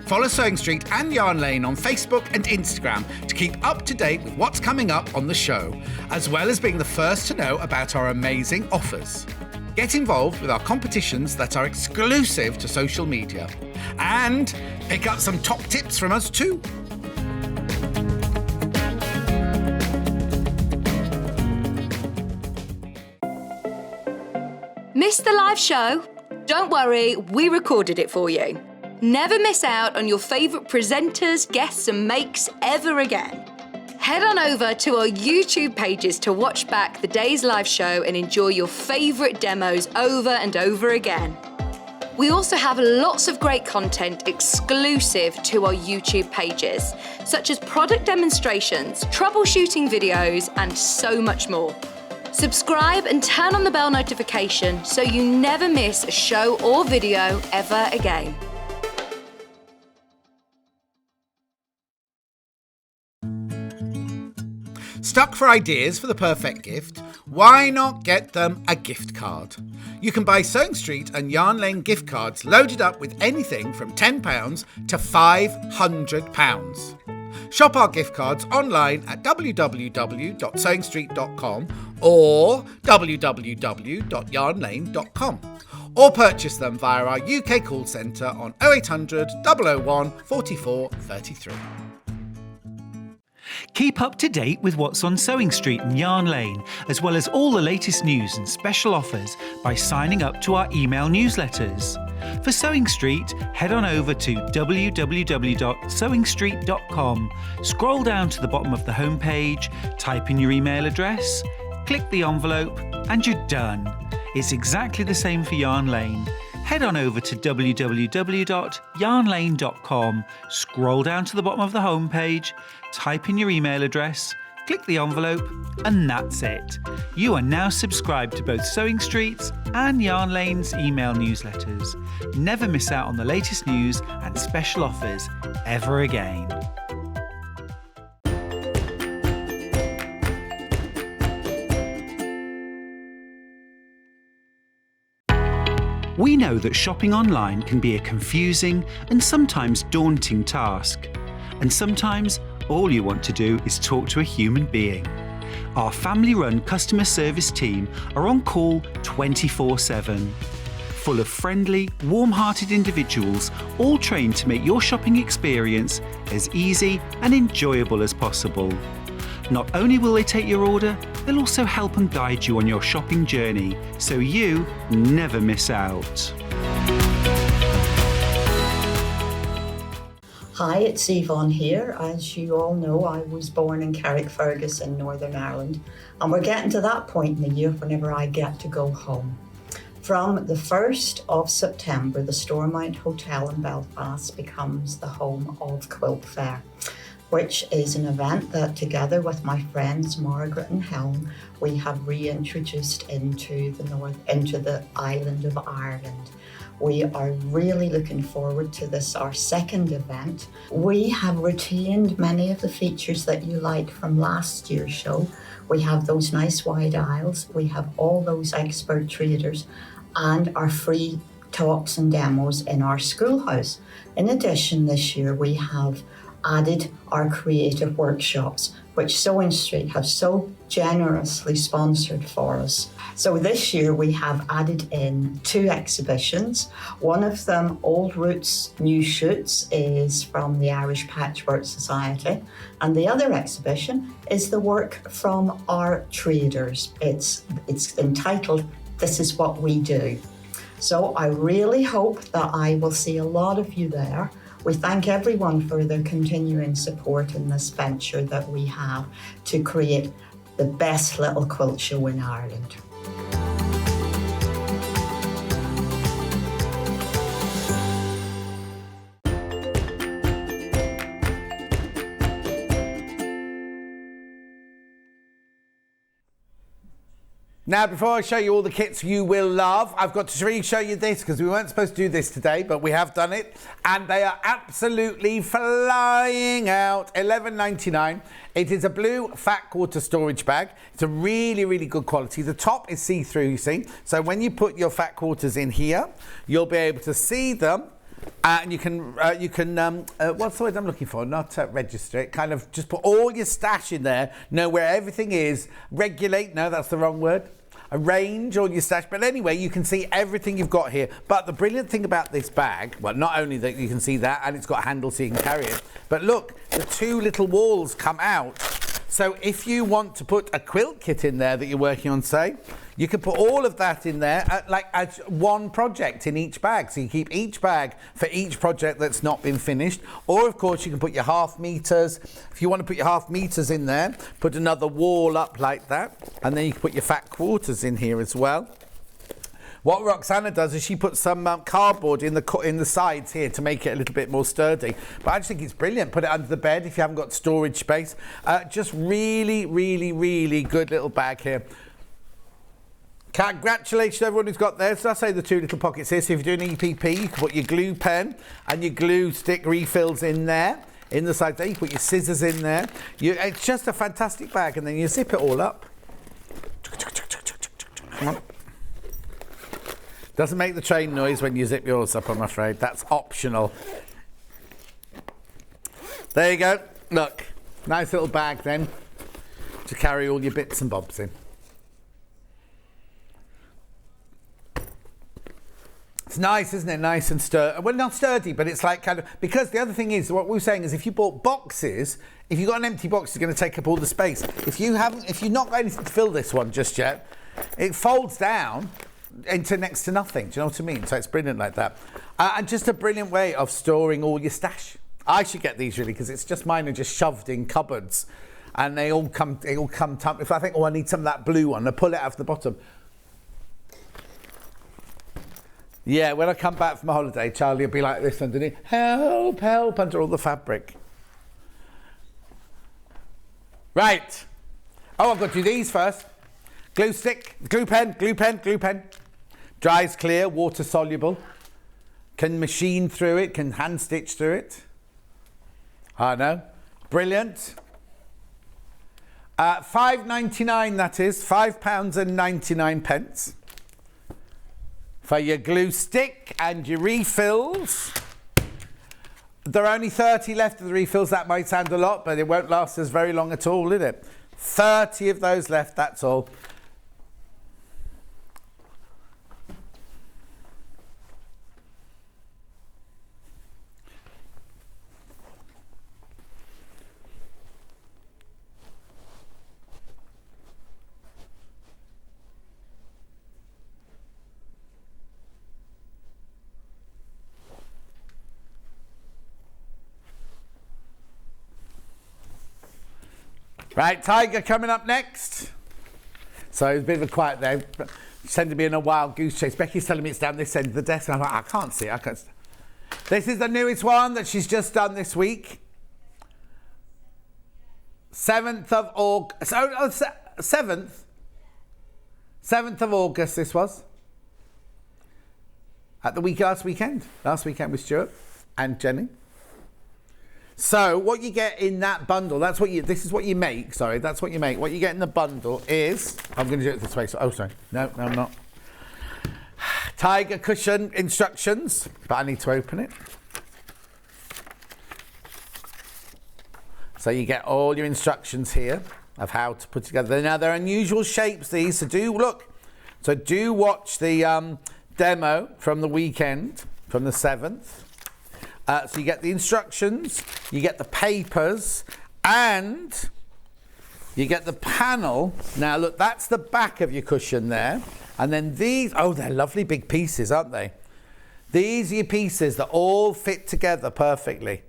Follow Sewing Street and Yarn Lane on Facebook and Instagram to keep up to date with what's coming up on the show, as well as being the first to know about our amazing offers. Get involved with our competitions that are exclusive to social media, and pick up some top tips from us too. Missed the live show? Don't worry, we recorded it for you. Never miss out on your favourite presenters, guests and makes ever again. Head on over to our YouTube pages to watch back the day's live show and enjoy your favourite demos over and over again. We also have lots of great content exclusive to our YouTube pages, such as product demonstrations, troubleshooting videos and so much more. Subscribe and turn on the bell notification so you never miss a show or video ever again. Stuck for ideas for the perfect gift? Why not get them a gift card? You can buy Sewing Street and Yarn Lane gift cards loaded up with anything from £10 to £500. Shop our gift cards online at www.sewingstreet.com or www.yarnlane.com, or purchase them via our UK call centre on 0800 001 4433. Keep up to date with what's on Sewing Street and Yarn Lane, as well as all the latest news and special offers by signing up to our email newsletters. For Sewing Street, head on over to www.sewingstreet.com, scroll down to the bottom of the homepage, type in your email address, click the envelope, and you're done. It's exactly the same for Yarn Lane. Head on over to www.yarnlane.com, scroll down to the bottom of the homepage, type in your email address, click the envelope, and that's it. You are now subscribed to both Sewing Street's and Yarn Lane's email newsletters. Never miss out on the latest news and special offers ever again. We know that shopping online can be a confusing and sometimes daunting task. And sometimes all you want to do is talk to a human being. Our family-run customer service team are on call 24/7. Full of friendly, warm-hearted individuals, all trained to make your shopping experience as easy and enjoyable as possible. Not only will they take your order, they'll also help and guide you on your shopping journey, so you never miss out. Hi, it's Yvonne here. As you all know, I was born in Carrickfergus in Northern Ireland, and we're getting to that point in the year whenever I get to go home. From the 1st of September, the Stormont Hotel in Belfast becomes the home of Quilt Fair. which is an event that together with my friends Margaret and Helen, we have reintroduced into the island of Ireland. We are really looking forward to this, our second event. We have retained many of the features that you liked from last year's show. We have those nice wide aisles, we have all those expert traders, and our free talks and demos in our schoolhouse. In addition, this year we have added our creative workshops, which Sewing Street have so generously sponsored for us. So this year we have added in 2 exhibitions. One of them, Old Roots, New Shoots, is from the Irish Patchwork Society. And the other exhibition is the work from our traders. It's entitled, This Is What We Do. So I really hope that I will see a lot of you there. We thank everyone for their continuing support in this venture that we have to create the best little quilt show in Ireland. Now, before I show you all the kits you will love, I've got to really show you this because we weren't supposed to do this today, but we have done it. And they are absolutely flying out. $11.99. It is a blue fat quarter storage bag. It's a really, really good quality. The top is see-through, you see. So when you put your fat quarters in here, you'll be able to see them. And you can what's the word I'm looking for? Not register it. Kind of just put all your stash in there. Know where everything is. Regulate. No, that's the wrong word. Arrange all your stash. But anyway, you can see everything you've got here. But the brilliant thing about this bag, well, not only that you can see that, and it's got a handle so you can carry it, but look, the 2 little walls come out. So if you want to put a quilt kit in there that you're working on, say, you can put all of that in there as one project in each bag. So you keep each bag for each project that's not been finished. Or, of course, you can put your half meters. If you want to put your half meters in there, put another wall up like that. And then you can put your fat quarters in here as well. What Roxana does is she puts some cardboard in the sides here to make it a little bit more sturdy. But I just think it's brilliant. Put it under the bed if you haven't got storage space. Just really, really, really good little bag here. Congratulations to everyone who's got theirs. So I say the 2 little pockets here. So if you're doing EPP, you can put your glue pen and your glue stick refills in there. In the side there, you put your scissors in there. It's just a fantastic bag. And then you zip it all up. Come on. Doesn't make the train noise when you zip yours up, I'm afraid. That's optional. There you go. Look, nice little bag then to carry all your bits and bobs in. It's nice, isn't it? Nice and sturdy. Well, not sturdy, but it's like kind of... Because the other thing is, what we were saying is if you bought boxes, if you've got an empty box, it's going to take up all the space. If you've not got anything to fill this one just yet, it folds down into next to nothing. Do you know what I mean? So it's brilliant like that. And just a brilliant way of storing all your stash. I should get these really because it's just mine are just shoved in cupboards and they all come if I think, oh, I need some of that blue one, I pull it out of the bottom. Yeah, when I come back from a holiday, Charlie will be like this underneath. Help, help, under all the fabric. Right. Oh, I've got to do these first. Glue stick, glue pen, glue pen, glue pen. Dries clear, water soluble. Can machine through it, can hand stitch through it. I know. Brilliant. £5.99 that is, £5.99 for your glue stick and your refills. There are only 30 left of the refills. That might sound a lot, but it won't last us very long at all, will it? 30 of those left, that's all. Right, Tiger coming up next. So it's a bit of a quiet there. Sending me in a wild goose chase. Becky's telling me it's down this end of the desk. And I'm like, I can't see it. This is the newest one that she's just done this week. 7th of August. 7th of August this was. At the last weekend with Stuart and Jenny. So what you get in that bundle, this is what you make, sorry, that's what you make. What you get in the bundle is, I'm going to do it this way, oh sorry, no I'm not. Tiger cushion instructions, but I need to open it. So you get all your instructions here of how to put together. Now they're unusual shapes these, so do watch the demo from the weekend, from the 7th. So you get the instructions, you get the papers, and you get the panel. Now look, that's the back of your cushion there. And then these, oh, they're lovely big pieces, aren't they? These are your pieces that all fit together perfectly.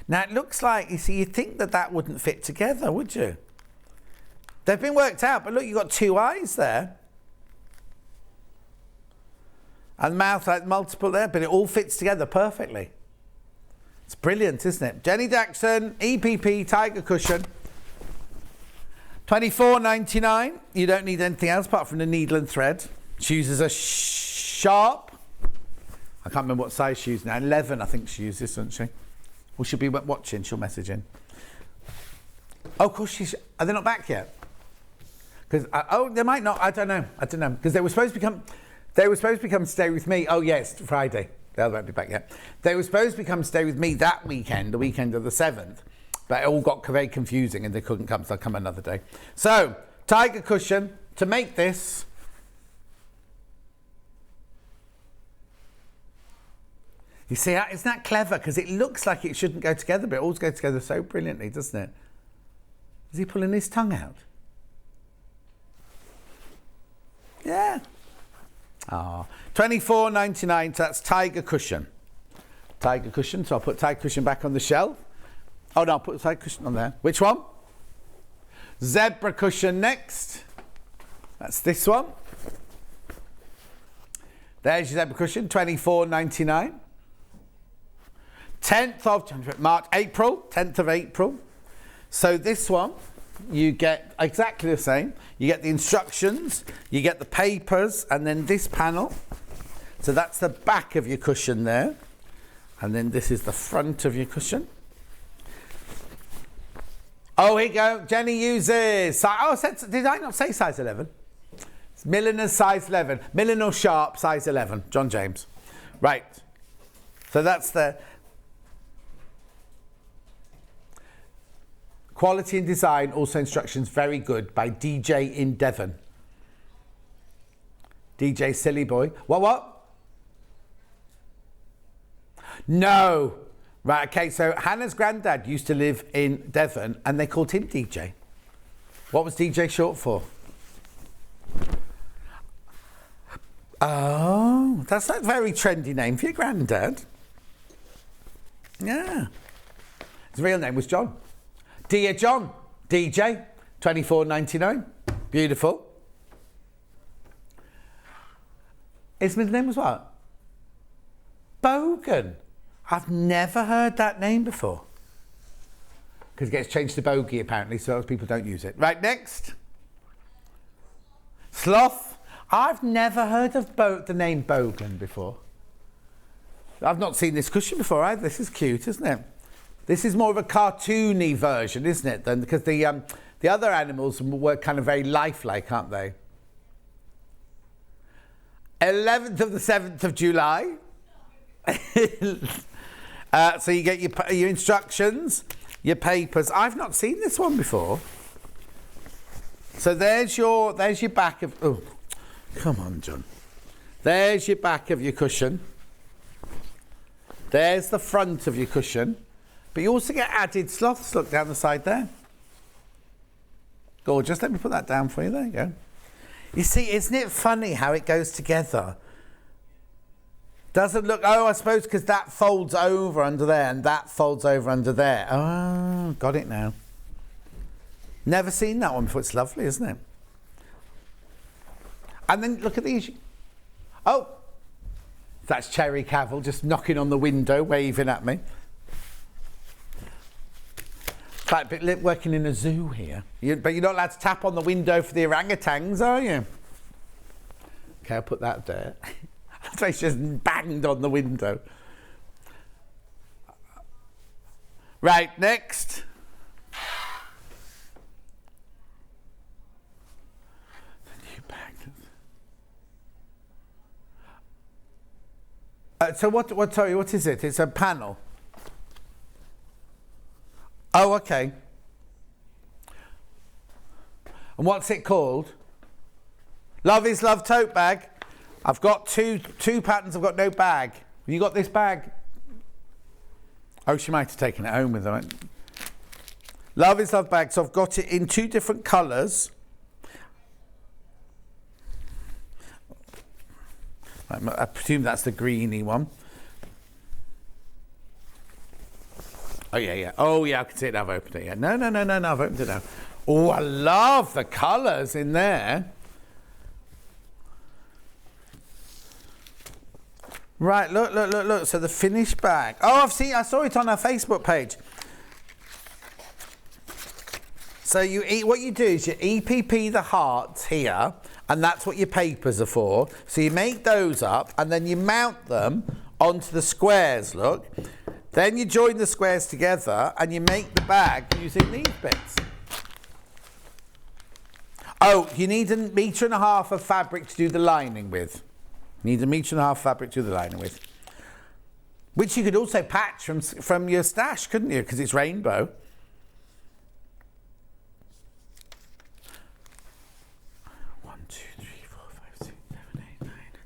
Now it looks like, you see, you'd think that wouldn't fit together, would you? They've been worked out, but look, you've got 2 eyes there. And mouth like multiple there, but it all fits together perfectly. It's brilliant, isn't it? Jenny Jackson, EPP Tiger Cushion. $24.99. You don't need anything else apart from the needle and thread. She uses a sharp, I can't remember what size she uses now, 11 I think she uses, doesn't she? Well, she'll be watching, she'll message in. Oh, of course, are they not back yet? Because, they might not, I don't know, because they were supposed to become Stay With Me. Oh, yes, Friday. They won't be back yet. They were supposed to become Stay With Me that weekend, the weekend of the 7th. But it all got very confusing and they couldn't come, so they'll come another day. So, Tiger Cushion, to make this. You see, isn't that clever? Because it looks like it shouldn't go together, but it all goes together so brilliantly, doesn't it? Is he pulling his tongue out? Yeah. Oh, $24.99, so that's Tiger Cushion. Tiger Cushion, so I'll put Tiger Cushion back on the shelf. Oh no, I'll put the Tiger Cushion on there. Which one? Zebra Cushion next. That's this one. There's your Zebra Cushion, $24.99. 10th of March, April, 10th of April. So this one, you get exactly the same. You get the instructions, you get the papers, and then this panel. So that's the back of your cushion there. And then this is the front of your cushion. Oh, here you go. Jenny uses... did I not say size 11? It's Milliner's size 11. Milliner Sharp, size 11. John James. Right. So that's the... Quality and design, also instructions, very good, by DJ in Devon. DJ Silly Boy. What? No. Right, okay, so Hannah's granddad used to live in Devon and they called him DJ. What was DJ short for? Oh, that's a very trendy name for your granddad. Yeah. His real name was John. Dear John, DJ, $24.99. Beautiful. His middle name was what? Bogan. I've never heard that name before. Because it gets changed to bogey apparently, so those people don't use it. Right, next. Sloth. I've never heard of the name Bogan before. I've not seen this cushion before either. This is cute, isn't it? This is more of a cartoony version, isn't it? Than because the other animals were kind of very lifelike, aren't they? 11th of the 7th of July. So you get your instructions, your papers. I've not seen this one before. So there's your back of... Oh, come on, John. There's your back of your cushion. There's the front of your cushion. But you also get added sloths, look, down the side there. Gorgeous. Let me put that down for you. There you go. You see, isn't it funny how it goes together? Doesn't look... Oh, I suppose because that folds over under there and that folds over under there. Oh, got it now. Never seen that one before. It's lovely, isn't it? And then look at these. Oh, that's Cherry Cavill just knocking on the window, waving at me. Like working in a zoo here. But you're not allowed to tap on the window for the orangutans, are you? Okay, I'll put that there. That's why she just banged on the window. Right, next. So what is it? It's a panel. Oh, okay. And what's it called? Love is Love tote bag. I've got two patterns. I've got no bag. Have you got this bag? Oh, she might have taken it home with her. Love is Love bag. So I've got it in 2 different colours. I presume that's the greeny one. Oh, yeah. Oh, yeah, I can see it now. I've opened it. Yeah. No, I've opened it now. Oh, I love the colours in there. Right, look. So the finished bag. Oh, I saw it on our Facebook page. So what you do is you EPP the hearts here, and that's what your papers are for. So you make those up, and then you mount them onto the squares, look. Then you join the squares together, and you make the bag using these bits. Oh, you need 1.5 meters of fabric to do the lining with. You need 1.5 meters fabric to do the lining with. Which you could also patch from your stash, couldn't you? Because it's rainbow.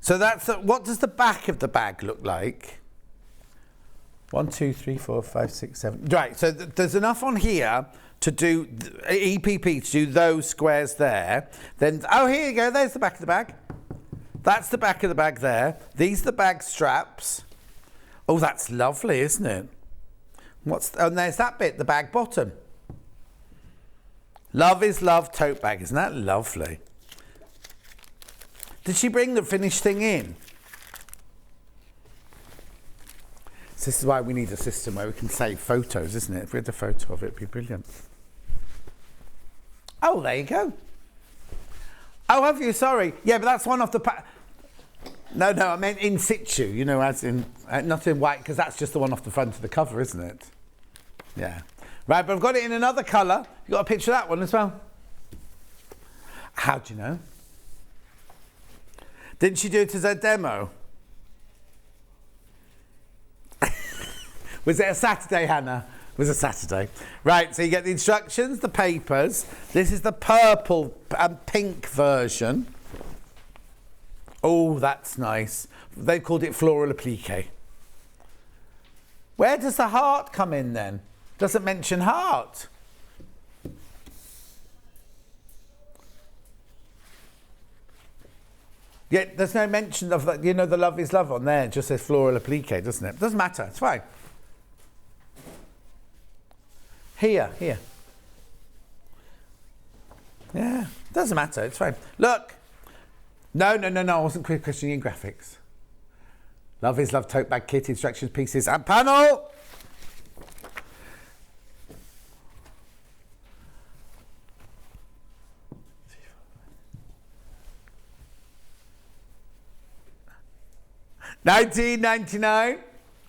So that's what does the back of the bag look like? 1, 2, 3, 4, 5, 6, 7. Right, so there's enough on here to do EPP to do those squares there. Then, oh, here you go. There's the back of the bag. That's the back of the bag there. These are the bag straps. Oh, that's lovely, isn't it? And there's that bit, the bag bottom. Love is Love tote bag. Isn't that lovely? Did she bring the finished thing in? So this is why we need a system where we can save photos, isn't it? If we had a photo of it, it'd be brilliant. Oh, there you go. Oh, have you? Sorry. Yeah, but that's one off the... No, I meant in situ, you know, as in... not in white, because that's just the one off the front of the cover, isn't it? Yeah. Right, but I've got it in another colour. You got a picture of that one as well? How do you know? Didn't she do it as a demo? Was it a Saturday, Hannah? It was a Saturday. Right, so you get the instructions, the papers. This is the purple and pink version. Oh, that's nice. They called it floral applique. Where does the heart come in then? Doesn't mention heart. Yeah, there's no mention of that, you know, the Love is Love on there. It just says floral applique, doesn't it? Doesn't matter, it's fine. Here. Yeah, doesn't matter, it's fine. Look. No, I wasn't questioning graphics. Love is Love tote bag kit, instructions, pieces, and panel. $19.99.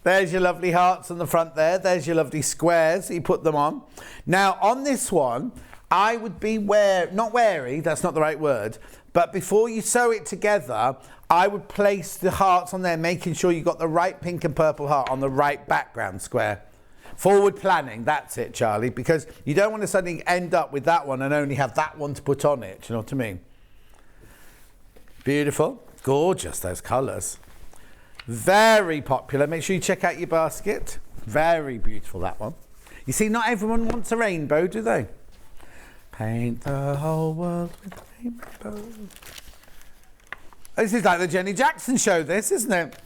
There's your lovely hearts on the front there. There's your lovely squares. You put them on. Now, on this one, I would be not wary, that's not the right word, but before you sew it together, I would place the hearts on there, making sure you got the right pink and purple heart on the right background square. Forward planning, that's it, Charlie, because you don't want to suddenly end up with that one and only have that one to put on it. Do you know what I mean? Beautiful. Gorgeous, those colours. Very popular. Make sure you check out your basket. Very beautiful, that one. You see, not everyone wants a rainbow, do they? Paint the whole world with a rainbow. This is like the Jenny Jackson show, this, isn't it?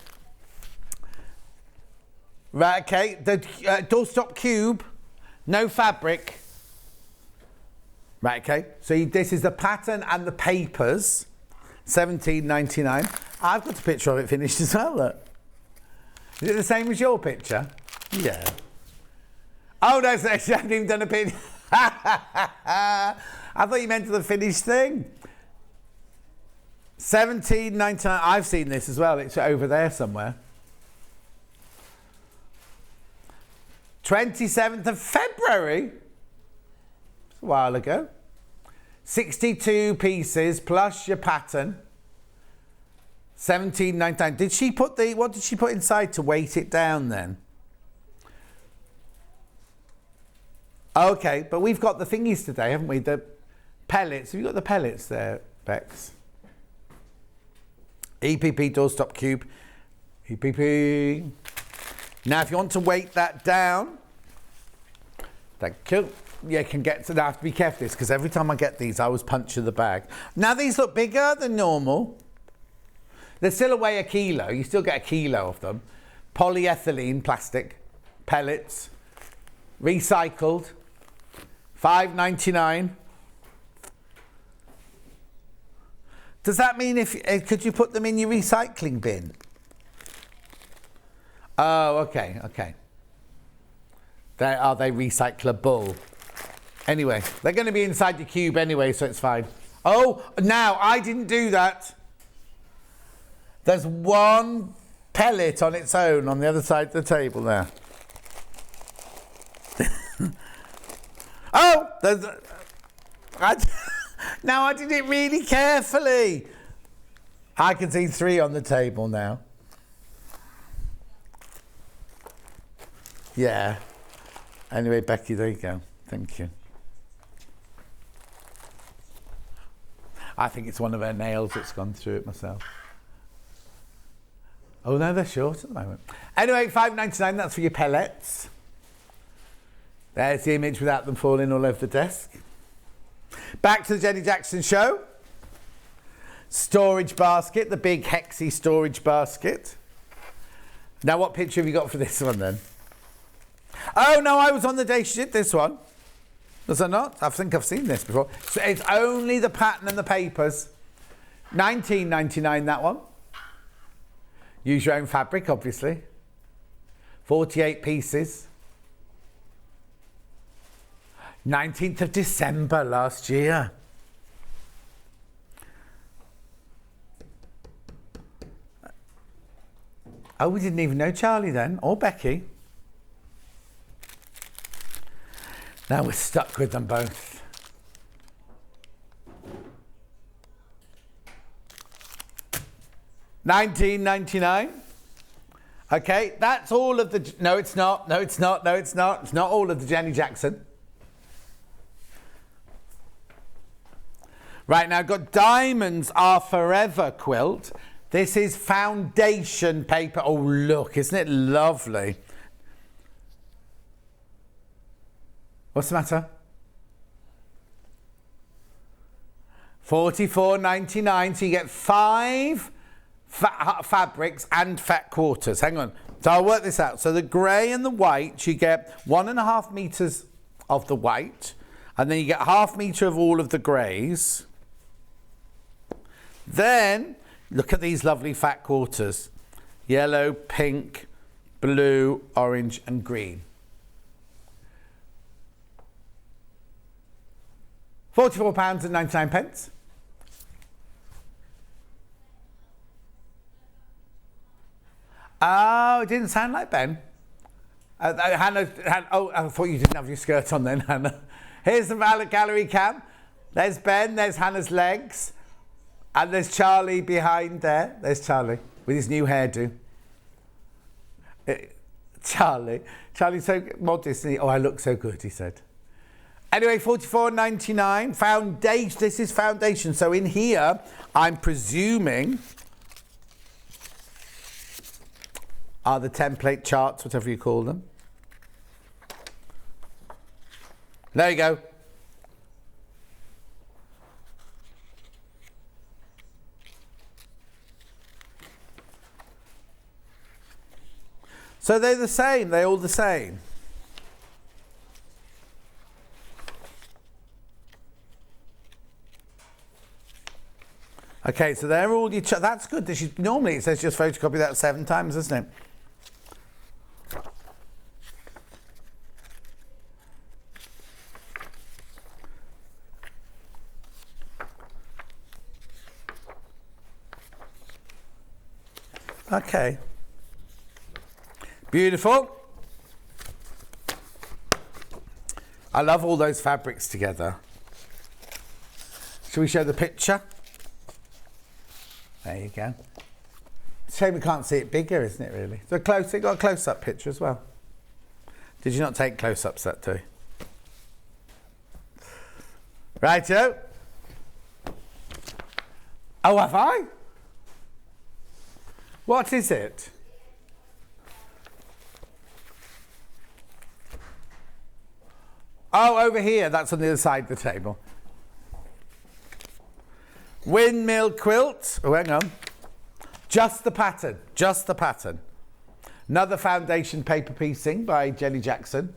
Right, okay. The doorstop cube, no fabric. Right, okay. So this is the pattern and the papers. $17.99. I've got a picture of it finished as well, look. Is it the same as your picture? Yeah. Oh, no, so she hasn't even done a pin. I thought you meant the finished thing. $17.99. I've seen this as well. It's over there somewhere. 27th of February. It's a while ago. 62 pieces plus your pattern. $17.99. Did she put what did she put inside to weight it down then? Okay, but we've got the thingies today, haven't we? The pellets. Have you got the pellets there, Bex? EPP doorstop cube. EPP. Now, if you want to weight that down, thank you. You can get to that. I have to be careful because every time I get these, I always puncture the bag. Now, these look bigger than normal. They still weigh a kilo. You still get a kilo of them. Polyethylene plastic pellets, recycled, $5.99. Does that mean could you put them in your recycling bin? Oh, okay. Are they recyclable? Anyway, they're going to be inside your cube anyway, so it's fine. Oh, now, I didn't do that. There's one pellet on its own on the other side of the table there. Oh, now I did it really carefully. I can see 3 on the table now. Yeah. Anyway, Becky, there you go. Thank you. I think it's one of her nails that's gone through it myself. Oh, no, they're short at the moment. Anyway, $5.99, that's for your pellets. There's the image without them falling all over the desk. Back to the Jenny Jackson show. Storage basket, the big hexy storage basket. Now, what picture have you got for this one then? Oh, no, I was on the day she did this one. Was I not? I think I've seen this before. So it's only the pattern and the papers. $19.99, that one. Use your own fabric, obviously. 48 pieces. 19th of December last year. Oh, we didn't even know Charlie then, or Becky. Now we're stuck with them both. $19.99. Okay, that's all of the... No, it's not. No, it's not. No, it's not. It's not all of the Jenny Jackson. Right, now I've got Diamonds Are Forever quilt. This is foundation paper. Oh, look, isn't it lovely? What's the matter? $44.99, so you get 5 fabrics and fat quarters. Hang on. So I'll work this out. So the grey and the white, you get 1.5 meters of the white, and then you get 0.5 meter of all of the greys. Then, look at these lovely fat quarters. Yellow, pink, blue, orange, and green. £44.99. Oh, it didn't sound like Ben. Hannah, oh, I thought you didn't have your skirt on then, Hannah. Here's the gallery cam. There's Ben, there's Hannah's legs. And there's Charlie behind there. There's Charlie with his new hairdo. Charlie's so modest. Oh, I look so good, he said. Anyway, $44.99. Foundation. This is foundation. So in here, I'm presuming are the template charts, whatever you call them. There you go. So they're the same. They're all the same. Okay, so they're all your... That's good. Normally it says just photocopy that 7 times, doesn't it? Okay. Beautiful. I love all those fabrics together. Shall we show the picture? There you go. Shame we can't see it bigger, isn't it, really? So close, it got a close-up picture as well. Did you not take close-ups that day? Righto. Oh, have I? What is it? Oh, over here. That's on the other side of the table. Windmill quilt. Oh, hang on. Just the pattern. Just the pattern. Another foundation paper piecing by Jenny Jackson.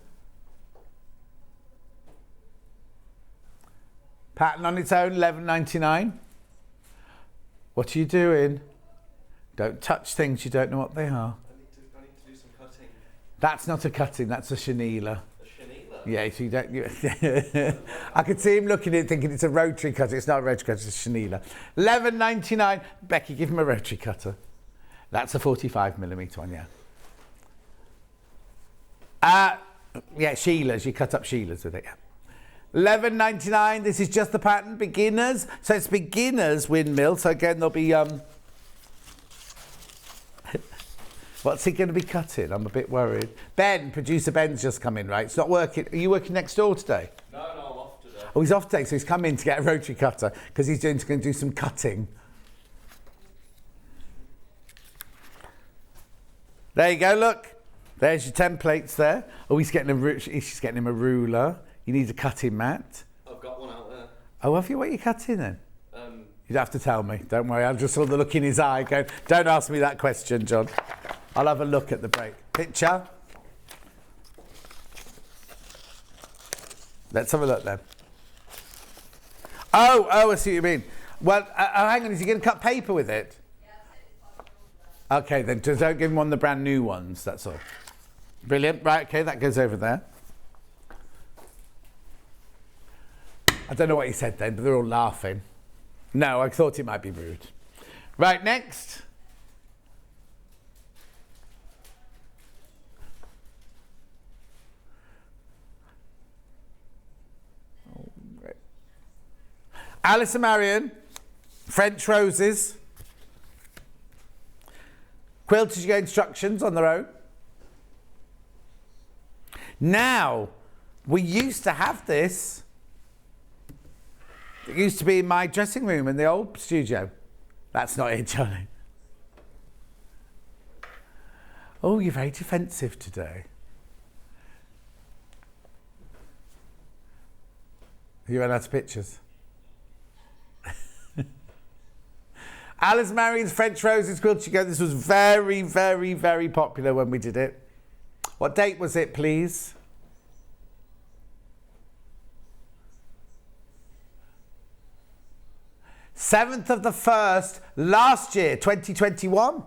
Pattern on its own, $11.99. What are you doing? Don't touch things you don't know what they are. I need to do some cutting. That's not a cutting, that's a chenille. A chenille? Yeah, so you don't... I could see him looking at it thinking it's a rotary cutter. It's not a rotary cutter, it's a chenille. $11.99. Becky, give him a rotary cutter. That's a 45mm one, yeah. Yeah, Sheila's. You cut up Sheila's with it, yeah. $11.99. This is just the pattern. Beginners. So it's beginners windmill. So again, there'll be... What's he going to be cutting? I'm a bit worried. Ben, producer Ben's just come in, right? It's not working. Are you working next door today? No, I'm off today. Oh, he's off today, so he's come in to get a rotary cutter because he's going to do some cutting. There you go, look. There's your templates there. Oh, she's getting him a ruler. You need a cutting mat. I've got one out there. Oh, have you? What are you cutting then? You'd have to tell me. Don't worry. I just saw the look in his eye going, don't ask me that question, John. I'll have a look at the break. Picture. Let's have a look then. Oh, I see what you mean. Well, hang on. Is he going to cut paper with it? Okay, then just don't give him one of the brand new ones, that's all. Brilliant. Right, okay, that goes over there. I don't know what he said then, but they're all laughing. No, I thought it might be rude. Right, next. Oh, right. Alice and Marion, French Roses. Quilters, you get instructions on their own. Now, we used to have this. It used to be in my dressing room in the old studio. That's not it, Johnny. Oh, you're very defensive today. You ran out of pictures. Alice Marion's French Roses Quilted Together. This was very, very, very popular when we did it. What date was it, please? Seventh of the 1st last year, 2021.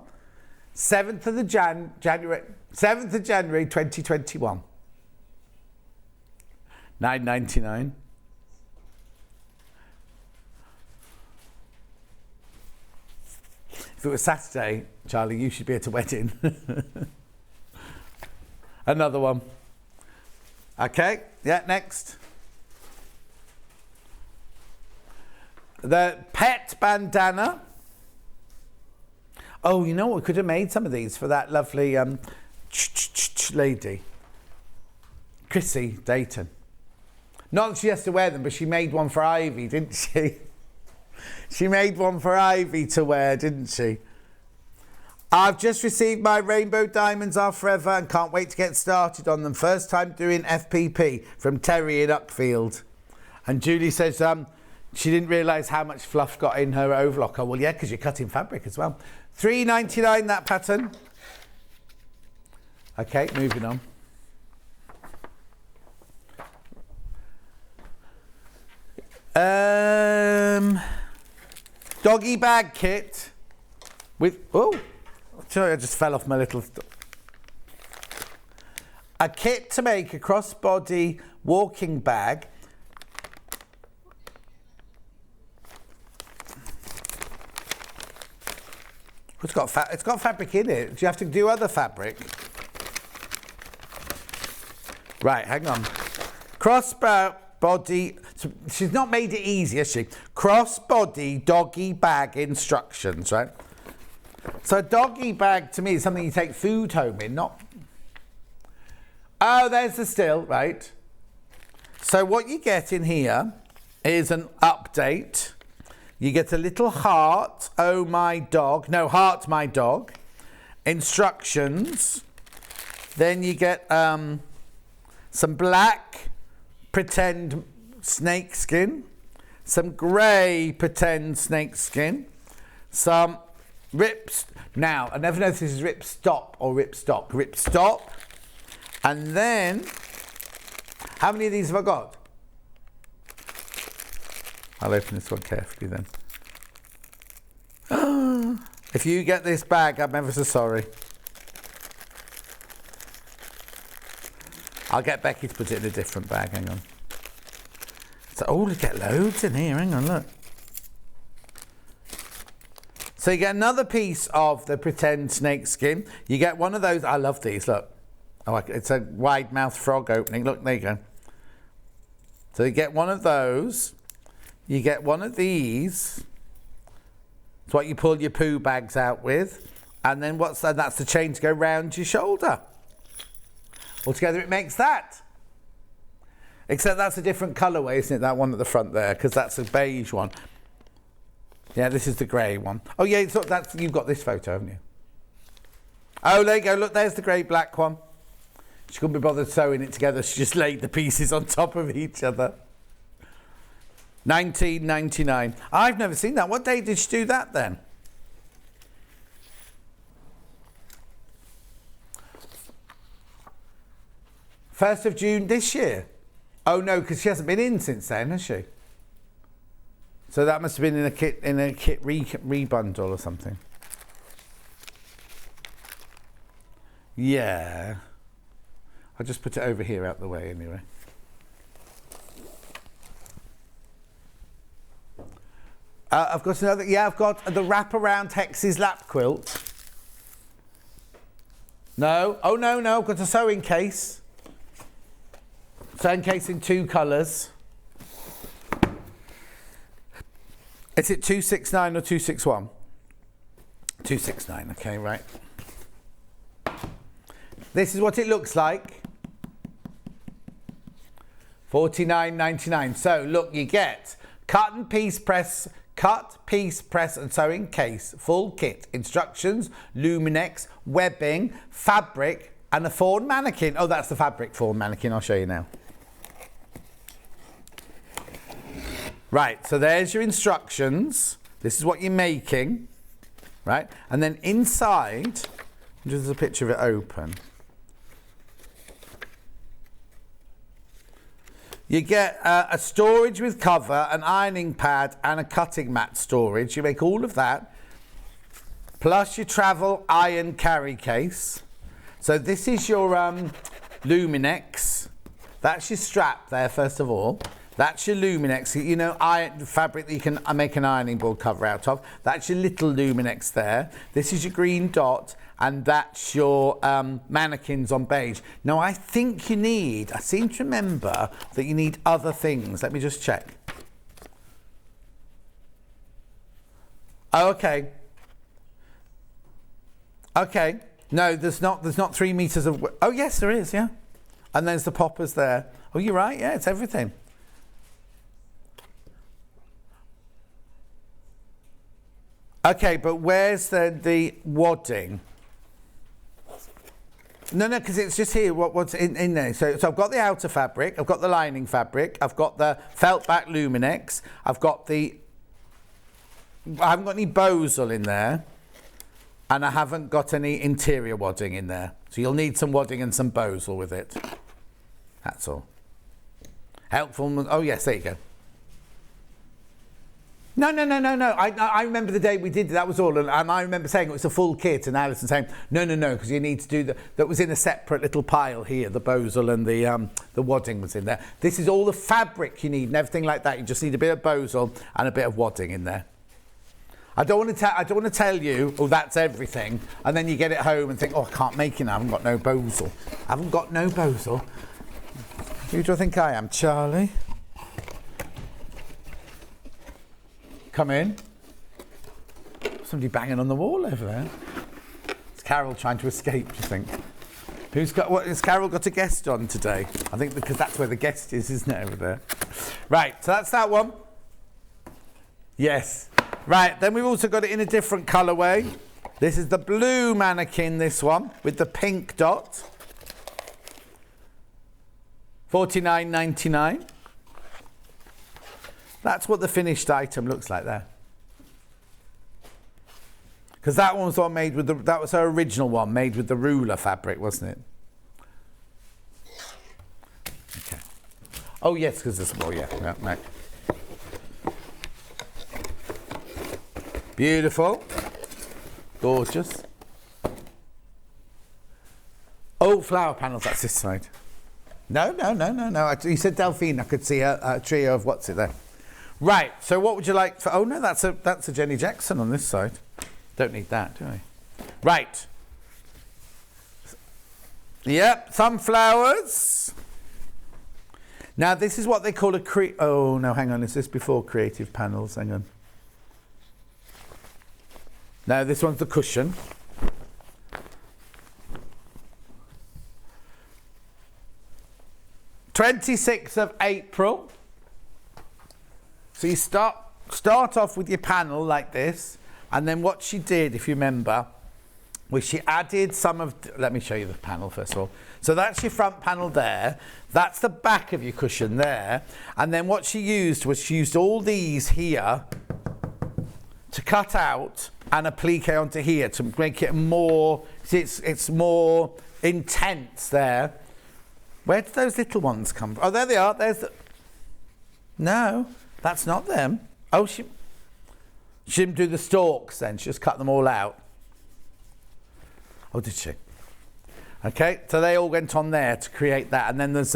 7th of January 2021. $9.99. If it was Saturday, Charlie, you should be at a wedding. Another one. Okay, yeah, next. The pet bandana. Oh, you know what? We could have made some of these for that lovely lady. Chrissy Dayton. Not that she has to wear them, but she made one for Ivy, didn't she? She made one for Ivy to wear, didn't she? I've just received my Rainbow Diamonds Are Forever and can't wait to get started on them. First time doing FPP from Terry in Uckfield. And Julie says she didn't realise how much fluff got in her overlocker. Well, yeah, because you're cutting fabric as well. $3.99 that pattern. Okay, moving on. Doggy bag kit with, oh, sorry, I just fell off my little, a kit to make a crossbody walking bag. It's got fabric in it. Do you have to do other fabric? Right, hang on. Cross-body. She's not made it easy, has she? Cross-body doggy bag instructions, right? So a doggy bag to me is something you take food home in, not... Oh, there's the still, right? So what you get in here is an update. You get a little heart, oh my dog. No, heart, my dog. Instructions. Then you get some black pretend snake skin. Some grey pretend snake skin. Some rips. Now, I never know if this is rip stop or rip stop. Rip stop. And then, how many of these have I got? I'll open this one carefully then. If you get this bag, I'm ever so sorry. I'll get Becky to put it in a different bag, hang on. So, oh, we get loads in here, hang on, look. So you get another piece of the pretend snake skin. You get one of those, I love these, look. Oh, it's a wide mouth frog opening, look, there you go. So you get one of those. You get one of these. It's what you pull your poo bags out with. And then what's that? That's the chain to go round your shoulder. Altogether it makes that. Except that's a different colourway, isn't it? That one at the front there, because that's a beige one. Yeah, this is the grey one. Oh yeah, so that's, you've got this photo, haven't you? Oh, there you go. Look, there's the grey-black one. She couldn't be bothered sewing it together. She just laid the pieces on top of each other. 19.99. I've never seen that. What day did she do that then? First of June this year. Oh no, because she hasn't been in since then, has she? So that must have been in a kit rebundle or something. Yeah. I'll just put it over here out the way anyway. I've got another, yeah, I've got the wraparound Hex's lap quilt. No, oh no, I've got a sewing case. Sewing case in 2 colours. Is it 269 or 261? 269, okay, right. This is what it looks like. $49.99. So look, you get cut, piece, press and sewing case, full kit, instructions, Luminex, webbing, fabric, and a fawn mannequin. Oh, that's the fabric fawn mannequin. I'll show you now. Right, so there's your instructions. This is what you're making, right? And then inside, there's a picture of it open. You get a storage with cover, an ironing pad, and a cutting mat storage. You make all of that, plus your travel iron carry case. So this is your Luminex. That's your strap there, first of all. That's your Luminex, you know, fabric that you can make an ironing board cover out of. That's your little Luminex there. This is your green dot, and that's your mannequins on beige. Now, I think you need, I seem to remember that you need other things. Let me just check. Oh, okay. Okay. No, there's not 3 meters of, oh yes, there is, yeah. And there's the poppers there. Oh, you're right, yeah, it's everything. Okay, but where's the wadding? No, because it's just here, what's in there. So I've got the outer fabric, I've got the lining fabric, I've got the felt back Luminex, I haven't got any Bosal in there, and I haven't got any interior wadding in there. So you'll need some wadding and some Bosal with it. That's all. Helpful, oh yes, there you go. No. I remember the day we did that was all, and I remember saying it was a full kit, and Alison saying, no, because you need to do that was in a separate little pile here, the Bosal and the wadding was in there. This is all the fabric you need and everything like that. You just need a bit of Bosal and a bit of wadding in there. I don't want to tell you, oh, that's everything, and then you get it home and think, oh, I can't make it now. I haven't got no bosel. I haven't got no bosel. Who do I think I am, Charlie? Come in. Somebody banging on the wall over there. It's Carol trying to escape, do you think? Has Carol got a guest on today? I think because that's where the guest is, isn't it, over there? Right, so that's that one. Yes. Right, then we've also got it in a different colourway. This is the blue mannequin, this one, with the pink dot. $49.99. That's what the finished item looks like there. Because that one was the one made with that was her original one, made with the ruler fabric, wasn't it? Okay. Oh yes, because there's more, yeah. No. Beautiful. Gorgeous. Oh, flower panels, that's this side. No. You said Delphine, I could see a trio of what's it there. Right, so what would you like for... Oh, no, that's a Jenny Jackson on this side. Don't need that, do I? Right. Yep, sunflowers. Now, this is what they call a... Oh, no, hang on. Is this before creative panels? Hang on. No, this one's the cushion. '26th of April. So you start off with your panel like this, and then what she did, if you remember, was she added some of... Let me show you the panel first of all. So that's your front panel there. That's the back of your cushion there. And then what she used was she used all these here to cut out and applique onto here to make it more... It's more intense there. Where did those little ones come from? Oh, there they are. There's the... No, that's not them. Oh, she didn't do the stalks then. She just cut them all out. Oh, did she? Okay, so they all went on there to create that. And then there's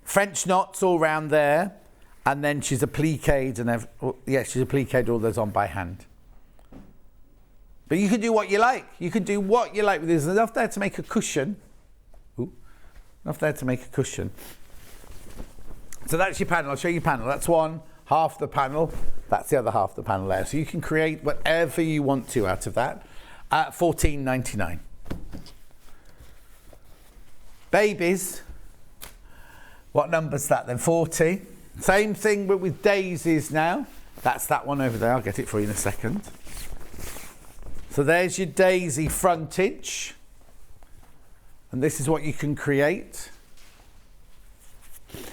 French knots all round there. And then she's appliqued and she's appliqued all those on by hand. But you can do what you like. You can do what you like with this. There's enough there to make a cushion. Enough there to make a cushion. So that's your panel. I'll show you your panel. That's one half the panel. That's the other half of the panel there. So you can create whatever you want to out of that at $14.99. Babies. What number's that then? 40. Same thing but with daisies now. That's that one over there. I'll get it for you in a second. So there's your daisy frontage. And this is what you can create.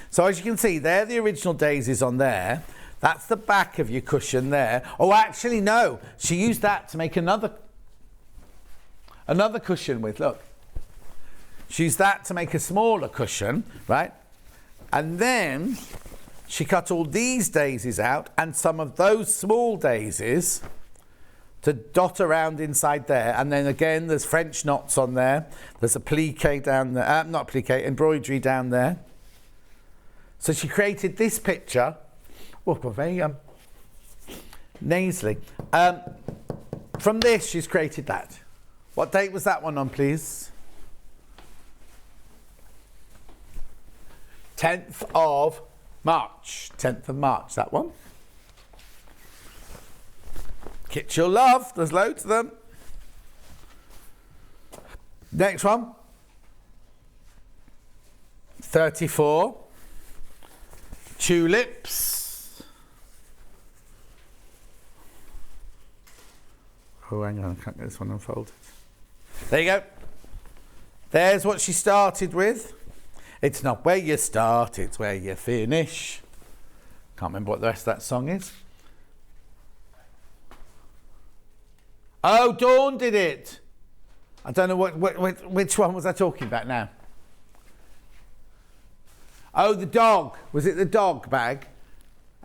So as you can see, they're the original daisies on there. That's the back of your cushion there. Oh, actually, no. She used that to make another cushion with, look. She used that to make a smaller cushion, right? And then she cut all these daisies out and some of those small daisies to dot around inside there. And then again, there's French knots on there. There's applique down there, not applique, embroidery down there. So she created this picture. Oh, very nasally. From this, she's created that. What date was that one on, please? 10th of March. 10th of March, that one. Kits you'll love. There's loads of them. Next one. 34. Tulips. Oh, hang on. I can't get this one unfolded. There you go. There's what she started with. It's not where you start, it's where you finish. Can't remember what the rest of that song is. Oh, Dawn did it. I don't know which one was I talking about now. Oh, the dog. Was it the dog bag?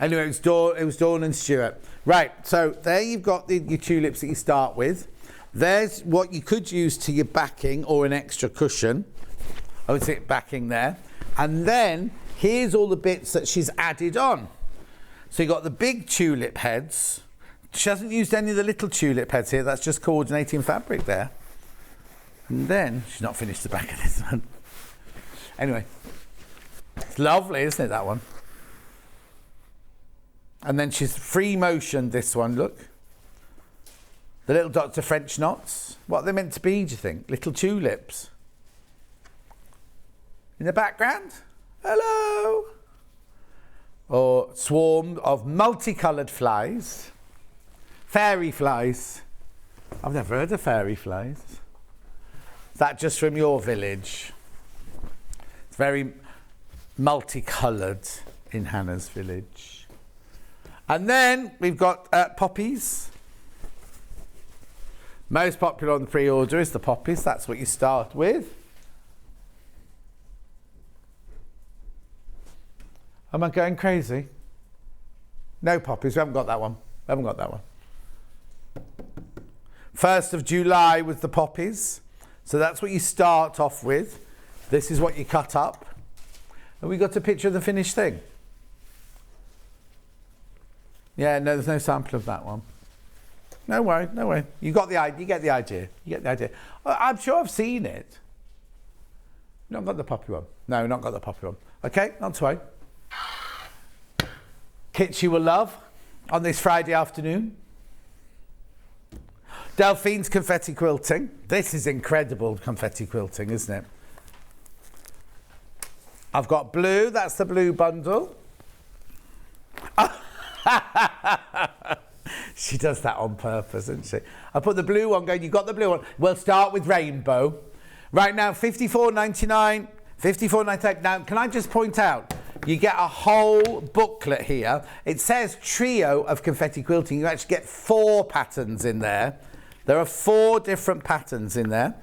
Anyway, it was Dawn and Stuart. Right, so there you've got your tulips that you start with. There's what you could use to your backing or an extra cushion. Oh, it's it backing there. And then here's all the bits that she's added on. So you've got the big tulip heads She hasn't used any of the little tulip heads here. That's just coordinating fabric there. And then, she's not finished the back of this one. Anyway, it's lovely, isn't it, that one? And then she's free motioned this one, look. The little dots are French knots. What are they meant to be, do you think? Little tulips. In the background? Hello! Or swarm of multicoloured flies. Fairy flies. I've never heard of fairy flies. Is that just from your village? It's very multicoloured in Hannah's village. And then we've got poppies. Most popular on the pre-order is the poppies. That's what you start with. Am I going crazy? No poppies. We haven't got that one. We haven't got that one. 1st of July with the poppies. So that's what you start off with. This is what you cut up. And we got a picture of the finished thing. Yeah, no, there's no sample of that one. No worry, no worry. You got the idea. You get the idea. You get the idea. I'm sure I've seen it. Not got the poppy one. No, not got the poppy one. Okay, not to worry. Kits you will love on this Friday afternoon. Delphine's confetti quilting. This is incredible confetti quilting, isn't it? I've got blue. That's the blue bundle. She does that on purpose, doesn't she? I put the blue one going, you got the blue one. We'll start with rainbow. Right now, $54.99. $54.99. Now, can I just point out, you get a whole booklet here. It says trio of confetti quilting. You actually get 4 patterns in there. There are 4 different patterns in there.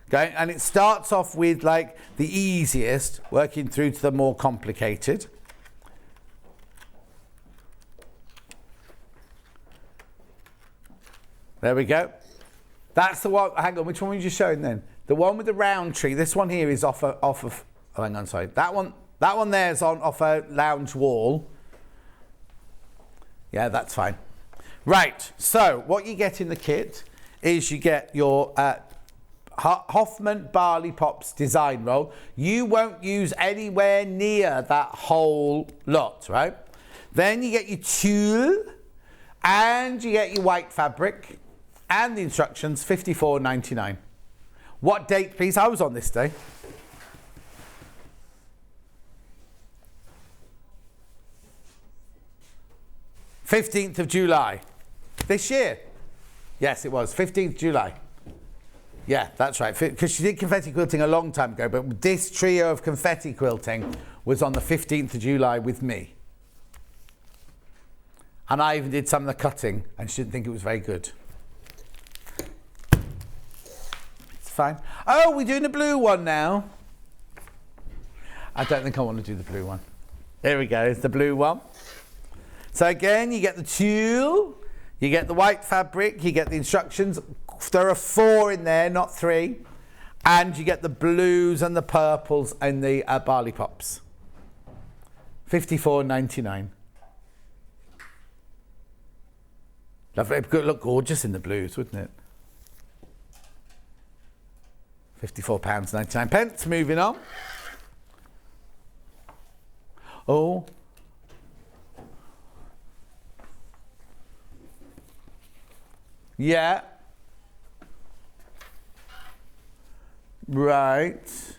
Okay, and it starts off with like the easiest, working through to the more complicated. There we go. That's the one. Hang on, which one were you just showing then? The one with the round tree. This one here is off of. Oh, hang on, sorry. That one there is off a lounge wall. Yeah, that's fine. Right. So what you get in the kit is you get your Hoffman Barley Pops design roll. You won't use anywhere near that whole lot, right? Then you get your tulle, and you get your white fabric. And the instructions, $54.99. What date, please? I was on this day. '15th of July. This year. Yes, it was. 15th July. Yeah, that's right. Because she did confetti quilting a long time ago, but this trio of confetti quilting was on the 15th of July with me. And I even did some of the cutting, and she didn't think it was very good. Fine. Oh, we're doing a blue one now. I don't think I want to do the blue one. There we go, it's the blue one. So again, you get the tulle, you get the white fabric, you get the instructions. There are 4 in there, not 3. And you get the blues and the purples and the barley pops. $54.99. Lovely. It would look gorgeous in the blues, wouldn't it? £54.99. Moving on. Oh. Yeah. Right.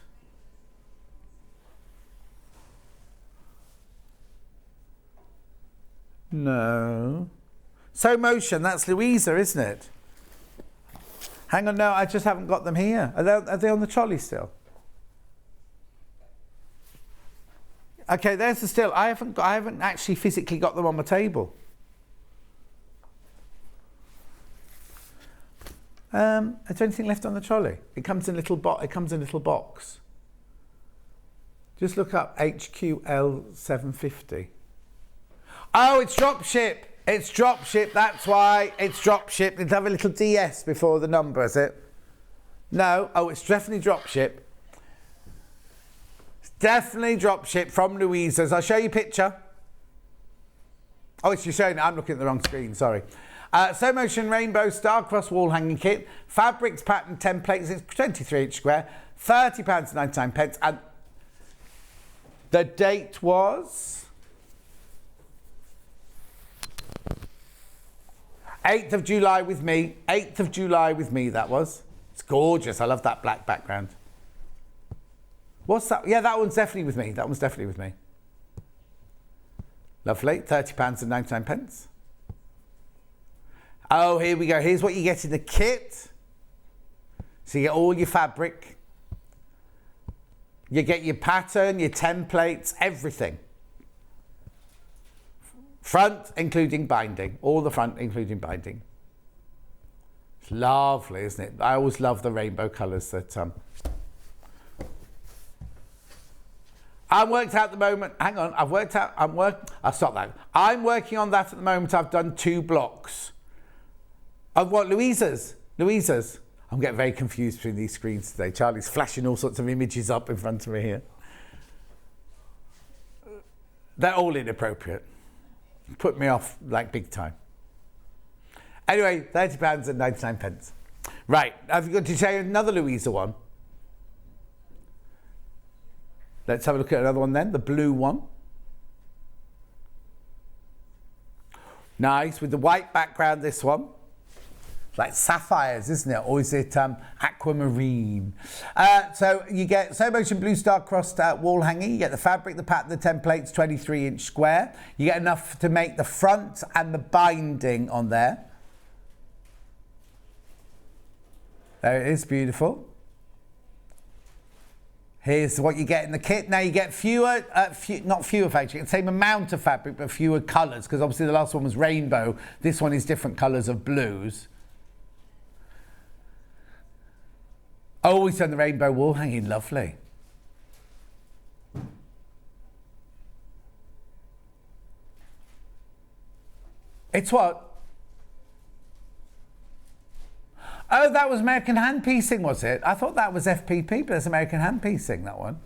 No. So motion, that's Louisa, isn't it? Hang on, no, I just haven't got them here. Are they on the trolley still? Okay, there's the still. I haven't actually physically got them on my table. Is there anything left on the trolley? It comes in a little box. Just look up HQL 750. Oh, it's drop ship. It's drop ship. That's why it's drop ship. It'll have a little DS before the number, is it? No. Oh, it's definitely drop ship. It's definitely drop ship from Louisa's. I'll show you a picture. Oh, it's you showing. I'm looking at the wrong screen. Sorry. Sew Motion Rainbow Star-Crossed Wall Hanging Kit. Fabrics pattern templates. It's 23-inch square. £30.99. And the date was 8th of July with me. 8th of July with me, that was. It's gorgeous. I love that black background. What's that? Yeah, that one's definitely with me. That one's definitely with me. Lovely. £30.99. Oh, here we go. Here's what you get in the kit. So you get all your fabric. You get your pattern, your templates, everything. Front, including binding. All the front, including binding. It's lovely, isn't it? I always love the rainbow colours that... I'm worked out at the moment. Hang on, I'll stop that. I'm working on that at the moment. I've done 2 blocks. Of what? Louisa's. I'm getting very confused between these screens today. Charlie's flashing all sorts of images up in front of me here. They're all inappropriate. Put me off like big time. Anyway, £30.99. Right, I've got to show you another Louisa one. Let's have a look at another one then, the blue one. Nice, with the white background, this one. Like sapphires, isn't it? Or is it aquamarine? So you get Sew Motion Blue Star-Crossed wall hanging. You get the fabric, the pattern, the templates, 23-inch square. You get enough to make the front and the binding on there. There it is, beautiful. Here's what you get in the kit. Now you get not fewer fabric, you get the same amount of fabric, but fewer colours, because obviously the last one was rainbow. This one is different colours of blues. Oh, we've done the rainbow wall hanging, lovely. It's what? Oh, that was American hand piecing, was it? I thought that was FPP, but it's American hand piecing, that one.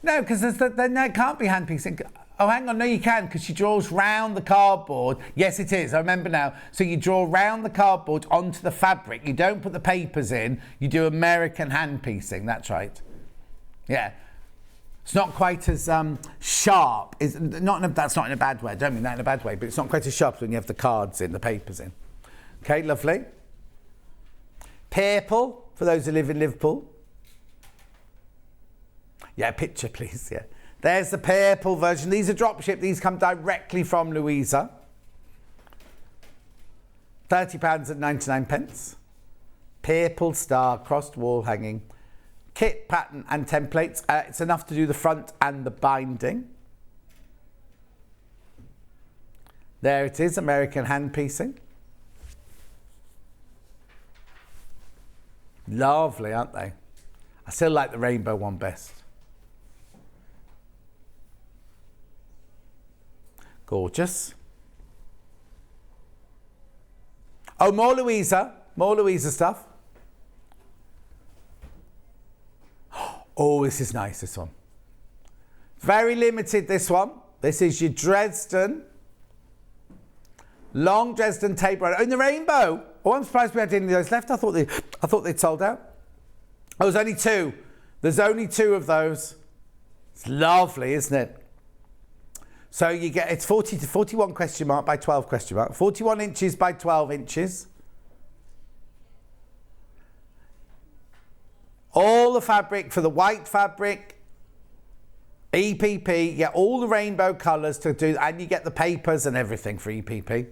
No, because no, it can't be hand piecing. Oh, hang on, no, you can, because she draws round the cardboard. Yes, it is, I remember now. So you draw round the cardboard onto the fabric. You don't put the papers in, you do American hand piecing, that's right. Yeah. It's not quite as sharp. That's not in a bad way, I don't mean that in a bad way, but it's not quite as sharp when you have the cards in, the papers in. Okay, lovely. Purple, for those who live in Liverpool. Yeah, picture, please, yeah. There's the purple version. These are dropship. These come directly from Louisa. £30.99. Purple star-crossed wall hanging. Kit, pattern and templates. It's enough to do the front and the binding. There it is, American hand piecing. Lovely, aren't they? I still like the rainbow one best. Gorgeous. Oh, more Louisa stuff. Oh, this is nice, this one. Very limited, this one. This is your Dresden. Long Dresden tape runner. Oh, in the rainbow. Oh, I'm surprised we had any of those left. I thought they'd sold out. Oh, there's only 2. There's only 2 of those. It's lovely, isn't it? So you get, it's 40 to 41 question mark by 12 question mark. 41 inches by 12 inches. All the fabric for the white fabric, EPP, you get all the rainbow colours to do, and you get the papers and everything for EPP.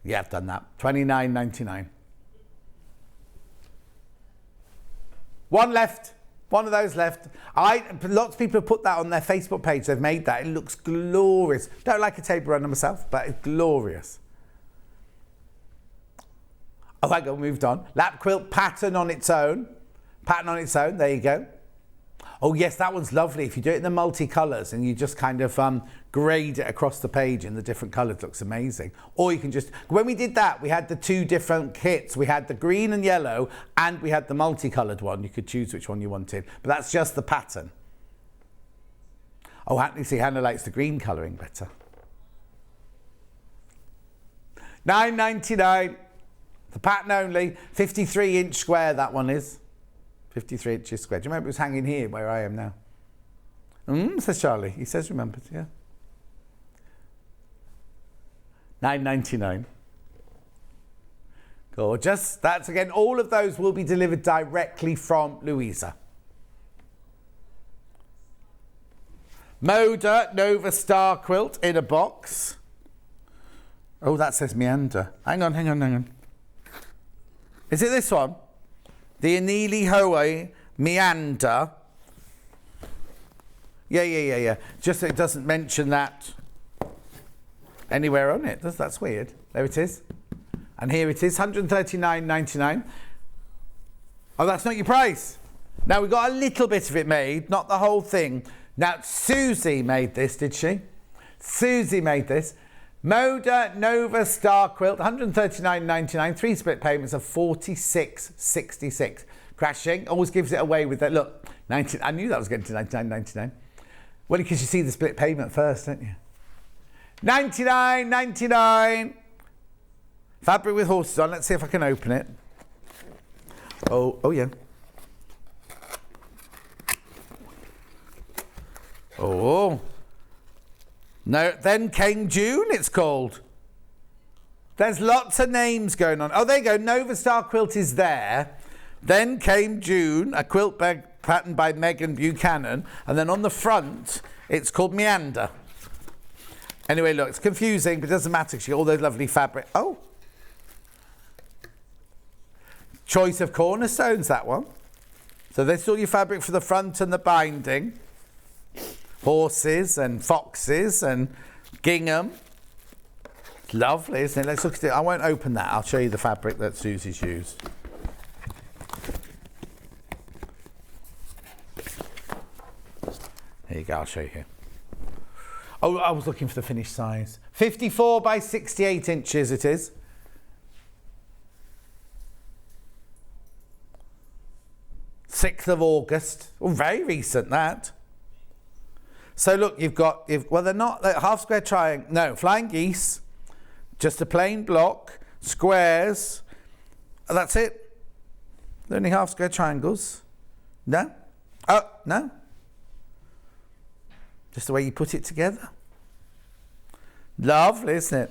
Yeah, I've done that. $29.99. One left. One of those left. Lots of people have put that on their Facebook page. They've made that. It looks glorious. Don't like a table runner myself, but it's glorious. Oh, I got moved on. Lap quilt pattern on its own. Pattern on its own. There you go. Oh, yes, that one's lovely. If you do it in the multicolours and you just kind of grade it across the page in the different colours, it looks amazing. Or you can just... When we did that, we had the 2 different kits. We had the green and yellow, and we had the multicoloured one. You could choose which one you wanted. But that's just the pattern. Oh, you see, Hannah likes the green colouring better. $9.99. The pattern only. 53-inch square, that one is. 53 inches square. Do you remember it was hanging here where I am now? Says Charlie. He says remembered, yeah. $9.99. Gorgeous. That's again, all of those will be delivered directly from Louisa. Moda Nova Star Quilt in a box. Oh, that says meander. Hang on. Is it this one? The Anili Hoey meander. Yeah. Just it doesn't mention that anywhere on it. That's weird. There it is. And here it is, $139.99. Oh, that's not your price. Now, we got a little bit of it made, not the whole thing. Now, Susie made this, did she? Susie made this. Moda Nova Star Quilt, $139.99. 3 split payments of $46.66. Crashing always gives it away with that. Look, 19. I knew that was getting to $99.99. Well, because you see the split payment first, don't you? $99.99. Fabric with horses on. Let's see if I can open it. Oh yeah. Oh. No, then came June, it's called. There's lots of names going on. Oh, there you go. Nova Star Quilt is there. Then came June, a quilt bag pattern by Megan Buchanan. And then on the front, it's called Meander. Anyway, look, it's confusing, but it doesn't matter. She got all those lovely fabric. Oh. Choice of cornerstones, that one. So there's all your fabric for the front and the binding. Horses and foxes and gingham. Lovely, isn't it? Let's look at it. I won't open that. I'll show you the fabric that Susie's used. There you go. I'll show you here. Oh, I was looking for the finished size. 54 by 68 inches it is. August 6th. Oh, very recent, that. So look, well, they're not half square triangle. No, flying geese, just a plain block, squares. That's it. They're only half square triangles. No? Oh, no. Just the way you put it together. Lovely, isn't it?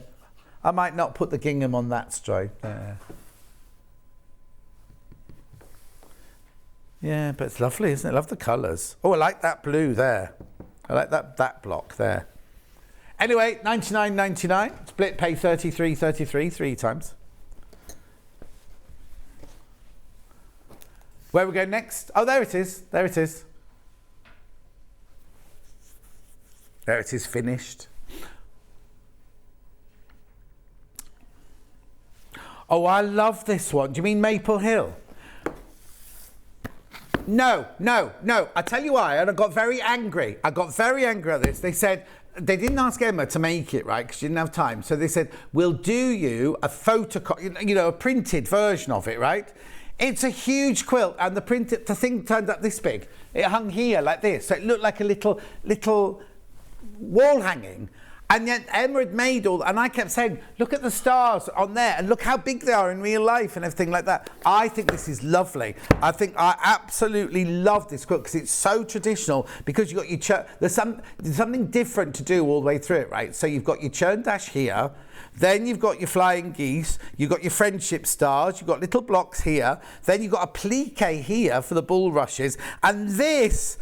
I might not put the gingham on that stripe there. Yeah, but it's lovely, isn't it? I love the colours. Oh, I like that blue there. I like that block there. Anyway, $99.99. Split pay $33.33 3 times. Where we go next? Oh, there it is. There it is. There it is, finished. Oh, I love this one. Do you mean Maple Hill? No. I tell you why, and I got very angry. at this. They said, they didn't ask Emma to make it, right, because she didn't have time. So they said, we'll do you a photocopy, a printed version of it, right? It's a huge quilt, and the thing turned up this big. It hung here like this, so it looked like a little wall hanging. And yet Emma had made all, and I kept saying, look at the stars on there, and look how big they are in real life and everything like that. I think this is lovely. I absolutely love this quilt because it's so traditional, because you've got there's something different to do all the way through it, right? So you've got your churn dash here, then you've got your flying geese, you've got your friendship stars, you've got little blocks here, then you've got applique here for the bulrushes, and this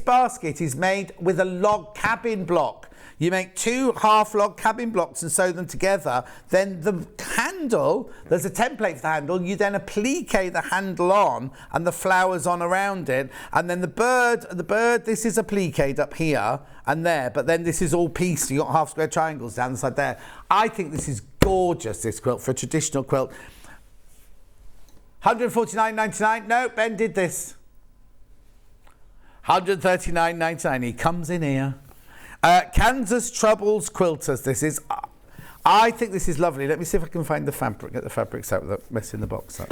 basket is made with a log cabin block. You make 2 half-log cabin blocks and sew them together. Then the handle, there's a template for the handle. You then applique the handle on and the flowers on around it. And then the bird, this is appliqued up here and there. But then this is all pieced. You've got half square triangles down the side there. I think this is gorgeous, this quilt, for a traditional quilt. $149.99. No, Ben did this. $139.99. He comes in here. Kansas Troubles Quilters. This is, I think this is lovely. Let me see if I can find the fabric. Get the fabrics out without messing the box up.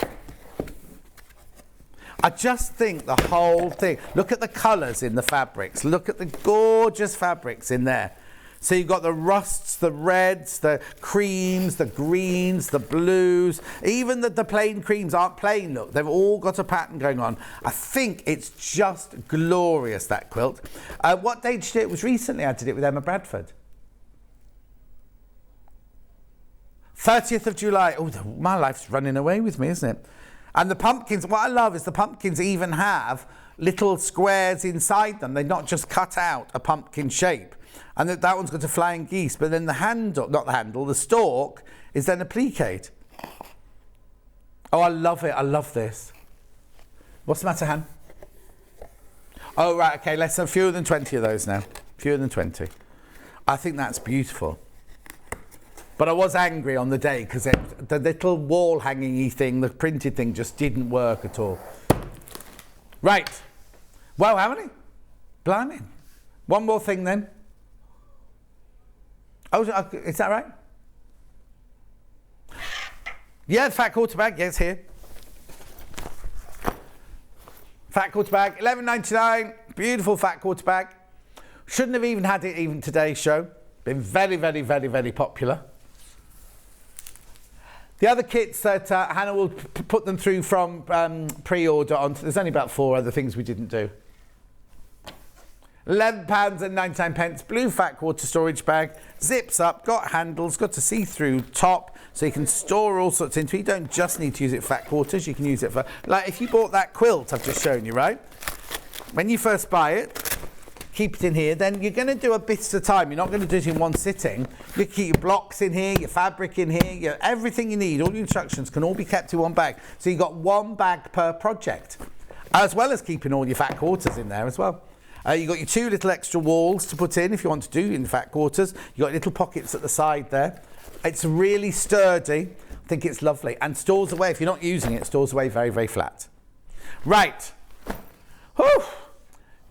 I just think the whole thing, look at the colours in the fabrics, look at the gorgeous fabrics in there. So you've got the rusts, the reds, the creams, the greens, the blues, even the plain creams aren't plain, look, they've all got a pattern going on. I think it's just glorious, that quilt. What day did you do it? It was recently I did it with Emma Bradford. 30th of July. Oh, my life's running away with me, isn't it? And the pumpkins, what I love is the pumpkins even have little squares inside them. They're not just cut out a pumpkin shape. And that one's got a flying geese, but then the handle, not the handle, the stalk is then appliqued. Oh, I love it. I love this. What's the matter, Han? Oh, right, okay, less than fewer than 20 of those now. Fewer than 20. I think that's beautiful. But I was angry on the day because the little wall hanging-y thing, the printed thing, just didn't work at all. Right. Wow, how many? Blimey. One more thing then. Oh, is that right? Yeah, the fat quarter bag. Yes, here. Fat quarter bag, $11.99. Beautiful fat quarter bag. Shouldn't have even had it even today's show. Been very, very, very, very popular. The other kits that Hannah will put them through from pre-order on. There's only about 4 other things we didn't do. £11.99. Blue fat quarter storage bag. Zips up, got handles, got a see-through top, so you can store all sorts into it. You don't just need to use it for fat quarters. You can use it for, like if you bought that quilt I've just shown you, right? When you first buy it, keep it in here, then you're going to do a bit at a time. You're not going to do it in one sitting. You keep your blocks in here, your fabric in here, everything you need, all your instructions can all be kept in one bag. So you've got one bag per project, as well as keeping all your fat quarters in there as well. You've got your 2 little extra walls to put in if you want to do in the fat quarters. You've got little pockets at the side there. It's really sturdy. I think it's lovely. And stores away, if you're not using it, stores away very, very flat. Right. Whew.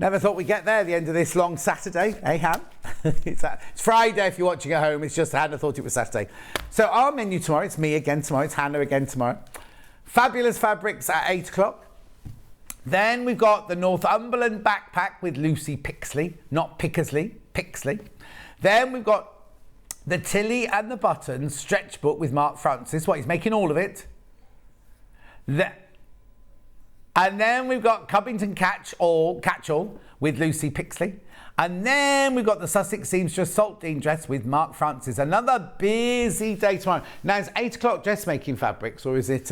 Never thought we'd get there at the end of this long Saturday, eh, Han? It's Friday if you're watching at home. It's just Hannah thought it was Saturday. So our menu tomorrow, it's me again tomorrow. It's Hannah again tomorrow. Fabulous fabrics at 8 o'clock. Then we've got the Northumberland backpack with Lucy Pixley, not Pickersley, Pixley. Then we've got the Tilly and the Buttons stretch book with Mark Francis. What, he's making all of it? And then we've got Cubbington Catch-all with Lucy Pixley. And then we've got the Sussex Seamstress Saltine dress with Mark Francis. Another busy day tomorrow. Now, is 8 o'clock dressmaking fabrics or is it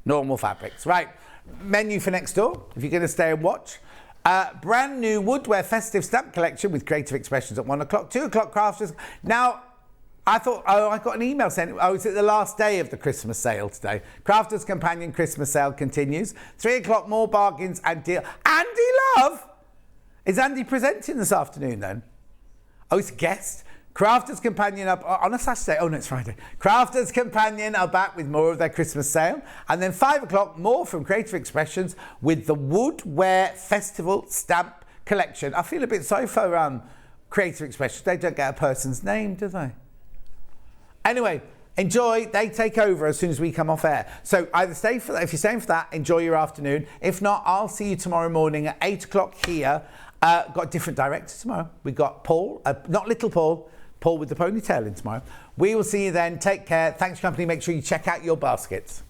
normal fabrics? Right. Menu for next door, if you're going to stay and watch. Brand new woodware festive stamp collection with creative expressions at 1 o'clock. 2 o'clock crafters. Now, I thought, I got an email saying, is it the last day of the Christmas sale today? Crafters Companion Christmas sale continues. 3 o'clock, more bargains and deal. Andy Love! Is Andy presenting this afternoon then? Oh, it's a guest. Crafters Companion up on a Saturday. Oh, no, it's Friday. Crafters Companion are back with more of their Christmas sale. And then 5 o'clock, more from Creative Expressions with the Woodware Festival Stamp Collection. I feel a bit sorry for Creative Expressions. They don't get a person's name, do they? Anyway, enjoy. They take over as soon as we come off air. So either stay for that. If you're staying for that, enjoy your afternoon. If not, I'll see you tomorrow morning at 8 o'clock here. Got a different director tomorrow. We've got Paul, not little Paul, Paul with the ponytail in tomorrow. We will see you then. Take care. Thanks for your company. Make sure you check out your baskets.